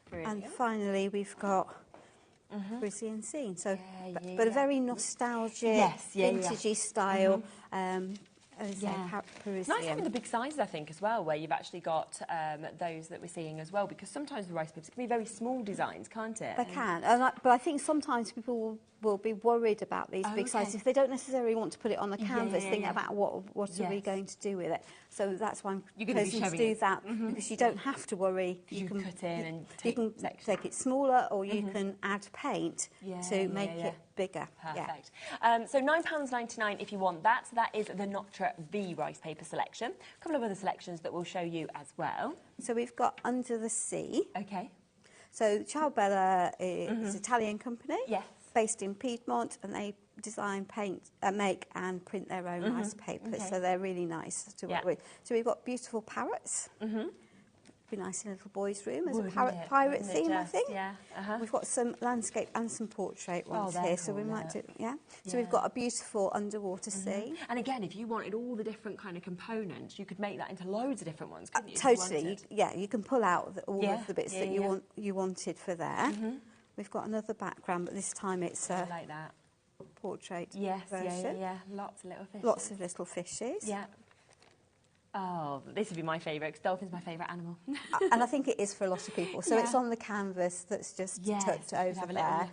Brilliant. And finally, we've got Parisian scene, so but a very nostalgic, vintagey style. Nice having the big sizes, I think, as well, where you've actually got those that we're seeing as well, because sometimes the rice papers can be very small designs, can't it? They can, but I think sometimes people will be worried about these big sizes. If they don't necessarily want to put it on the canvas, think about what are we going to do with it. So that's why I'm proposing to do that, because you don't have to worry. You can cut in and you can take it smaller, or you can add paint to make it bigger. Perfect. So £9.99 if you want that. So that is the Notre V rice paper selection. A couple of other selections that we'll show you as well. So we've got Under the Sea. Okay. So Ciao Bella is an Italian company. Yes. Based in Piedmont, and they design, paint, make and print their own rice papers, so they're really nice to work with. So we've got beautiful parrots. Be nice in a little boy's room as a pirate theme, I think. We've got some landscape and some portrait ones here, so we might do, So we've got a beautiful underwater sea. And again, if you wanted all the different kind of components, you could make that into loads of different ones, couldn't you? Totally, you can pull out all of the bits that you wanted for there. We've got another background, but this time it's a like that portrait version. Yeah. Lots of little fishes. Lots of little fishes. Yeah. Oh, this would be my favourite, because dolphin's my favourite animal. And I think it is for a lot of people. So it's on the canvas that's just tucked over there,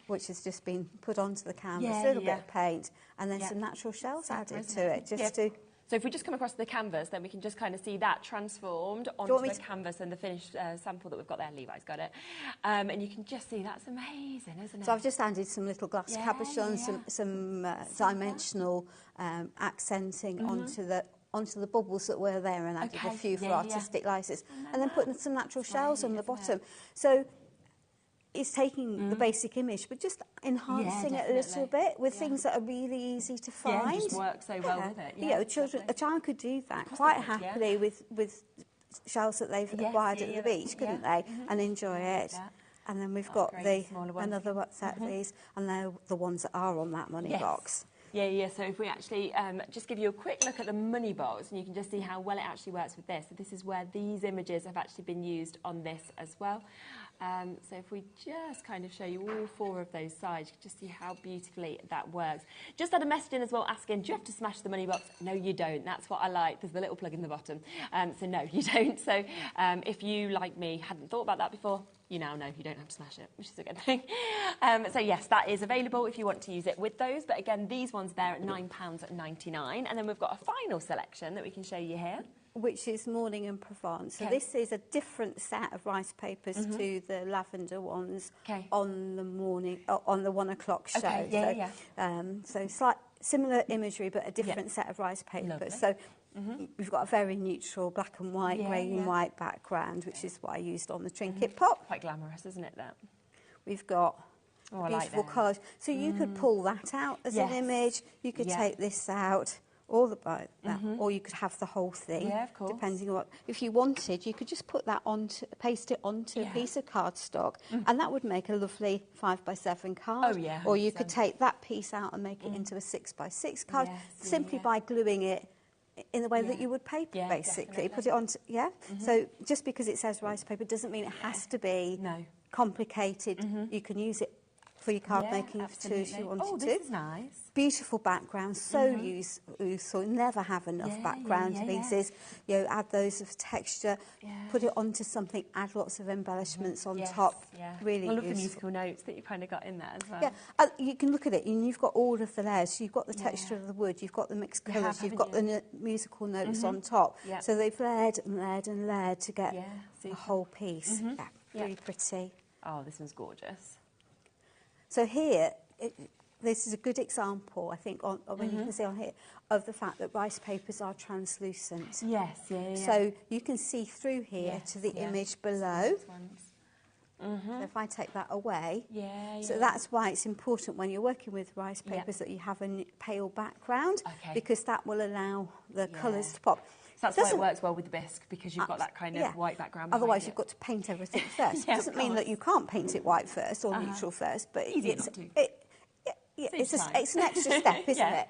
which has just been put onto the canvas, a little bit of paint, and then some natural shells added to it, just to... So if we just come across the canvas, then we can just kind of see that transformed onto the canvas and the finished sample that we've got there. Levi's got it. And you can just see that's amazing, isn't it? So I've just added some little glass cabochons, some dimensional accenting onto the bubbles that were there, and added a few for artistic license. And then putting some natural shells on the bottom. So it's taking the basic image, but just enhancing it a little bit with things that are really easy to find. It just works so well with it. A child could do that quite happily with shells that they've acquired at the beach, couldn't they? And enjoy it. And then we've got another set of these, and they're the ones that are on that money box. Yeah. So if we actually just give you a quick look at the money box, and you can just see how well it actually works with this. So this is where these images have actually been used on this as well. So if we just kind of show you all 4 of those sides, you can just see how beautifully that works. Just had a message in as well asking, do you have to smash the money box? No, you don't. That's what I like. There's the little plug in the bottom. So no, you don't. So if you, like me, hadn't thought about that before, you now know you don't have to smash it, which is a good thing. So yes, that is available if you want to use it with those. But again, these ones there at £9.99. And then we've got a final selection that we can show you here, which is Morning in Provence. So this is a different set of rice papers to the lavender ones on the morning, on the 1 o'clock show. So similar imagery, but a different set of rice papers. Lovely. So we've got a very neutral black and white, grey and white background, which is what I used on the trinket pot. Quite glamorous, isn't it, that? We've got beautiful colours. So you could pull that out as an image. You could take this out. Or or you could have the whole thing, depending on what. If you wanted, you could just put that paste it onto a piece of cardstock, and that would make a lovely 5x7 card. Or you could take that piece out and make it into a 6x6 card, simply by gluing it in the way that you would paper, basically. Put it onto, So just because it says rice paper doesn't mean it has to be complicated. You can use it for your card making too, if you wanted to. Oh, this is nice. Beautiful background, so useful. Never have enough background pieces. You know, add those of texture, put it onto something, add lots of embellishments on top. Really I love useful. the musical notes that you kind of got in there as well. Yeah, you can look at it, and you've got all of the layers. So you've got the texture of the wood, you've got the mixed colours, you've got the musical notes on top. So they've layered and layered and layered to get the whole piece. Really pretty. Oh, this one's gorgeous. So here, this is a good example, I think, you can see on here, of the fact that rice papers are translucent. So you can see through here to the image below. So if I take that away, so that's why it's important when you're working with rice papers that you have a pale background, because that will allow the colours to pop. So that's why it works well with the bisque, because you've got that kind of white background. Otherwise, you've got to paint everything first. It doesn't mean that you can't paint it white first or neutral first, but it's an extra step, isn't it?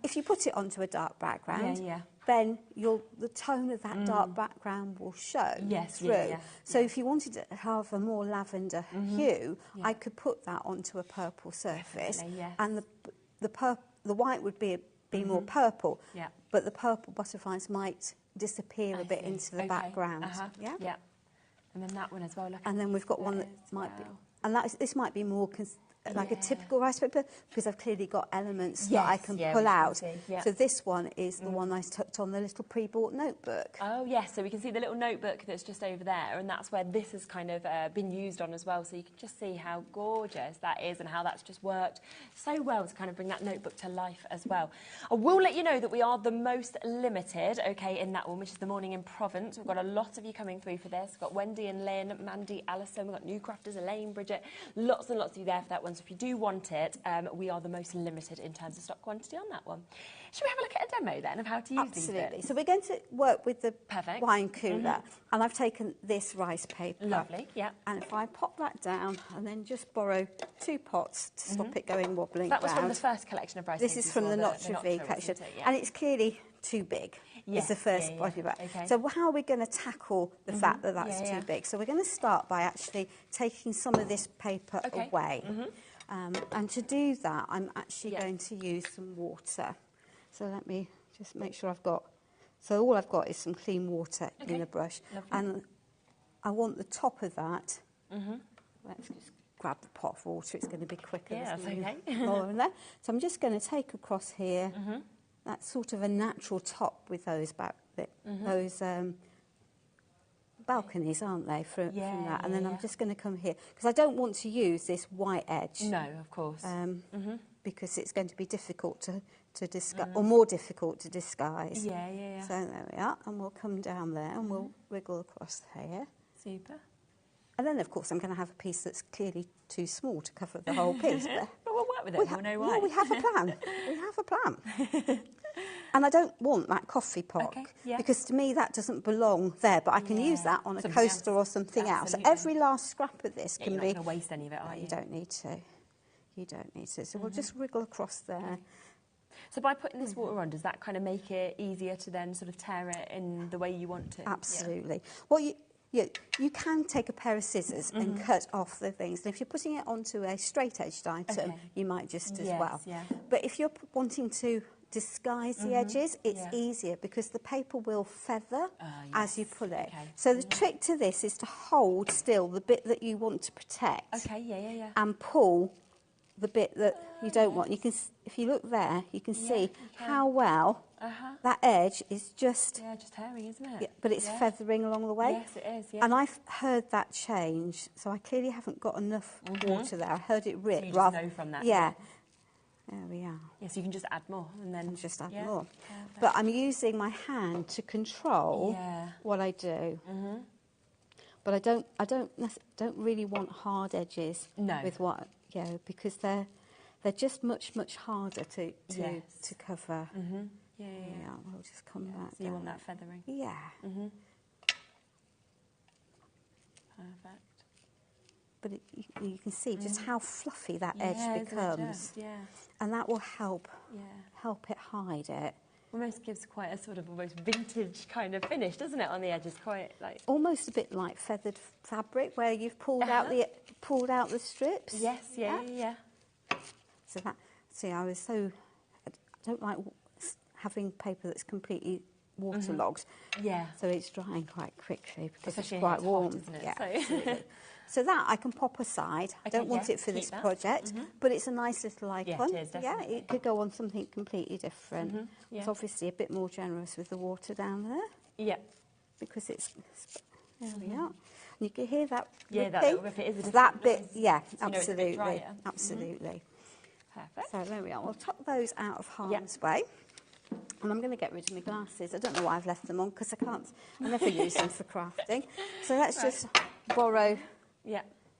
If you put it onto a dark background, then the tone of that dark background will show through. So if you wanted to have a more lavender hue, I could put that onto a purple surface, and the white would be more purple, but the purple butterflies might disappear a bit into the background. And then that one as well. And then we've got one that might be, and this might be more like a typical rice paper, because I've clearly got elements that I can pull out. So this one is the one I tucked on the little pre-bought notebook. Oh yes, so we can see the little notebook that's just over there, and that's where this has kind of been used on as well. So you can just see how gorgeous that is and how that's just worked so well to kind of bring that notebook to life as well. I will let you know that we are the most limited, in that one, which is the Morning in Provence. We've got a lot of you coming through for this. We've got Wendy and Lynn, Mandy, Alison, we've got new crafters, Elaine, Bridget, lots and lots of you there for that one. So if you do want it, we are the most limited in terms of stock quantity on that one. Should we have a look at a demo then of how to use these bits? Absolutely. So we're going to work with the wine cooler, and I've taken this rice paper. Lovely, And if I pop that down and then just borrow 2 pots to stop it going wobbling That was round. from the first collection of rice This is from the Notre V collection, and it's clearly too big. Is the first body of it. So how are we going to tackle the fact that that's too big? So we're going to start by actually taking some of this paper away. And to do that, I'm actually going to use some water. So let me just make sure I've got... So all I've got is some clean water in a brush. Lovely. And I want the top of that... Let's just grab the pot of water. It's going to be quicker. That's okay. In there. So I'm just going to take across here... That's sort of a natural top with those balconies, aren't they, from that? And then I'm just going to come here, because I don't want to use this white edge. No, of course. Because it's going to be difficult to disguise, or more difficult to disguise. So there we are, and we'll come down there and we'll wriggle across here. Super. And then, of course, I'm going to have a piece that's clearly too small to cover the whole piece. But we'll work with it, we'll know why. No, we have a plan. We have a plan. And I don't want that coffee pot because to me that doesn't belong there, but I can use that on a coaster or something else. So every last scrap of this can be... You're not going to waste any of it, are you? You don't need to. You don't need to. So we'll just wriggle across there. So by putting this water on, does that kind of make it easier to then sort of tear it in the way you want to? Absolutely. Well, you can take a pair of scissors and cut off the things. And if you're putting it onto a straight-edged item, you might just as well. But if you're wanting to disguise the edges, it's easier because the paper will feather as you pull it. So the trick to this is to hold still the bit that you want to protect and pull the bit that you don't want. You can, if you look there, you can see how well that edge is just... just tearing, isn't it? Yeah, but it's feathering along the way. Yes, it is, And I've heard that change, so I clearly haven't got enough water there. I heard it rip. So you just know from that. Yeah. There we are. Yes, you can just add more and then... Just add more. But I'm using my hand to control what I do. But I don't really want hard edges with what... because they're just much harder to cover. We'll just come back. So you want that feathering? Yeah. Perfect. But you can see just how fluffy that edge becomes, and that will help it hide it. Almost gives quite a sort of almost vintage kind of finish, doesn't it? On the edges, quite like almost a bit like feathered fabric, where you've pulled out the strips. Yes, yeah. So that, I don't like having paper that's completely waterlogged. So it's drying quite quickly because especially it's quite it's warm. hot, isn't it? Yeah, So. absolutely. So that I can pop aside. I don't want it for this project, but it's a nice little icon. Yeah, it is, definitely. It could go on something completely different. It's obviously a bit more generous with the water down there. Yeah. Because it's there we are. And you can hear that ripping. That little rip, it is that bit, noise. absolutely. Absolutely. Perfect. So there we are. We'll tuck those out of harm's way. And I'm going to get rid of my glasses. I don't know why I've left them on because I never use them for crafting. So let's just borrow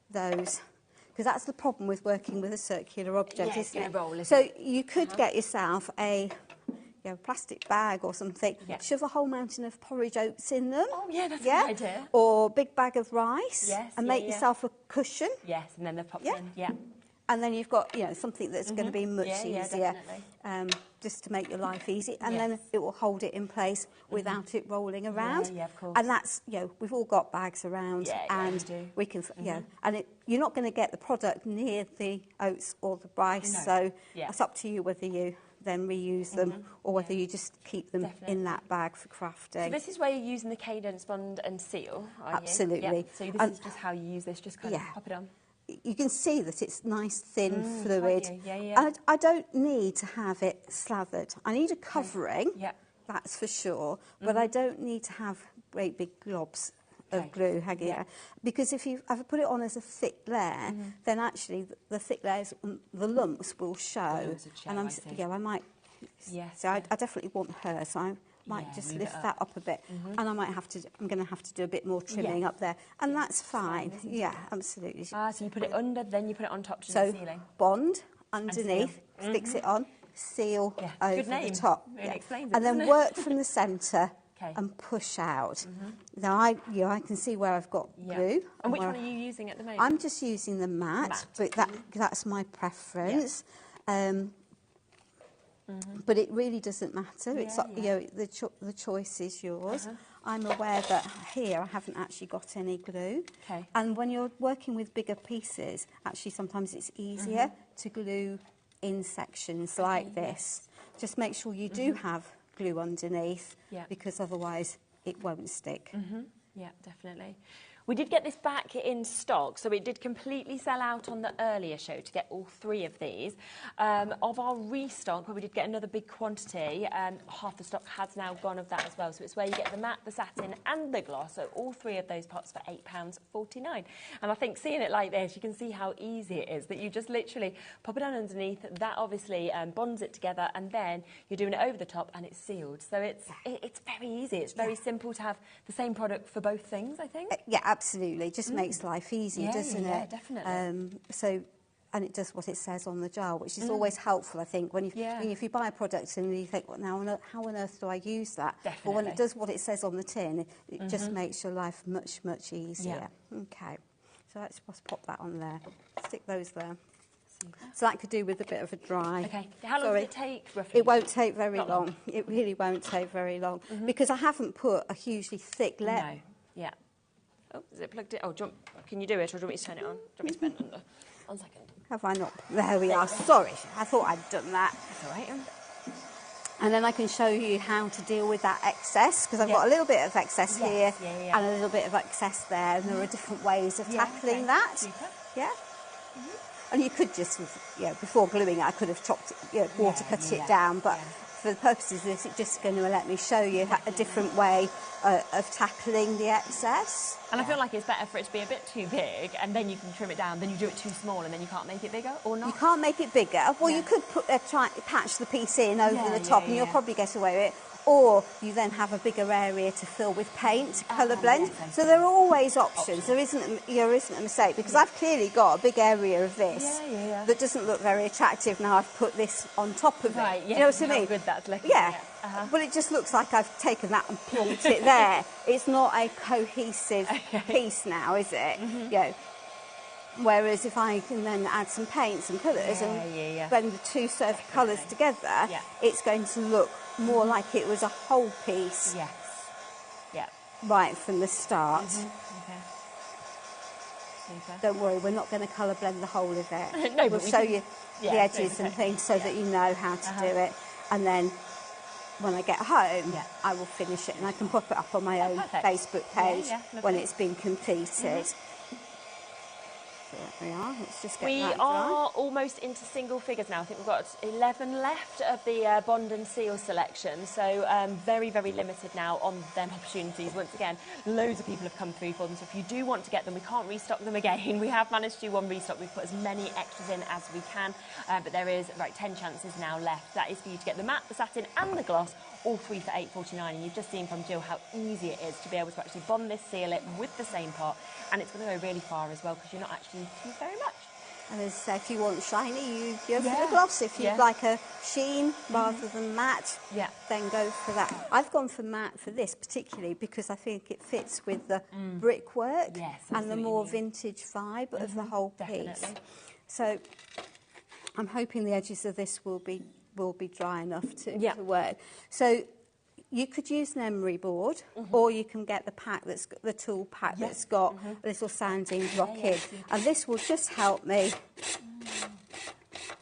those. Because that's the problem with working with a circular object, isn't it? Roll, so you could get yourself a plastic bag or something, shove a whole mountain of porridge oats in them. Oh, yeah, that's a good idea. Or a big bag of rice and make yourself a cushion. Yes, and then they're popped in. Yeah. And then you've got, something that's going to be much easier, just to make your life easy. And then it will hold it in place without it rolling around. Yeah, of course. And that's, we've all got bags around, and we can, and you're not going to get the product near the oats or the rice. So it's up to you whether you then reuse them or whether you just keep them in that bag for crafting. So this is where you're using the cadence bond and seal, are Absolutely. you? So this is just how you use this, just kind of pop it on. You can see that it's nice, thin fluid. And I don't need to have it slathered. I need a covering, that's for sure, but I don't need to have great big globs of glue hanging out. Because if I put it on as a thick layer, then actually the thick layers, the lumps will show. And I might. So I definitely want her. So I might just lift that up a bit, and I'm going to have to do a bit more trimming up there, and that's fine. Absolutely. So you put it under, then you put it on top to the ceiling. Bond underneath, sticks it on, seal over the top, Really explains it, and then doesn't it? work from the centre and push out. Now I can see where I've got glue. And which one are you using at the moment? I'm just using the matte. But that's my preference. But it really doesn't matter. It's the choice is yours. I'm aware that here I haven't actually got any glue. And when you're working with bigger pieces, actually sometimes it's easier to glue in sections like this. Just make sure you do have glue underneath because otherwise it won't stick. Yeah, definitely. We did get this back in stock, so it did completely sell out on the earlier show to get all 3 of these. Of our restock, where we did get another big quantity, half the stock has now gone of that as well. So it's where you get the matte, the satin and the gloss, so all 3 of those pots for £8.49. And I think seeing it like this, you can see how easy it is, that you just literally pop it on underneath, that obviously bonds it together, and then you're doing it over the top and it's sealed. So it's very easy. It's very simple to have the same product for both things, I think. Absolutely, just makes life easy, doesn't it? Yeah, definitely. So and it does what it says on the jar, which is always helpful, I think. When if you buy a product and you think, well, now how on earth do I use that? Definitely. But when it does what it says on the tin, it just makes your life much, much easier. Yeah. Okay, so let's just pop that on there. Stick those there. So that could do with a bit of a dry. Okay. How long does it take, roughly? It won't take very long. It really won't take very long. Because I haven't put a hugely thick layer. No. Yeah. Oh, is it plugged in? Oh, can you do it, or do you want me to turn it on? Do you want me to bend under? 1 second. Have I not? There we are. Sorry, I thought I'd done that. That's all right. And then I can show you how to deal with that excess, because I've got a little bit of excess here and a little bit of excess there, and there are different ways of tackling that. Super. Yeah. And you could just, before gluing it, I could have chopped it, water cut it down, but for the purposes of this, it's just going to let me show you a different way of tackling the excess. And I feel like it's better for it to be a bit too big, and then you can trim it down. Then you do it too small, and then you can't make it bigger, or not? You can't make it bigger. Well, you could patch the piece in over the top, and you'll probably get away with it. Or you then have a bigger area to fill with paint, colour blend. So there are always options. There isn't a mistake, because I've clearly got a big area of this that doesn't look very attractive now I've put this on top of it. You know what I mean? How good that's looking. Yeah. But it just looks like I've taken that and plonked it there. It's not a cohesive piece now, is it? Whereas if I can then add some paints and colours and blend the two surface colours together, it's going to look more like it was a whole piece. Yes. Yeah. Right from the start. Okay. Super. Don't worry, we're not going to colour blend the whole of it. No, we'll show you the edges and things so that you know how to do it. And then when I get home, I will finish it, and I can pop it up on my own Facebook page when it's been completed. So there we are. Let's just get that dry. We are almost into single figures now. I think we've got 11 left of the Bond and Seal selection. So very, very limited now on them opportunities. Once again, loads of people have come through for them. So if you do want to get them, we can't restock them again. We have managed to do one restock. We've put as many extras in as we can. But there is about 10 chances now left. That is for you to get the matte, the satin and the gloss, all three for £8.49. And you've just seen from Jill how easy it is to be able to actually bond this, seal it with the same pot. And it's going to go really far as well, because you're not actually using very much. And as I say, if you want shiny, you go for the gloss. If you'd like a sheen rather than matte, then go for that. I've gone for matte for this particularly because I think it fits with the brickwork and the more vintage vibe of the whole piece. So I'm hoping the edges of this will be dry enough to work. So you could use an emery board, or you can get the pack that's got, the tool pack that's got a little sanding block in, and this will just help me.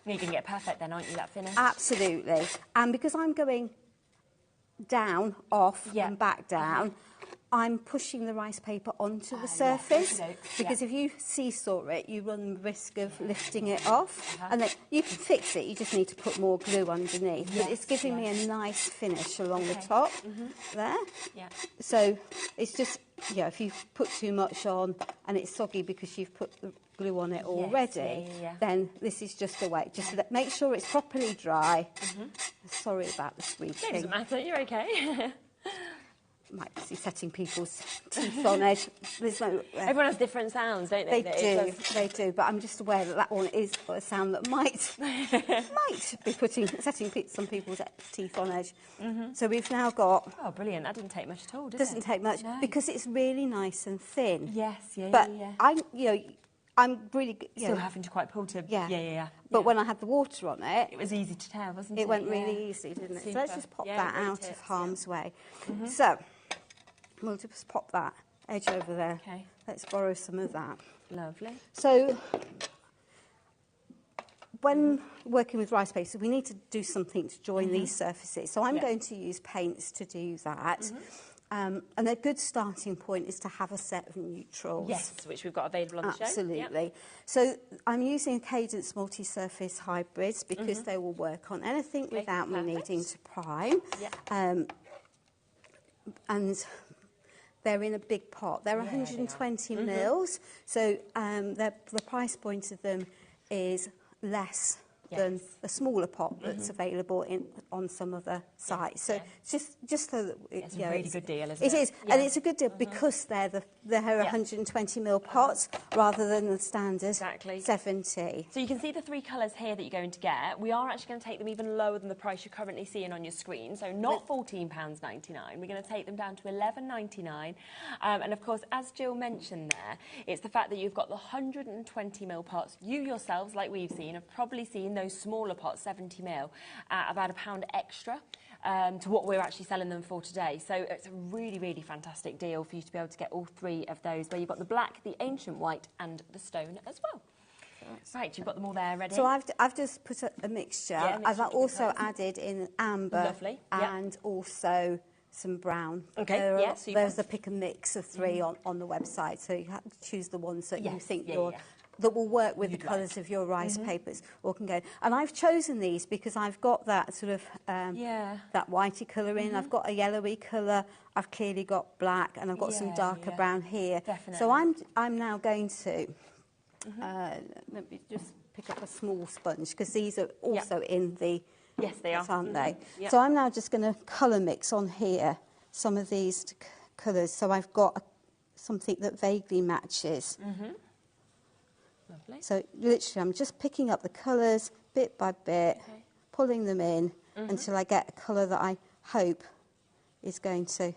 You're going to get perfect then, aren't you, that finish? Absolutely. And because I'm going down, off and back down, I'm pushing the rice paper onto the surface, because if you seesaw it, you run the risk of lifting it off. And then you can fix it, you just need to put more glue underneath. But it's giving me a nice finish along the top there. So it's just, if you put too much on and it's soggy because you've put the glue on it already, then this is just a way. Just make sure it's properly dry. Sorry about the squeaking. It doesn't matter, you're okay. Might be setting people's teeth on edge. There's no. Everyone has different sounds, don't they? They do. But I'm just aware that one is a sound that might be setting some people's teeth on edge. So we've now got. Oh, brilliant! That didn't take much at all, did it? Doesn't take much because it's really nice and thin. Yes, But I'm really still having to quite pull to. But when I had the water on it, it was easy to tell, wasn't it? It went really easy, didn't it? Super. So let's just pop that out of harm's way. So we'll just pop that edge over there. Okay. Let's borrow some of that. Lovely. So when working with rice paper, we need to do something to join these surfaces. So I'm going to use paints to do that. And a good starting point is to have a set of neutrals. Yes, which we've got available on the show. Absolutely. So I'm using Cadence multi-surface hybrids because they will work on anything without me needing to prime. And they're in a big pot. They're 120 mils, so the price point of them is less than a smaller pot that's available on some other sites. So just so that it's a really good deal, isn't it? It is, Yeah. and it's a good deal because they're 120ml pots rather than the standard 70. So you can see the 3 colours here that you're going to get. We are actually going to take them even lower than the price you're currently seeing on your screen. So not £14.99. We're going to take them down to £11.99. And of course, as Jill mentioned there, it's the fact that you've got the 120ml pots. You yourselves, like we've seen, have probably seen those smaller pots, 70ml, at about £1 extra to what we're actually selling them for today. So it's a really, really fantastic deal for you to be able to get all 3 of those, where you've got the black, the ancient white and the stone as well. Right, you've got them all there ready. So I've just put a mixture. I've also added in amber and also some brown. Okay, there's a pick and mix of 3 on the website, so you have to choose the ones that you think that will work with the colours of your rice papers or can go. And I've chosen these because I've got that sort of that whitey colour in. I've got a yellowy colour. I've clearly got black, and I've got some darker brown here. Definitely. So I'm now going to let me just pick up a small sponge because these are also in the yes, they are, aren't they? So I'm now just going to colour mix on here some of these colours. So I've got something that vaguely matches. Lovely. So literally I'm just picking up the colours bit by bit, pulling them in until I get a colour that I hope is going to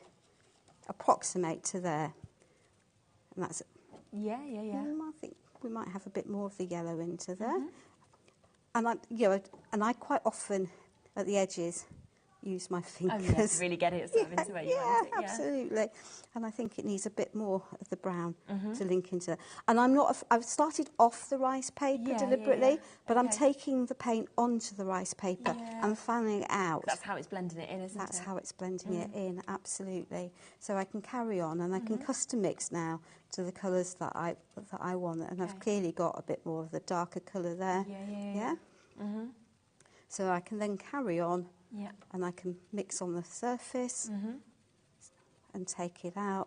approximate to there. And that's I think we might have a bit more of the yellow into there. And I quite often at the edges use my fingers. Really get it sort of into where you want it. Yeah, absolutely. And I think it needs a bit more of the brown to link into that. And I've started off the rice paper deliberately, but I'm taking the paint onto the rice paper and fanning it out. That's how it's blending it in, isn't it? That's how it's blending it in, absolutely. So I can carry on and I can custom mix now to the colours that I want. And I've clearly got a bit more of the darker colour there. So I can then carry on and I can mix on the surface and take it out.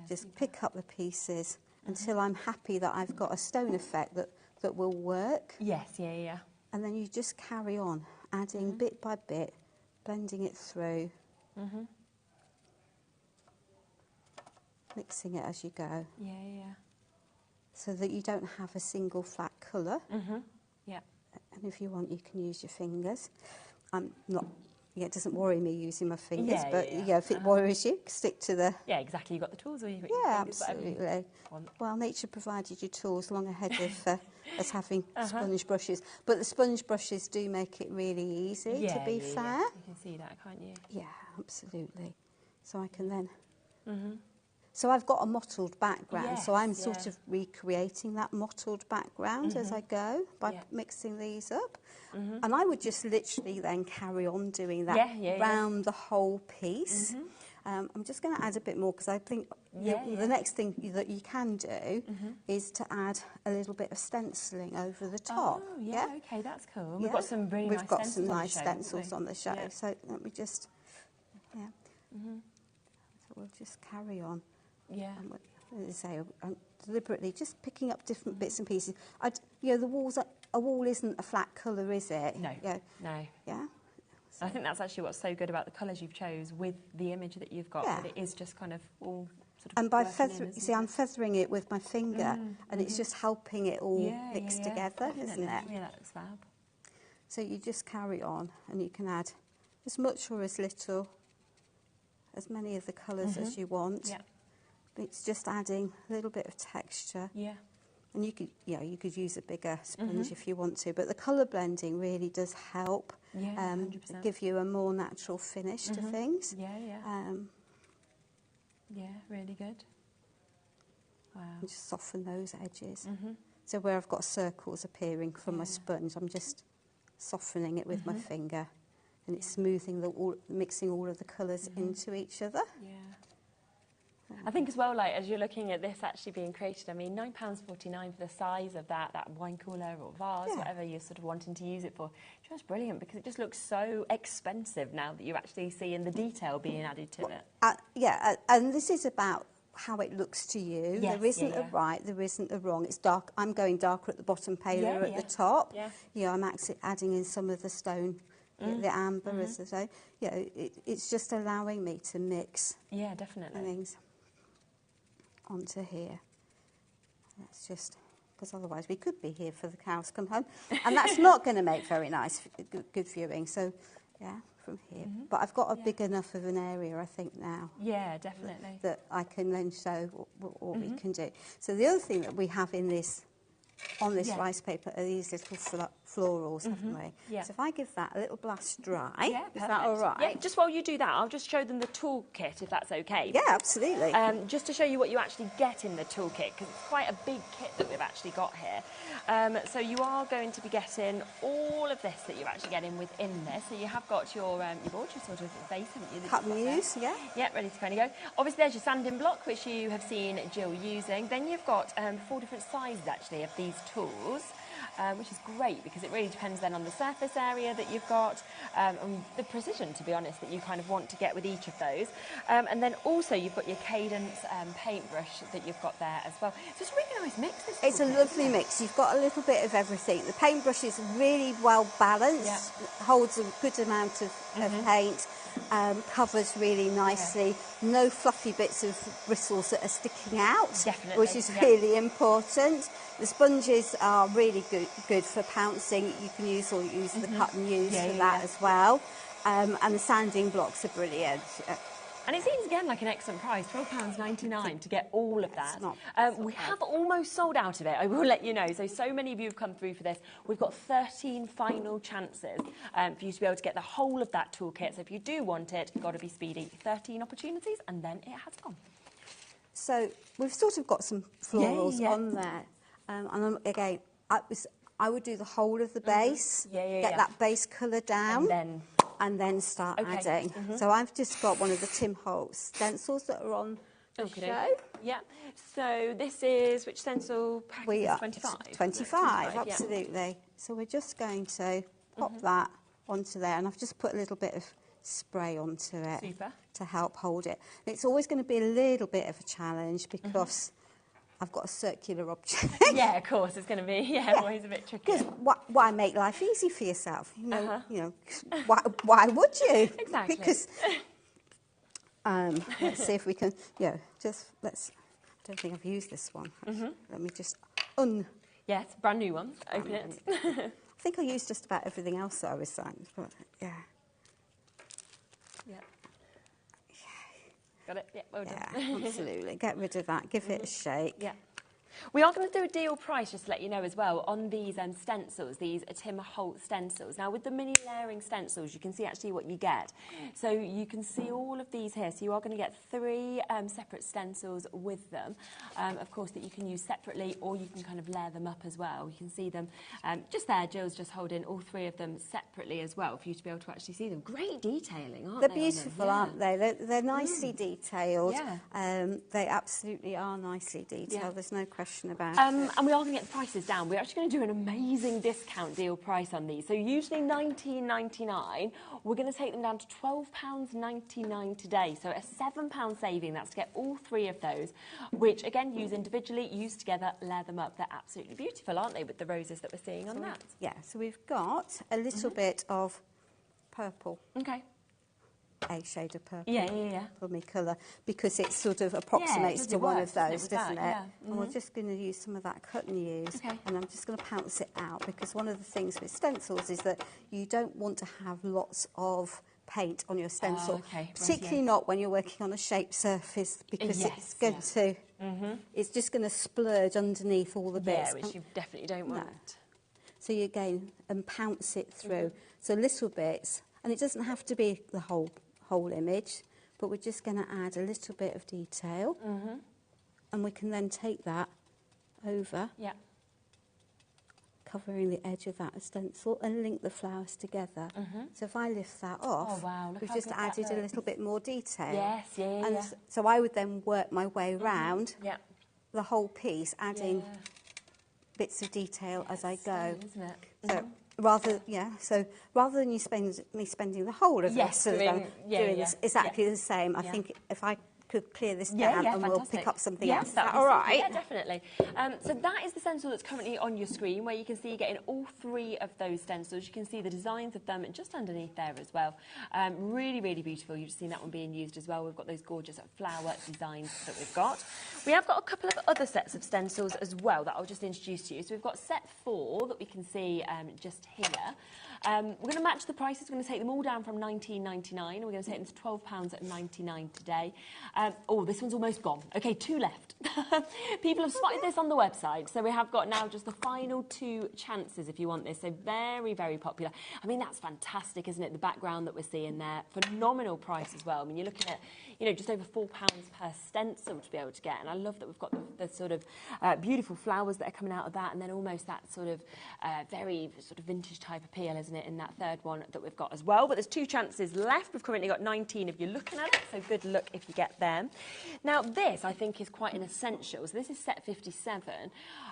Just pick up the pieces until I'm happy that I've got a stone effect that will work. And then you just carry on adding bit by bit, blending it through, mixing it as you go. So that you don't have a single flat colour. And if you want, you can use your fingers. I'm not. It doesn't worry me using my fingers, but if it worries you, stick to the. Exactly. You've got the tools, or you absolutely. Well, nature provided you tools long ahead of us having sponge brushes, but the sponge brushes do make it really easy. To be fair, you can see that, can't you? Yeah, absolutely. So I can then. So I've got a mottled background, so I'm sort of recreating that mottled background as I go by mixing these up. And I would just literally then carry on doing that round the whole piece. I'm just going to add a bit more because I think the next thing that you can do is to add a little bit of stenciling over the top. Oh, okay, that's cool. We've got some really nice stencils on the show. So let me just, so we'll just carry on. As I say, I'm deliberately just picking up different bits and pieces. A wall isn't a flat colour, is it? No. Yeah. So I think that's actually what's so good about the colours you've chose with the image that you've got. That it is just kind of all sort of. And by feathering, I'm feathering it with my finger, and it's just helping it all mix together, isn't it? Yeah, that looks fab. So you just carry on, and you can add as much or as little, as many of the colours as you want. It's just adding a little bit of texture. And you could use a bigger sponge if you want to, but the colour blending really does help give you a more natural finish to things. Really good. Wow. And just soften those edges. So where I've got circles appearing from my sponge, I'm just softening it with my finger, and it's smoothing mixing all of the colours into each other. I think as well, like as you're looking at this actually being created, I mean, £9.49 for the size of that wine cooler or vase, whatever you're sort of wanting to use it for. It's just brilliant because it just looks so expensive now that you're actually seeing the detail being added to it. And this is about how it looks to you. Yes, There isn't a right, there isn't a wrong. It's dark. I'm going darker at the bottom, paler at the top. Yeah. You know, I'm actually adding in some of the stone, the amber, as I say. You know, it's just allowing me to mix. Yeah, definitely. Things onto here. That's just because otherwise we could be here for the cows come home, and that's not going to make very nice, good viewing. So, yeah. From here, but I've got a big enough of an area, I think, now. Yeah, definitely. That I can then show what we can do. So the other thing that we have in this, on this rice paper, are these little florals, haven't we? Yeah. So if I give that a little blast dry, Perfect. is that all right? Yeah, just while you do that, I'll just show them the toolkit, if that's okay. Yeah, absolutely. Just to show you what you actually get in the toolkit, because it's quite a big kit that we've actually got here. So you are going to be getting all of this that you're actually getting within this. So you have got your board, your sort of base, haven't you? Cut and use, yeah. Yeah, ready to kind of go. Obviously, there's your sanding block, which you have seen Jill using. Then you've got 4 different sizes, actually, of these tools. Which is great because it really depends then on the surface area that you've got and the precision, to be honest, that you kind of want to get with each of those. And then also you've got your Cadence paintbrush that you've got there as well. So it's a really nice mix. It's a lovely mix. You've got a little bit of everything. The paintbrush is really well balanced, holds a good amount of paint, covers really nicely. No fluffy bits of bristles that are sticking out, which is really important. The sponges are really good for pouncing. You can use the cut and use for that as well. And the sanding blocks are brilliant. And it seems, again, like an excellent price, £12.99 to get all of that. We have almost sold out of it, I will let you know. So many of you have come through for this. We've got 13 final chances for you to be able to get the whole of that toolkit. So if you do want it, you've got to be speedy. 13 opportunities, and then it has gone. So we've sort of got some florals on there. And again, I would do the whole of the base, get that base colour down, and then start adding. So I've just got one of the Tim Holtz stencils that are on the show. Yeah. So this is, which stencil pack? We are 25. 25, absolutely. So we're just going to pop that onto there, and I've just put a little bit of spray onto it to help hold it. And it's always going to be a little bit of a challenge because I've got a circular object. Yeah, of course, it's going to be always a bit tricky. Because why make life easy for yourself? You know, why would you? Exactly. Because let's see if we can. Let's. I don't think I've used this one. Let me just Yes, brand new one. Open it. I think I used just about everything else that I was saying, but yeah. Got it? Yeah, well done. Yeah, absolutely. Get rid of that. Give it a shake. Yeah. We are going to do a deal price, just to let you know as well, on these stencils, these Tim Holtz stencils. Now, with the mini layering stencils, you can see actually what you get. So you can see all of these here. So you are going to get 3 separate stencils with them, of course, that you can use separately, or you can kind of layer them up as well. You can see them just there. Jill's just holding all 3 of them separately as well for you to be able to actually see them. Great detailing, aren't they? They're beautiful, aren't they? They're nicely detailed. Yeah. They absolutely are nicely detailed. Yeah. There's no question about it. And we are going to get the prices down. We're actually going to do an amazing discount deal price on these. So usually £19.99, we're going to take them down to £12.99 today. So a £7 saving. That's to get all 3 of those, which again, use individually, use together, layer them up. They're absolutely beautiful, aren't they, with the roses that we're seeing on that? Yeah, so we've got a little bit of purple. Okay. A shade of purple. Yeah. For me colour, because it sort of approximates to one of those, doesn't it? Yeah. And we're just going to use some of that cut and use, and I'm just going to pounce it out, because one of the things with stencils is that you don't want to have lots of paint on your stencil, particularly not when you're working on a shaped surface, because it's going to, it's just going to splurge underneath all the bits. Yeah, which you definitely don't want. No. So you again, and pounce it through. So little bits, and it doesn't have to be the whole image, but we're just going to add a little bit of detail, and we can then take that over, covering the edge of that stencil, and link the flowers together. So if I lift that off, we've just added a little bit more detail. Yes, So I would then work my way around the whole piece, adding bits of detail as I go. Isn't it? So rather than me spending the whole of this doing this exactly the same, I think if I could clear this Yeah, down yeah, and fantastic. we'll pick up something Yes, else. Is that that would all be right? super. Yeah, definitely. So that is the stencil that's currently on your screen, where you can see you're getting all 3 of those stencils. You can see the designs of them just underneath there as well. Really, really beautiful. You've seen that one being used as well. We've got those gorgeous flower designs that we've got. We have got a couple of other sets of stencils as well that I'll just introduce to you. So we've got set 4 that we can see just here. We're going to match the prices. We're going to take them all down from £19.99. We're going to take them to £12.99 today. Oh, this one's almost gone. Okay, 2 left. People have spotted this on the website. So we have got now just the final 2 chances if you want this. So very, very popular. I mean, that's fantastic, isn't it? The background that we're seeing there. Phenomenal price as well. I mean, you're looking at, you know, just over £4 per stencil to be able to get. And I love that we've got the sort of beautiful flowers that are coming out of that, and then almost that sort of very sort of vintage type appeal, isn't it, in that third one that we've got as well. But there's 2 chances left. We've currently got 19 if you're looking at it, so good luck if you get them. Now, this, I think, is quite an essential. So this is set 57,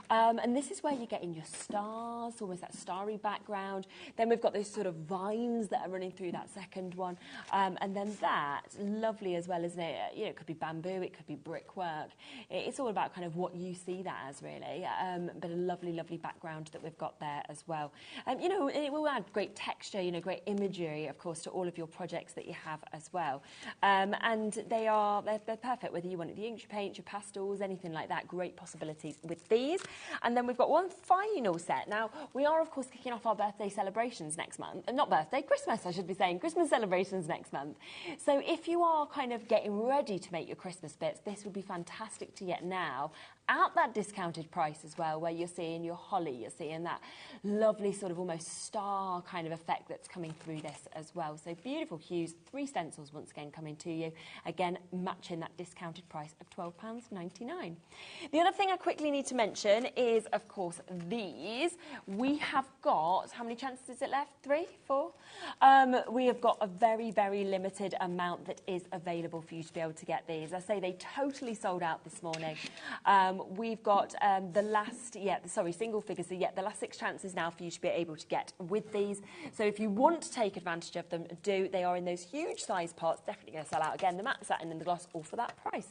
and this is where you're getting your stars, almost that starry background. Then we've got those sort of vines that are running through that second one, and then that's lovely as well, isn't it? You know, it could be bamboo, it could be brickwork. It's all about kind of what you see that as, really. But a lovely, lovely background that we've got there as well. You know, it will add great texture, you know, great imagery, of course, to all of your projects that you have as well. And they're perfect, whether you want the inks, your paint, your pastels, anything like that. Great possibilities with these. And then we've got one final set. Now, we are, of course, kicking off our birthday celebrations next month. Not birthday, Christmas, I should be saying. Christmas celebrations next month. So if you are kind of getting ready to make your Christmas bits, this would be fantastic to get now at that discounted price as well, where you're seeing your holly, you're seeing that lovely sort of almost star kind of effect that's coming through this as well. So beautiful hues, 3 stencils once again coming to you, again matching that discounted price of £12.99. The other thing I quickly need to mention is, of course, these. We have got, how many chances is it left? 3, 4? We have got a very, very limited amount that is available for you to be able to get these. I say they totally sold out this morning. We've got the last, single figures, so the last 6 chances now for you to be able to get with these. So if you want to take advantage of them, do. They are in those huge size pots, definitely going to sell out again. The matte satin and the gloss, all for that price.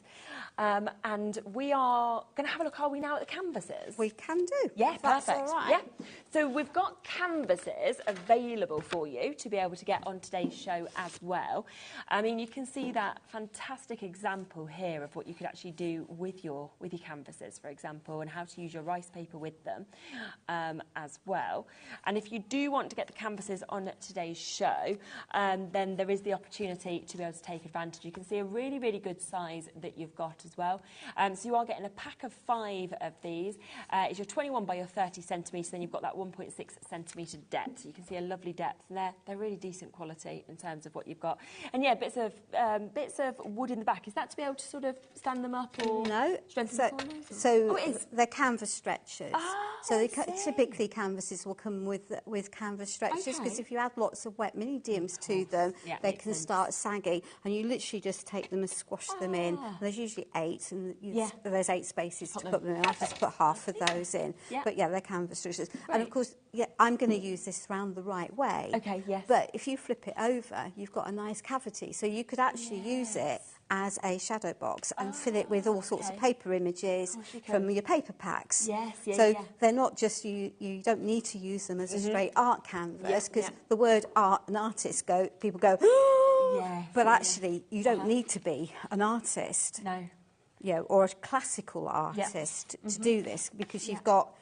And we are going to have a look, are we now at the canvases? We can do. Yeah, That's perfect. all right. Yeah. So we've got canvases available for you to be able to get on today's show as well. I mean, you can see that fantastic example here of what you could actually do with your canvases, for example, and how to use your rice paper with them as well. And if you do want to get the canvases on today's show, then there is the opportunity to be able to take advantage. You can see a really, really good size that you've got as well. So you are getting a pack of 5 of these. It's your 21 by your 30 centimetres, then you've got that 1.6 centimetre depth. So you can see a lovely depth, and they're really decent quality in terms of what you've got. And yeah, bits of wood in the back. Is that to be able to sort of stand them up or strengthen the corners? So they're canvas stretchers. So typically canvases will come with canvas stretchers, because if you add lots of wet mediums to them, they can start sagging, and you literally just take them and squash them in. And there's usually 8, and there's 8 spaces to put them in. I've just put half of those in. But yeah, they're canvas stretchers. Right. And of course, I'm going to use this round the right way. Okay, yes. But if you flip it over, you've got a nice cavity, so you could actually use it as a shadow box and fill it with all sorts of paper images from your paper packs. So they're not just, you don't need to use them as a straight art canvas, because the word art and artist people go, but actually you don't need to be an artist. No. You know, or a classical artist to do this, because you've got,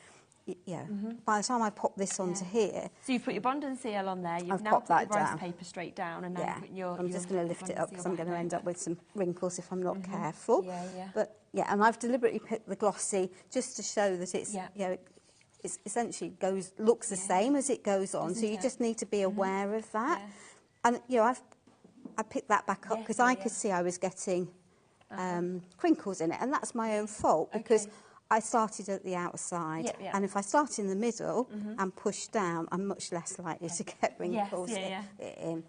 by the time I pop this onto here... So you've put your bond and seal on there, you've now popped put that your rice down. paper straight down, and now putting your... I'm just going to lift it up, because I'm going to end up with some wrinkles if I'm not careful. But and I've deliberately picked the glossy just to show that it's, it essentially looks the same as it goes on, so you just need to be aware of that. And, I picked that back up because I could see I was getting crinkles in it, and that's my own fault, because I started at the outside, and if I start in the middle and push down, I'm much less likely to get wrinkles in.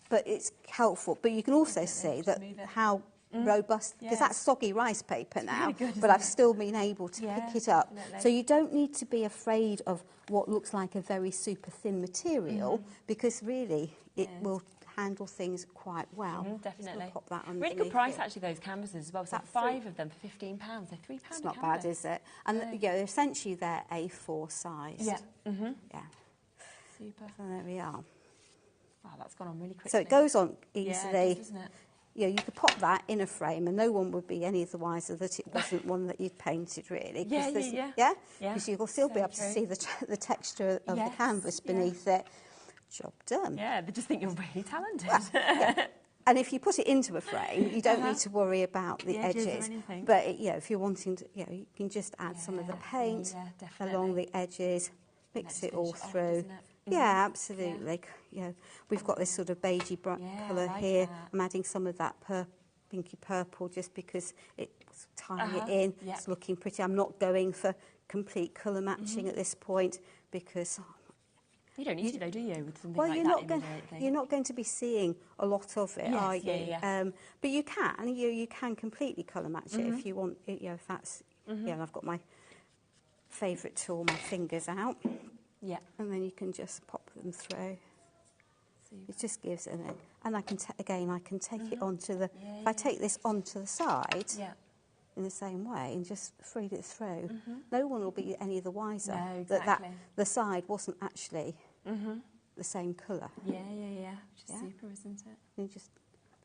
But it's helpful. But you can also see that how robust, because that's soggy rice paper now, but I've still been able to pick it up. So you don't need to be afraid of what looks like a very super thin material, because really it will handle things quite well. Definitely. Just pop that Really good price, actually, those canvases as well. So 5 of them for £15. They're £3 It's a not canvas. bad, is it? And essentially they're A4 sized. Yeah. Yeah. Super. So there we are. Wow, that's gone on really quickly. So it goes on Yeah, easily. it does, doesn't it? You could pop that in a frame and no one would be any the wiser that it wasn't one that you'd painted, really. Yeah. Because you'll still be able to see the texture of the canvas beneath it. Job done. Yeah, they just think you're really talented. Well, and if you put it into a frame, you don't need to worry about the edges. Or anything. But if you're wanting to, you can just add some of the paint along the edges, mix it all through. Yeah, absolutely. Yeah, we've got this sort of beigey colour here. I'm adding some of that pinky purple just because it's tying it in. It's looking pretty. I'm not going for complete colour matching at this point because you don't need to, though, do you? With something well, like you're not going to be seeing a lot of it, are you? But you can. You can completely colour match it if you want. If that's and I've got my favourite tool, my fingers out. Yeah. And then you can just pop them through. It just gives it, and I can I can take it onto the. If I take this onto the side, in the same way, and just feed it through, no one will be any the wiser that the side wasn't actually the same colour. Yeah. Which is super, isn't it? And you just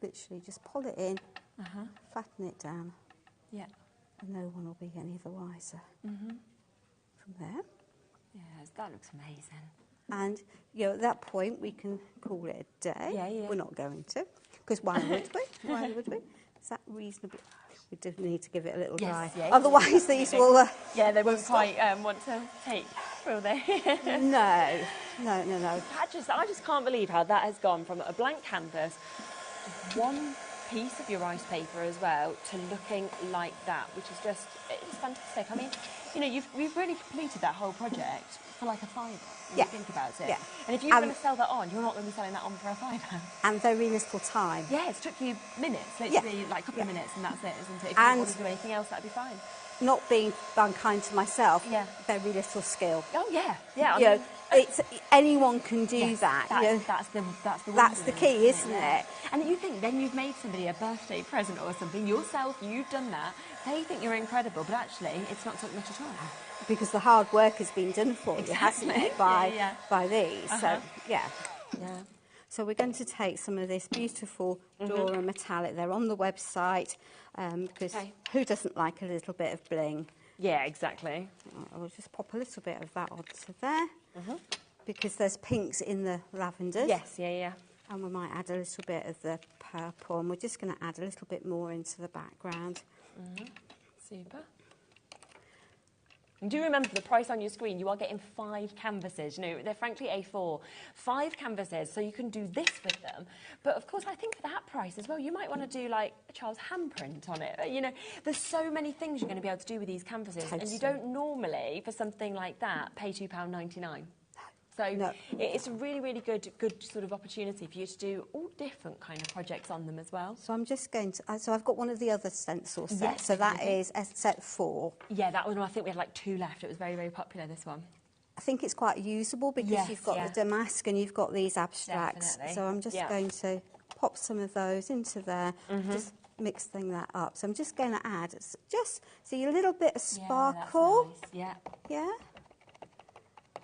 literally just pull it in, flatten it down. Yeah. And no one will be any the wiser. From there. Yes, that looks amazing. And at that point we can call it a day. Yeah. We're not going to, because why would we? Why would we? Is that reasonable? We do need to give it a little dry. Otherwise, these will. They won't quite want to take, will they? No. I just can't believe how that has gone from a blank canvas, one piece of your rice paper as well, to looking like that, which is it's fantastic. I mean, we've really completed that whole project for like a £5 when you think about it. Yeah. And if you're going to sell that on, you're not going to be selling that on for a £5. And very little time. Yeah, it's took you minutes, literally like a couple of minutes, and that's it, isn't it? If you didn't want to do anything else, that'd be fine. Not being unkind to myself, very little skill. Oh yeah. It's anyone can do that. That's the key, isn't it? And you think then you've made somebody a birthday present or something yourself. You've done that. They think you're incredible, but actually, it's not took much at all. Because the hard work has been done for you, hasn't it? By these. So yeah. So we're going to take some of this beautiful Dora metallic. They're on the website because who doesn't like a little bit of bling? Yeah, exactly. I'll just pop a little bit of that onto there because there's pinks in the lavenders. Yes, yeah. And we might add a little bit of the purple, and we're just going to add a little bit more into the background. Super. And do remember the price on your screen, you are getting 5 canvases. They're frankly A4. 5 canvases, so you can do this with them. But of course, I think for that price as well, you might want to do like a child's handprint on it. There's so many things you're going to be able to do with these canvases. Totally. And you don't normally, for something like that, pay £2.99. So it's a really, really good sort of opportunity for you to do all different kind of projects on them as well. So I'm just going to... So I've got one of the other stencil sets. Yes, so that is set 4. Yeah, that one, I think we had like 2 left. It was very, very popular, this one. I think it's quite usable because you've got the damask and you've got these abstracts. Definitely. So I'm just going to pop some of those into there, just mixing that up. So I'm just going to add, see a little bit of sparkle. Yeah, that's nice. Yeah.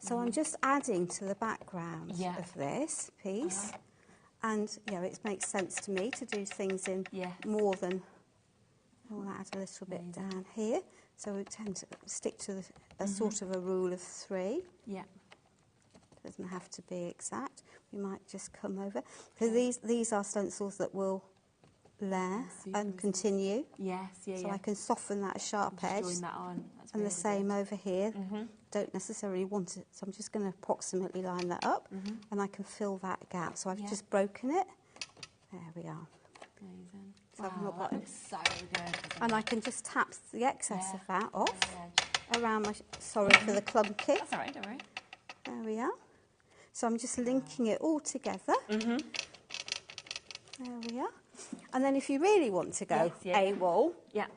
So I'm just adding to the background of this piece. And, it makes sense to me to do things in more than... I want to add a little bit down here. So we tend to stick to a sort of a rule of 3. Yeah. Doesn't have to be exact. We might just come over. Because these are stencils that will layer and continue. Yes, So I can soften that sharp edge. Join that on. That's and really the same good. over here. Don't necessarily want it, so I'm just going to approximately line that up, and I can fill that gap. So I've just broken it. There we are. Amazing. So Wow, that looks so good. And I can just tap the excess of that off around my... Sorry for the clunky. That's all right, don't worry. There we are. So I'm just linking it all together. There we are. And then if you really want to go AWOL,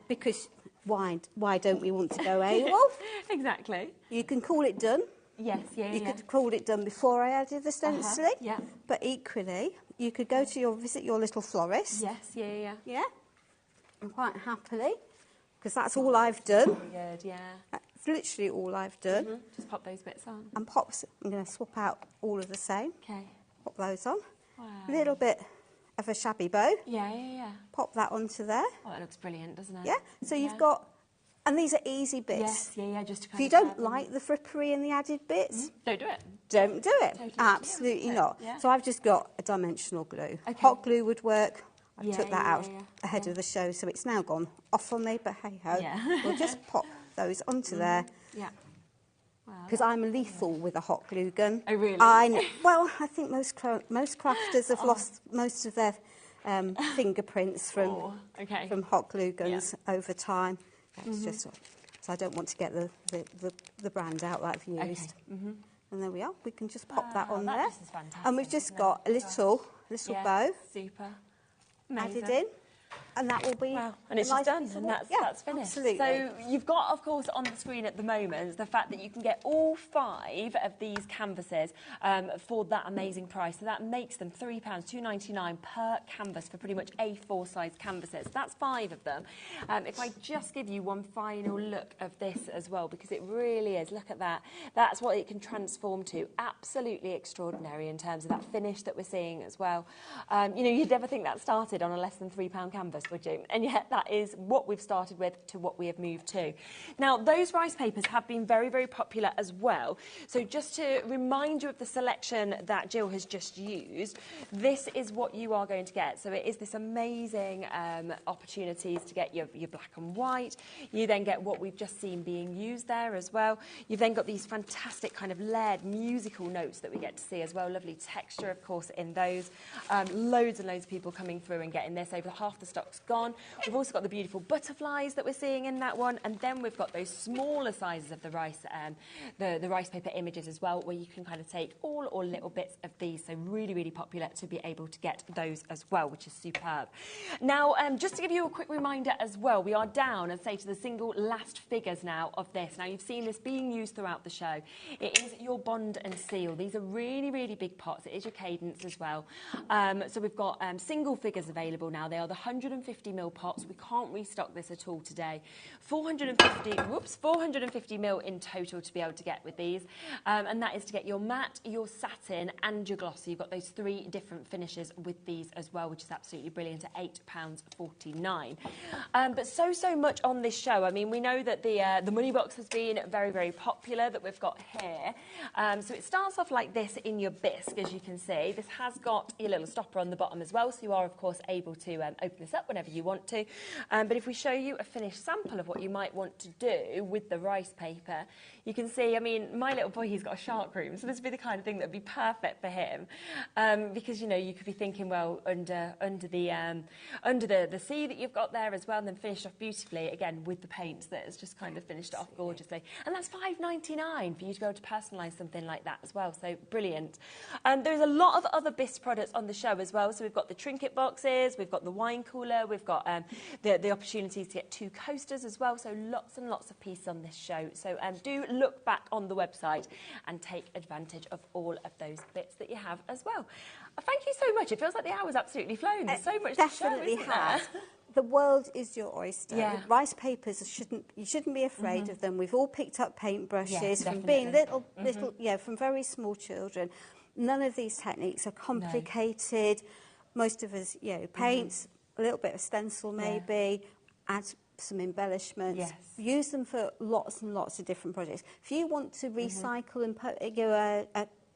because why don't we want to go AWOL? Exactly. You can call it done. Yes, yeah, You yeah. could call it done before I added the stenciling. Yeah. But equally, you could go to visit your little florist. Yes, yeah, yeah. Yeah. And quite happily, because that's all I've done. Very good, yeah. That's literally all I've done. Just pop those bits on. And I'm going to swap out all of the same. Okay. Pop those on. Wow. A little bit of a shabby bow. Yeah, yeah, yeah. Pop that onto there. Oh, that looks brilliant, doesn't it? Yeah. So you've got, and these are easy bits. Yes, yeah, yeah. Just to kind If you of don't like the frippery and the added bits, don't do it. don't do it. Totally. Absolutely Yeah. not. Yeah. So I've just got a dimensional glue. Okay. Hot glue would work. I Yeah, took that yeah, out yeah. ahead of the show, so it's now gone off on me, but hey-ho. Yeah. We'll just pop those onto there. Yeah. Wow. Because I'm lethal with a hot glue gun. Oh, really? Well, I think most crafters have lost most of their fingerprints from hot glue guns over time. That's just, so I don't want to get the brand out that I've used. Okay. And there we are. We can just pop that on that there. just is fantastic, And we've just isn't got it? a little bow Super. added Amazing. in. And that will be Wow, and it's a just nice done, piece of and work. that's finished. Absolutely. So you've got, of course, on the screen at the moment, the fact that you can get all 5 of these canvases for that amazing price. So that makes them £3, $2.99 per canvas for pretty much A4 size canvases. That's 5 of them. If I just give you one final look of this as well, because it really is, look at that. That's what it can transform to. Absolutely extraordinary in terms of that finish that we're seeing as well. You know, you'd never think that started on a less than £3 canvas, would you? And yet that is what we've started with to what we have moved to. Now, those rice papers have been very, very popular as well. So just to remind you of the selection that Jill has just used, this is what you are going to get. So it is this amazing opportunities to get your black and white. You then get what we've just seen being used there as well. You've then got these fantastic kind of layered musical notes that we get to see as well. Lovely texture, of course, in those. Loads and loads of people coming through and getting this. Over half the stock's gone. We've also got the beautiful butterflies that we're seeing in that one, and then we've got those smaller sizes of the rice paper images as well, where you can kind of take all or little bits of these. So really, really popular to be able to get those as well, which is superb. Now, just to give you a quick reminder as well, we are down, I'd say, to the single last figures now of this. Now, you've seen this being used throughout the show. It is your bond and seal. These are really, really big pots. It is your cadence as well. So we've got single figures available now. They are the 150ml pots. We can't restock this at all today. 450ml in total to be able to get with these. And that is to get your matte, your satin and your gloss. So you've got those 3 different finishes with these as well, which is absolutely brilliant at £8.49. But so much on this show. I mean, we know that the money box has been very, very popular that we've got here. So it starts off like this in your bisque, as you can see. This has got your little stopper on the bottom as well, so you are, of course, able to open this up whenever you want to. But if we show you a finished sample of what you might want to do with the rice paper, you can see, I mean, my little boy, he's got a shark room, so this would be the kind of thing that would be perfect for him. Because, you know, you could be thinking, well, under the sea that you've got there as well, and then finished off beautifully, again, with the paint that has just kind of finished it off gorgeously. And that's £5.99 for you to be able to personalise something like that as well, so brilliant. There's a lot of other BIS products on the show as well, so we've got the trinket boxes, we've got the wine cooler, we've got the opportunities to get 2 coasters as well, so lots and lots of pieces on this show. So do look back on the website and take advantage of all of those bits that you have as well. Thank you so much. It feels like the hour's absolutely flown. There's so much to show, isn't there? The world is your oyster. Yeah. Rice papers you shouldn't be afraid of them. We've all picked up paintbrushes from being little, from very small children. None of these techniques are complicated. No. Most of us, paints, a little bit of stencil maybe, add some embellishments. Yes. Use them for lots and lots of different projects. If you want to recycle and put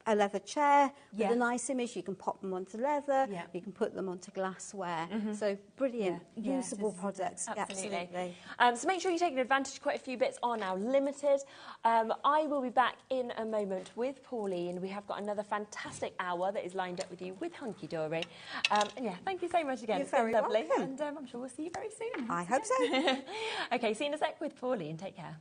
a leather chair with a nice image, you can pop them onto leather, you can put them onto glassware. So brilliant, usable products. Absolutely. So make sure you're taking advantage. Quite a few bits are now limited. I will be back in a moment with Pauline. We have got another fantastic hour that is lined up with you with Hunky Dory. And thank you so much again. You're it's been very lovely. welcome. And I'm sure we'll see you very soon. I hope so. Okay, see you in a sec with Pauline. Take care.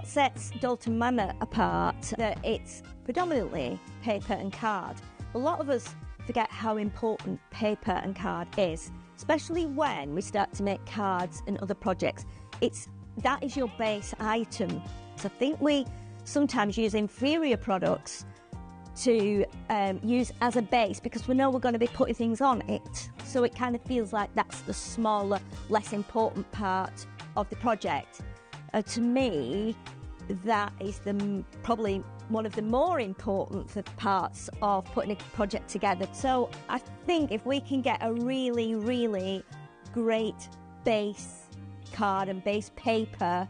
what sets Dalton Manor apart, that it's predominantly paper and card. A lot of us forget how important paper and card is, especially when we start to make cards and other projects. That is your base item. So I think we sometimes use inferior products to use as a base because we know we're going to be putting things on it. So it kind of feels like that's the smaller, less important part of the project. To me, that is probably one of the more important parts of putting a project together. So I think if we can get a really, really great base card and base paper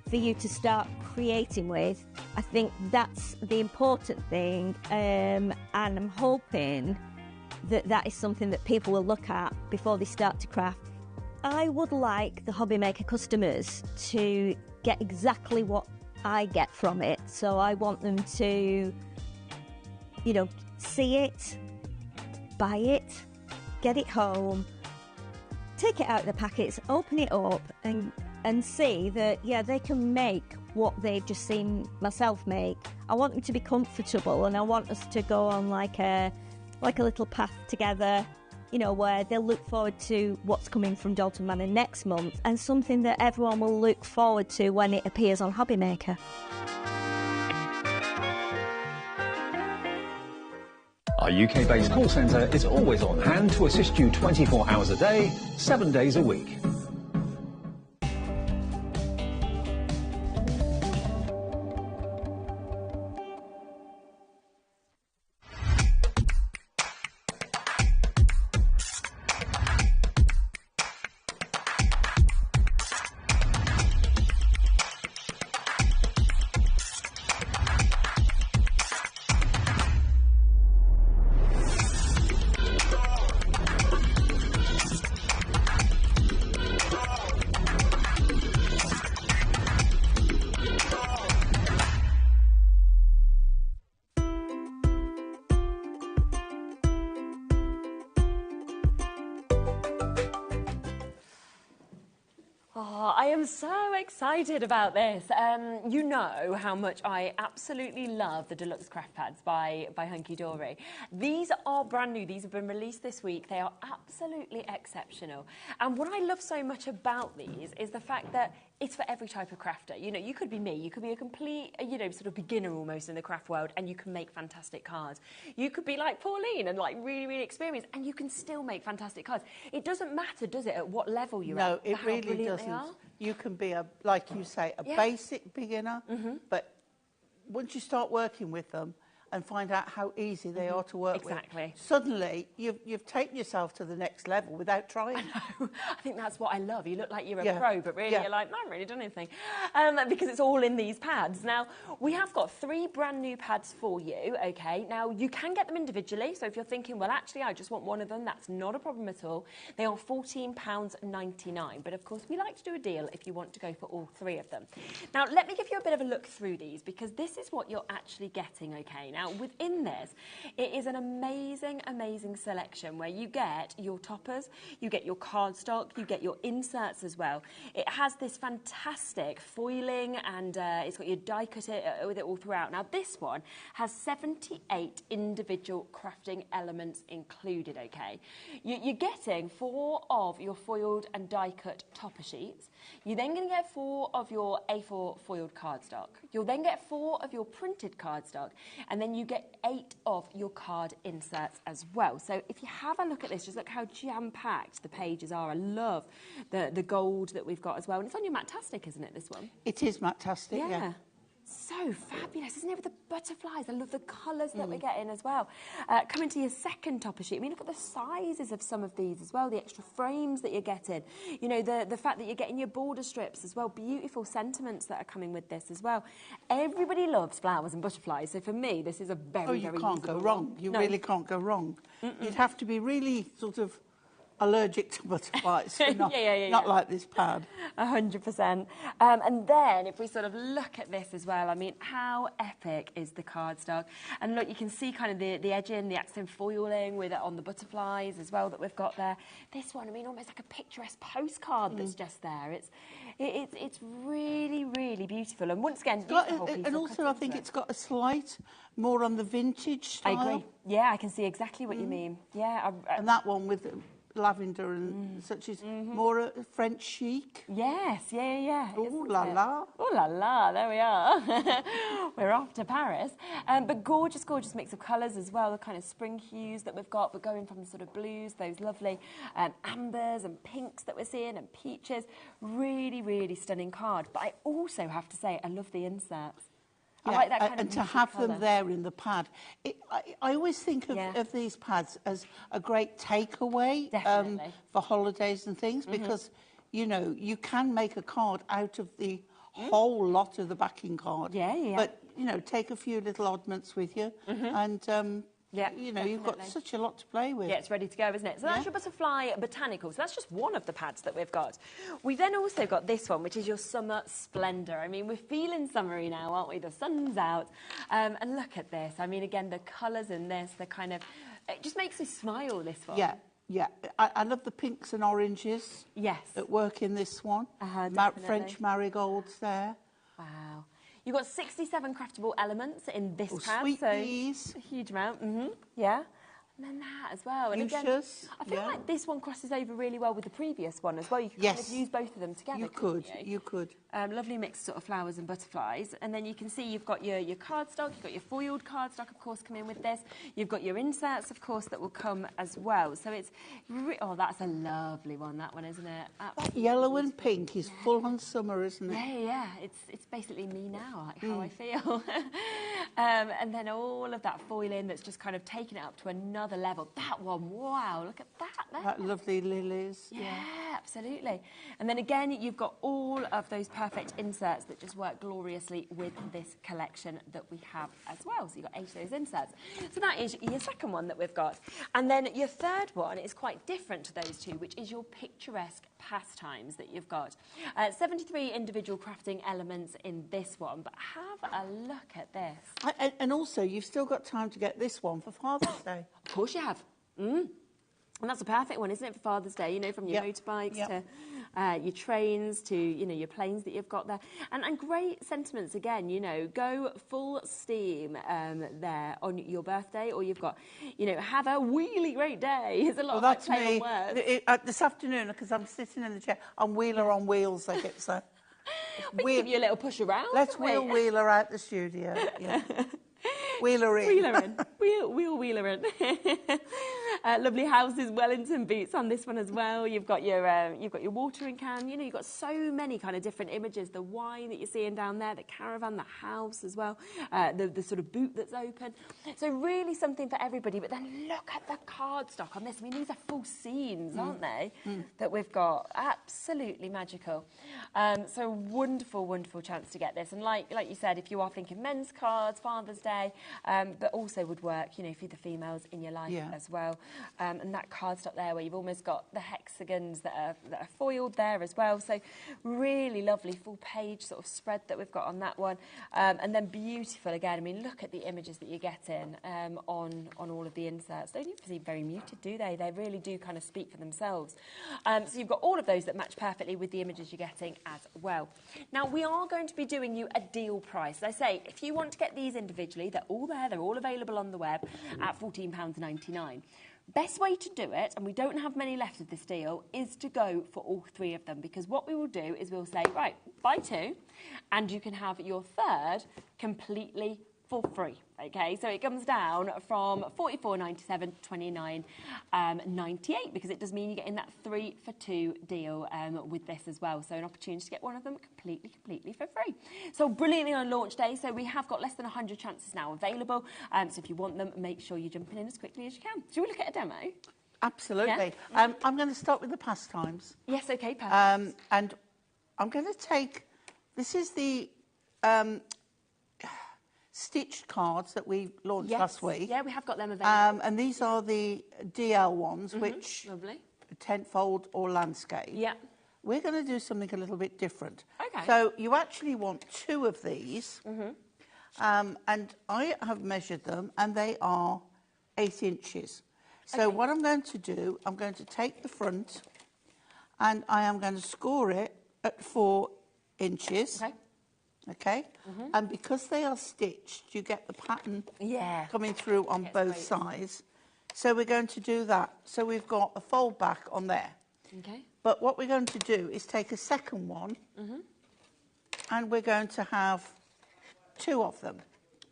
for you to start creating with, I think that's the important thing, and I'm hoping that is something that people will look at before they start to craft. I would like the HobbyMaker customers to get exactly what I get from it. So I want them to, see it, buy it, get it home, take it out of the packets, open it up and see that, yeah, they can make what they've just seen myself make. I want them to be comfortable, and I want us to go on like a little path together, where they'll look forward to what's coming from Dalton Manor next month, and something that everyone will look forward to when it appears on HobbyMaker. Our UK-based call centre is always on hand to assist you 24 hours a day, 7 days a week. Oh, I am so excited about this. You know how much I absolutely love the Deluxe Craft Pads by Hunky Dory. These are brand new. These have been released this week. They are absolutely exceptional. And what I love so much about these is the fact that it's for every type of crafter. You could be me. You could be a complete, sort of beginner almost in the craft world, and you can make fantastic cards. You could be like Pauline and like really, really experienced, and you can still make fantastic cards. It doesn't matter, does it, at what level you're at? No, it really doesn't. You can be like you say, a basic beginner, but once you start working with them and find out how easy they are to work with, suddenly you've taken yourself to the next level without trying. I know. I think that's what I love. You look like you're a pro, but really you're like, no, I haven't really done anything. Because it's all in these pads. Now, we have got 3 brand new pads for you, okay? Now, you can get them individually, so if you're thinking, well, actually, I just want one of them, that's not a problem at all. They are £14.99, but of course, we like to do a deal if you want to go for all 3 of them. Now, let me give you a bit of a look through these, because this is what you're actually getting, okay? Now, within this, it is an amazing, amazing selection where you get your toppers, you get your cardstock, you get your inserts as well. It has this fantastic foiling, and it's got your die cut with it all throughout. Now, this one has 78 individual crafting elements included, okay? You're getting 4 of your foiled and die cut topper sheets. You're then going to get 4 of your A4 foiled cardstock. You'll then get 4 of your printed cardstock, and then you get 8 of your card inserts as well. So if you have a look at this, just look how jam-packed the pages are. I love the gold that we've got as well. And it's on your Matastic, isn't it, this one? It is Matastic, yeah. So fabulous, isn't it, with the butterflies? I love the colours that we're getting as well. Coming to your second topper sheet, I mean, look at the sizes of some of these as well, the extra frames that you're getting. The fact that you're getting your border strips as well, beautiful sentiments that are coming with this as well. Everybody loves flowers and butterflies, so for me, this is a very, very you can't go wrong. You really can't go wrong. You'd have to be really sort of allergic to butterflies. So not, Yeah. not like this pad. 100%. And then if we sort of look at this as well, I mean, how epic is the cardstock? And look, you can see kind of the edging, the accent foiling with it on the butterflies as well that we've got there. This one, I mean, almost like a picturesque postcard that's just there. It's really, really beautiful. And once again, And also I think it's got a slight more on the vintage style. I agree. Yeah, I can see exactly what you mean. Yeah. And that one with lavender and such is more a French chic. Yes, yeah. Oh la la. Oh la la, there we are. We're off to Paris. But gorgeous, gorgeous mix of colours as well, the kind of spring hues that we've got. We're going from the sort of blues, those lovely ambers and pinks that we're seeing and peaches. Really, really stunning card. But I also have to say, I love the inserts. I like that kind of and to have them there in the pad. I always think of these pads as a great takeaway for holidays and things because, you know, you can make a card out of the whole lot of the backing card. Yeah. But, you know, take a few little oddments with you and... you know, you've got such a lot to play with. Yeah, it's ready to go, isn't it? So that's your Butterfly Botanical. So that's just one of the pads that we've got. We then also got this one, which is your Summer Splendour. I mean, we're feeling summery now, aren't we? The sun's out. And look at this. I mean, again, the colours in this, the kind of... It just makes me smile, this one. Yeah. I love the pinks and oranges. Yes. That work in this one. French marigolds there. Wow. You've got 67 craftable elements in this pad. Sweet peas. A huge amount. Yeah. And then that as well. And again, I feel like this one crosses over really well with the previous one as well. You can kind of use both of them together. You could. Lovely mix of sort of flowers and butterflies. And then you can see you've got your cardstock, you've got your foiled cardstock, of course, come in with this. You've got your inserts, of course, that will come as well. So it's... Oh, that's a lovely one, that one, isn't it? That yellow and pink is full on summer, isn't it? Yeah. It's basically me now, like how I feel. And then all of that foiling that's just kind of taken it up to another level. That one, wow, look at that there. That lovely lilies. Yeah, absolutely. And then again, you've got all of those perfect inserts that just work gloriously with this collection that we have as well. So you've got 8 of those inserts. So that is your second one that we've got. And then your third one is quite different to those two, which is your picturesque pastimes that you've got. 73 individual crafting elements in this one, but have a look at this. And also, you've still got time to get this one for Father's Day. Of course you have. And that's a perfect one, isn't it, for Father's Day? You know, from your motorbikes to your trains to, you know, your planes that you've got there. And great sentiments, again, you know, go full steam there on your birthday, or you've got, you know, have a really great day. There's a lot of play on words. This afternoon, because I'm sitting in the chair, I'm Wheeler on Wheels, I get so. We give you a little push around. Let's wheel Wheeler out the studio. Yeah. Wheeler in. Wheeler in. Wheeler in. Lovely houses, Wellington boots on this one as well. You've got your watering can. You know, you've got so many kind of different images. The wine that you're seeing down there, the caravan, the house as well, the sort of boot that's open. So really something for everybody. But then look at the cardstock on this. I mean, these are full scenes, aren't they? That we've got. Absolutely magical. So wonderful, wonderful chance to get this. And like you said, if you are thinking men's cards, Father's Day, but also would work, you know, for the females in your life as well. And that cardstock there where you've almost got the hexagons that are foiled there as well. So really lovely full page sort of spread that we've got on that one. And then beautiful again. I mean, look at the images that you're getting on all of the inserts. They don't even seem very muted, do they? They really do kind of speak for themselves. So you've got all of those that match perfectly with the images you're getting as well. Now, we are going to be doing you a deal price. As I say, if you want to get these individually, they're all there. They're all available on the web at £14.99. Best way to do it, and we don't have many left of this deal, is to go for all 3 of them, because what we will do is we'll say, right, buy 2 and you can have your third completely for free. Okay, so it comes down from $44.97 to $29.98, because it does mean you're getting that 3 for 2 deal with this as well. So an opportunity to get one of them completely for free. So brilliantly on launch day. So we have got less than 100 chances now available. So if you want them, make sure you jump in as quickly as you can. Should we look at a demo? Absolutely. Yeah? I'm going to start with the pastimes. Yes, okay, perfect. And I'm going to take, this is the stitched cards that we launched last week. Yeah, we have got them available. And these are the DL ones, which lovely. tent fold or landscape. Yeah. We're going to do something a little bit different. Okay. So you actually want 2 of these, and I have measured them, and they are 8 inches. So what I'm going to do, I'm going to take the front, and I am going to score it at 4 inches. Okay. Okay? And because they are stitched, you get the pattern coming through on both sides. So we're going to do that. So we've got a fold back on there. Okay. But what we're going to do is take a second one, and we're going to have 2 of them.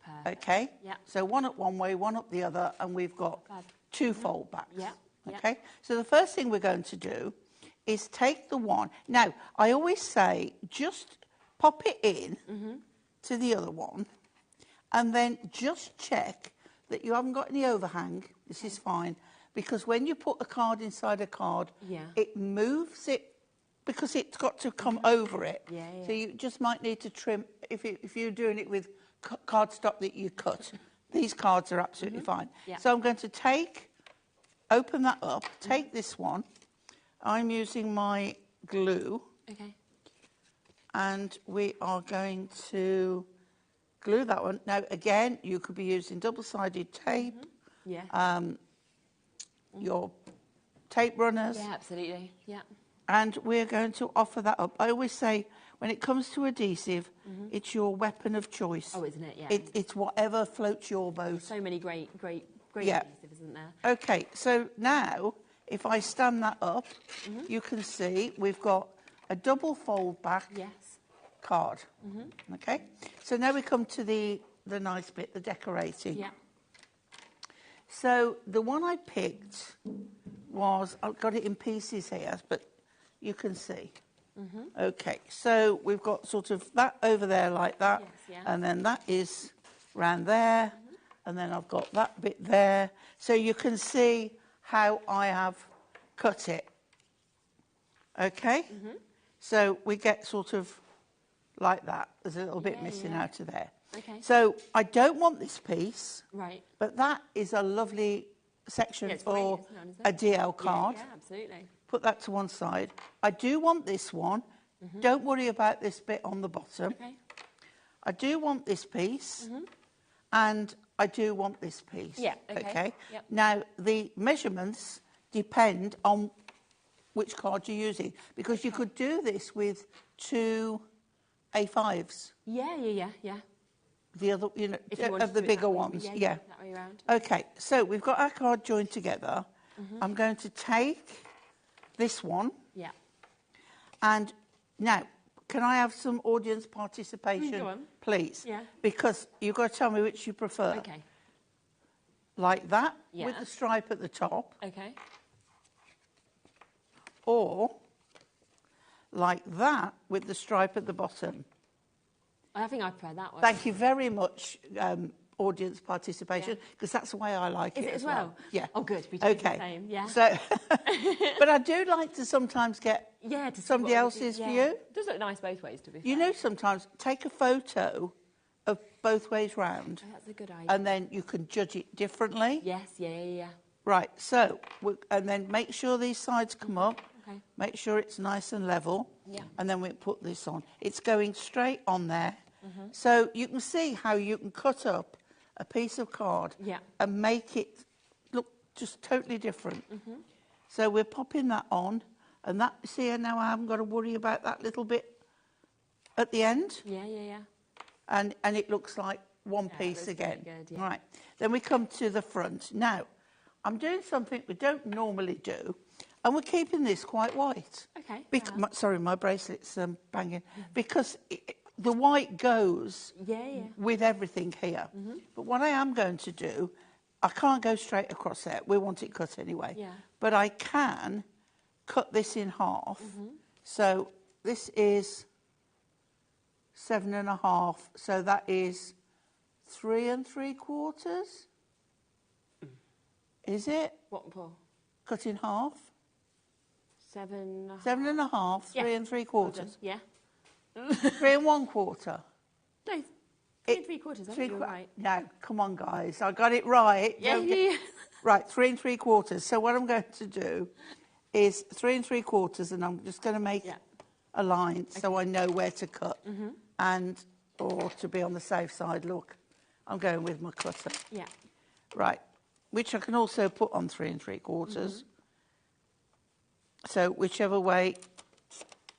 Perfect. Okay? Yeah. So one up one way, one up the other, and we've got 2 fold backs. Yeah. Okay? So the first thing we're going to do is take the one. Now, I always say just pop it in to the other one, and then just check that you haven't got any overhang. This is fine, because when you put a card inside a card, it moves it, because it's got to come over it. So you just might need to trim, if you're doing it with cardstock that you cut. These cards are absolutely fine. So I'm going to open that up, take this one. I'm using my glue. Okay. And we are going to glue that one. Now, again, you could be using double-sided tape. Your tape runners. Yeah, absolutely. Yeah. And we're going to offer that up. I always say, when it comes to adhesive, it's your weapon of choice. Oh, isn't it? Yeah. It's whatever floats your boat. There's so many great adhesive, isn't there? Okay, so now, if I stand that up, you can see we've got a double fold back card. Okay, so now we come to the nice bit, the decorating. Yeah. So the one I picked was, I've got it in pieces here, but you can see. Okay, so we've got sort of that over there like that, and then that is round there, and then I've got that bit there. So you can see how I have cut it. Okay? So we get sort of like that. There's a little bit missing out of there. Okay. So I don't want this piece. Right. But that is a lovely section for great, isn't a it? DL card. Yeah, absolutely. Put that to one side. I do want this one. Don't worry about this bit on the bottom. Okay. I do want this piece. And I do want this piece. Yeah, okay. Yep. Now, the measurements depend on which card you're using, because you could do this with 2 A5s. Yeah. The other, If you wanted of the to do it bigger that way, ones. yeah, that way around. Okay, so we've got our card joined together. I'm going to take this one. Yeah. And now, can I have some audience participation, Go on. please? Yeah. Because you've got to tell me which you prefer. Okay. Like that, Yeah. with the stripe at the top, Okay. or like that, with the stripe at the bottom. I think I prefer that one. Thank you very much, audience participation, because that's the way I like Is it it as well? Yeah. Oh, good. We do the same. Yeah. So, but I do like to sometimes get to see somebody what else's yeah. view. It does look nice both ways, to be fair. You know, sometimes take a photo of both ways round, Oh, that's a good idea. and then you can judge it differently. Yes, yeah. Right, so, and then make sure these sides come up. Okay. Make sure it's nice and level. Yeah. And then we put this on. It's going straight on there. So you can see how you can cut up a piece of card and make it look just totally different. So we're popping that on. And that, see, now I haven't got to worry about that little bit at the end. Yeah. And it looks like one piece again. Good, yeah. Right. Then we come to the front. Now, I'm doing something we don't normally do, and we're keeping this quite white. Okay. Sorry, my bracelet's banging. Because the white goes with everything here. But what I am going to do, I can't go straight across there. We want it cut anyway. Yeah. But I can cut this in half. So this is 7.5. So that is 3 3/4. Is it? What, Paul? Cut in half. 7.5. 7.5, 3 3/4. Yeah. 3 1/4. No, 3 3/4. I think you're right. No, come on, guys. I got it right. Yeah. Right, 3 3/4. So what I'm going to do is 3 3/4, and I'm just going to make a line so I know where to cut. And, or to be on the safe side, look, I'm going with my cutter. Yeah. Right, which I can also put on 3 3/4. So whichever way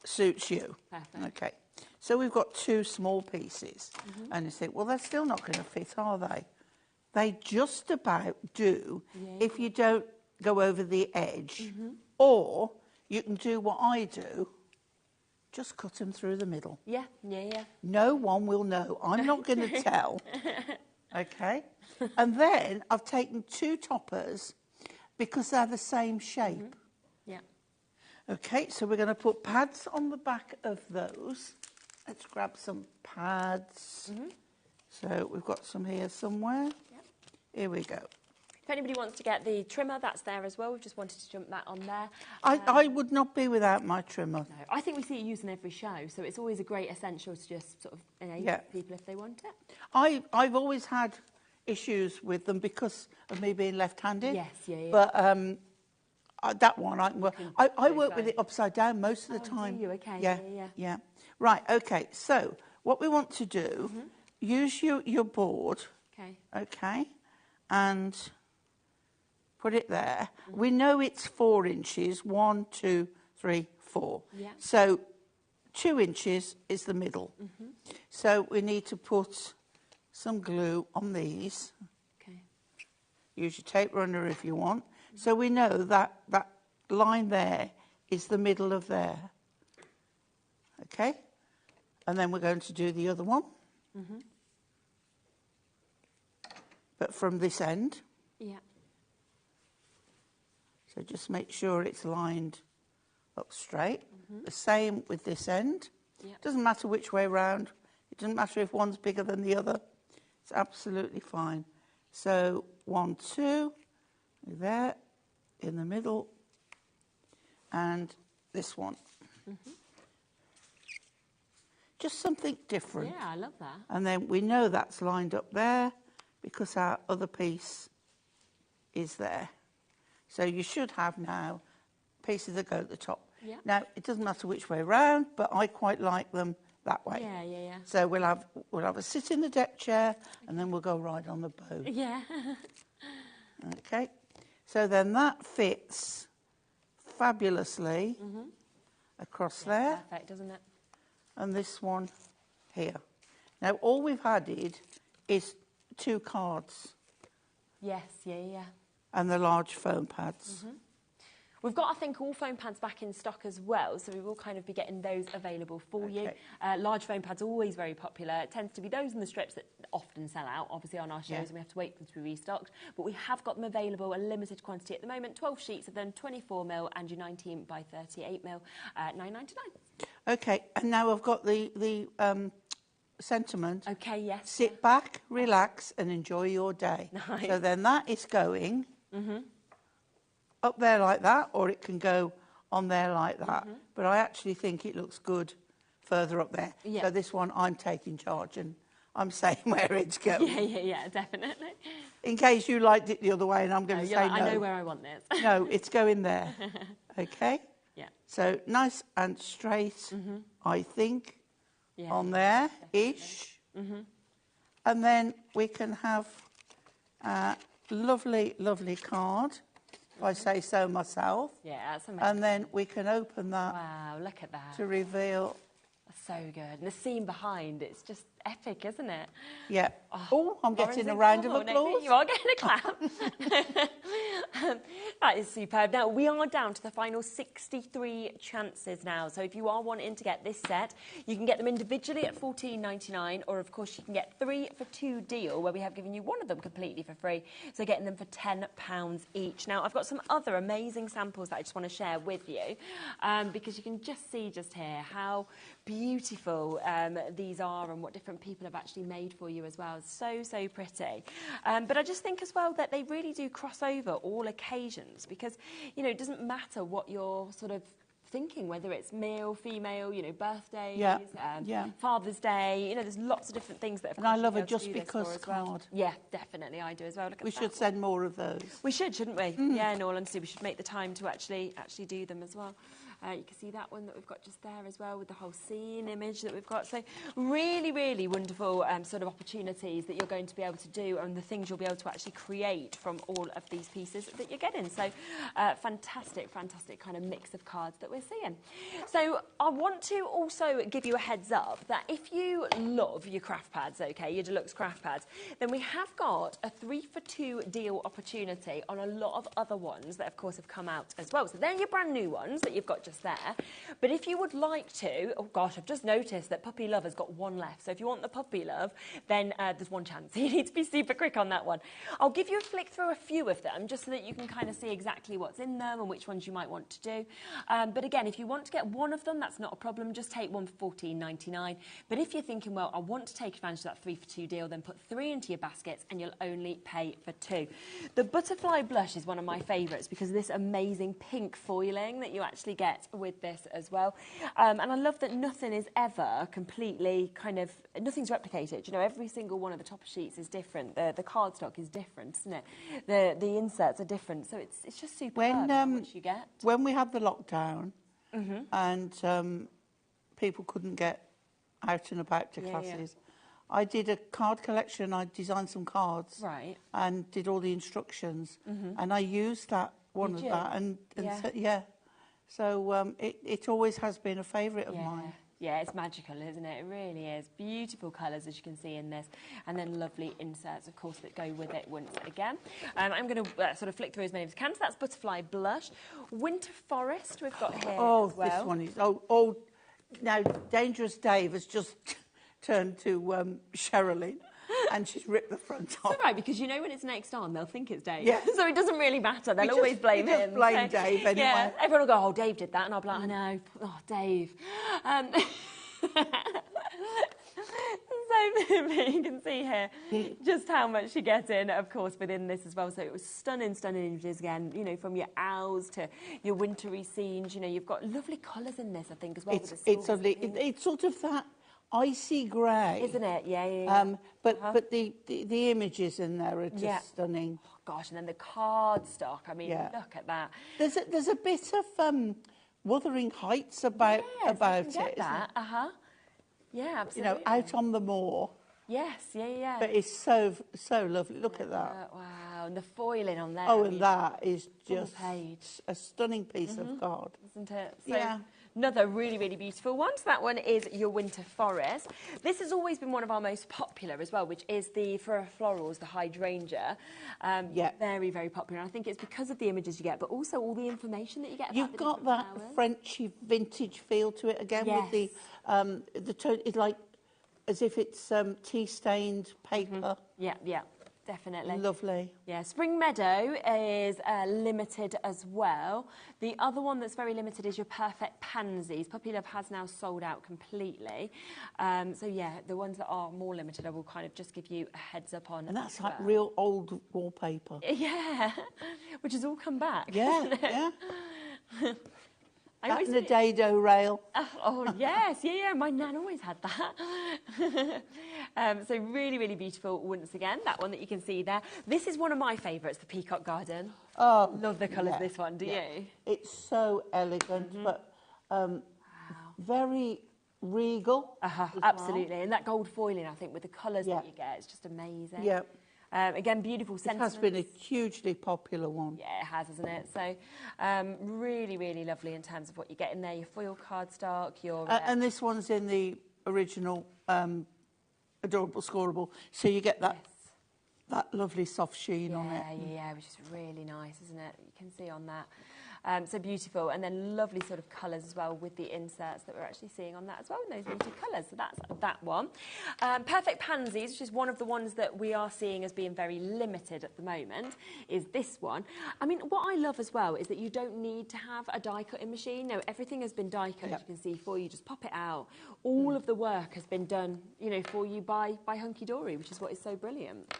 suits you. Perfect. Okay, so we've got 2 small pieces. And you think, well, they're still not going to fit, are they? They just about do if you don't go over the edge. Or you can do what I do, just cut them through the middle. Yeah, yeah, yeah. No one will know. I'm not going to tell. Okay? And then I've taken 2 toppers because they're the same shape. Yeah. Okay, so we're going to put pads on the back of those. Let's grab some pads. So we've got some here somewhere. Yep. Here we go. If anybody wants to get the trimmer, that's there as well. We've just wanted to jump that on there. I would not be without my trimmer. No, I think we see it used in every show, so it's always a great essential to just sort of enable people if they want it. I've always had issues with them because of me being left-handed. Yes, yeah. But that one, I work with it upside down most of the time. Do you? Okay, yeah. Right, okay, so what we want to do, use your board, okay, and put it there. We know it's 4 inches, 1, 2, 3, 4. Yeah. So 2 inches is the middle. So we need to put some glue on these. Okay. Use your tape runner if you want. So we know that that line there is the middle of there. Okay? And then we're going to do the other one. But from this end. Yeah. So just make sure it's lined up straight. The same with this end. Yep. Doesn't matter which way round. It doesn't matter if one's bigger than the other. It's absolutely fine. So 1, 2, there, in the middle, and this one. Just something different. Yeah, I love that. And then we know that's lined up there because our other piece is there. So you should have now pieces that go at the top. Yeah. Now, it doesn't matter which way round, but I quite like them that way. Yeah. So we'll have a sit in the deck chair, and then we'll go right on the bow. Yeah. Okay. So then that fits fabulously across there. Perfect, doesn't it? And this one here. Now, all we've added is 2 cards. Yes, yeah. And the large foam pads. We've got, I think, all foam pads back in stock as well, so we will kind of be getting those available for you. Large foam pads are always very popular. It tends to be those in the strips that often sell out, obviously, on our shows, and we have to wait for them to be restocked. But we have got them available, a limited quantity at the moment, 12 sheets of them, 24mm and your 19 by 38mm, $9.99. Okay, and now I've got the sentiment. Okay, yes. Sit back, relax, and enjoy your day. Nice. So then that is going up there like that, or it can go on there like that. But I actually think it looks good further up there. Yeah. So this one, I'm taking charge, and I'm saying where it's going. Yeah, definitely. In case you liked it the other way, and I'm going to say no. I know where I want this. No, it's going there. Okay? Yeah. So nice and straight, I think, Yeah, on there-ish. And then we can have a lovely, lovely card, if I say so myself. Yeah, that's amazing. And then we can open that Wow, look at that. to reveal. That's so good. And the scene behind, it's just epic, isn't it? Yeah. Oh, I'm getting a Lauren's round of in trouble, applause. Nicky. You are getting a clap. That is superb. Now, we are down to the final 63 chances now. So if you are wanting to get this set, you can get them individually at $14.99, or, of course, you can get 3 for 2 deal, where we have given you one of them completely for free. So getting them for £10 each. Now, I've got some other amazing samples that I just want to share with you, because you can just see just here how beautiful these are and what different people have actually made for you as well. So pretty. But I just think as well that they really do cross over all occasions, because, you know, it doesn't matter what your sort of thinking, whether it's male, female, you know, birthdays, yeah. Father's Day, you know, there's lots of different things that have And I love a just because card. Yeah, definitely, I do as well. Look at We should send more of those. We should, shouldn't we? Yeah, in all honesty, we should make the time to actually do them as well. You can see that one that we've got just there as well with the whole scene image that we've got. So really, really wonderful sort of opportunities that you're going to be able to do and the things you'll be able to actually create from all of these pieces that you're getting. So fantastic, fantastic kind of mix of cards that we're seeing. So I want to also give you a heads up that if you love your craft pads, okay, your deluxe craft pads, then we have got a 3-for-2 deal opportunity on a lot of other ones that, of course, have come out as well. So they're your brand new ones that you've got just there. But if you would like to, oh gosh, I've just noticed that Puppy Love has got one left. So if you want the Puppy Love, then there's one chance. You need to be super quick on that one. I'll give you a flick through a few of them just so that you can kind of see exactly what's in them and which ones you might want to do. But again, if you want to get one of them, that's not a problem. Just take one for $14.99. But if you're thinking, well, I want to take advantage of that 3-for-2 deal, then put 3 into your baskets and you'll only pay for 2. The Butterfly Blush is one of my favourites because of this amazing pink foiling that you actually get with this as well. And I love that nothing is ever completely kind of, nothing's replicated. You know, every single one of the top sheets is different. The cardstock is different, isn't it? The inserts are different. So it's just super what you get. When we had the lockdown and people couldn't get out and about to classes, I did a card collection. I designed some cards and did all the instructions. And I used that one of that. And So it always has been a favourite of mine. Yeah, it's magical, isn't it? It really is. Beautiful colours, as you can see in this. And then lovely inserts, of course, that go with it once again. I'm going to sort of flick through as many as I can. So that's Butterfly Blush. Winter Forest we've got here as well. This one is... now, Dangerous Dave has just turned to Sherilyn. And she's ripped the front off. It's all right, because you know when it's next on, they'll think it's Dave. Yeah. So it doesn't really matter. They'll always blame him. Just blame Dave anyway. Yeah, everyone will go, oh, Dave did that. And I'll be like, I know. Oh, Dave. So you can see here just how much you get in, of course, within this as well. So it was stunning, stunning images again, you know, from your owls to your wintry scenes. You know, you've got lovely colours in this, I think, as well. It's lovely. It's sort of that icy grey, isn't it? Yeah. But the images in there are just stunning. Oh, gosh, and then the cardstock. I mean, look at that. There's a bit of Wuthering Heights about it. That. Yeah, absolutely. You know, out on the moor. Yes, yeah. But it's so lovely. Look at that. Wow, and the foiling on there. Oh, and that is just a stunning piece of card. Isn't it? So, another really, really beautiful one. So that one is your Winter Forest. This has always been one of our most popular as well, which is the for florals, the hydrangea. Very, very popular. And I think it's because of the images you get, but also all the information that you get. You've got that Frenchy vintage feel to it again with the tone. It's like as if it's tea stained paper. Yeah. Definitely. Lovely. Yeah, Spring Meadow is limited as well. The other one that's very limited is your Perfect Pansies. Puppy Love has now sold out completely. So, yeah, the ones that are more limited, I will kind of just give you a heads up on. And that's like real old wallpaper. Yeah, which has all come back. Yeah. Back in the dado rail. Oh, yes. Yeah. My nan always had that. So really, really beautiful once again. That one that you can see there. This is one of my favourites, the Peacock Garden. Oh, love the colours of this one, do you? It's so elegant, but very regal. Absolutely. And that gold foiling, I think, with the colours that you get, it's just amazing. Yeah. Again, beautiful sentiments. It has been a hugely popular one. Yeah, it has, hasn't it? So, really, really lovely in terms of what you get in there. Your foil cardstock, your... and this one's in the original Adorable Scoreable. So you get that lovely soft sheen on it. Yeah, which is really nice, isn't it? You can see on that. So beautiful, and then lovely sort of colours as well with the inserts that we're actually seeing on that as well, and those muted colours. So that's that one. Perfect Pansies, which is one of the ones that we are seeing as being very limited at the moment, is this one. I mean, what I love as well is that you don't need to have a die cutting machine. No, everything has been die cut, as you can see, for you. Just pop it out. All of the work has been done, you know, for you by Hunky Dory, which is what is so brilliant.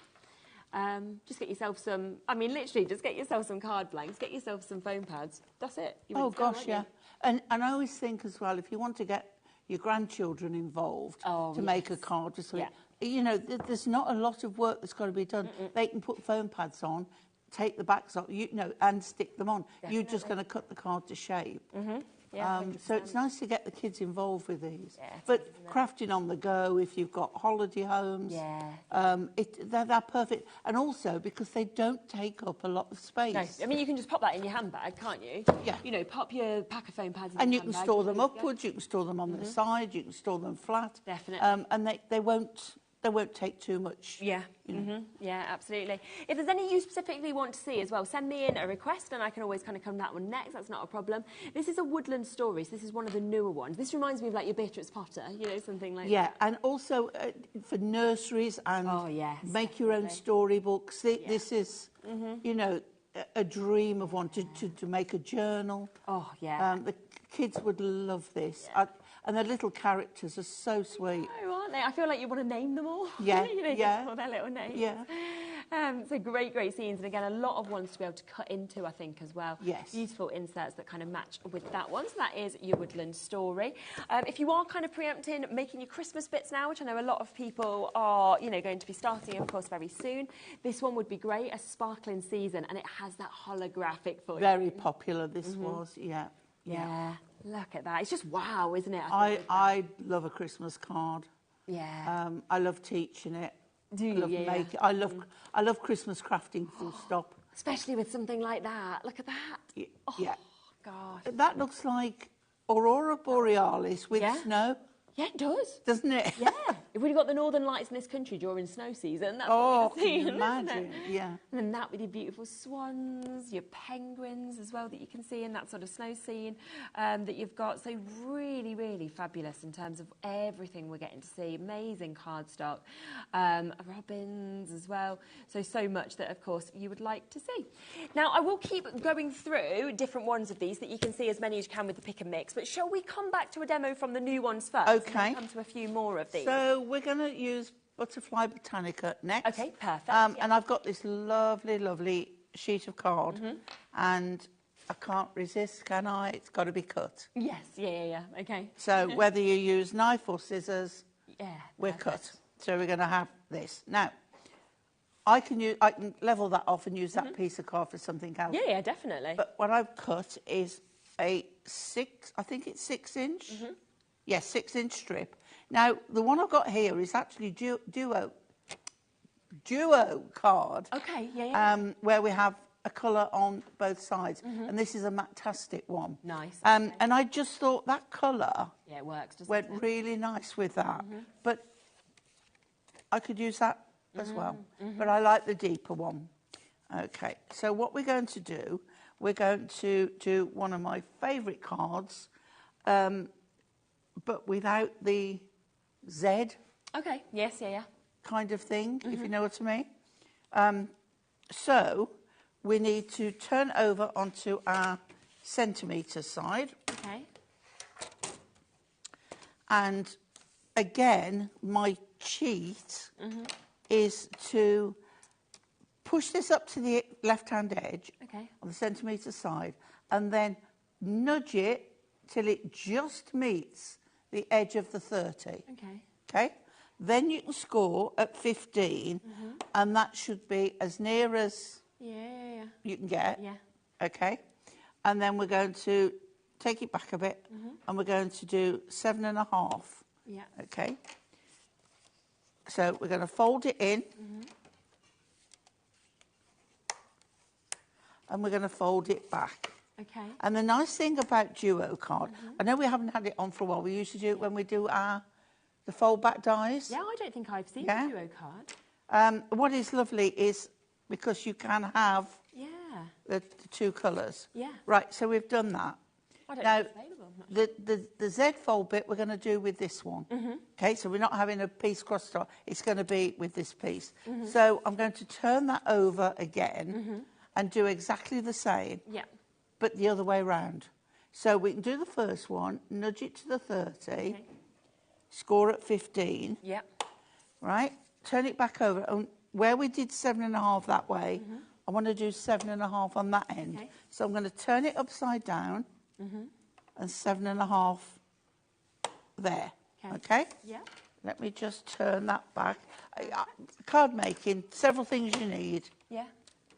Just get yourself some, I mean, literally, just get yourself some card blanks, get yourself some foam pads. That's it. Oh, gosh, yeah. And I always think as well, if you want to get your grandchildren involved to make a card, just you know, there's not a lot of work that's got to be done. They can put foam pads on, take the backs off, you know, and stick them on. Definitely. You're just going to cut the card to shape. Yeah, so it's nice to get the kids involved with these. Yeah, but crafting on the go, if you've got holiday homes, they're perfect. And also because they don't take up a lot of space. No, I mean, you can just pop that in your handbag, can't you? Yeah. You know, pop your pack of foam pads in and your you can handbag, store them upwards, you can store them on the side, you can store them flat. Definitely. And they won't take too much. Yeah. Yeah, absolutely. If there's any you specifically want to see as well, send me in a request and I can always kind of come to that one next. That's not a problem. This is a woodland story, so this is one of the newer ones. This reminds me of like your Beatrix Potter, you know, something like that. Yeah, and also for nurseries and make your own storybooks. This is, you know, a dream of one to make a journal. Oh, yeah. The kids would love this. And the little characters are so sweet. Oh, aren't they? I feel like you want to name them all. Yeah, you know, just all their little names. Yeah. So great scenes, and again, a lot of ones to be able to cut into, I think, as well. Yes. Beautiful inserts that kind of match with that one. So that is your woodland story. If you are kind of preempting making your Christmas bits now, which I know a lot of people are, you know, going to be starting, of course, very soon, this one would be great, a sparkling season, and it has that holographic for you. Very popular, this was, yeah. Look at that. It's just wow, isn't it? I love a Christmas card. Yeah. I love teaching it. Do you? I love making. I love Christmas crafting. Full stop. Especially with something like that. Look at that. Yeah. Gosh. That looks like Aurora Borealis with snow. Yeah, it does. Doesn't it? Yeah. If we'd got the northern lights in this country during snow season, that's what we'd can see, you imagine? Yeah. And then that with your beautiful swans, your penguins as well that you can see in that sort of snow scene that you've got. So really, really fabulous in terms of everything we're getting to see. Amazing cardstock. Robins as well. So much that, of course, you would like to see. Now, I will keep going through different ones of these that you can see as many as you can with the pick and mix. But shall we come back to a demo from the new ones first? Okay. And then come to a few more of these. So we're going to use Butterfly Botanica next. Okay, perfect. And I've got this lovely, lovely sheet of card. And I can't resist, can I? It's got to be cut. Yes, yeah. Okay. So whether you use knife or scissors, we're perfect. cut. So we're going to have this. Now, I can level that off and use that piece of card for something else. Yeah, definitely. But what I've cut is a 6 inch. Yes, 6 inch strip. Now, the one I've got here is actually duo card. Okay, where we have a colour on both sides. And this is a matastic one. Nice. And I just thought that colour it works, doesn't went it? really nice with that. But I could use that as well. But I like the deeper one. Okay, so what we're going to do, we're going to do one of my favourite cards, but without the Z. Okay, yes, yeah. Kind of thing, if you know what I mean. So we need to turn over onto our centimetre side. Okay. And again, my cheat is to push this up to the left-hand edge on the centimetre side and then nudge it till it just meets the edge of the 30. Okay? Then you can score at 15 and that should be as near as you can get. Okay? And then we're going to take it back a bit and we're going to do 7.5. Okay? So we're going to fold it in and we're going to fold it back. Okay. And the nice thing about Duo card, I know we haven't had it on for a while. We usually do it when we do the fold back dies. Yeah, I don't think I've seen the Duo card. What is lovely is because you can have the two colours. Yeah. Right, so we've done that. I don't Now, think it's available. the Z fold bit we're going to do with this one. Okay, so we're not having a piece crossed off. It's going to be with this piece. So I'm going to turn that over again and do exactly the same. Yeah. But the other way round. So we can do the first one, nudge it to the 30, score at 15. Yeah. Right? Turn it back over. And where we did 7.5 that way, I want to do 7.5 on that end. Okay. So I'm going to turn it upside down. and 7.5 there. Okay? Yeah. Let me just turn that back. Card making, several things you need. Yeah.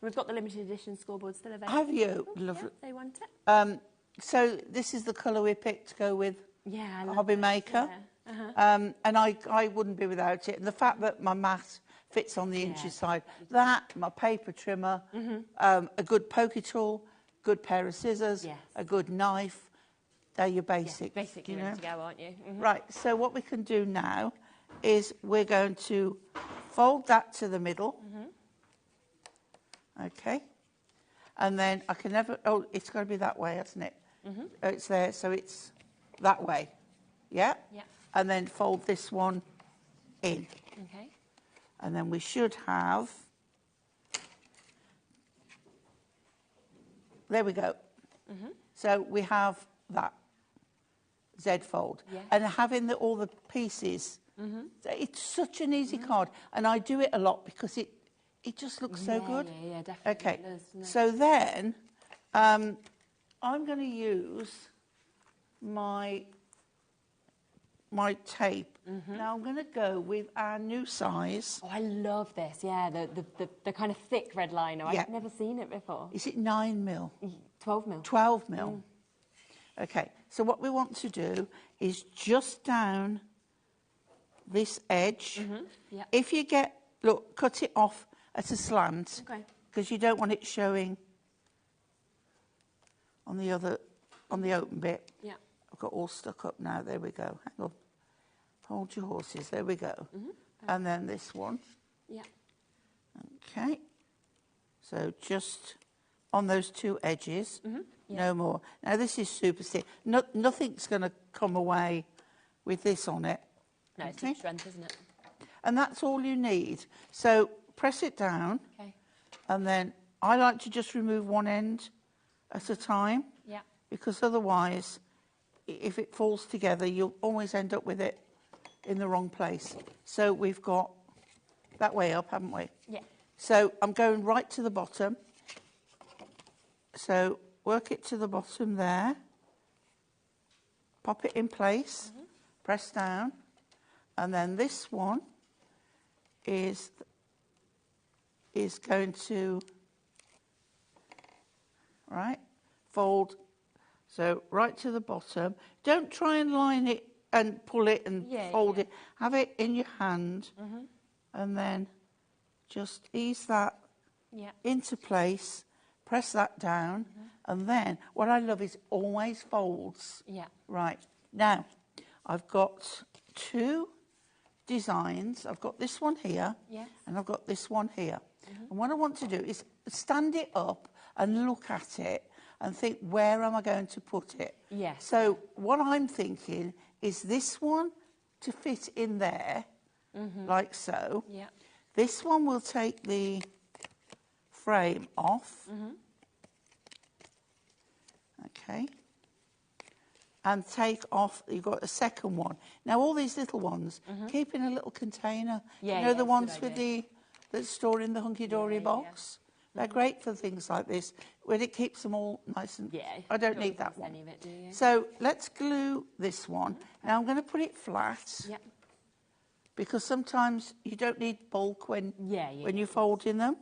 We've got the limited edition scoreboard still available. Have you? Lovely. Yeah, they want it. So this is the colour we picked to go with Yeah, HobbyMaker. Yeah. And I wouldn't be without it. And the fact that my mat fits on the inches side, that, my paper trimmer, a good poker tool, good pair of scissors, a good knife, they're your basics. Yeah, basically ready to go, aren't you? Right, so what we can do now is we're going to fold that to the middle. Okay. And then I can never, oh, it's got to be that way, hasn't it? It's there, so it's that way. Yeah? Yeah. And then fold this one in. Okay. And then we should have, there we go. So we have that Z fold. Yeah. And having all the pieces, it's such an easy card. And I do it a lot because it just looks so good. Yeah, definitely. Okay, It does, so then I'm going to use my tape. Now I'm going to go with our new size. Oh, I love this. Yeah, the kind of thick red liner. Yeah. I've never seen it before. Is it 9 mil? 12 mil. 12 mil. Okay, so what we want to do is just down this edge. Yeah. If you get, look, cut it off at a slant. Okay. Because you don't want it showing on the open bit. Yeah. I've got all stuck up now. There we go. Hang on. Hold your horses. There we go. And then this one. Yeah. Okay. So just on those two edges, no more. Now this is super stiff. Nothing's going to come away with this on it. No, it's deep strength, isn't it? And that's all you need. So press it down. Okay. And then I like to just remove one end at a time. Yeah. Because otherwise, if it falls together, you'll always end up with it in the wrong place. So we've got that way up, haven't we? Yeah. So I'm going right to the bottom. So work it to the bottom there. Pop it in place. Press down. And then this one is going to, right, fold. So right to the bottom. Don't try and line it and pull it and fold it. Have it in your hand. And then just ease that into place. Press that down. And then what I love is always folds. Yeah. Right. Now, I've got two designs. I've got this one here. Yes. And I've got this one here. And what I want to do is stand it up and look at it and think, where am I going to put it? Yes. So what I'm thinking is this one to fit in there, like so. Yeah. This one will take the frame off. Okay. And take off, you've got a second one. Now all these little ones, keep in a little container. Yeah, you know the that's a ones good with idea. that store in the hunky-dory box? They're great for things like this, when it keeps them all nice and... I don't need that one. Any of it, do you? So let's glue this one. Now I'm going to put it flat. Yeah. Because sometimes you don't need bulk when you're folding them.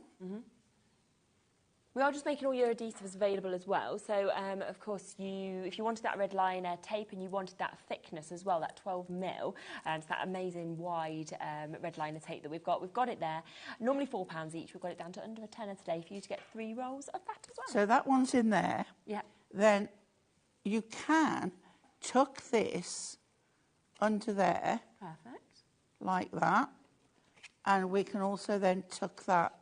We are just making all your adhesives available as well. So, of course, if you wanted that red liner tape and you wanted that thickness as well, that 12 mil, and that amazing wide red liner tape that we've got it there. Normally £4 each. We've got it down to under a tenner today for you to get 3 rolls of that as well. So that one's in there. Yeah. Then you can tuck this under there. Perfect. Like that. And we can also then tuck that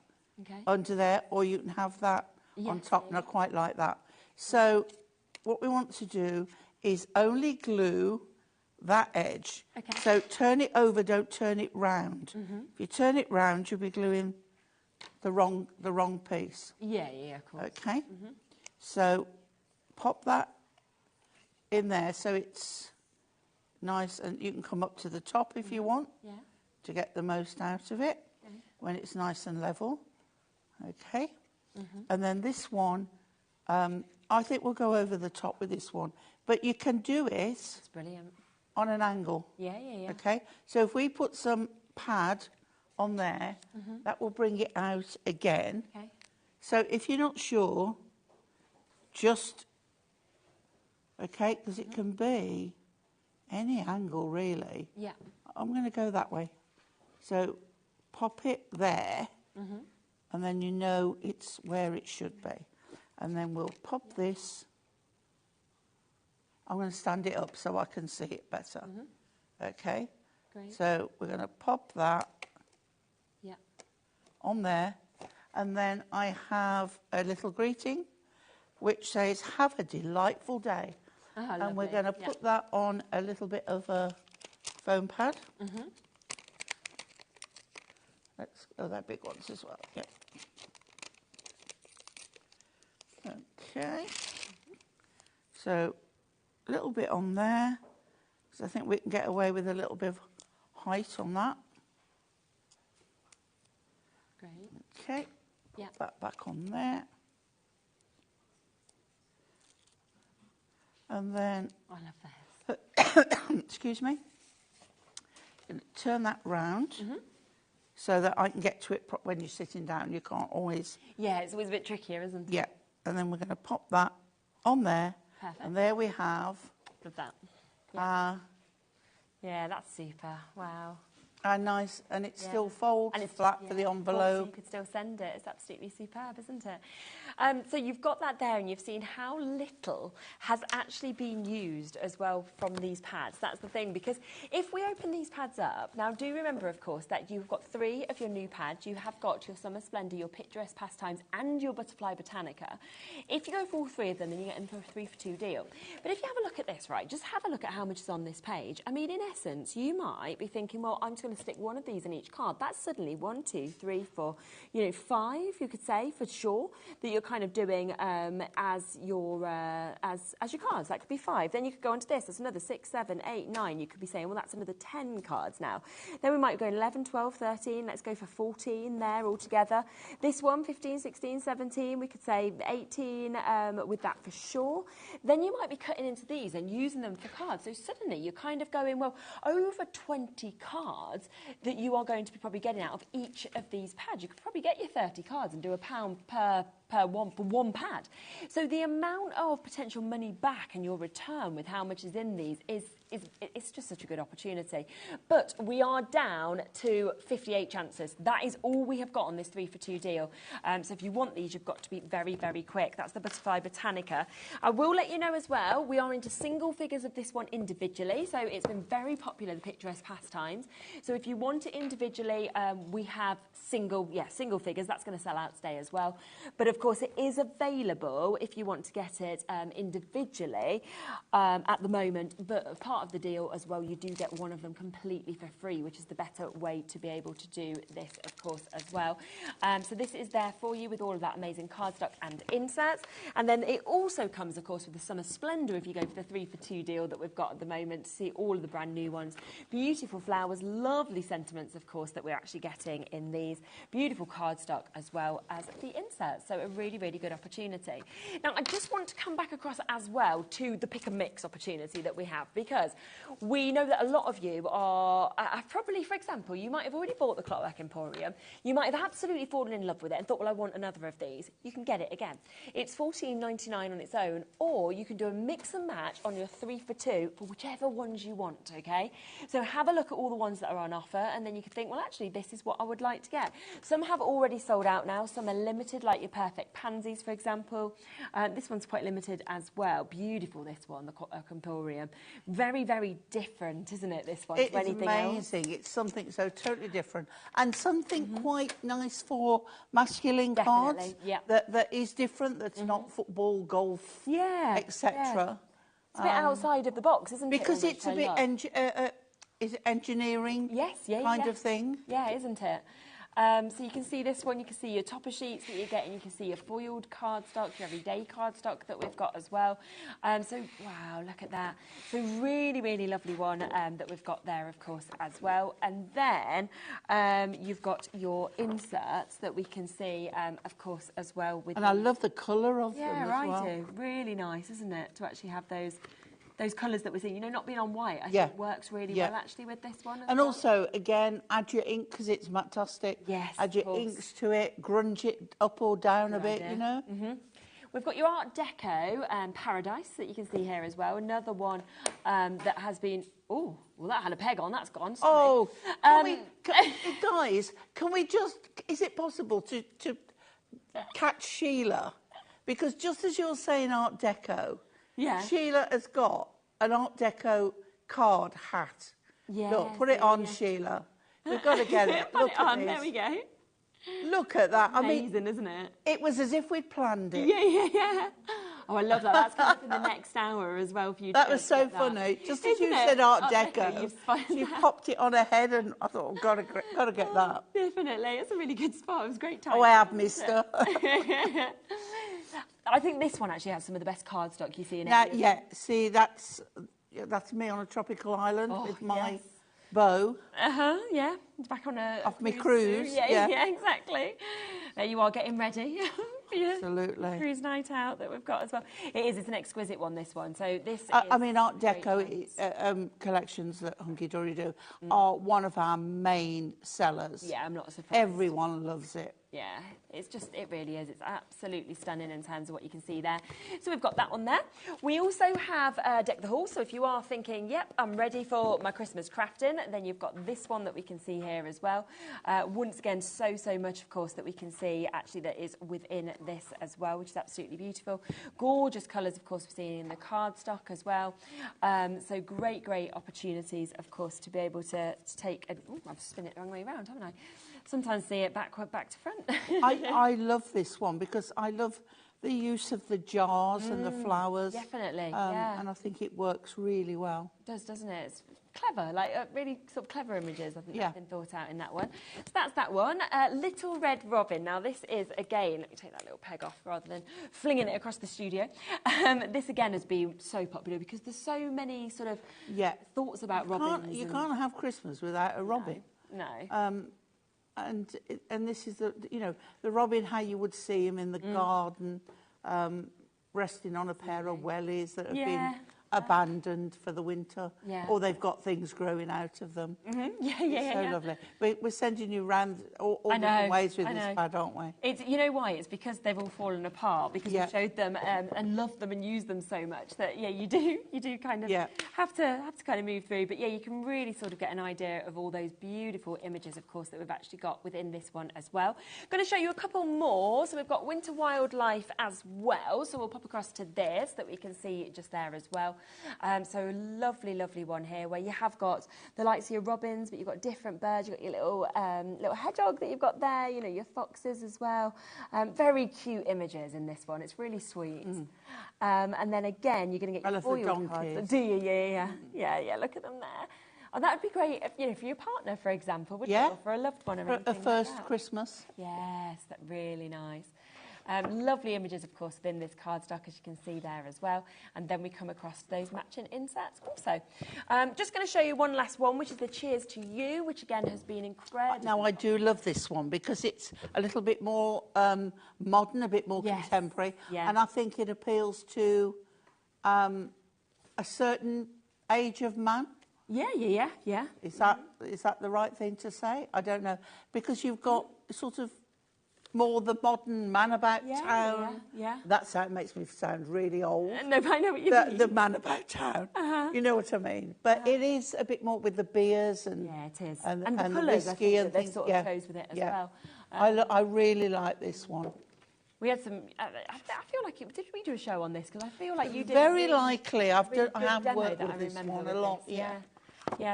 under there, or you can have that on top, and I quite like that. So what we want to do is only glue that edge. Okay. So turn it over, don't turn it round. If you turn it round, you'll be gluing the wrong piece. Yeah, of course. Okay. So pop that in there so it's nice, and you can come up to the top if you want to get the most out of it when it's nice and level. Okay. And then this one, I think we'll go over the top with this one. But you can do it It's brilliant. on an angle. Yeah, yeah, yeah. Okay, so if we put some pad on there, that will bring it out again. Okay. So if you're not sure, just, okay, because it can be any angle really. Yeah. I'm going to go that way. So pop it there, and then you know it's where it should be. And then we'll pop this. I'm going to stand it up so I can see it better. Okay? Great. So we're going to pop that Yeah. on there. And then I have a little greeting which says, have a delightful day. Ah, and we're lovely. going to put that on a little bit of a foam pad. Let's go that big ones as well. Yep. Okay. So a little bit on there, because I think we can get away with a little bit of height on that. Great. Okay. Yeah. Put that back on there. And then, I love this. excuse me, gonna turn that round so that I can get to it when you're sitting down. You can't always. Yeah, it's always a bit trickier, isn't it? Yeah. And then we're going to pop that on there. Perfect. And there we have Love that. Yeah, that's super. Wow. nice, and it Yeah. still folds And it's flat for the So envelope. you could still send it. It's absolutely superb, isn't it? So you've got that there, and you've seen how little has actually been used as well from these pads. That's the thing, because if we open these pads up, now do remember, of course, that you've got 3 of your new pads. You have got your Summer Splendor, your Picturesque Pastimes, and your Butterfly Botanica. If you go for all 3 of them, then you get them for a 3 for 2 deal. But if you have a look at this, right, just have a look at how much is on this page. I mean, in essence, you might be thinking, well, I'm just going to stick one of these in each card. That's suddenly 1, 2, 3, 4, 5, you could say, for sure, that you're kind of doing as your cards. That could be 5. Then you could go on to this. That's another 6, 7, 8, 9. You could be saying, well, that's another 10 cards now. Then we might go 11, 12, 13. Let's go for 14 there altogether. This one, 15, 16, 17. We could say 18 with that for sure. Then you might be cutting into these and using them for cards. So suddenly you're kind of going, well, over 20 cards that you are going to be probably getting out of each of these pads. You could probably get your 30 cards and do £1 per one for one pad. So the amount of potential money back and your return with how much is in these it's just such a good opportunity. But we are down to 58 chances. That is all we have got on this 3 for 2 deal. So if you want these, you've got to be very, very quick. That's the Butterfly Botanica. I will let you know as well, we are into single figures of this one individually. So it's been very popular, the Picturesque Pastimes. So if you want it individually, we have single figures. That's going to sell out today as well. But of course, it is available if you want to get it individually at the moment. But part of the deal as well, you do get one of them completely for free, which is the better way to be able to do this, of course, as well. So this is there for you with all of that amazing cardstock and inserts. And then it also comes, of course, with the Summer Splendor if you go for the 3 for 2 deal that we've got at the moment to see all of the brand new ones. Beautiful flowers, lovely sentiments, of course, that we're actually getting in these. Beautiful cardstock as well as the inserts. So a really, really good opportunity. Now, I just want to come back across as well to the pick and mix opportunity that we have, because we know that a lot of you are probably, for example, you might have already bought the Clockwork Emporium. You might have absolutely fallen in love with it and thought, well, I want another of these. You can get it again. It's $14.99 on its own, or you can do a mix and match on your 3 for 2 for whichever ones you want, okay? So have a look at all the ones that are on offer, and then you can think, well, actually, this is what I would like to get. Some have already sold out now. Some are limited, like your Perfect Pansies, for example. This one's quite limited as well. Beautiful, this one, the Clockwork Emporium. Very, very different, isn't it, this one? It to is anything amazing. else? It's something so totally different. And something quite nice for masculine cards. Yeah. That is different, that's not football, golf, etc. Yeah. It's a bit outside of the box, isn't it? Because it's a bit, is it engineering yes, kind of thing? Yeah, isn't it? So you can see this one, you can see your topper sheets that you're getting, you can see your foiled cardstock, your everyday cardstock that we've got as well. So, wow, look at that. So really, really lovely one that we've got there, of course, as well. And then you've got your inserts that we can see, of course, as well. With and I love the colour of them as well. Yeah, I do. Really nice, isn't it, to actually have those colours that we're seeing, not being on white. I think it works really well, actually, with this one. And also, again, add your ink because it's matastic. Yes, add your inks to it, grunge it up or down a bit, We've got your Art Deco Paradise that you can see here as well. Another one that has been... Oh, well, that had a peg on. That's gone. Sorry. Oh, guys, can we just... Is it possible to catch Sheila? Because just as you're saying Art Deco, Sheila has got an Art Deco card hat. Yeah. Look, put it on, Sheila. We've got to get it. Put Look it at on. this. There we go. Look at that. Amazing, isn't it? It was as if we'd planned it. Yeah. Oh, I love that. That's coming up in the next hour as well for you. That was so funny. Just as you said Art Deco, you popped it on her head and I thought, got to get that. Definitely. It's a really good spot. It was a great time. Oh, I have missed her. I think this one actually has some of the best cardstock you see in it. Yeah, see, that's me on a tropical island with my bow. Yeah. Back on off my cruise. Yeah, exactly. There you are, getting ready. Absolutely. Cruise night out that we've got as well. It's an exquisite one, this one. So this I mean, Art Deco collections that Hunky Dory do are one of our main sellers. Yeah, I'm not surprised. Everyone loves it. Yeah, it really is. It's absolutely stunning in terms of what you can see there. So we've got that one there. We also have Deck the Hall. So if you are thinking, yep, I'm ready for my Christmas crafting, then you've got this one that we can see here as well. Once again, so much, of course, that we can see actually that is within this as well, which is absolutely beautiful. Gorgeous colours, of course, we're seeing in the cardstock as well. So great opportunities, of course, to be able to take... I've spun it the wrong way around, haven't I? Sometimes see it back to front. I love this one because I love the use of the jars and the flowers. Definitely, And I think it works really well. It does, doesn't it? It's clever, like really sort of clever images, I think, that have been thought out in that one. So that's that one. Little Red Robin. Now, this is, again, let me take that little peg off rather than flinging it across the studio. This, again, has been so popular because there's so many sort of thoughts about robins. You can't have Christmas without a robin. No. And this is the robin how you would see him in the garden, resting on a pair of wellies that have been abandoned for the winter, or they've got things growing out of them. So lovely. We're sending you round all different ways with this pad, aren't we? It's, you know why? It's because they've all fallen apart because we showed them and loved them and used them so much that you do kind of have to kind of move through. But you can really sort of get an idea of all those beautiful images, of course, that we've actually got within this one as well. Going to show you a couple more. So we've got Winter Wildlife as well. So we'll pop across to this that we can see just there as well. So lovely one here where you have got the likes of your robins, but you've got different birds. You've got your little hedgehog that you've got there, your foxes as well. Very cute images in this one. It's really sweet. And then again, you're going to get your foiled cards. Do you? Yeah. Look at them there. Oh, that would be great, if, for your partner, for example, wouldn't it? Or for a loved one or anything a first like that. Christmas. Yes, that's really nice. Lovely images, of course, within this cardstock, as you can see there as well. And then we come across those matching inserts also. Just going to show you one last one, which is the Cheers to You, which, again, has been incredible. Now, I do love this one because it's a little bit more modern, a bit more contemporary. And I think it appeals to a certain age of man. Yeah. Is that the right thing to say? I don't know. Because you've got sort of more the modern man about town. Yeah. That makes me sound really old. No, I know what you mean. The man about town. You know what I mean? But it is a bit more with the beers and it is. And the the colours, whiskey and they things. sort of goes with it as well. I really like this one. We had some. I feel like did we do a show on this? Because I feel like you did. Very likely. I have worked with this one a lot.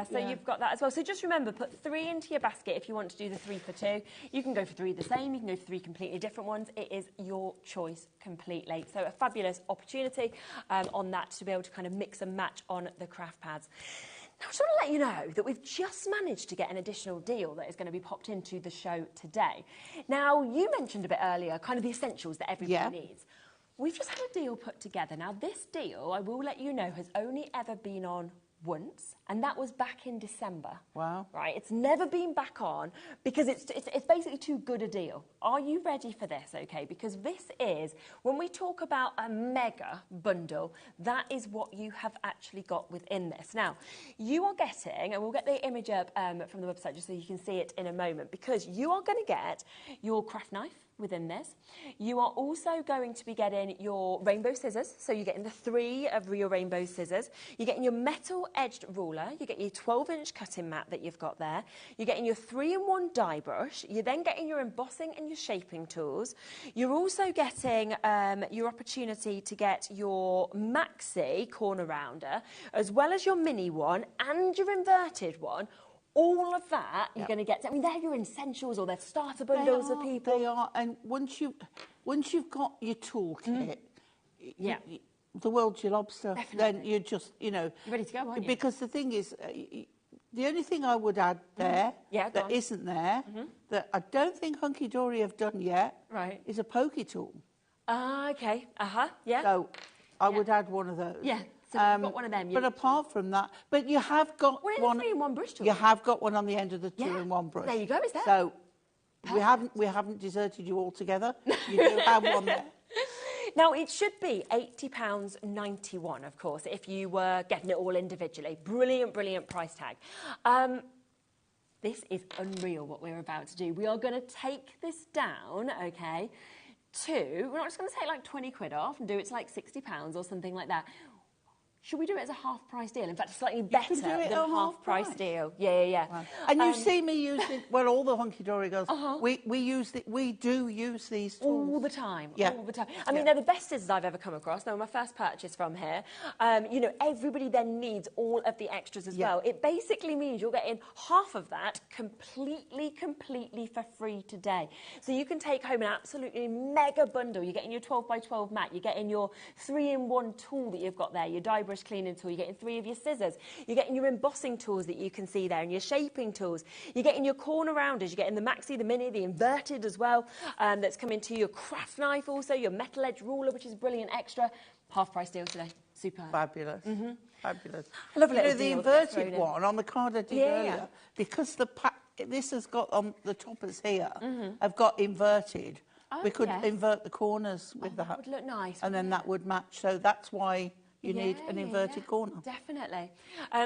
So you've got that as well. So just remember, put 3 into your basket if you want to do the 3 for 2. You can go for 3 the same. You can go for 3 completely different ones. It is your choice completely. So a fabulous opportunity on that to be able to kind of mix and match on the craft pads. Now, I just want to let you know that we've just managed to get an additional deal that is going to be popped into the show today. Now, you mentioned a bit earlier kind of the essentials that everybody needs. We've just had a deal put together. Now, this deal, I will let you know, has only ever been on once, and that was back in December. Wow. Right, it's never been back on because it's basically too good a deal. Are you ready for this, okay? Because this is, when we talk about a mega bundle, that is what you have actually got within this. Now, you are getting, and we'll get the image up from the website just so you can see it in a moment, because you are going to get your craft knife within this. You are also going to be getting your rainbow scissors, so you're getting the 3 of your rainbow scissors. You're getting your metal edged ruler. You get your 12-inch cutting mat that you've got there. You're getting your 3-in-1 die brush. You're then getting your embossing and your shaping tools. You're also getting your opportunity to get your maxi corner rounder, as well as your mini one and your inverted one. All of that you're going to get. I mean, they're your essentials, or they're starter bundles for people. They are, and once you've got your toolkit, the world's your lobster. Definitely. Then you're just, you're ready to go, aren't you? Because the thing is, the only thing I would add there that isn't there, that I don't think Hunky Dory have done yet, is a pokey tool. Okay. Yeah. So I would add one of those. Yeah. So you've got one of them. But apart from that, but you have got one 3-in-1 brush tool. You have got one on the end of the 2-in-1 brush. There you go. Is there? So we haven't deserted you altogether. You do have one there. Now, it should be £80.91, of course, if you were getting it all individually. Brilliant, brilliant price tag. This is unreal what we're about to do. We are going to take this down, okay, we're not just going to take like 20 quid off and do it to like £60 or something like that. Should we do it as a half-price deal? In fact, slightly better than a half-price deal. Yeah. Wow. And you see me using, well, all the Hunky Dory girls, we do use these tools. All the time, all the time. I Yeah. mean, they're the best scissors I've ever come across. They were my first purchase from here. Everybody then needs all of the extras as well. It basically means you're getting half of that completely for free today. So you can take home an absolutely mega bundle. You're getting your 12x12 mat. You're getting your 3-in-1 tool that you've got there, your die brush cleaning tool. You're getting 3 of your scissors. You're getting your embossing tools that you can see there, and your shaping tools. You're getting your corner rounders. You're getting the maxi, the mini, the inverted as well. That's coming to your craft knife also, your metal edge ruler, which is brilliant extra. Half price deal today. Superb. Fabulous. Fabulous. I love a little the deal inverted one on the card I did earlier, because this has got on the toppers here, have got inverted. We could invert the corners with that. That would look nice. And then that would match. So that's why you need an inverted corner. Definitely.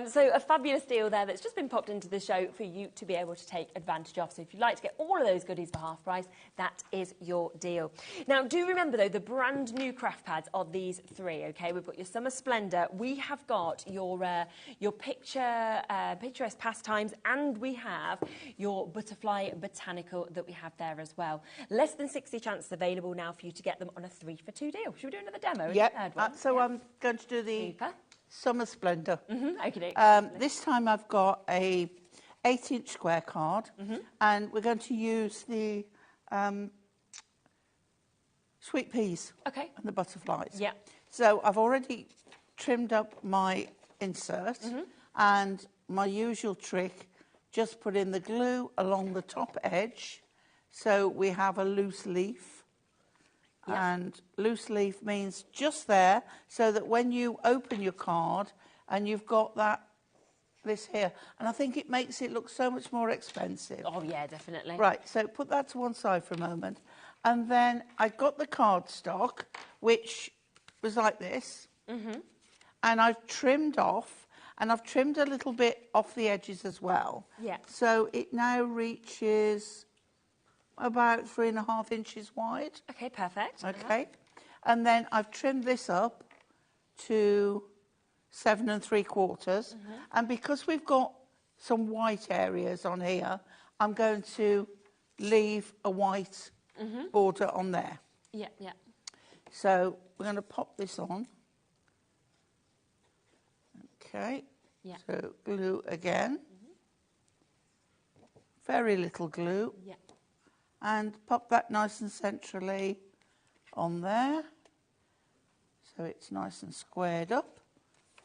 So a fabulous deal there that's just been popped into the show for you to be able to take advantage of. So if you'd like to get all of those goodies for half price, that is your deal. Now, do remember, though, the brand new craft pads are these 3, OK? We've got your Summer Splendour. We have got your picturesque pastimes, and we have your Butterfly Botanical that we have there as well. Less than 60 chances available now for you to get them on a 3-for-2 deal. Should we do another demo? Yep. I'm going to do the Summer Splendour. Okay. This time I've got a 8-inch square card, and we're going to use the sweet peas and the butterflies. Yeah. So I've already trimmed up my insert, and my usual trick, just put in the glue along the top edge, so we have a loose leaf. And loose leaf means just there, so that when you open your card and you've got this here, and I think it makes it look so much more expensive. Oh, yeah, definitely. Right, so put that to one side for a moment. And then I got the cardstock, which was like this, and I've trimmed off, and I've trimmed a little bit off the edges as well. Yeah. So it now reaches about 3.5 inches wide. Okay, perfect. Okay. And then I've trimmed this up to 7 3/4. And because we've got some white areas on here, I'm going to leave a white border on there. Yeah. So we're going to pop this on. Okay. Yeah. So glue again. Very little glue. Yeah. And pop that nice and centrally on there, so it's nice and squared up.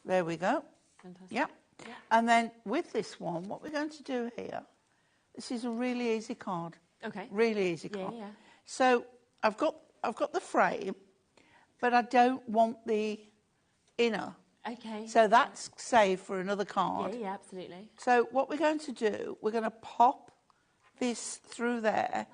There we go. Fantastic. Yep. Yeah. And then with this one, what we're going to do here, this is a really easy card. Okay. Really easy card. Yeah. So I've got the frame, but I don't want the inner. Okay. So that's saved for another card. Yeah, absolutely. So what we're going to do, we're going to pop this through there,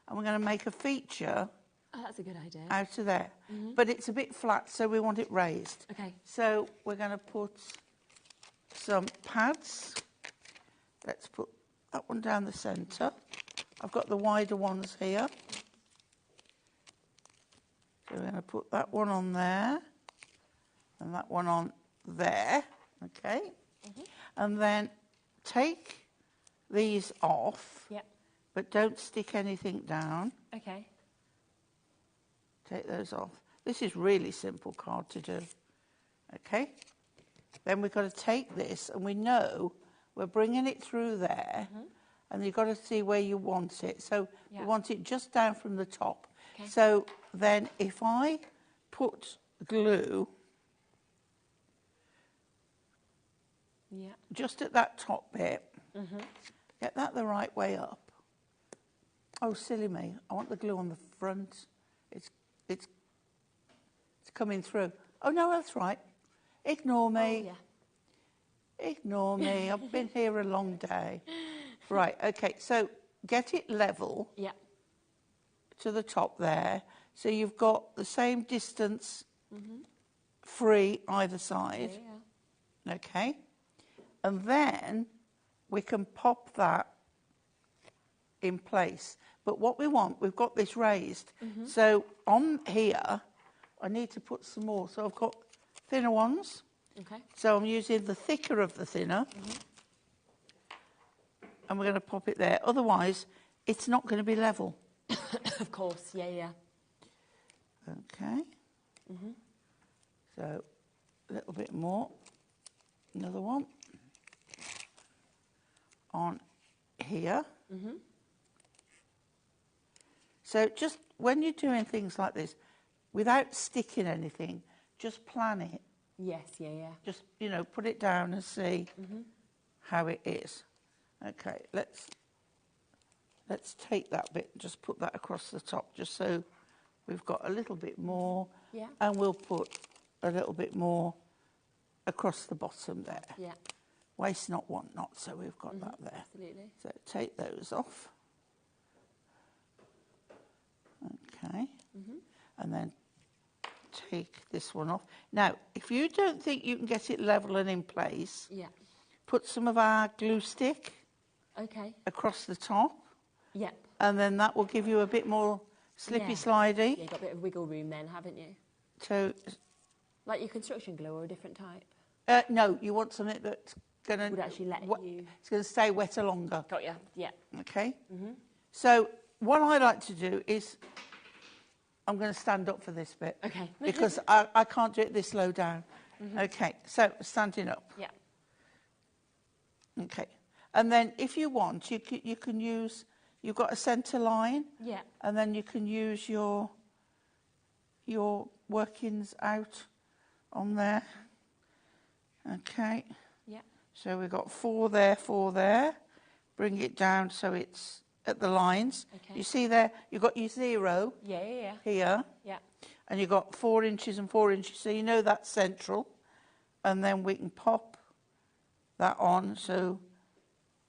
and we're going to make a feature. Oh, that's a good idea. Out of there. But it's a bit flat, so we want it raised. Okay. So we're going to put some pads. Let's put that one down the centre. I've got the wider ones here. So we're going to put that one on there and that one on there. Okay. And then take these off. Yep. But don't stick anything down. Okay. Take those off. This is really simple card to do. Okay? Then we've got to take this, and we know we're bringing it through there, and you've got to see where you want it. So you want it just down from the top. Okay. So then if I put glue just at that top bit, get that the right way up. Oh, silly me. I want the glue on the front. It's coming through. Oh, no, that's right. Ignore me. Oh, yeah. Ignore me. I've been here a long day. Right, okay. So get it level to the top there. So you've got the same distance free either side. Yeah. Okay. And then we can pop that in place. But what we want, we've got this raised. So on here, I need to put some more. So I've got thinner ones. Okay. So I'm using the thicker of the thinner. And we're going to pop it there. Otherwise, it's not going to be level. Of course, yeah. Okay. So a little bit more. Another one. On here. So just when you're doing things like this, without sticking anything, just plan it. Yes, yeah. Just, put it down and see how it is. Okay, let's take that bit and just put that across the top, just so we've got a little bit more. Yeah. And we'll put a little bit more across the bottom there. Yeah. Waste not, want not, so we've got that there. Absolutely. So take those off. Okay. And then take this one off. Now, if you don't think you can get it level and in place, put some of our glue stick across the top. Yep. And then that will give you a bit more slidey. Yeah, you've got a bit of wiggle room then, haven't you? So, like your construction glue or a different type? no, you want something that's going to... Would actually let you... It's going to stay wetter longer. Got you, yeah. Okay? So what I like to do is... I'm going to stand up for this bit. Okay. Because I can't do it this low down. Okay, so standing up. Yeah. Okay. And then if you want, you can use... You've got a centre line. Yeah. And then you can use your workings out on there. Okay. Yeah. So we've got 4 there. Bring it down so it's at the lines. Okay. You see there, you've got your 0 Yeah. here. Yeah. And you've got 4 inches and 4 inches, so you know that's central. And then we can pop that on, so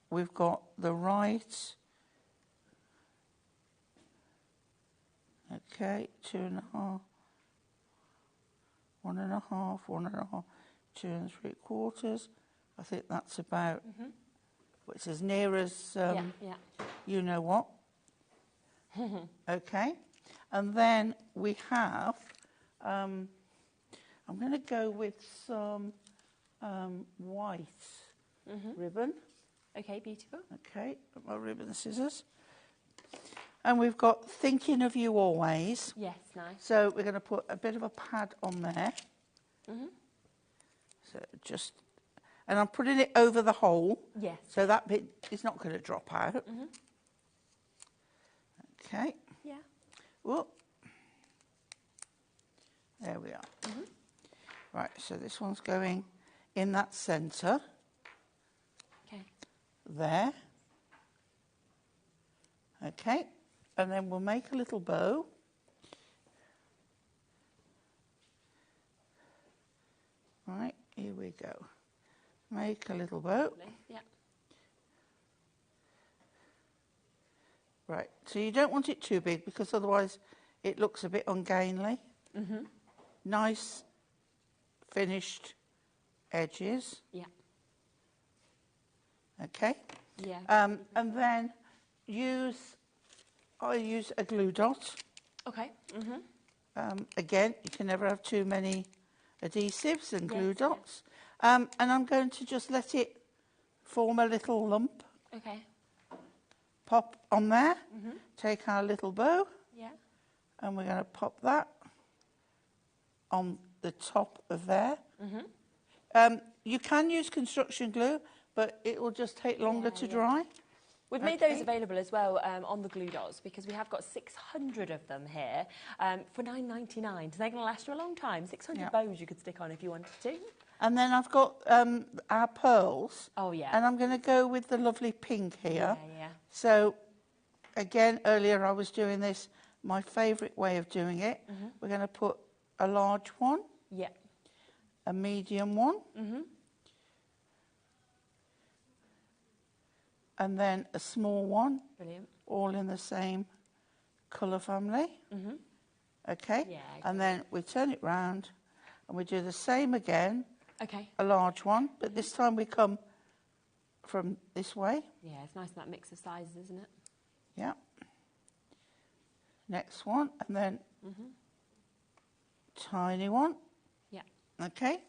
we've got the right. Okay, 2.5, 1.5, 1.5, 2 3/4. I think that's about, it's as near as you know what. Okay, and then we have, I'm going to go with some white ribbon. Okay, beautiful. Okay, got my ribbon scissors. And we've got Thinking of You Always. Yes, nice. So we're going to put a bit of a pad on there. So just, and I'm putting it over the hole. Yes. So that bit is not going to drop out. Okay. Yeah. Whoop. There we are. Right, so this one's going in that centre. Okay. There. Okay, and then we'll make a little bow. Right, here we go. Make a little bow. Yeah. Right, so you don't want it too big because otherwise it looks a bit ungainly. Mm-hmm. Nice finished edges. Yeah. Okay. Yeah. And then I use a glue dot. Okay. Mm-hmm. Again, you can never have too many adhesives and glue dots. And I'm going to just let it form a little lump. Okay. Pop on there. Take our little bow. Yeah. And we're going to pop that on the top of there. You can use construction glue, but it will just take longer to dry. We've made those available as well on the glue dots because we have got 600 of them here for $9.99. So they're going to last you a long time. 600 bows you could stick on if you wanted to. And then I've got our pearls. Oh, yeah. And I'm going to go with the lovely pink here. Yeah. So, again, earlier I was doing this, my favourite way of doing it. We're going to put a large one. Yeah. A medium one. And then a small one. Brilliant. All in the same colour family. Okay. Yeah. And then we turn it round and we do the same again. Okay. A large one, but this time we come from this way. Yeah, it's nice that mix of sizes, isn't it? Yeah. Next one, and then tiny one. Yeah. Okay.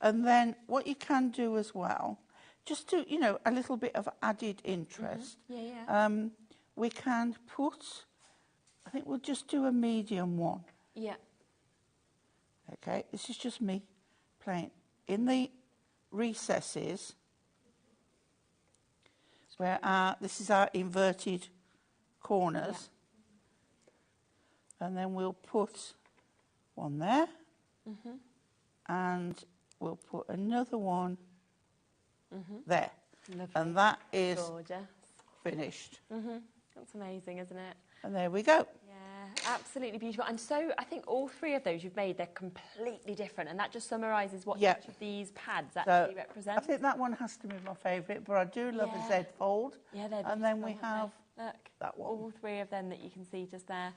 And then what you can do as well, just to, you know, a little bit of added interest. Yeah. We can put, I think we'll just do a medium one. Yeah. Okay, this is just me playing. In the recesses, where this is our inverted corners. And then we'll put one there. And we'll put another one there. Lovely. And that is gorgeous. Finished. That's amazing, isn't it? And there we go. Yeah, absolutely beautiful. And so I think all three of those you've made, they're completely different. And that just summarises what each of these pads actually represent. I think that one has to be my favourite, but I do love a Z fold. Yeah, they're and then we beautiful, have Look, that one. all three of them that you can see just there.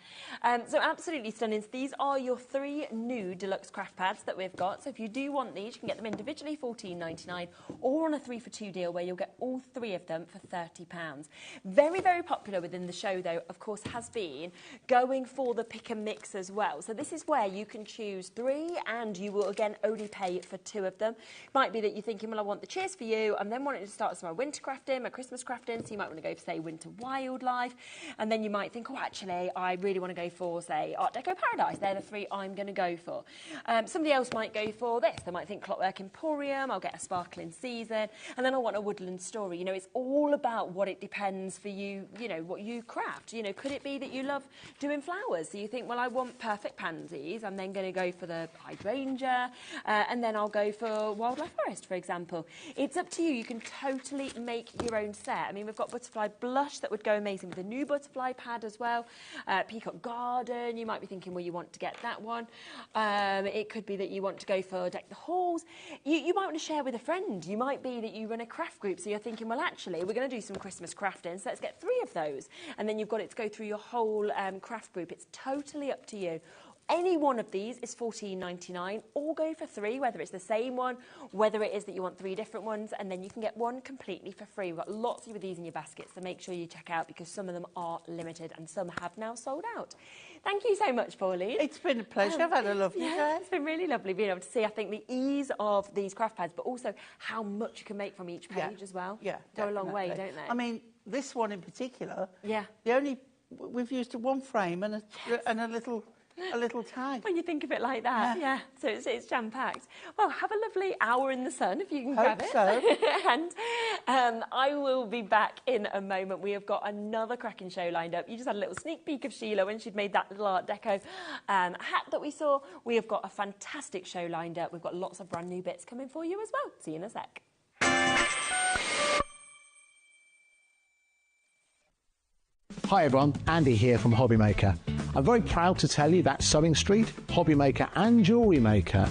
So absolutely stunning. So these are your 3 new deluxe craft pads that we've got. So if you do want these, you can get them individually, $14.99, or on a 3-for-2 deal where you'll get all 3 of them for £30. Very, very popular within the show, though, of course, has been going for the pick and mix as well. So this is where you can choose 3 and you will, again, only pay for 2 of them. It might be that you're thinking, well, I want the Cheers for You, and then wanting to start some winter crafting, my Christmas crafting, so you might want to go for, say, Winter Wildlife. And then you might think, oh, actually, I really want to go for, say, Art Deco Paradise. They're the 3 I'm going to go for. Somebody else might go for this. They might think Clockwork Emporium, I'll get a Sparkling Season, and then I want a Woodland Story. You know, it's all about what it depends for you, you know, what you craft. You know, could it be that you love doing flowers? So you think, well, I want perfect pansies. I'm then going to go for the hydrangea, and then I'll go for Wildlife Forest, for example. It's up to you. You can totally make your own set. I mean, we've got Butterfly Blush that would go amazing with the new butterfly pad as well. Peacock Garden, you might be thinking, well, you want to get that one. It could be that you want to go for Deck the Halls. You might want to share with a friend. You might be that you run a craft group, so you're thinking, well, actually, we're going to do some Christmas crafting, so let's get 3 of those. And then you've got it to go through your whole craft group. It's totally up to you. Any one of these is $14.99, or go for 3, whether it's the same one, whether it is that you want 3 different ones, and then you can get one completely for free. We've got lots of these in your baskets, so make sure you check out because some of them are limited and some have now sold out. Thank you so much, Pauline. It's been a pleasure. I've had a lovely day. It's been really lovely being able to see, I think, the ease of these craft pads, but also how much you can make from each page as well. Yeah, go a long way, definitely. don't they? I mean, this one in particular, yeah, we've used one frame and a little a little tag. When you think of it like that, yeah. So it's jam-packed. Well, have a lovely hour in the sun if you can grab it. So. And I will be back in a moment. We have got another cracking show lined up. You just had a little sneak peek of Sheila when she'd made that little Art Deco hat that we saw. We have got a fantastic show lined up. We've got lots of brand new bits coming for you as well. See you in a sec. Hi everyone, Andy here from HobbyMaker. I'm very proud to tell you that Sewing Street, HobbyMaker and Jewellery Maker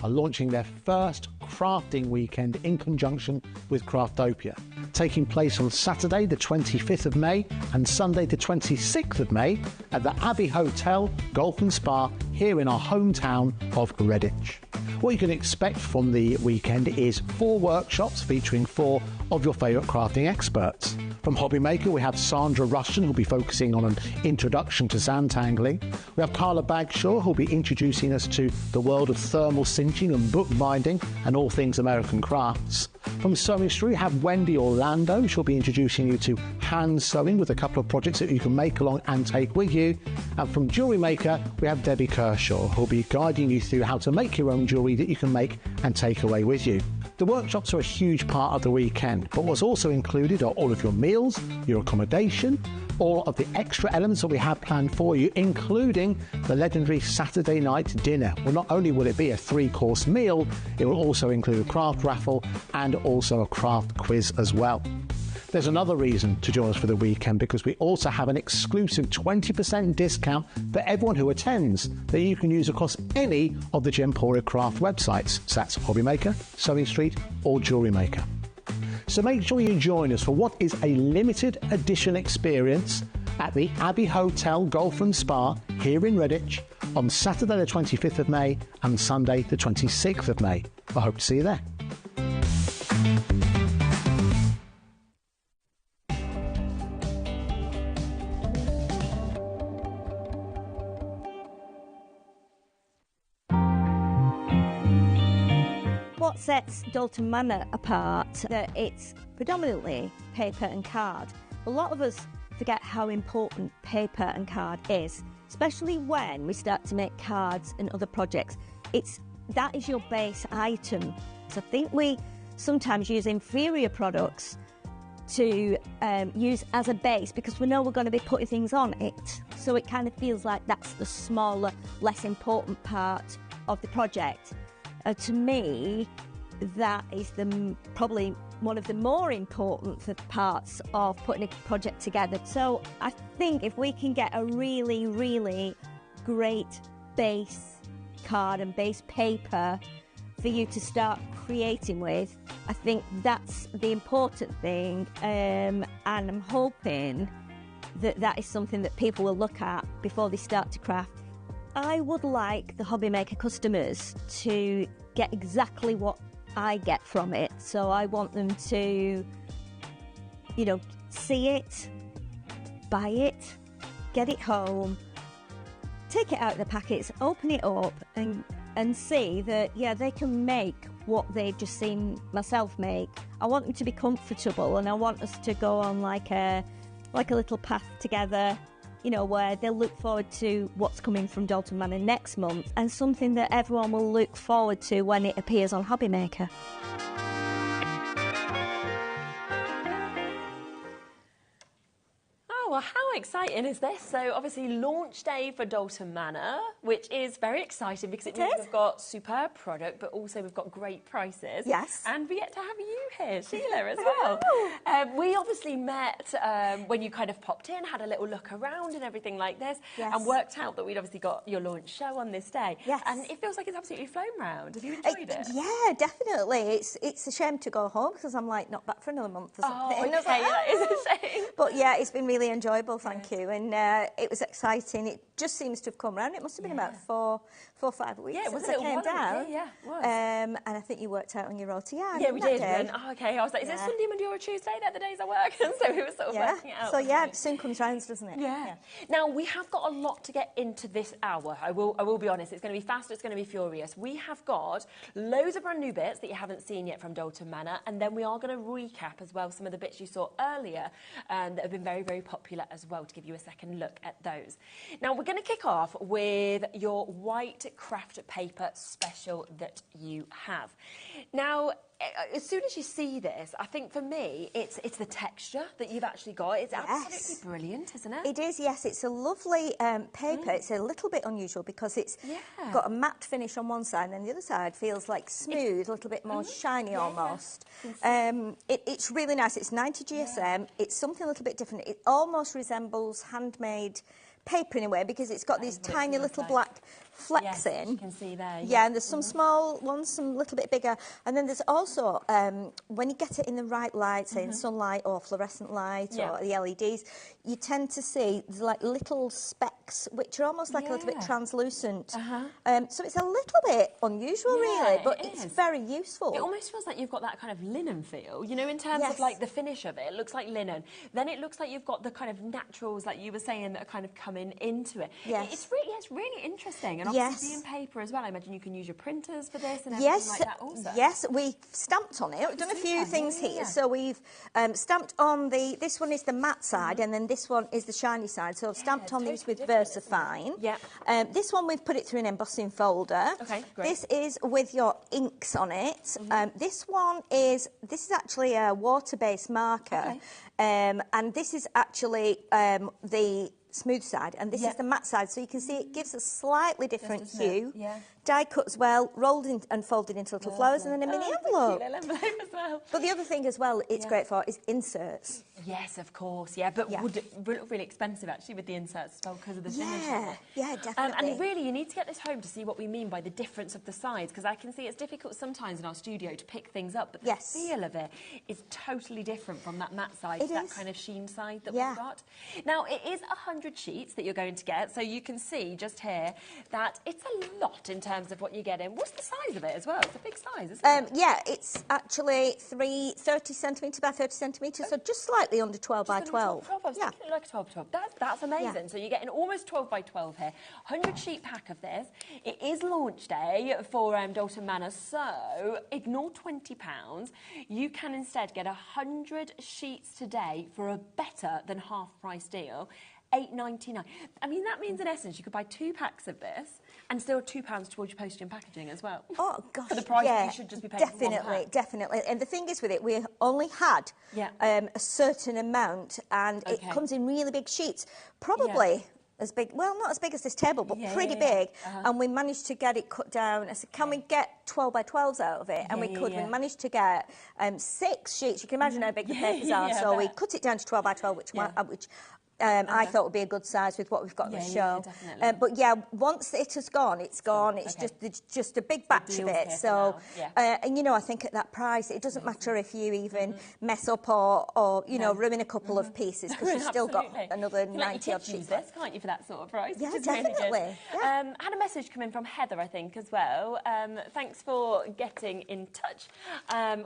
are launching their first crafting weekend in conjunction with Craftopia, taking place on Saturday the 25th of May and Sunday the 26th of May at the Abbey Hotel, Golf and Spa here in our hometown of Redditch. What you can expect from the weekend is 4 workshops featuring 4 of your favourite crafting experts. From HobbyMaker, we have Sandra Russian, who'll be focusing on an introduction to Zantangling. We have Carla Bagshaw, who'll be introducing us to the world of thermal cinching and bookbinding and all things American crafts. From Sewing Street, we have Wendy Orlando. She'll be introducing you to hand sewing with a couple of projects that you can make along and take with you. And from Jewellery Maker, we have Debbie Kershaw, who'll be guiding you through how to make your own jewellery that you can make and take away with you. The workshops are a huge part of the weekend, but what's also included are all of your meals, your accommodation, all of the extra elements that we have planned for you, including the legendary Saturday night dinner. Well, not only will it be a 3-course meal, it will also include a craft raffle and also a craft quiz as well. There's another reason to join us for the weekend, because we also have an exclusive 20% discount for everyone who attends that you can use across any of the Gemporia craft websites. So that's HobbyMaker, Sewing Street or Jewellery Maker. So make sure you join us for what is a limited edition experience at the Abbey Hotel Golf and Spa here in Redditch on Saturday the 25th of May and Sunday the 26th of May. I hope to see you there. What sets Dalton Manor apart, that it's predominantly paper and card. A lot of us forget how important paper and card is, especially when we start to make cards and other projects. That is your base item. So I think we sometimes use inferior products to use as a base because we know we're going to be putting things on it. So it kind of feels like that's the smaller, less important part of the project. To me, that is probably one of the more important parts of putting a project together. So I think if we can get a really, really great base card and base paper for you to start creating with, I think that's the important thing, and I'm hoping that is something that people will look at before they start to craft. I would like the HobbyMaker customers to get exactly what I get from it. So I want them to, see it, buy it, get it home, take it out of the packets, open it up and see that, they can make what they've just seen myself make. I want them to be comfortable, and I want us to go on like a little path together, where they'll look forward to what's coming from Dalton Manor next month, and something that everyone will look forward to when it appears on HobbyMaker. Well, how exciting is this? So obviously launch day for Dalton Manor, which is very exciting because it means we've got superb product, but also we've got great prices. Yes. And we get to have you here, Sheila, as well. We obviously met when you kind of popped in, had a little look around and everything like this, and worked out that we'd obviously got your launch show on this day. Yes. And it feels like it's absolutely flown round. Have you enjoyed it? Yeah, definitely. It's a shame to go home because I'm not back for another month or something. Oh, okay, that is a shame. But yeah, it's been really enjoyable, thank you. And it was exciting. It just seems to have come round. It must have been about four or 5 weeks since I came down. Yeah, it was. And I think you worked out on your rota. Yeah, we did. And, okay, I was like, is it Sunday, Monday or Tuesday? They're the days I work. And so we were sort of working it out. So yeah, it soon comes round, doesn't it? Yeah. Now, we have got a lot to get into this hour. I will be honest. It's going to be fast. It's going to be furious. We have got loads of brand new bits that you haven't seen yet from Dalton Manor. And then we are going to recap as well some of the bits you saw earlier that have been very, very popular popular as well, to give you a second look at those. Now, we're going to kick off with your white craft paper special that you have. Now, as soon as you see this, I think for me, it's the texture that you've actually got. It's absolutely brilliant, isn't it? It is, yes. It's a lovely paper. It's a little bit unusual because it's got a matte finish on one side, and then the other side feels like smooth, a little bit more shiny almost. It's really nice. It's 90 GSM. It's something a little bit different. It almost resembles handmade paper in a way because it's got these tiny little black flecks in. You can see there. Yeah, and there's some small ones, some little bit bigger. And then there's also, when you get it in the right light, say in sunlight or fluorescent light or the LEDs, you tend to see like little specks, which are almost like a little bit translucent. So it's a little bit unusual, really, but it's very useful. It almost feels like you've got that kind of linen feel, you know, in terms of like the finish of it. It looks like linen. Then it looks like you've got the kind of naturals, like you were saying, that are kind of coming into it. It's really interesting. And obviously being paper as well, I imagine you can use your printers for this and everything like that also. Yes, we've stamped on it. We've done a few things here. So we've stamped on this one is the matte side, and then this one is the shiny side. So I've stamped on these with VersaFine. This one we've put it through an embossing folder. Okay, great. This is with your inks on it. This is actually a water-based marker, and this is actually the smooth side, and this is the matte side, so you can see it gives a slightly different hue. Die cut as well, rolled in and folded into little flowers, and then a mini envelope. As well. But the other thing as well it's great for is inserts. Yes, of course, but would look really expensive actually with the inserts as well because of the finish. Yeah, definitely. And really, you need to get this home to see what we mean by the difference of the sides, because I can see it's difficult sometimes in our studio to pick things up, but the feel of it is totally different from that matte side to that kind of sheen side that we've got. Now, it is 100 sheets that you're going to get, so you can see just here that it's a lot in terms of what you're getting. What's the size of it as well? It's a big size, isn't it? Yeah, it's actually 30 centimetres by 30 centimetres, so just slightly under 12 by 12. I was thinking like a 12 by 12. That's amazing. So you're getting almost 12 by 12 here. 100 sheet pack of this. It is launch day for Dalton Manor, so ignore £20. You can instead get 100 sheets today for a better than half price deal. £8.99. I mean, that means in essence you could buy 2 packs of this and still £2 towards your postage and packaging as well. Oh gosh, for the price that you should just be paying. Definitely. And the thing is with it, we only had a certain amount, and it comes in really big sheets, probably. As big, well, not as big as this table, but pretty big. And we managed to get it cut down. I said, can we get 12 by 12s out of it? And we could. We managed to get 6 sheets. You can imagine how big the papers are. So we cut it down to 12 by 12, which I thought would be a good size with what we've got on the show. But once it has gone, it's gone. It's just a big batch of it. So, and you know, I think at that price, it doesn't matter if you even mess up or you know, ruin a couple of pieces, because you've still got another 90 odd sheets. This, can't you, for that sort of price? Yeah, which is definitely. Really good. Had a message come in from Heather, I think, as well. Thanks for getting in touch.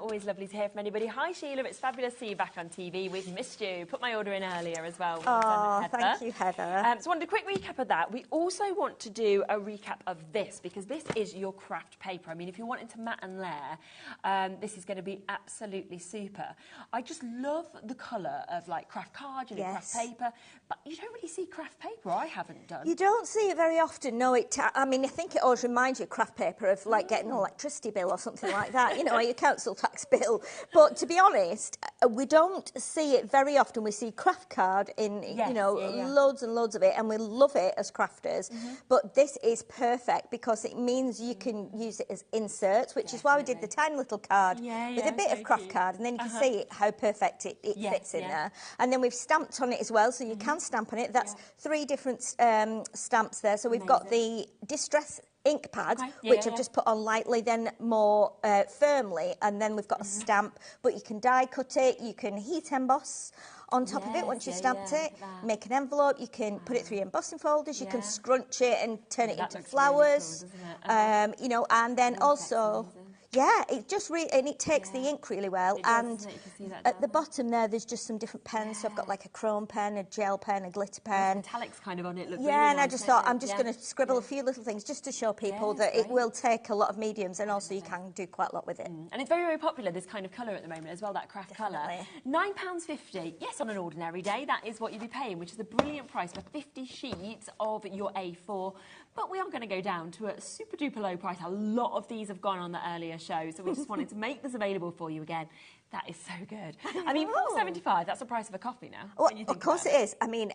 Always lovely to hear from anybody. Hi, Sheila. It's fabulous to see you back on TV. We've missed you. Put my order in earlier as well. Oh, thank you, Heather. So I wanted a quick recap of that. We also want to do a recap of this, because this is your craft paper. I mean, if you're wanting to mat and layer, this is going to be absolutely super. I just love the colour of like craft card, you know, craft paper, but you don't really see craft paper. I haven't done. You don't see it very often. No, I mean, I think it always reminds you of craft paper of like getting an electricity bill or something like that, you know, or your council tax bill. But to be honest, we don't see it very often. We see craft card in, you know, loads and loads of it, and we love it as crafters. But this is perfect because it means you can use it as inserts, which is why we did the tiny little card with a bit of craft card, and then you can see how perfect it fits in there. And then we've stamped on it as well, so you can stamp on it. That's 3 different stamps there. So we've got the Distress ink pad, which I've just put on lightly, then more firmly, and then we've got a stamp, but you can die cut it, you can heat emboss on top of it once you've stamped it, make an envelope, you can put it through your embossing folders, you can scrunch it and turn it into flowers, really cool, you know, and then also... Yeah, it just and it takes the ink really well. It does, and doesn't it? You can see that at down the there. bottom there's just some different pens. So I've got like a chrome pen, a gel pen, a glitter pen. Metallics kind of on it look Yeah, really and I nice, just don't thought they? I'm just going to scribble a few little things just to show people that it will take a lot of mediums, and also you can do quite a lot with it. And it's very, very popular, this kind of colour at the moment as well, that craft colour. £9.50, yes, on an ordinary day, that is what you'd be paying, which is a brilliant price for 50 sheets of your A4. But we are going to go down to a super duper low price. A lot of these have gone on the earlier show, so we just wanted to make this available for you again. That is so good. I mean, £4.75, that's the price of a coffee now. Well, of course it is. I mean,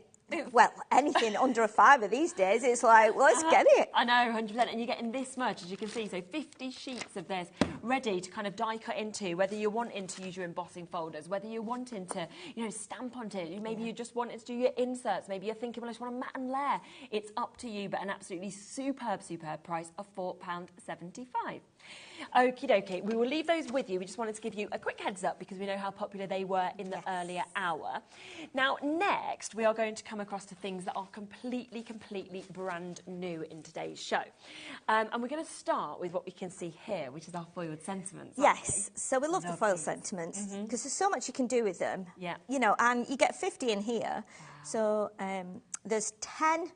well, anything under a £5 these days, it's like, well, let's get it. I know, 100%. And you're getting this much, as you can see. So 50 sheets of this ready to kind of die cut into, whether you're wanting to use your embossing folders, whether you're wanting to, you know, stamp onto it. Maybe you just wanted to do your inserts. Maybe you're thinking, well, I just want to mat and layer. It's up to you, but an absolutely superb, superb price of £4.75. Okie dokie, we will leave those with you. We just wanted to give you a quick heads up because we know how popular they were in the earlier hour. Now, next, we are going to come across to things that are completely, completely brand new in today's show. And we're going to start with what we can see here, which is our foiled sentiments. Yes, so we love the foil sentiments because there's so much you can do with them. Yeah. You know, and you get 50 in here. So there's 10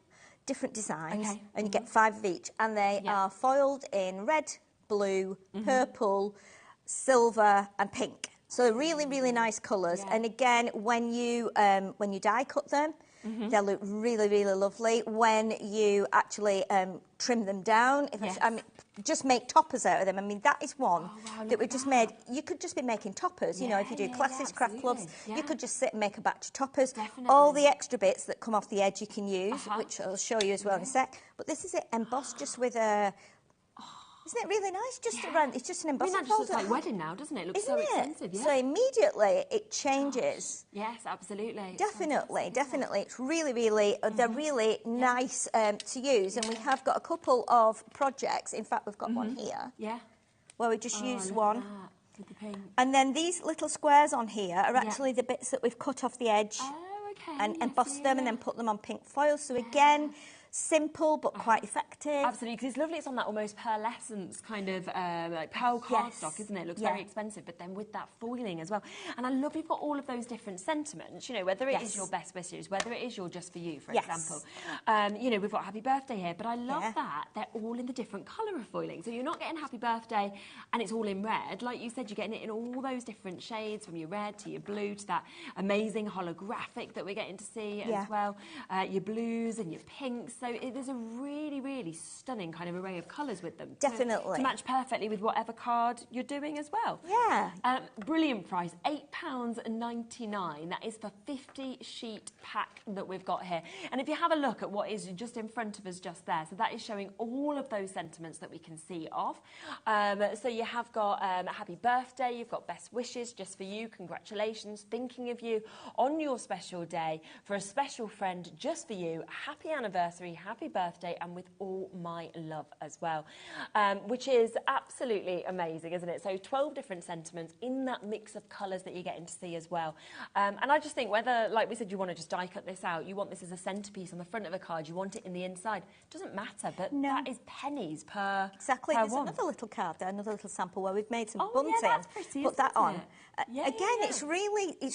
different designs and you get 5 of each. And they are foiled in red, blue, purple, silver and pink. So really, really nice colours. And again, when you die cut them, they'll look really, really lovely. When you actually trim them down, just make toppers out of them. I mean, that is one that we just made. You could just be making toppers. You know, if you do classes, craft clubs, you could just sit and make a batch of toppers. All the extra bits that come off the edge you can use, which I'll show you as well in a sec. But this is it embossed just with a... Isn't it really nice? Just around, it's just an embossing that just folder. looks like wedding now, doesn't it? It looks so expensive, So immediately it changes. Yes, absolutely. Definitely, definitely. It's really, really, they're really nice to use. And we have got a couple of projects. In fact, we've got one here. Yeah. Where we just use one. With the pink. And then these little squares on here are actually the bits that we've cut off the edge. Oh, okay. And embossed them and then put them on pink foil. So again... simple but quite effective. Absolutely, because it's lovely. It's on that almost pearlescence kind of like pearl cardstock, isn't it? It looks very expensive, but then with that foiling as well. And I love you've got all of those different sentiments. You know, whether it is your best wishes, whether it is your just for you, for example. You know, we've got happy birthday here, but I love that they're all in the different colour of foiling. So you're not getting happy birthday and it's all in red. Like you said, you're getting it in all those different shades, from your red to your blue to that amazing holographic that we're getting to see as well. Your blues and your pinks. So there's a really, really stunning kind of array of colours with them. Definitely. To match perfectly with whatever card you're doing as well. Yeah. Brilliant price, £8.99. That is for 50 sheet pack that we've got here. And if you have a look at what is just in front of us just there, so that is showing all of those sentiments that we can see of. So you have got happy birthday, you've got best wishes just for you, congratulations, thinking of you on your special day, for a special friend just for you, happy anniversary, happy birthday, and with all my love as well, which is absolutely amazing, isn't it? So 12 different sentiments in that mix of colours that you're getting to see as well. And I just think whether, like we said, you want to just die cut this out, you want this as a centrepiece on the front of a card, you want it in the inside, doesn't matter, but that is pennies per Exactly. per There's one. another little card there, another little sample where we've made some bunting. Yeah, that's pretty, Put that isn't on. it? Again, it's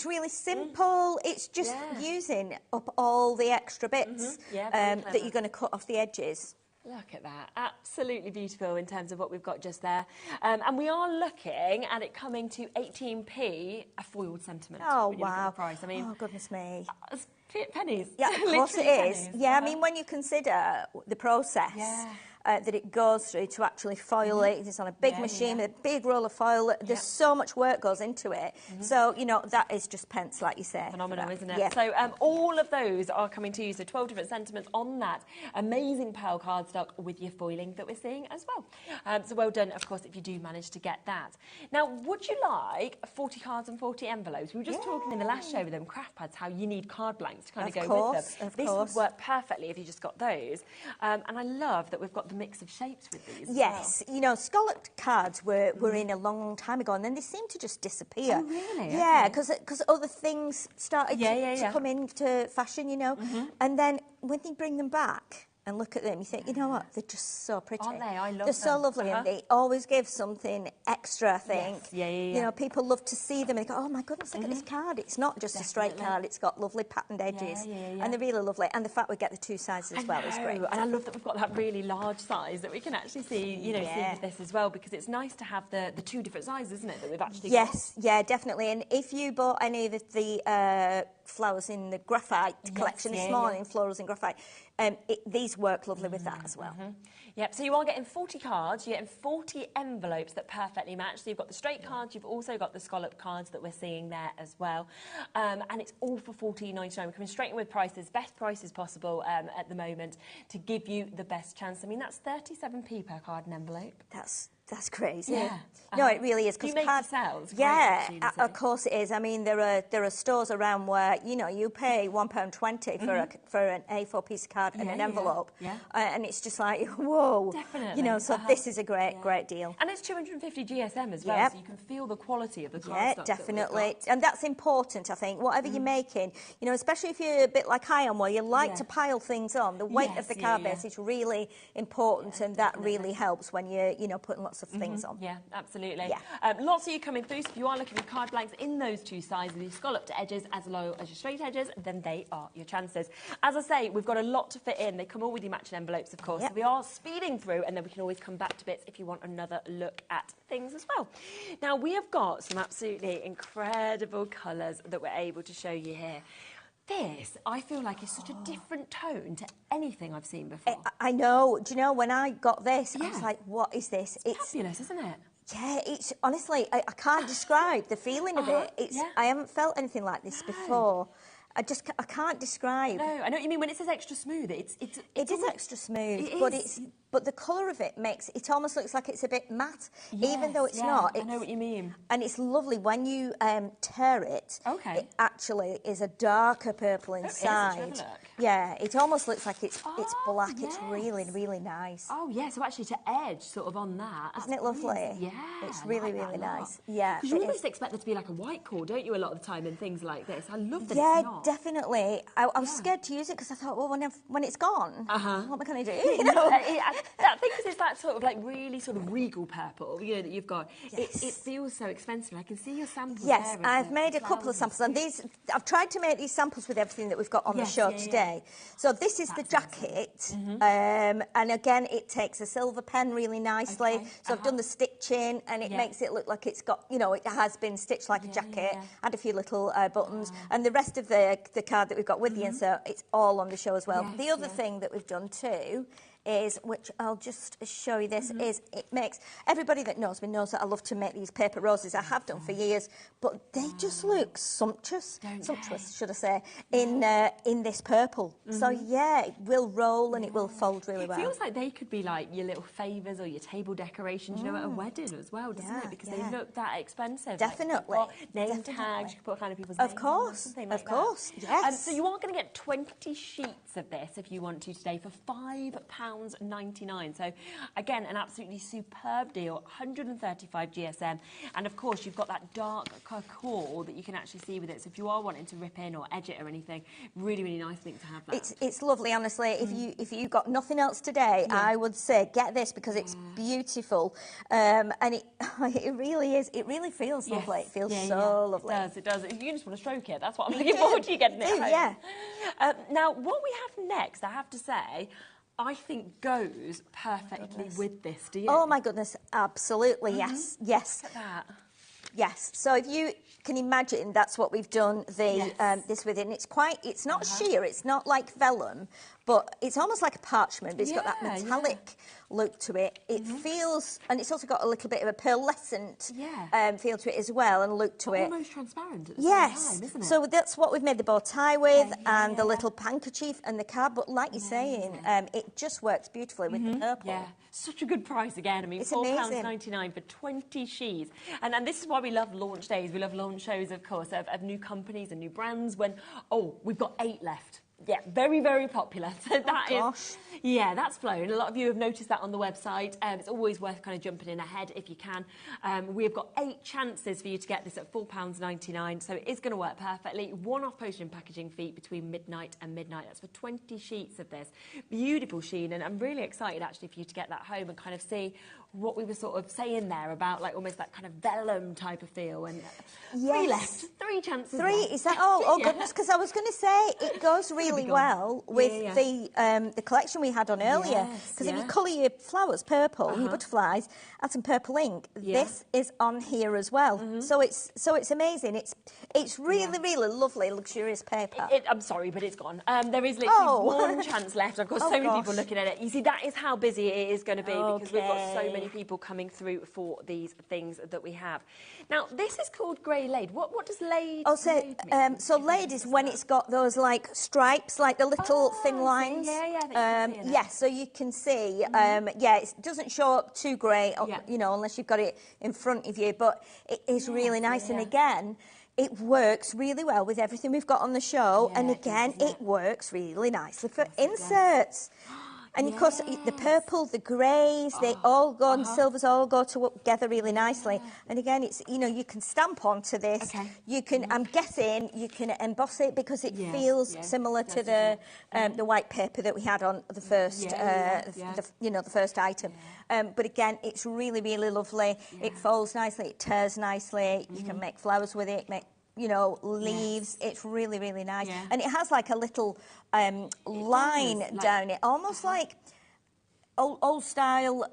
really simple. It's just using up all the extra bits that you're going to cut off the edges. Look at that. Absolutely beautiful in terms of what we've got just there. And we are looking at it coming to 18p a foiled sentiment. Oh, when you look at wow. the price. I mean, oh, goodness me. It's pennies. Yeah, of course it is. Pennies. Yeah, I mean, when you consider the process that it goes through to actually foil it, it's on a big machine with a big roll of foil. There's so much work goes into it. So, you know, that is just pence, like you say. Phenomenal, isn't it? Yeah. So all of those are coming to you. So 12 different sentiments on that amazing pearl cardstock with your foiling that we're seeing as well. So well done, of course, if you do manage to get that. Now, would you like 40 cards and 40 envelopes? We were just talking in the last show with them craft pads, how you need card blanks to kind of go with them. This would work perfectly if you just got those. And I love that we've got the mix of shapes with these. Yes, you know, scalloped cards were in a long, long time ago, and then they seem to just disappear. Oh, really? Yeah, because other things started to come into fashion, you know. And then when they bring them back, and look at them, you think, you know what, they're just so pretty. Aren't they? I love They're so them. lovely, and they always give something extra, I think. Yes. Yeah. You know, people love to see them and they go, oh my goodness, look at this card. It's not just a straight card, it's got lovely patterned edges. And they're really lovely. And the fact we get the two sizes as well is great. And I love that we've got that really large size that we can actually see, you know, see with this as well, because it's nice to have the two different sizes, isn't it, that we've actually got? Yeah, definitely. And if you bought any of the flowers in the graphite collection this morning, florals in graphite, these work lovely with that as well. Yep, so you are getting 40 cards, you're getting 40 envelopes that perfectly match. So you've got the straight cards, you've also got the scallop cards that we're seeing there as well. And it's all for $14.99. We're coming straight in with prices, best prices possible at the moment to give you the best chance. I mean, that's 37p per card and envelope. That's crazy. Yeah. No, it really is. You make the sales. Yeah, of course it is. I mean, there are stores around where, you know, you pay £1.20 for an A4 piece of card and an envelope. And it's just like, whoa. Definitely. You know, so this is a great deal. And it's 250 GSM as well, so you can feel the quality of the cardstock. Yeah, definitely. And that's important, I think. Whatever you're making, you know, especially if you're a bit like I am, where you like to pile things on, the weight of the card base is really important, and that really helps when you're, you know, putting lots of things on. Yeah, absolutely. Lots of you coming through, so if you are looking for card blanks in those two sizes, the scalloped edges as low as your straight edges, then they are your chances. As I say, we've got a lot to fit in. They come all with your matching envelopes, of course, so we are speeding through, and then we can always come back to bits if you want another look at things as well. Now, we have got some absolutely incredible colours that we're able to show you here. This, I feel like, is such a different tone to anything I've seen before. I know. Do you know, when I got this, I was like, what is this? It's fabulous, isn't it? Yeah, it's honestly, I can't describe the feeling of it. I haven't felt anything like this before. I can't describe. No, I know what you mean. When it says extra smooth, it is extra smooth, it but the colour of it makes it almost looks like it's a bit matte, even though it's not. I know what you mean. And it's lovely when you tear it. It actually is a darker purple inside. Yeah, it almost looks like it's black. It's really nice. Oh yeah, so actually to edge sort of on that. Isn't it lovely? Yeah, it's really nice. Yeah, because you almost expect there to be like a white core, don't you? A lot of the time in things like this, I love that it's it's not. Definitely. I was scared to use it because I thought, well, when it's gone, what am I going to do? You know, I think it's that sort of like really sort of regal purple, you know, that you've got. It feels so expensive. I can see your samples. Yes, I've made a couple of samples, and I've tried to make these samples with everything that we've got on the show today. So this is the jacket, and again, it takes a silver pen really nicely. So I've done the stitching, and it makes it look like it's got, you know, it has been stitched like a jacket. Add a few little buttons, and the rest of the card that we've got with the insert, it's all on the show as well. The other thing that we've done too is, which I'll just show you this, is it makes, everybody that knows me knows that I love to make these paper roses. I have done for years, but they just look sumptuous, should I say, in this purple. So yeah, it will roll and it will fold really well. It feels like they could be like your little favours or your table decorations, you know, at a wedding as well, doesn't it? Because they look that expensive. Definitely. Like, name tags, you could put kind of people's names Of course, on, like of course, that. yes. So you are going to get 20 sheets of this if you want to today for £5.99. So again, an absolutely superb deal, 135 GSM, and of course you've got that dark core that you can actually see with it. So if you are wanting to rip in or edge it or anything, really nice thing to have that. It's lovely, honestly. If you got nothing else today, I would say get this because it's beautiful, and it really is. It really feels lovely. It feels so lovely. It does. You just want to stroke it. That's what I'm looking forward to you getting it home. Yeah. Now, what we have next, I have to say, I think goes perfectly with this, do you? Oh my goodness, absolutely, yes. Look at that. Yes, so if you can imagine, that's what we've done this with it. And it's not sheer, it's not like vellum, but it's almost like a parchment, but it's got that metallic look to it. It feels, and it's also got a little bit of a pearlescent feel to it as well, and look to it. Almost transparent at the same time, isn't it? So that's what we've made the bow tie with, and the little handkerchief and the card. But like you're saying, it just works beautifully with the purple. Yeah, such a good price again. I mean, it's £4.99 for 20 sheets. And this is why we love launch days. We love launch shows, of course, of new companies and new brands when, we've got 8 left. Yeah, very popular. So that is, Yeah, that's flown. A lot of you have noticed that on the website. It's always worth kind of jumping in ahead if you can. We've got 8 chances for you to get this at £4.99, so it is going to work perfectly. One-off postage and packaging fee between midnight and midnight. That's for 20 sheets of this. Beautiful sheen, and I'm really excited actually for you to get that home and kind of see what we were sort of saying there about like almost that kind of vellum type of feel. And 3 left, 3 chances. 3, left. is that? Oh goodness, because I was going to say it goes really well with the collection we had on earlier. Because if you colour your flowers purple, your butterflies, add some purple ink. This is on here as well. So it's amazing. It's really really lovely, luxurious paper. I'm sorry, but it's gone. There is literally 1 chance left. I've got so many people looking at it. You see, that is how busy it is going to be because we've got so many people coming through for these things that we have. Now, this is called grey laid. What does laid mean? So laid is when it's got those like stripes, like the little thin lines. So you can see. It doesn't show up too grey, you know, unless you've got it in front of you. But it is really nice, and again, it works really well with everything we've got on the show, and again, it works really nicely for inserts. And of course, the purple, the greys, they all go, and silvers all go together really nicely. And again, it's, you know, you can stamp onto this. You can, I'm guessing, you can emboss it because it feels similar to the white paper that we had on the first, the first item. But again, it's really, really lovely. It folds nicely, it tears nicely. You can make flowers with it, you know, leaves. It's really, really nice. And it has like a little line down it, almost like old style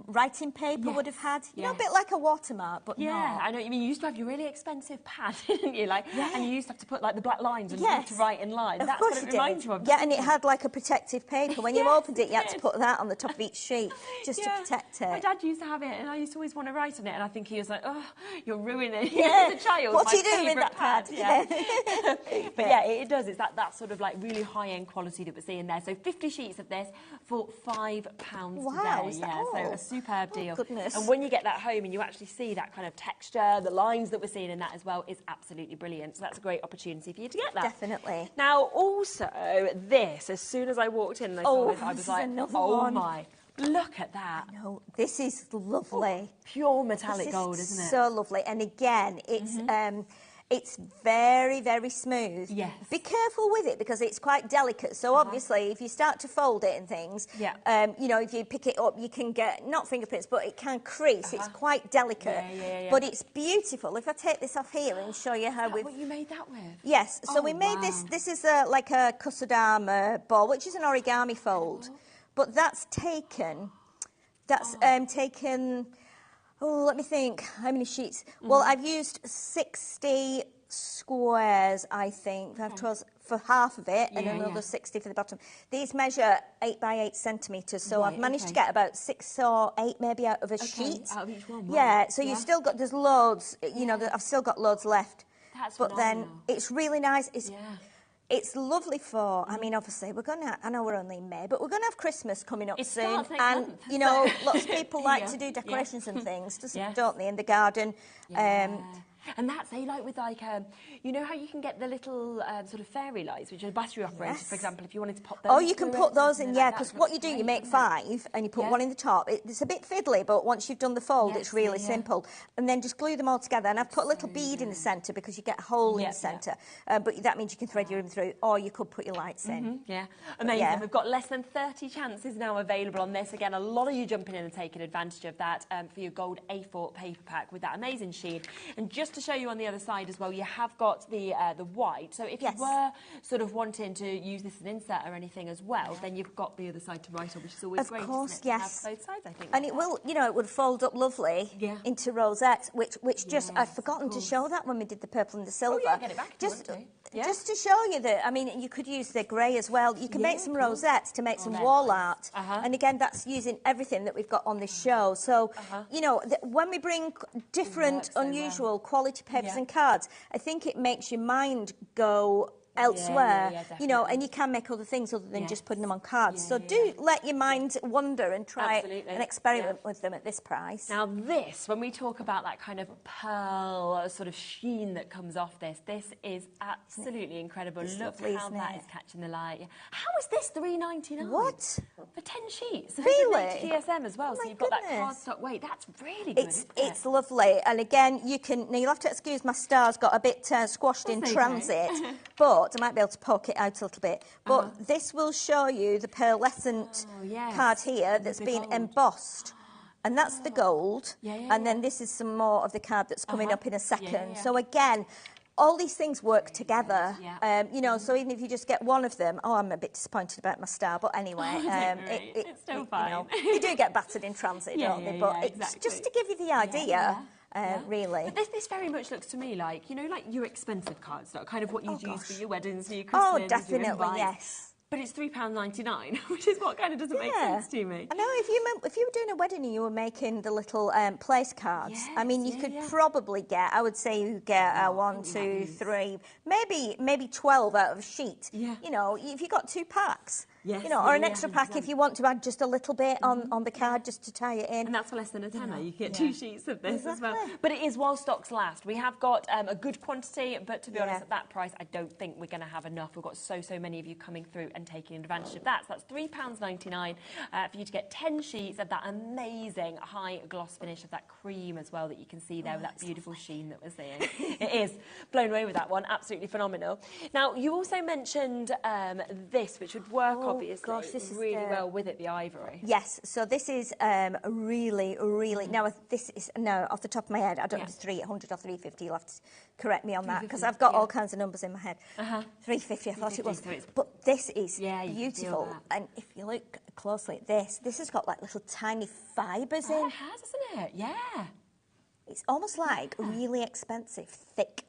writing paper would have had. You know, a bit like a watermark, but not. I know what you mean. You used to have your really expensive pad, didn't you? Like, and you used to have to put like the black lines and to write in line. That's what it reminds you of. Yeah, and it had like a protective paper. When you opened it, you had to put that on the top of each sheet just to protect it. My dad used to have it, and I used to always want to write on it, and I think he was like, "Oh, you're ruining it." As a child, what do you do with that pad? But yeah, it does. It's that sort of like really high-end quality that we're seeing there. So 50 sheets of this for £5 Wow, today. So a superb deal. Goodness. And when you get that home and you actually see that kind of texture, the lines that we're seeing in that as well is absolutely brilliant. So that's a great opportunity for you to get that. Definitely. Now, also, this, as soon as I walked in and I saw this, I was like, oh my, look at that. No, this is lovely. Pure metallic gold, isn't it? So lovely. And again, it's very, very smooth. Yes. Be careful with it because it's quite delicate. So obviously, if you start to fold it and things, you know, if you pick it up, you can get, not fingerprints, but it can crease. It's quite delicate. But it's beautiful. If I take this off here and show you how we've... what you made that with? Yes. So we made this. This is like a custardama ball, which is an origami fold. But that's taken... Oh, let me think. How many sheets? Well, I've used 60 squares, I think, for half of it, and another 60 for the bottom. These measure 8 by 8 centimetres, so I've managed to get about 6 or 8 maybe out of a sheet. Out of each one. Yeah, so you've still got, there's loads, you know, I've still got loads left. That's but phenomenal. Then it's really nice. It's lovely for, I mean, obviously, I know we're only in May, but we're going to have Christmas coming up soon. And, you know, lots of people like to do decorations and things, don't they, in the garden. And that's, they like with like, you know how you can get the little sort of fairy lights, which are battery operated, for example, if you wanted to pop those. Oh, you can put those in, because what you do, you make 5 and you put one in the top. It's a bit fiddly, but once you've done the fold, it's really simple. And then just glue them all together. And I've put a little bead in the centre because you get a hole in the centre. But that means you can thread your ribbon through, or you could put your lights in. Amazing. We've got less than 30 chances now available on this. Again, a lot of you jumping in and taking advantage of that for your gold A4 paper pack with that amazing sheen. And just to show you on the other side as well, you have got the white. So if you were sort of wanting to use this as an insert or anything as well, then you've got the other side to write on, which is always great. Of course, isn't it? To have both sides, I think. And it will, you know, it would fold up lovely into rosettes, which just, I've forgotten to show that when we did the purple and the silver. Get it back just to show you that, I mean, you could use the grey as well. You can make some rosettes to make some wall art. And again, that's using everything that we've got on this show. So, you know, when we bring different, unusual quality papers and cards, I think it makes your mind go elsewhere, yeah, you know, definitely. and you can make other things other than just putting them on cards. Yeah, So do let your mind wander and try Absolutely. and experiment with them at this price. Now this, when we talk about that kind of pearl sort of sheen that comes off this is absolutely incredible. It's Look lovely, how isn't that it? is catching the light. How is this $3.99? What? For 10 sheets. Really? 180 GSM as well, Oh so my you've got that goodness. cardstock weight. That's really good, isn't it? It's lovely, and again, you can. Now you'll have to excuse my star's got a bit squashed in That's okay. transit, but I might be able to poke it out a little bit. But this will show you the pearlescent yes. card here And that's the been gold. embossed. And that's the gold, and then this is some more of the card that's coming up in a second. yeah. So again, all these things work together, Yeah. you know, so even if you just get one of them, I'm a bit disappointed about my star, but anyway, It's still fine. You know, you do get battered in transit, don't they? But it's exactly. just to give you the idea, really. But this very much looks to me like, you know, like your expensive cardstock, kind of what you'd use for your weddings, for your Oh, Christmas, your definitely, invites. yes. But it's £3.99, which is what kind of doesn't make sense to me. I know if you were doing a wedding and you were making the little place cards, I mean, you could probably get, I would say you get 1, 2, 3, maybe 12 out of a sheet. Yeah. You know, if you got 2 packs. Yes, You know, or an yeah, extra pack 100%. if you want to add just a little bit on the card just to tie it in. And that's for less than a tenner. You get 2 sheets of this as well. Exactly. But it is while stocks last. We have got a good quantity, but to be honest, at that price, I don't think we're going to have enough. We've got so many of you coming through and taking advantage of that. So that's £3.99 for you to get 10 sheets of that amazing high gloss finish of that cream as well that you can see there with that beautiful sheen that we're seeing. It is. Blown away with that one. Absolutely phenomenal. Now, you also mentioned this, which would work, obviously. Gosh, this is really well with it, the ivory. Yes, so this is really, now this is, no, off the top of my head, I don't know if it's 300 or 350, you'll have to correct me on that, because I've got all kinds of numbers in my head. 350, I thought it was. But this is beautiful, and if you look closely at this has got like little tiny fibres in. It has, isn't it? Yeah. It's almost like really expensive, thick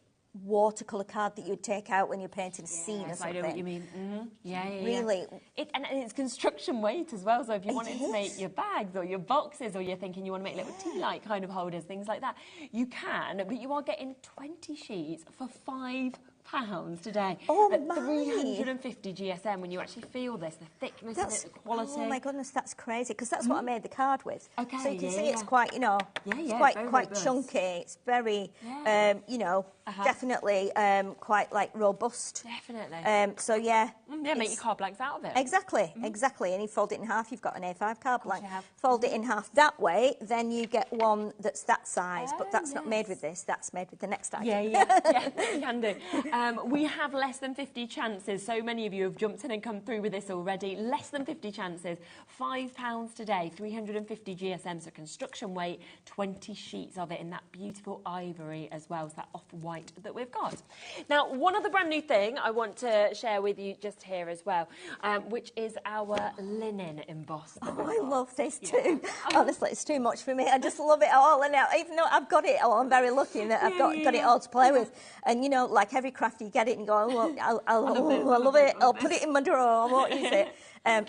watercolour card that you would take out when you're painting a scene or something. I know what you mean. Yeah. Really. And it's construction weight as well, so if you wanted to make your bags or your boxes, or you're thinking you want to make little tea light kind of holders, things like that, you can, but you are getting 20 sheets for £5 today at 350 GSM. When you actually feel this, the thickness of it, the quality. Oh my goodness, that's crazy, because that's what I made the card with. Okay, so you can see it's quite, you know, it's quite chunky. It's very, you know, definitely quite like robust. Definitely. So yeah. Make your card blanks out of it. Exactly, exactly. And you fold it in half, you've got an A5 card blank. Fold it in half that way, then you get one that's that size, but that's not made with this, that's made with the next item. Yeah, you can do. We have less than 50 chances. So many of you have jumped in and come through with this already. Less than 50 chances. £5 today, 350 GSM, so construction weight, 20 sheets of it in that beautiful ivory as well, so that off-white that we've got. Now, one other brand new thing I want to share with you just here as well, which is our linen embossed. I love this too. Honestly, it's too much for me. I just love it all. And now, even though I've got it all, I'm very lucky that I've got it all to play with. And, you know, like every craft, you get it and you go, oh, well, I love it. I'll put it in my drawer. I won't use it.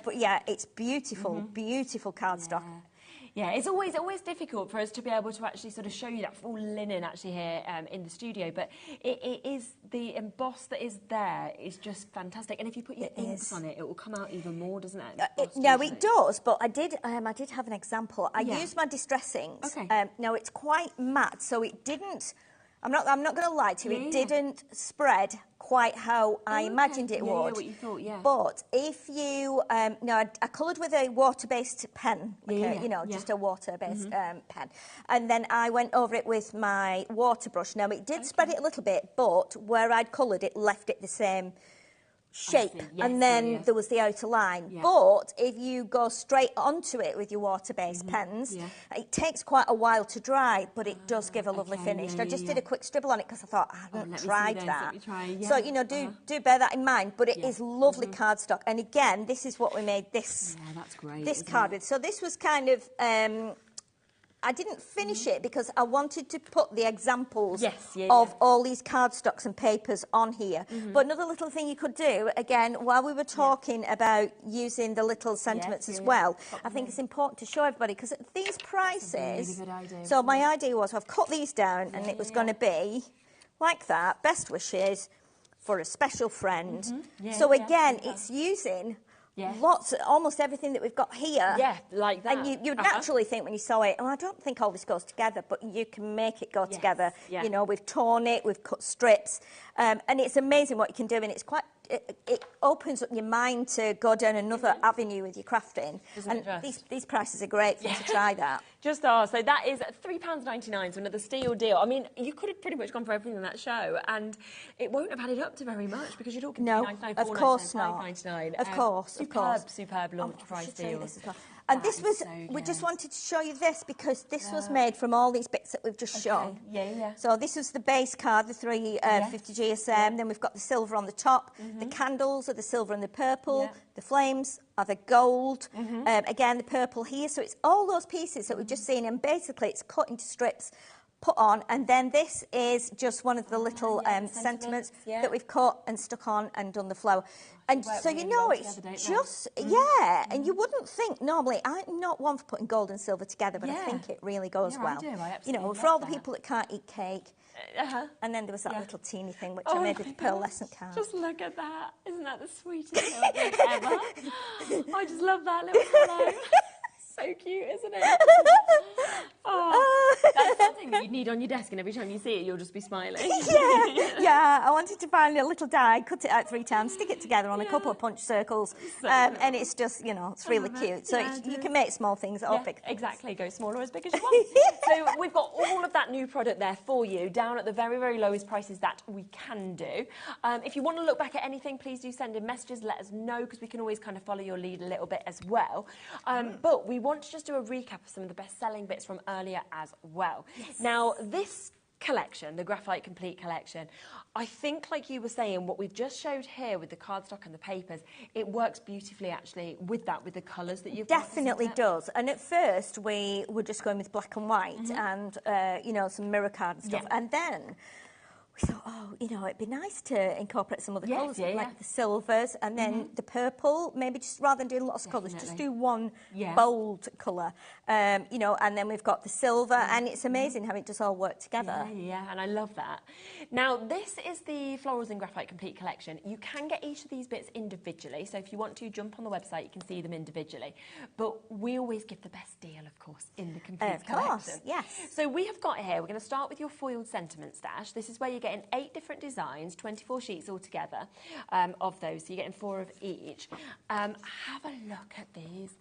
But yeah, it's beautiful, beautiful cardstock. Yeah, it's always difficult for us to be able to actually sort of show you that full linen actually here in the studio, but it is, the emboss that is there is just fantastic. And if you put your inks on it, it will come out even more, doesn't it? No, it does, but I did have an example. I used my Distress inks. Okay. Now, it's quite matte, so it didn't, I'm not going to lie to you, it didn't spread quite how I imagined it would. What you thought, But if you, I coloured with a water-based pen, just a water-based pen, and then I went over it with my water brush. Now, it did spread it a little bit, but where I'd coloured it, left it the same shape, and then there was the outer line. But if you go straight onto it with your water-based pens, it takes quite a while to dry, but it does give a lovely finish. I just did a quick scribble on it because I thought, I haven't tried that. So, you know, do bear that in mind, but it is lovely cardstock. And again, this is what we made this, that's great, this card with. So this was kind of... I didn't finish it because I wanted to put the examples of all these cardstocks and papers on here. But another little thing you could do, again, while we were talking about using the little sentiments as well, I think it's important to show everybody, because at these prices... That's a really good idea. So my idea was, I've cut these down and it was going to be like that, best wishes, for a special friend. Yeah, So yeah, again, yeah. it's using Yes. almost everything that we've got here. Yeah, like that. And you'd naturally think when you saw it, oh, I don't think all this goes together, but you can make it go together. yeah. You know, we've torn it, we've cut strips, and it's amazing what you can do, and it's quite, it opens up your mind to go down another avenue with your crafting. Doesn't And it these prices are great for you to try that. Just are. So that is £3.99, so another steal deal. I mean, you could have pretty much gone for everything in that show, and it won't have added up to very much because you're talking No, £3.99, of course not. £5.99. Of course, of course. Superb launch price should show you deal. this as well. And That this is was, so we good. just wanted to show you this because this was made from all these bits that we've just shown. Yeah. So this was the base card, the 350 GSM. Then we've got the silver on the top. The candles are the silver and the purple. The flames are the gold. Again, the purple here. So it's all those pieces that we've just seen, and basically it's cut into strips, put on, and then this is just one of the little sentiments that we've cut and stuck on and done the flower. And so you know it's just, and you wouldn't think normally, I'm not one for putting gold and silver together, but I think it really goes well. I do. I You know, absolutely for all love the people that can't eat cake. And then there was that little teeny thing which Oh I made my with the God. pearlescent card. Just look at that. Isn't that the sweetest little thing ever? I just love that little fellow. So cute, isn't it? Oh, that's something that you'd need on your desk, and every time you see it, you'll just be smiling. I wanted to find a little die, cut it out 3 times, stick it together on a couple of punch circles, and it's just, you know, it's really cute. So you can make small things or big things. Exactly, go small or as big as you want. So we've got all of that new product there for you, down at the very, very lowest prices that we can do. If you want to look back at anything, please do send in messages, let us know, because we can always kind of follow your lead a little bit as well. But we want to just do a recap of some of the best-selling bits from earlier as well. Now, this collection, the Graphite Complete collection, I think, like you were saying, what we've just showed here with the cardstock and the papers, it works beautifully, actually, with that, with the colours that you've Definitely does. And at first, we were just going with black and white and, you know, some mirror card and stuff. And then we thought, oh, you know, it'd be nice to incorporate some other colours, like the silvers and then the purple, maybe just rather than doing lots of colours, just do one bold colour, you know, and then we've got the silver, and it's amazing how it does all work together. Yeah, and I love that. Now, this is the Florals in Graphite Complete collection. You can get each of these bits individually, so if you want to jump on the website, you can see them individually. But we always give the best deal, of course, in the complete collection. Of course, yes. So we have got here, we're going to start with your foiled sentiment stash. This is where you're getting 8 different designs, 24 sheets altogether of those, so you're getting 4 of each. Have a look at these.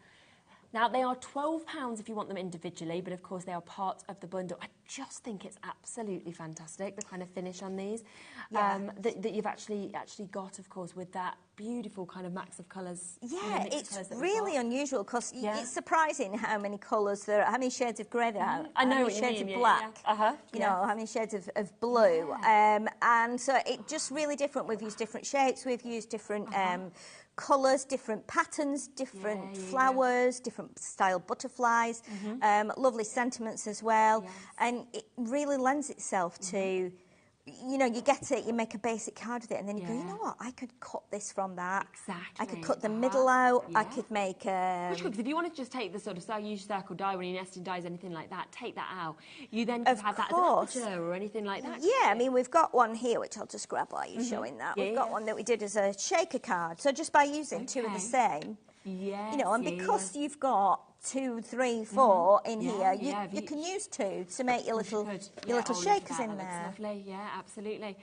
Now, they are £12 if you want them individually, but of course they are part of the bundle. I just think it's absolutely fantastic, the kind of finish on these that you've actually got, of course, with that beautiful kind of max of colours. Yeah, it's really unusual because it's surprising how many colours there are, how many shades of grey there are, I know how what many you shades mean, of black, you know, how many shades of blue. And so it's just really different. We've used different shapes, we've used different colours, different patterns, different flowers, different style butterflies, lovely sentiments as well. And it really lends itself to, you know, you get it, you make a basic card with it, and then you go, you know what, I could cut this from that. Exactly. I could cut the middle out, I could make Which one, because if you want to just take the sort of use circle die when you're nesting dies, anything like that, take that out. You then can have that as an aperture or anything like that. Yeah, I mean, we've got one here, which I'll just grab while you're showing that. We've got one that we did as a shaker card. So just by using 2 of the same, you know, and because you've got 2, 3, 4 in here, you can use 2 to make your little shakers in there. Lovely, yeah, absolutely.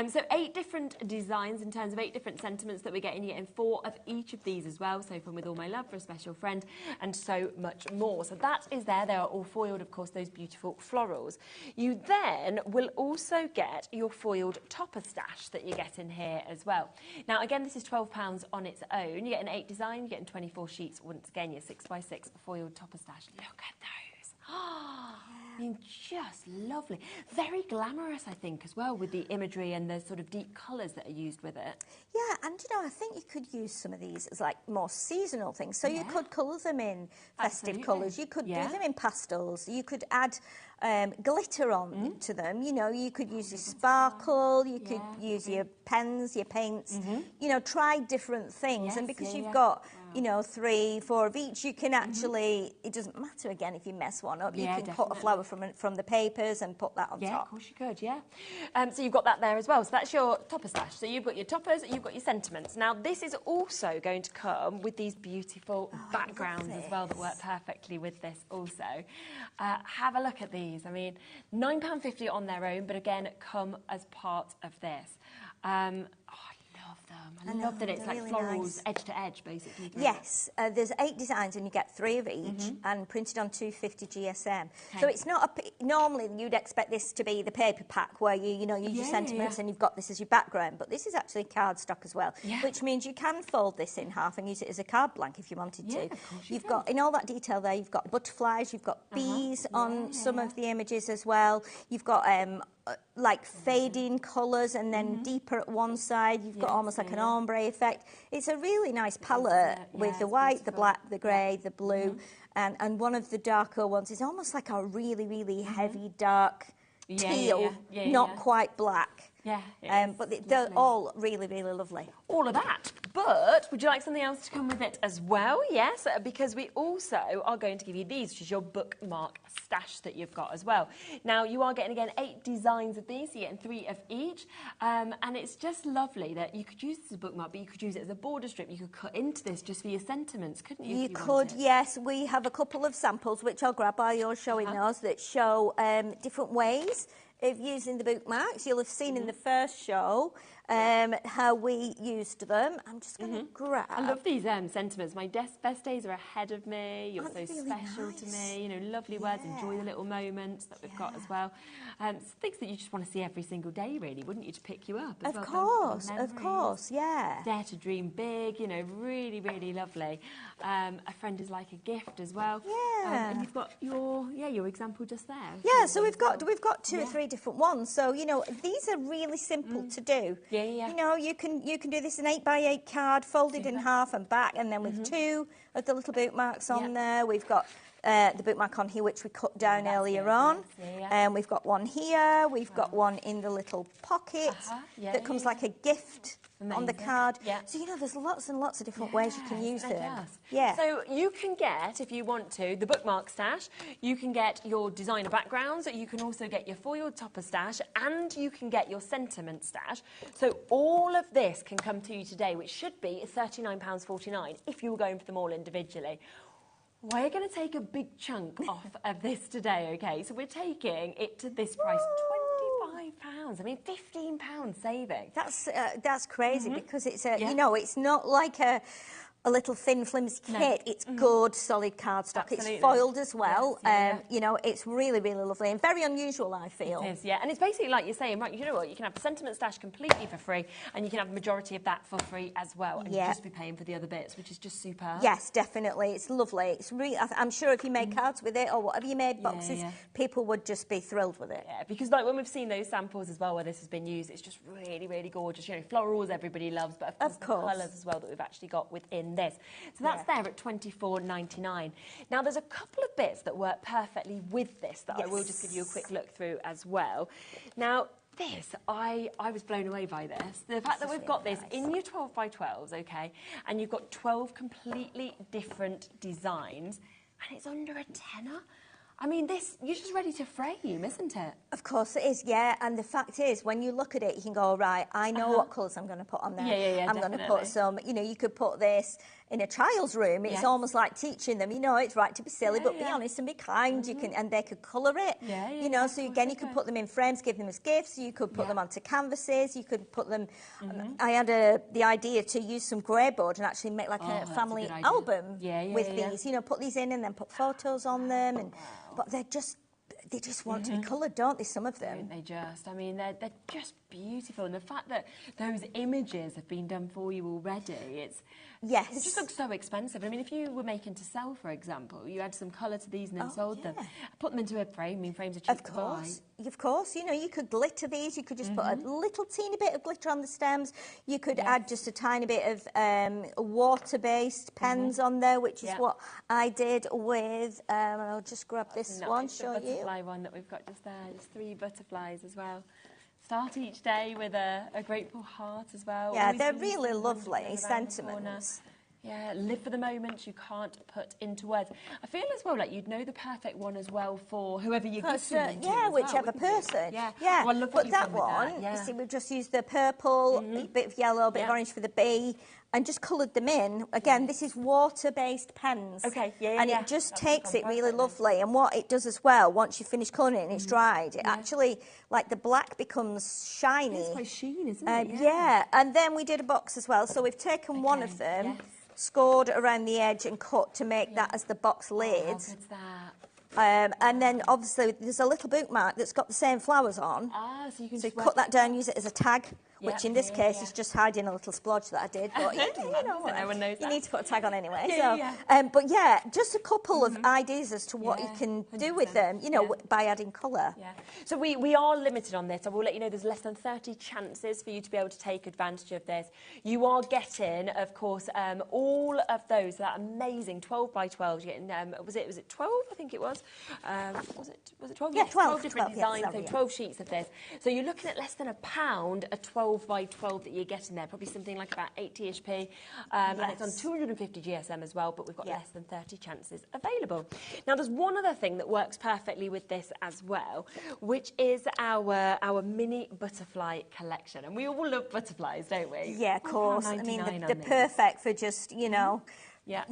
So 8 different designs in terms of 8 different sentiments that we're getting. You're getting 4 of each of these as well. So from With All My Love, For a Special Friend, and so much more. So that is there. They are all foiled, of course, those beautiful florals. You then will also get your foiled topper stash that you get in here as well. Now, again, this is £12 on its own. You're getting 8 designs, you're getting 24 sheets. Once again, your 6x6 foiled topper stash. Look at those. I mean, just lovely. Very glamorous, I think, as well, with the imagery and the sort of deep colours that are used with it. Yeah, and, you know, I think you could use some of these as, like, more seasonal things. So you could colour them in festive colours. You could do them in pastels. You could add glitter on to them. You know, you could use your sparkle, you could use your pens, your paints, you know, try different things. And because you've got, you know, 3, 4 of each, you can actually, it doesn't matter again if you mess one up, you can cut a flower from the papers and put that on top. Yeah, of course you could, yeah. So you've got that there as well. So that's your topper stash. So you've got your toppers, you've got your sentiments. Now, this is also going to come with these beautiful backgrounds as well that work perfectly with this also. Have a look at these. I mean, £9.50 on their own, but again, come as part of this. I love that it's like really florals, nice. edge to edge, basically. Yes, there's 8 designs and you get 3 of each and printed on 250 GSM. So it's not normally you'd expect this to be the paper pack where you use your sentiments and you've got this as your background, but this is actually cardstock as well, which means you can fold this in half and use it as a card blank if you wanted to. You've got, in all that detail there, you've got butterflies, you've got bees on some of the images as well. You've got like fading colours and then deeper at one side. You've got almost like an ombre effect. It's a really nice palette with the white, the black, the grey, the blue, and one of the darker ones is almost like a really, really heavy dark teal, not quite black. Yeah, but they're all really, really lovely. All of that. But would you like something else to come with it as well? Yes, because we also are going to give you these, which is your bookmark stash that you've got as well. Now, you are getting, again, 8 designs of these. So you're getting 3 of each. And it's just lovely that you could use this as a bookmark, but you could use it as a border strip. You could cut into this just for your sentiments, couldn't you? You could, yes. We have a couple of samples, which I'll grab while you're showing those, that show different ways of using the bookmarks. You'll have seen in the first show how we used them. I'm just going to grab. I love these sentiments. My best days are ahead of me. You're so special to me. You know, lovely words. Enjoy the little moments that we've got as well. Things that you just want to see every single day, really, wouldn't you, to pick you up as well? Of course, yeah. Dare to dream big. You know, really, really lovely. A friend is like a gift as well. Yeah. And you've got your example just there. Yeah, so we've got 2 or 3 different ones. So, you know, these are really simple to do. You know, you can do this an 8x8 card, folded in half and back, and then with 2 of the little bookmarks on there. We've got the bookmark on here, which we cut down earlier on. And we've got one here. We've got one in the little pocket that comes like a gift on the card. So, you know, there's lots and lots of different ways you can use them. So you can get, if you want to, the bookmark stash. You can get your designer backgrounds. You can also get your foiled topper stash, and you can get your sentiment stash. So all of this can come to you today, which should be £39.49 if you were going for them all individually. We're going to take a big chunk off of this today, okay? So we're taking it to this price, £25. I mean, £15 saving. That's crazy because it's you know, it's not like a little thin, flimsy kit. It's good, solid cardstock. It's foiled as well. You know, it's really, really lovely and very unusual, I feel. It is, yeah. And it's basically like you're saying, right, you know what, you can have the sentiment stash completely for free and you can have the majority of that for free as well and just be paying for the other bits, which is just superb. Yes, definitely. It's lovely. It's really, I'm sure if you made cards with it or whatever you made, boxes, people would just be thrilled with it. Yeah, because like when we've seen those samples as well where this has been used, it's just really, really gorgeous. You know, florals everybody loves, but of course the colours as well that we've actually got within this. So that's there at £24.99. Now, there's a couple of bits that work perfectly with this that I will just give you a quick look through as well. Now, this, I was blown away by this. The fact that we've got this in your 12x12s, okay, and you've got 12 completely different designs, and it's under a tenner. I mean, this, you're just ready to frame, isn't it? Of course it is, yeah. And the fact is, when you look at it, you can go, right, I know what colours I'm going to put on there. I'm going to put some, you know, you could put this in a child's room. It's almost like teaching them, you know, it's right to be silly, but be honest and be kind. You can, and they could colour it. You know, so again, you could put them in frames, give them as gifts. You could put them onto canvases. You could put them. I had the idea to use some grey board and actually make like a family album with these. You know, put these in and then put photos on them. And but they just want to be coloured, don't they? Some of them. They just, I mean, they're just beautiful. And the fact that those images have been done for you already, it just looks so expensive. I mean, if you were making to sell, for example, you add some colour to these and then sold them, put them into a frame. I mean, frames are cheap to buy. Of course, you know, you could glitter these. You could just put a little teeny bit of glitter on the stems. You could add just a tiny bit of water-based pens on there, which is what I did with, I'll just grab this one, show you. Butterfly one that we've got just there, just 3 butterflies as well. Start each day with a grateful heart as well. Yeah, Always they're use really some lovely sentiments. Yeah, live for the moment you can't put into words. I feel as well like you'd know the perfect one as well for whoever you're gifting them to. Yeah, whichever person. Yeah. Yeah. Oh, I love but that one, you see, we've just used the purple, a bit of yellow, a bit of orange for the bee, and just coloured them in. Again, this is water-based pens. Okay, and it just takes it really lovely. And what it does as well, once you finish colouring it and it's dried, it actually, like the black becomes shiny. It's quite sheen, isn't it? Yeah, and then we did a box as well. So we've taken one of them, scored around the edge and cut to make that as the box lid. How good's that? And then obviously there's a little bookmark that's got the same flowers on. So you can so you cut that down, use it as a tag, which in this case is just hiding a little splodge that I did. But you know, no one knows you that. need to put a tag on anyway. Yeah, but yeah, just a couple of ideas as to what you can do with them, you know, by adding colour. Yeah. So we are limited on this. I will let you know there's less than 30 chances for you to be able to take advantage of this. You are getting, of course, all of those, that amazing 12 by 12. You're getting, was it 12? I think it was. Was it 12? Yeah, 12 different designs, so 12 sheets of this. So you're looking at less than £1 a 12 by 12 that you're getting there, probably something like about 80-ish p. And it's on 250 GSM as well, but we've got less than 30 chances available. Now, there's one other thing that works perfectly with this as well, which is our mini butterfly collection. And we all love butterflies, don't we? Yeah, of course. I mean, they're perfect for just, you know,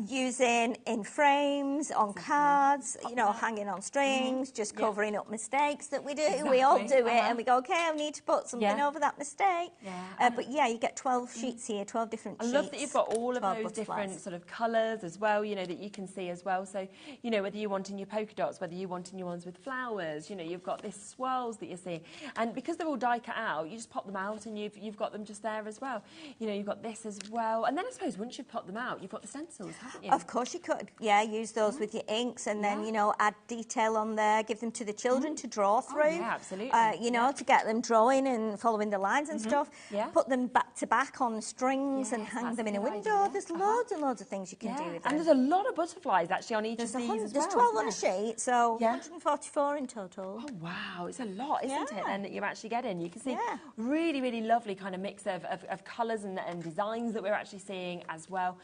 using in frames, on cards, you know, hanging on strings, just covering up mistakes that we do. We all do it, and we go, okay, I need to put something over that mistake. But yeah, you get 12 sheets here, 12 different sheets. I love that you've got all of those different sort of colours as well, you know, that you can see as well. So, you know, whether you want in your polka dots, whether you want in your ones with flowers, you know, you've got this swirls that you're seeing. And because they're all die cut out, you just pop them out and you've got them just there as well. You know, you've got this as well. And then I suppose once you've popped them out, you've got the stencils, haven't you? Of course you could. Yeah, use those with your inks and then, you know, add detail on there, give them to the children to draw through. Yeah, absolutely. You know, to get them drawing and following the lines and stuff. Put them back to back on strings and hang them in a window. There's loads and loads of things you can do with them. And there's a lot of butterflies actually on each of these as well. There's 12 on a sheet, so 144 in total. Oh, wow. It's a lot, isn't it, then, that you're actually getting? You can see really, really lovely kind of mix of colours and designs that we're actually seeing as well.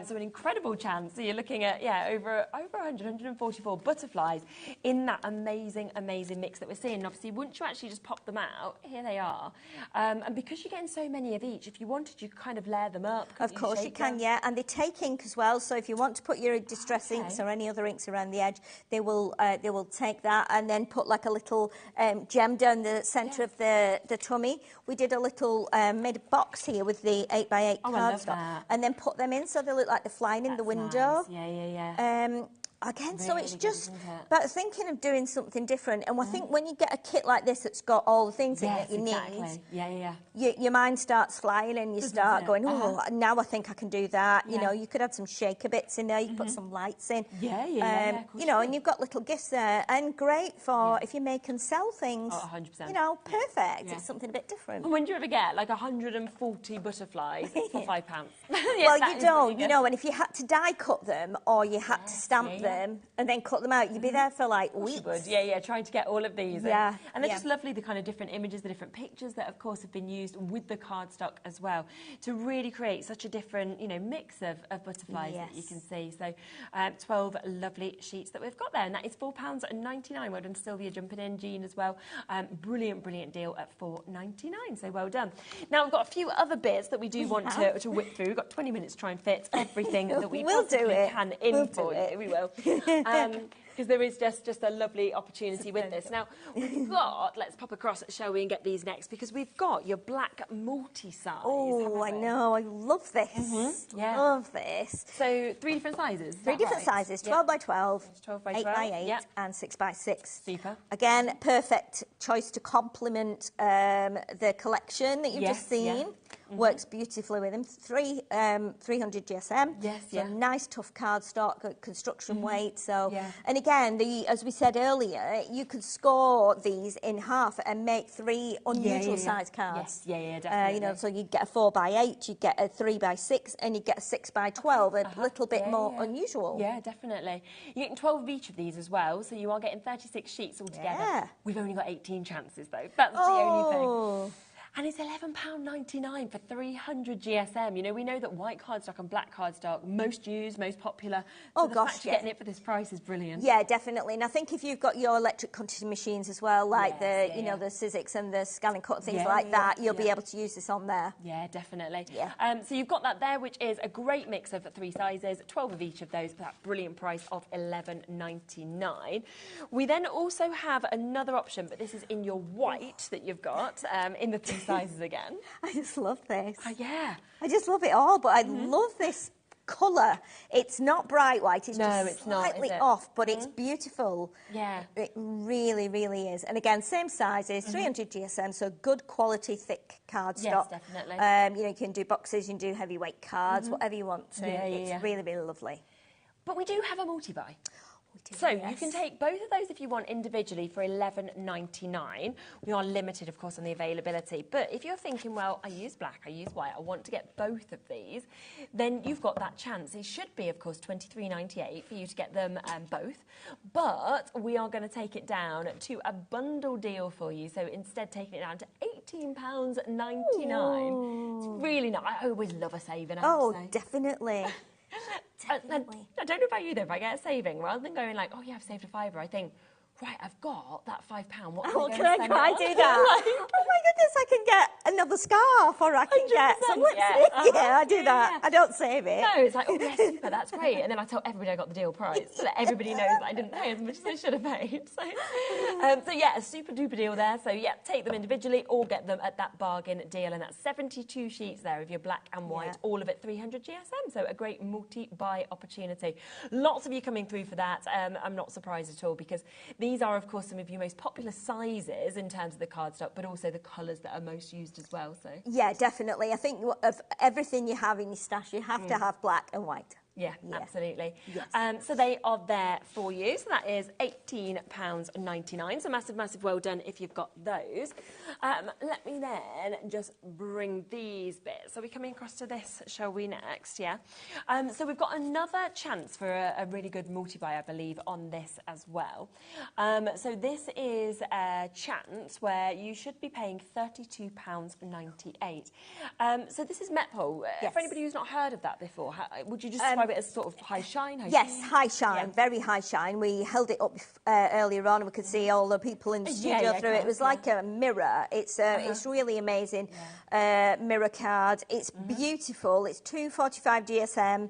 So an incredible chance. So you're looking at, over 144 butterflies in that amazing mix that we're seeing. And obviously, once you actually just pop them out, here they are. And because you're getting so many of each, if you wanted, you could kind of layer them up. Of course you can, and they take ink as well. So if you want to put your distress inks or any other inks around the edge, they will take that and then put like a little gem down the centre of the tummy. We did a little made a box here with the 8x8 cardstock, and then put them in so they look like they're flying in the window. Nice. Again, really so it's good, just isn't it? about thinking of doing something different. And I think when you get a kit like this that's got all the things in it you need, your mind starts flying and you start going, oh, now I think I can do that. You know, you could add some shaker bits in there. You could put some lights in. You know, and you've got little gifts there. And great for if you make and sell things. Oh, 100%. You know, perfect. It's something a bit different. And when do you ever get like 140 butterflies for £5? Well, you don't, you know, and if you had to die cut them or you had to stamp them and then cut them out, you'd be there for like weeks. Trying to get all of these. And they're just lovely, the kind of different images, the different pictures that, of course, have been used with the cardstock as well to really create such a different, you know, mix of butterflies that you can see. So 12 lovely sheets that we've got there, and that is £4.99. Well done, Sylvia, jumping in, Jean as well. Brilliant deal at £4.99. So well done. Now we've got a few other bits that we do want to whip through. We've got 20 minutes to try and fit everything that we possibly can in for you. We will. Because there is just a lovely opportunity with this. Now, we've got, let's pop across, shall we, and get these next, because we've got your black multi-size. Oh, I know. I love this. Yeah. Love this. So 3 different sizes. 3 different sizes, 12 by 12, 12 by 8 12, by 8, yep. and 6 by 6. Super. Again, perfect choice to complement the collection that you've just seen. Yeah. Works beautifully with them. 300 GSM. Yes, so nice, tough cardstock, good construction weight. So, Yeah. and again, as we said earlier, you could score these in half and make 3 unusual size cards. Yes, definitely. You know, so you'd get a 4 by 8, you'd get a 3 by 6, and you'd get a 6 by 12, a little bit more unusual. Yeah, definitely. You're getting 12 of each of these as well, so you are getting 36 sheets altogether. Yeah. We've only got 18 chances though. That's the only thing. And it's £11.99 for 300 GSM. You know, we know that white cardstock and black cardstock, most used, most popular. So the fact you're getting it for this price is brilliant. Yeah, definitely. And I think if you've got your electric cutting machines as well, like the Sizzix and the scanning cut, things like that, you'll be able to use this on there. Yeah, definitely. Yeah. So you've got that there, which is a great mix of 3 sizes, 12 of each of those for that brilliant price of £11.99. We then also have another option, but this is in your white that you've got, in the 3 sizes again. I just love this. Yeah. I just love it all, but I love this colour. It's not bright white, it's just slightly off, but it's beautiful. Yeah. It really, really is. And again, same sizes, 300 GSM, so good quality, thick cardstock. Yes, definitely. You know, you can do boxes, you can do heavyweight cards, whatever you want to. It's really, really lovely. But we do have a multi-buy. So you can take both of those if you want individually for £11.99. We are limited, of course, on the availability. But if you're thinking, well, I use black, I use white, I want to get both of these, then you've got that chance. It should be, of course, £23.98 for you to get them both. But we are going to take it down to a bundle deal for you. So instead, taking it down to £18.99. It's really nice. I always love a saving, I have to say. Definitely. I don't know about you though, if I get a saving, rather than going like, oh yeah, I've saved a fiver, I think, right, I've got that £5. What can I do that? Oh my goodness, I can get another scarf, or I can get some lipstick. I do that. I don't save it. No, it's like, oh yes, super, that's great. And then I tell everybody I got the deal price, so that everybody knows that I didn't pay as much as I should have paid. So yeah, a super duper deal there. So yeah, take them individually or get them at that bargain deal, and that's 72 sheets there of your black and white, all of it 300 GSM. So a great multi-buy opportunity. Lots of you coming through for that. I'm not surprised at all, because these are, of course, some of your most popular sizes in terms of the cardstock, but also the colours that are most used as well. So yeah, definitely. I think of everything you have in your stash, you have to have black and white. Yeah, absolutely. Yes. So they are there for you. So that is £18.99. So massive, massive well done if you've got those. Let me then just bring these bits. So we're coming across to this, shall we, next? Yeah. So we've got another chance for a really good multi-buy, I believe, on this as well. So this is a chance where you should be paying £32.98. So this is Metpole. For anybody who's not heard of that before, would you just describe it as sort of high shine? High shine, very high shine. We held it up earlier on, and we could see all the people in the studio through it. It was like a mirror. It's really amazing mirror card. It's beautiful. It's 245 GSM.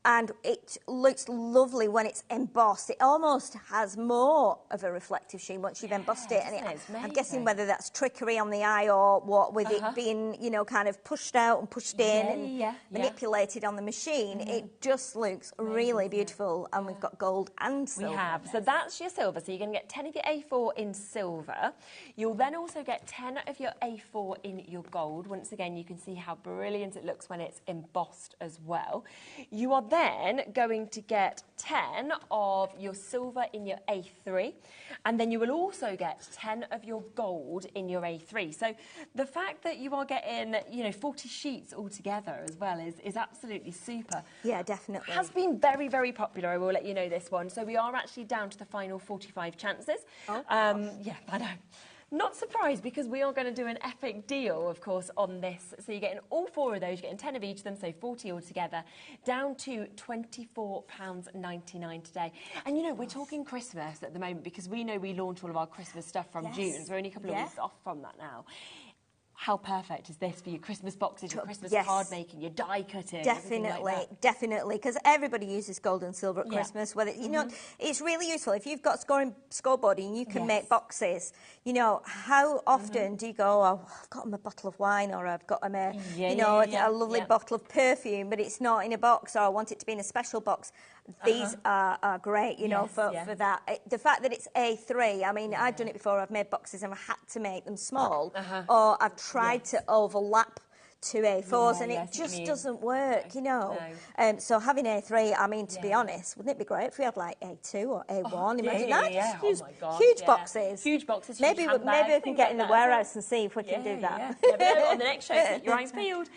And it looks lovely when it's embossed. It almost has more of a reflective sheen once you've embossed it. And I'm guessing whether that's trickery on the eye or what, with it being, you know, kind of pushed out and pushed in and manipulated on the machine. It just looks really beautiful. And we've got gold and silver. We have. So that's your silver. So you're going to get 10 of your A4 in silver. You'll then also get 10 of your A4 in your gold. Once again, you can see how brilliant it looks when it's embossed as well. You are then going to get 10 of your silver in your A3, and then you will also get 10 of your gold in your A3. So the fact that you are getting, you know, 40 sheets altogether as well is absolutely super. Yeah, definitely. Has been very, very popular, I will let you know this one. So we are actually down to the final 45 chances. Yeah, I know. Not surprised, because we are going to do an epic deal, of course, on this. So you're getting all 4 of those, you're getting 10 of each of them, so 40 altogether, down to £24.99 today. And, you know, we're talking Christmas at the moment, because we know we launch all of our Christmas stuff from June, so we're only a couple of weeks off from that now. how perfect is this for your Christmas boxes, your Christmas Yes. card making, your die cutting, everything like that? Definitely, because everybody uses gold and silver at Christmas. Whether you know, it's really useful if you've got scoreboard and you can make boxes. You know, how often do you go? Oh, I've got them a bottle of wine, or I've got them a a lovely bottle of perfume, but it's not in a box, or I want it to be in a special box. These are great, you know, for that. The fact that it's A3, I mean, I've done it before. I've made boxes and I've had to make them small, or I've tried to overlap two A4s and it just doesn't work, you know. No. So having A3, I mean, to be honest, wouldn't it be great if we had like A2 or A1? Imagine that. Oh my God, huge boxes. Huge boxes, maybe huge we can get in the warehouse and see if we can do that. On the next show, keep your eyes peeled,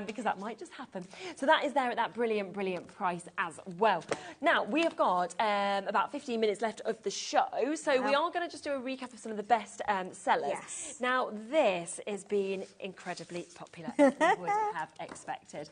because that might just happen. So that is there at that brilliant, brilliant price as well. Now, we have got about 15 minutes left of the show, so we are going to just do a recap of some of the best sellers. Yes. Now, this has been incredibly popular, as we would have expected.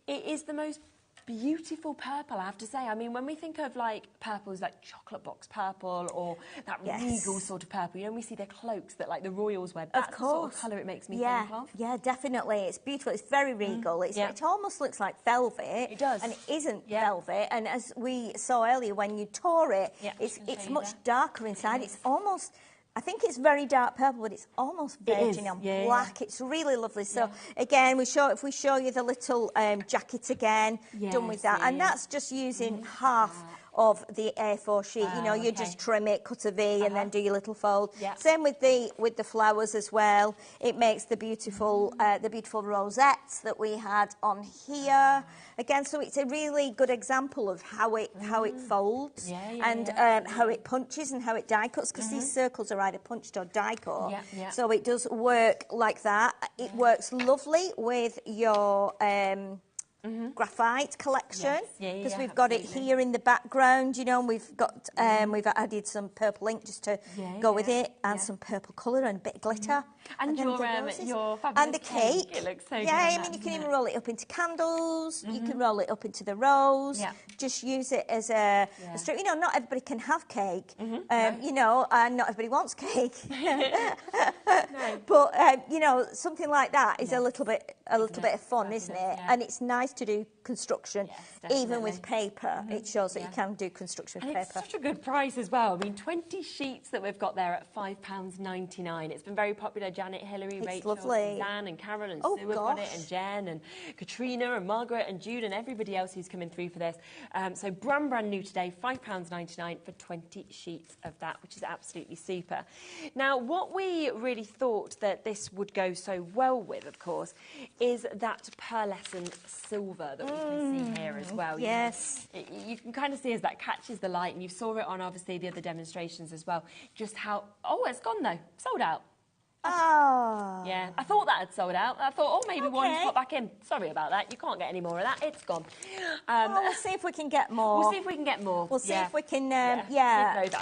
It is the most beautiful purple, I have to say. I mean, when we think of like purples, like chocolate box purple or that regal sort of purple, you know, when we see their cloaks that like the royals wear, that's the sort of colour it makes me think of. Yeah, definitely. It's beautiful. It's very regal. It almost looks like velvet. It does. And it isn't velvet. And as we saw earlier, when you tore it, it's much darker inside. It's almost... I think it's very dark purple, but it's almost virgin on black. It's really lovely. So again, if we show you the little jacket again, done with that, and that's just using half of the A4 sheet. You know, you just trim it, cut a V, and then do your little fold. Same with the flowers as well. It makes the beautiful rosettes that we had on here. Again, so it's a really good example of how it folds and how it punches and how it die cuts, because these circles are either punched or die cut. So it does work like that. It works lovely with your graphite collection, because we've got it here in the background, you know, and we've got we've added some purple ink just to go with it, and some purple colour and a bit of glitter. And your fabulous and the cake. It looks so good. Yeah, I mean, you can even roll it up into candles. You can roll it up into the rose. Just use it as a strip. You know, not everybody can have cake. You know, and not everybody wants cake. But you know, something like that is a little bit of fun, isn't it? And it's nice to do construction, even with paper. It shows that you can do construction with paper. It's such a good price as well. I mean, 20 sheets that we've got there at £5.99. It's been very popular. Janet, Hilary, Rachel, Dan and Carol and Sue have got it, and Jen and Katrina and Margaret and Jude and everybody else who's coming through for this. So brand new today, £5.99 for 20 sheets of that, which is absolutely super. Now, what we really thought that this would go so well with, of course, is that pearlescent silver that we can see here as well. Yes. You can kind of see as that catches the light, and you saw it on, obviously, the other demonstrations as well, just how... Oh, it's gone, though. Sold out. Oh. Yeah, I thought that had sold out. I thought, maybe one just pop back in. Sorry about that. You can't get any more of that. It's gone. We'll see if we can get more. We'll see if we can get more. We'll see if we can, that'd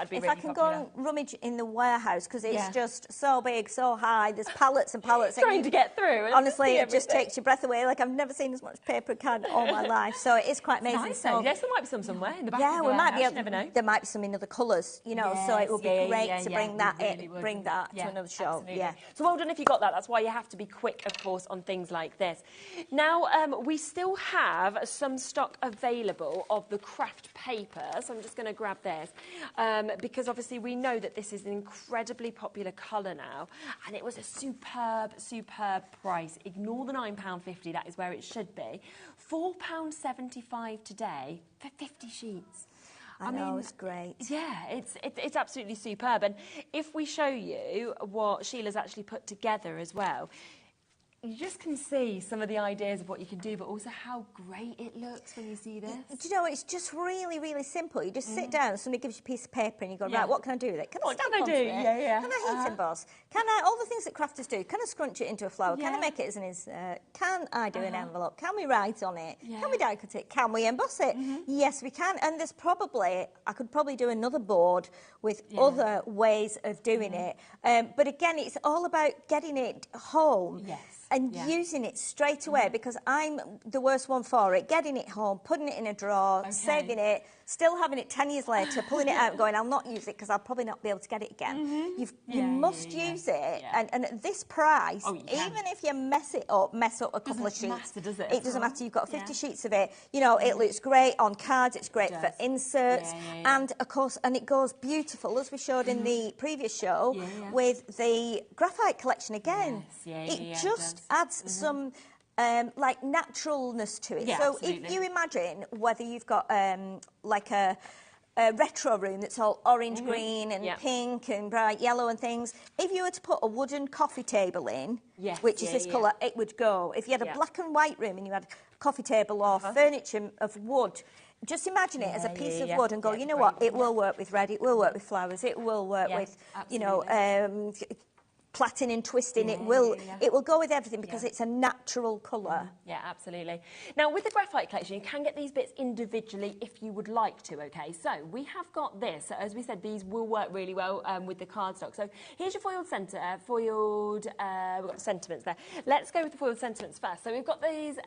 be if really I can go and rummage in the warehouse, because it's just so big, so high. There's pallets and pallets. Trying to get through. Honestly, it just takes your breath away. Like, I've never seen as much paper card all my life. So it is quite amazing. Nice, so yes, there might be some somewhere in the back of the we might be able, never know. There might be some in other colours, you know, so it would be great to bring that to another show. Absolutely. So well done if you got that. That's why you have to be quick, of course, on things like this. Now, we still have some stock available of the craft paper, so I'm just going to grab this, because obviously we know that this is an incredibly popular colour now, and it was a superb price. Ignore the £9.50, that is where it should be. £4.75 today for 50 sheets. I know, it's great. Yeah, it's absolutely superb. And if we show you what Sheila's actually put together as well, you just can see some of the ideas of what you can do, but also how great it looks when you see this. Do you know, it's just really, really simple. You just sit down, somebody gives you a piece of paper, and you go, right, what can I do with it? Can I stamp onto it? Can I heat emboss? Can I, all the things that crafters do, can I scrunch it into a flower? Can I make it as an insert? Can I do an envelope? Can we write on it? Can we die cut it? Can we emboss it? Yes, we can. And there's probably, I could probably do another board with other ways of doing it. But again, it's all about getting it home. and using it straight away, because I'm the worst one for it. Getting it home, putting it in a drawer, saving it, still having it 10 years later, pulling it out and going, I'll not use it because I'll probably not be able to get it again. You must use it, and at this price, even if you mess up a couple of sheets, it doesn't matter. You've got 50 sheets of it. You know, it looks great on cards. It's great for inserts, and of course, and it goes beautiful as we showed in the previous show with the graphite collection again. It just adds some like naturalness to it. So if you imagine whether you've got like a retro room that's all orange, green and pink and bright yellow and things, if you were to put a wooden coffee table in, which is this colour, it would go. If you had a black and white room and you had a coffee table or furniture of wood, just imagine it as a piece of wood and go, you know what, it will work with red, it will work with flowers, it will work with, you know, plaiting and twisting. It will go with everything because it's a natural colour. Yeah, absolutely. Now, with the graphite collection, you can get these bits individually if you would like to, okay? So, we have got this. As we said, these will work really well with the cardstock. So, here's your foiled we've got sentiments there. Let's go with the foiled sentiments first. So, we've got these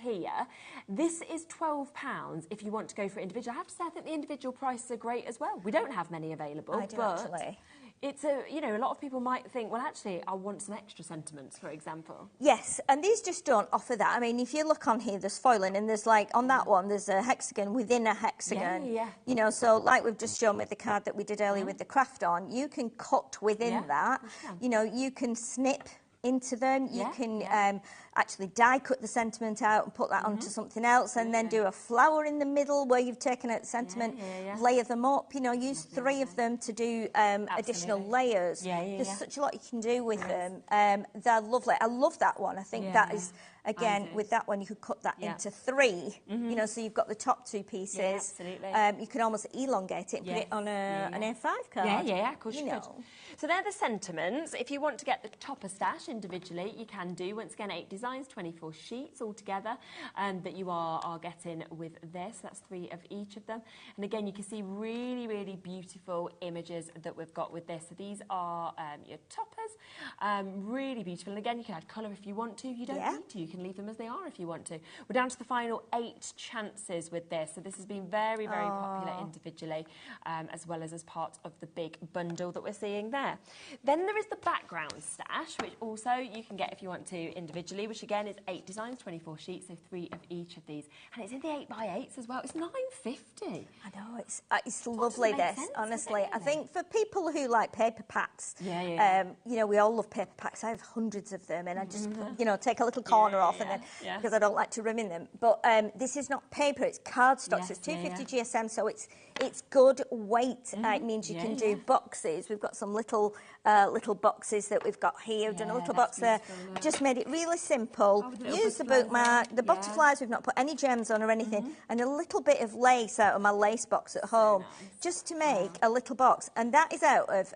here. This is £12 if you want to go for individual. I have to say, I think the individual prices are great as well. We don't have many available. I do, actually. It's you know, a lot of people might think, well, actually, I want some extra sentiments, for example. Yes, and these just don't offer that. I mean, if you look on here, there's foiling, and there's like, on that one, there's a hexagon within a hexagon. You know, so like we've just shown with the card that we did earlier with the craft on, you can cut within that. You know, you can snip into them. You can actually die cut the sentiment out and put that onto something else, and then do a flower in the middle where you've taken out the sentiment, layer them up, you know, use 3 of them to do additional layers. There's such a lot you can do with them. They're lovely. I love that one. I think that is, again, with that one, you could cut that into 3, you know, so you've got the top 2 pieces. You can almost elongate it and put it on an A5 card. Of course you could. So they're the sentiments. If you want to get the topper stash individually, you can do. Once again, 8 designs, 24 sheets altogether that you are getting with this. That's 3 of each of them. And again, you can see really, really beautiful images that we've got with this. So these are your toppers, really beautiful. And again, you can add colour if you want to. You don't need to. You can leave them as they are if you want to. We're down to the final 8 chances with this. So this has been very, very popular individually, as well as part of the big bundle that we're seeing there. Then there is the background stash, which also you can get if you want to individually, which again is 8 designs, 24 sheets, so 3 of each of these. And it's in the 8x8s as well. It's £9.50. I know, it's lovely, this, honestly. I think for people who like paper packs, you know, we all love paper packs. I have hundreds of them, and I just, you know, take a little corner off and then, because I don't like to ruin them. But this is not paper, it's cardstock, so it's 250 GSM, so it's good weight. It means you can do boxes. We've got some little boxes that we've got here. We've done a little box there. Just made it really simple. Use the bookmark. The butterflies, we've not put any gems on or anything. And a little bit of lace out of my lace box at home, just to make a little box. And that is out of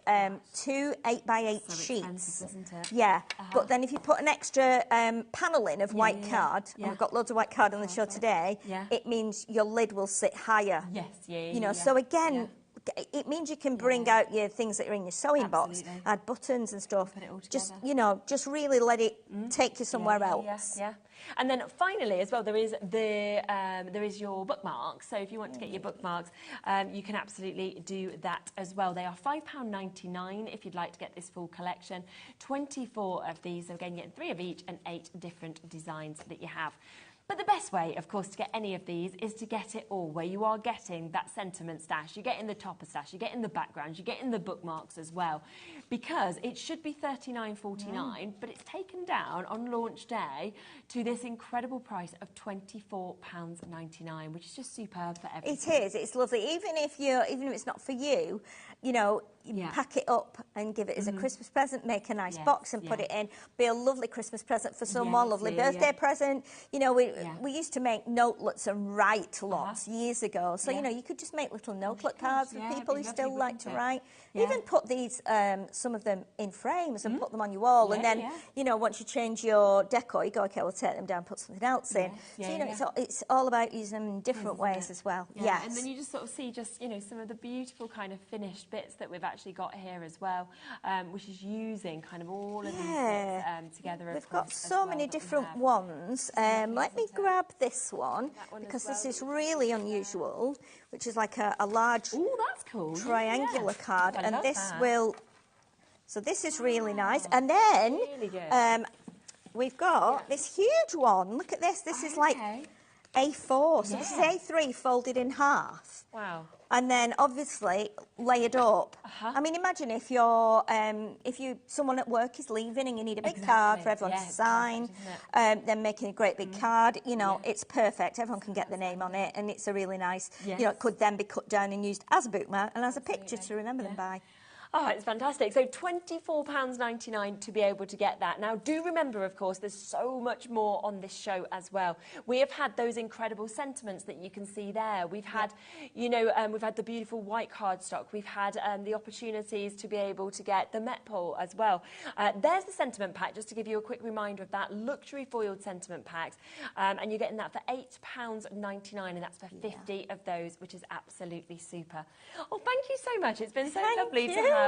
2 8x8 sheets. Isn't it? Yeah. But then if you put an extra panel in of white card, and we've got loads of white card on the show today, it means your lid will sit higher. You know, so again, it means you can bring out your things that are in your sewing box, add buttons and stuff. Put it all together. Just, you know, just really let it take you somewhere else. And then finally, as well, there is your bookmarks. So if you want to get your bookmarks, you can absolutely do that as well. They are £5.99 if you'd like to get this full collection. 24 of these. So again, you're getting 3 of each and 8 different designs that you have. But the best way, of course, to get any of these is to get it all, where you are getting that sentiment stash, you're getting the topper stash, you're getting the backgrounds, you're getting the bookmarks as well. Because it should be $39.49, but it's taken down on launch day to this incredible price of £24.99, which is just superb for everyone. It is. It's lovely. Even if it's not for you, you know, you pack it up and give it as a Christmas present, make a nice box and put it in. Be a lovely Christmas present for someone, lovely birthday present. You know, we used to make notelets and write lots years ago. So, you know, you could just make little notelet cards for people who still like to write. Even put these, some of them in frames and put them on your wall. And then, you know, once you change your decor, you go, OK, we'll take them down, put something else in. So, you know, it's all about using them in different ways as well. And then you just sort of see just, you know, some of the beautiful kind of finished bits that we've actually actually got here as well, which is using kind of all of these bits together. We've got so many different ones. Let me grab this one, because this is really unusual, which is like a large that's cool. triangular card, I and love this that. will. So this is really nice, and then Really good. we've got this huge one. Look at this. This is like A4. So this is A3 folded in half. Wow. And then obviously layered up. I mean, imagine if you're, someone at work is leaving and you need a big card for everyone to sign, then making a great big card, you know, it's perfect. Everyone can get the name on it, and it's a really nice, you know, it could then be cut down and used as a bookmark and as a picture to remember them by. Oh, it's fantastic. So £24.99 to be able to get that. Now, do remember, of course, there's so much more on this show as well. We have had those incredible sentiments that you can see there. We've had, you know, we've had the beautiful white cardstock. We've had the opportunities to be able to get the Met Pole as well. There's the sentiment pack, just to give you a quick reminder of that. Luxury foiled sentiment packs. And you're getting that for £8.99, and that's for 50 of those, which is absolutely super. Oh, thank you so much. It's been so lovely to have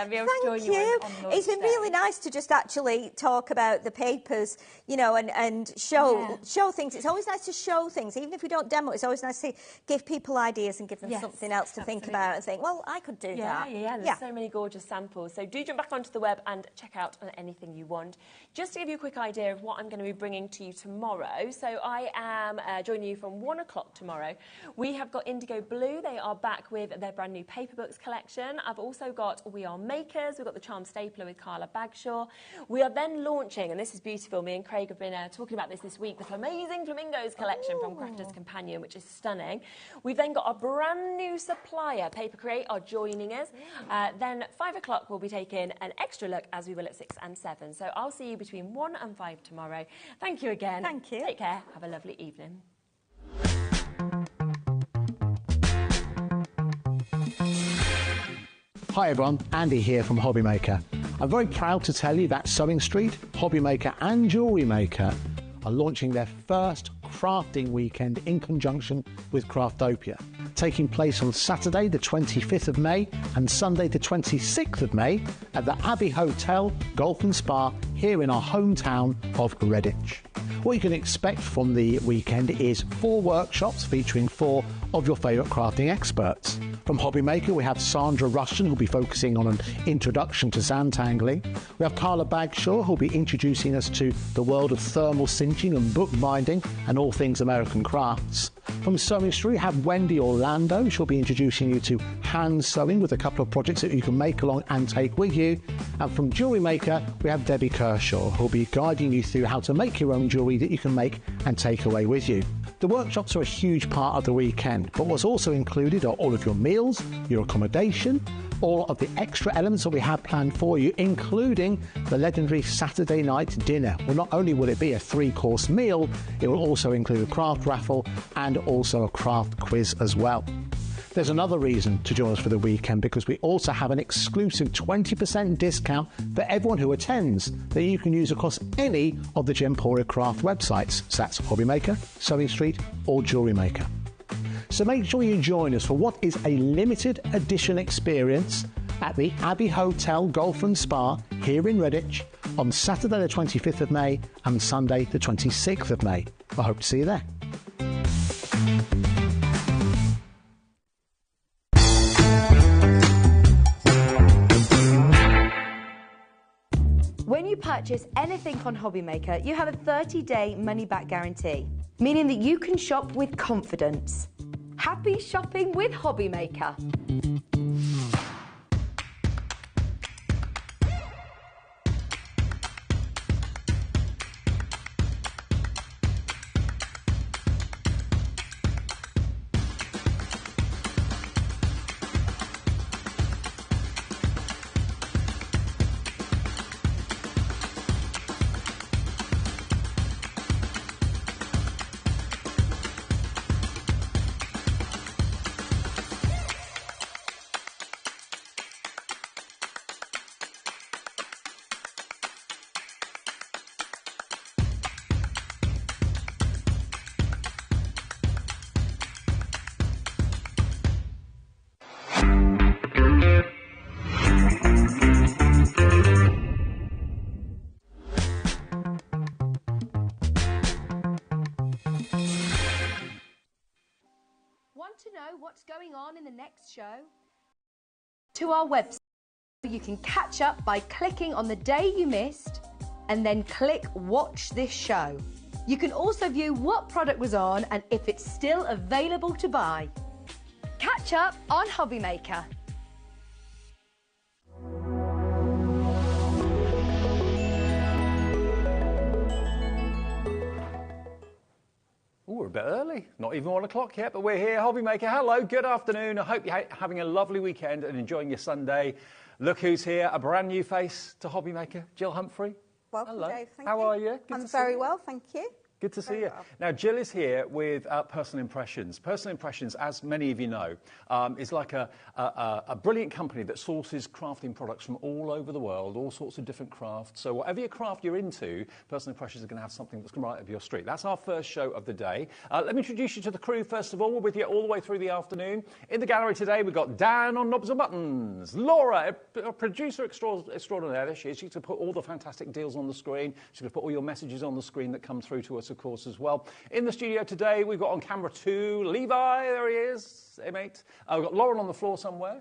be able to join you on launch It's been really nice to just actually talk about the papers, you know, and show things. It's always nice to show things, even if we don't demo. It's always nice to give people ideas and give them something else to think about and think, well, I could do that. There's so many gorgeous samples. So do jump back onto the web and check out anything you want. Just to give you a quick idea of what I'm going to be bringing to you tomorrow. So I am joining you from 1 o'clock tomorrow. We have got Indigo Blue. They are back with their brand new paper books collection. I've also got We Are Makers. We've got the Charm Stapler with Carla Bagshaw. We are then launching, and this is beautiful, me and Craig have been talking about this week, the Amazing Flamingos collection from Crafter's Companion, which is stunning. We've then got a brand new supplier, Paper Create, are joining us. Then 5 o'clock we'll be taking an extra look, as we will at 6 and 7. So I'll see you between 1 and 5 tomorrow. Thank you again. Thank you. Take care. Have a lovely evening. Hi everyone, Andy here from HobbyMaker. I'm very proud to tell you that Sewing Street, HobbyMaker and Jewellery Maker are launching their first crafting weekend in conjunction with Craftopia, taking place on Saturday the 25th of May and Sunday the 26th of May at the Abbey Hotel, Golf and Spa here in our hometown of Redditch. What you can expect from the weekend is 4 workshops featuring 4 of your favourite crafting experts. From HobbyMaker, we have Sandra Rushton, who'll be focusing on an introduction to sandtangling. We have Carla Bagshaw, who'll be introducing us to the world of thermal cinching and bookbinding and all things American crafts. From Sewing Street, we have Wendy Orlando. She'll be introducing you to hand sewing with a couple of projects that you can make along and take with you. And from Jewellery Maker, we have Debbie Kershaw, who'll be guiding you through how to make your own jewellery that you can make and take away with you. The workshops are a huge part of the weekend, but what's also included are all of your meals, your accommodation, all of the extra elements that we have planned for you, including the legendary Saturday night dinner. Well, not only will it be a 3-course meal, it will also include a craft raffle and also a craft quiz as well. There's another reason to join us for the weekend, because we also have an exclusive 20% discount for everyone who attends that you can use across any of the Gemporia craft websites. So that's HobbyMaker, Sewing Street or Jewellery Maker. So make sure you join us for what is a limited edition experience at the Abbey Hotel Golf and Spa here in Redditch on Saturday the 25th of May and Sunday the 26th of May. I hope to see you there. When you purchase anything on HobbyMaker, you have a 30-day money-back guarantee, meaning that you can shop with confidence. Happy shopping with HobbyMaker. to know what's going on in the next show? To our website. You can catch up by clicking on the day you missed and then click watch this show. You can also view what product was on and if it's still available to buy. Catch up on HobbyMaker. Ooh, we're a bit early. Not even 1 o'clock yet, but we're here. HobbyMaker, hello, good afternoon. I hope you're having a lovely weekend and enjoying your Sunday. Look who's here, a brand new face to HobbyMaker, Jill Humphrey. Welcome, hello. Dave. Thank How you. are you? Good I'm to see very you. well, thank you. Good to see Very you. well. Now, Jill is here with Personal Impressions. Personal Impressions, as many of you know, is like a brilliant company that sources crafting products from all over the world, all sorts of different crafts. So whatever your craft you're into, Personal Impressions are going to have something that's right up your street. That's our first show of the day. Let me introduce you to the crew, first of all. We're with you all the way through the afternoon. In the gallery today, we've got Dan on knobs and buttons, Laura, a producer extraordinaire. There she is. She's going to put all the fantastic deals on the screen. She's going to put all your messages on the screen that come through to us, of course, as well. In the studio today, we've got on camera 2, Levi, there he is, hey mate. We've got Lauren on the floor somewhere.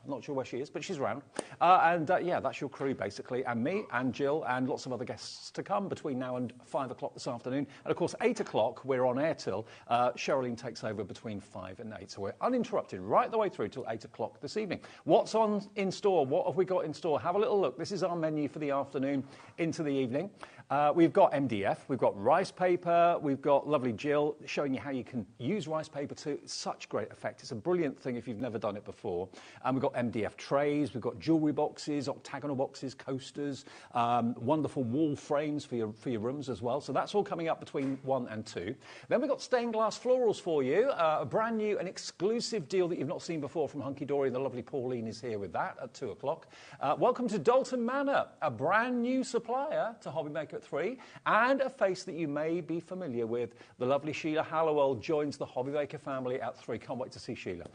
I'm not sure where she is, but she's around. Yeah, that's your crew, basically, and me, and Jill, and lots of other guests to come between now and 5 o'clock this afternoon. And, of course, 8 o'clock, we're on air till Sherilyn takes over between 5 and 8. So we're uninterrupted right the way through till 8 o'clock this evening. What's in store? What have we got in store? Have a little look. This is our menu for the afternoon into the evening. We've got MDF, we've got rice paper, we've got lovely Jill showing you how you can use rice paper to such great effect. It's a brilliant thing if you've never done it before. And we've got MDF trays, we've got jewellery boxes, octagonal boxes, coasters, wonderful wall frames for your rooms as well. So that's all coming up between 1 and 2. Then we've got stained glass florals for you, a brand new and exclusive deal that you've not seen before from Hunky Dory. The lovely Pauline is here with that at 2 o'clock. Welcome to Dalton Manor, a brand new supplier to HobbyMaker at 3, and a face that you may be familiar with. The lovely Sheila Hallowell joins the HobbyMaker family at 3. Can't wait to see Sheila.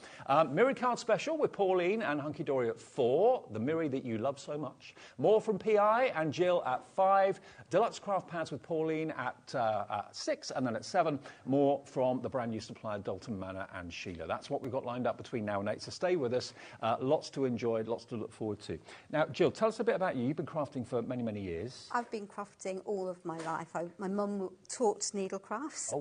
Mirror card special with Pauline and Hunky Dory at 4, the Mirror that you love so much. More from PI and Jill at 5. Deluxe craft pads with Pauline at 6, and then at 7, more from the brand new supplier Dalton Manor and Sheila. That's what we've got lined up between now and 8, so stay with us. Lots to enjoy, lots to look forward to. Now, Jill, tell us a bit about you. You've been crafting for many, many years. I've been crafting all of my life. My mum taught needle crafts,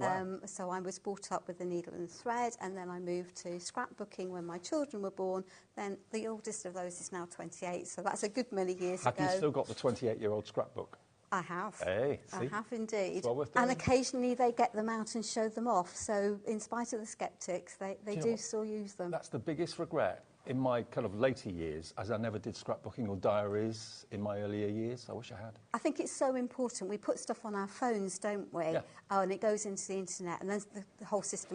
so I was brought up with the needle and thread, and then I moved to scrapbooking when my children were born. Then the oldest of those is now 28, so that's a good many years ago. Have you still got the 28-year-old scrapbook? I have. Hey, see? I have indeed. Well worth doing. And occasionally they get them out and show them off, so in spite of the sceptics, they do still use them. That's the biggest regret in my kind of later years, as I never did scrapbooking or diaries in my earlier years. I wish I had. I think it's so important. We put stuff on our phones, don't we? Yeah. Oh, and it goes into the internet, and then the whole system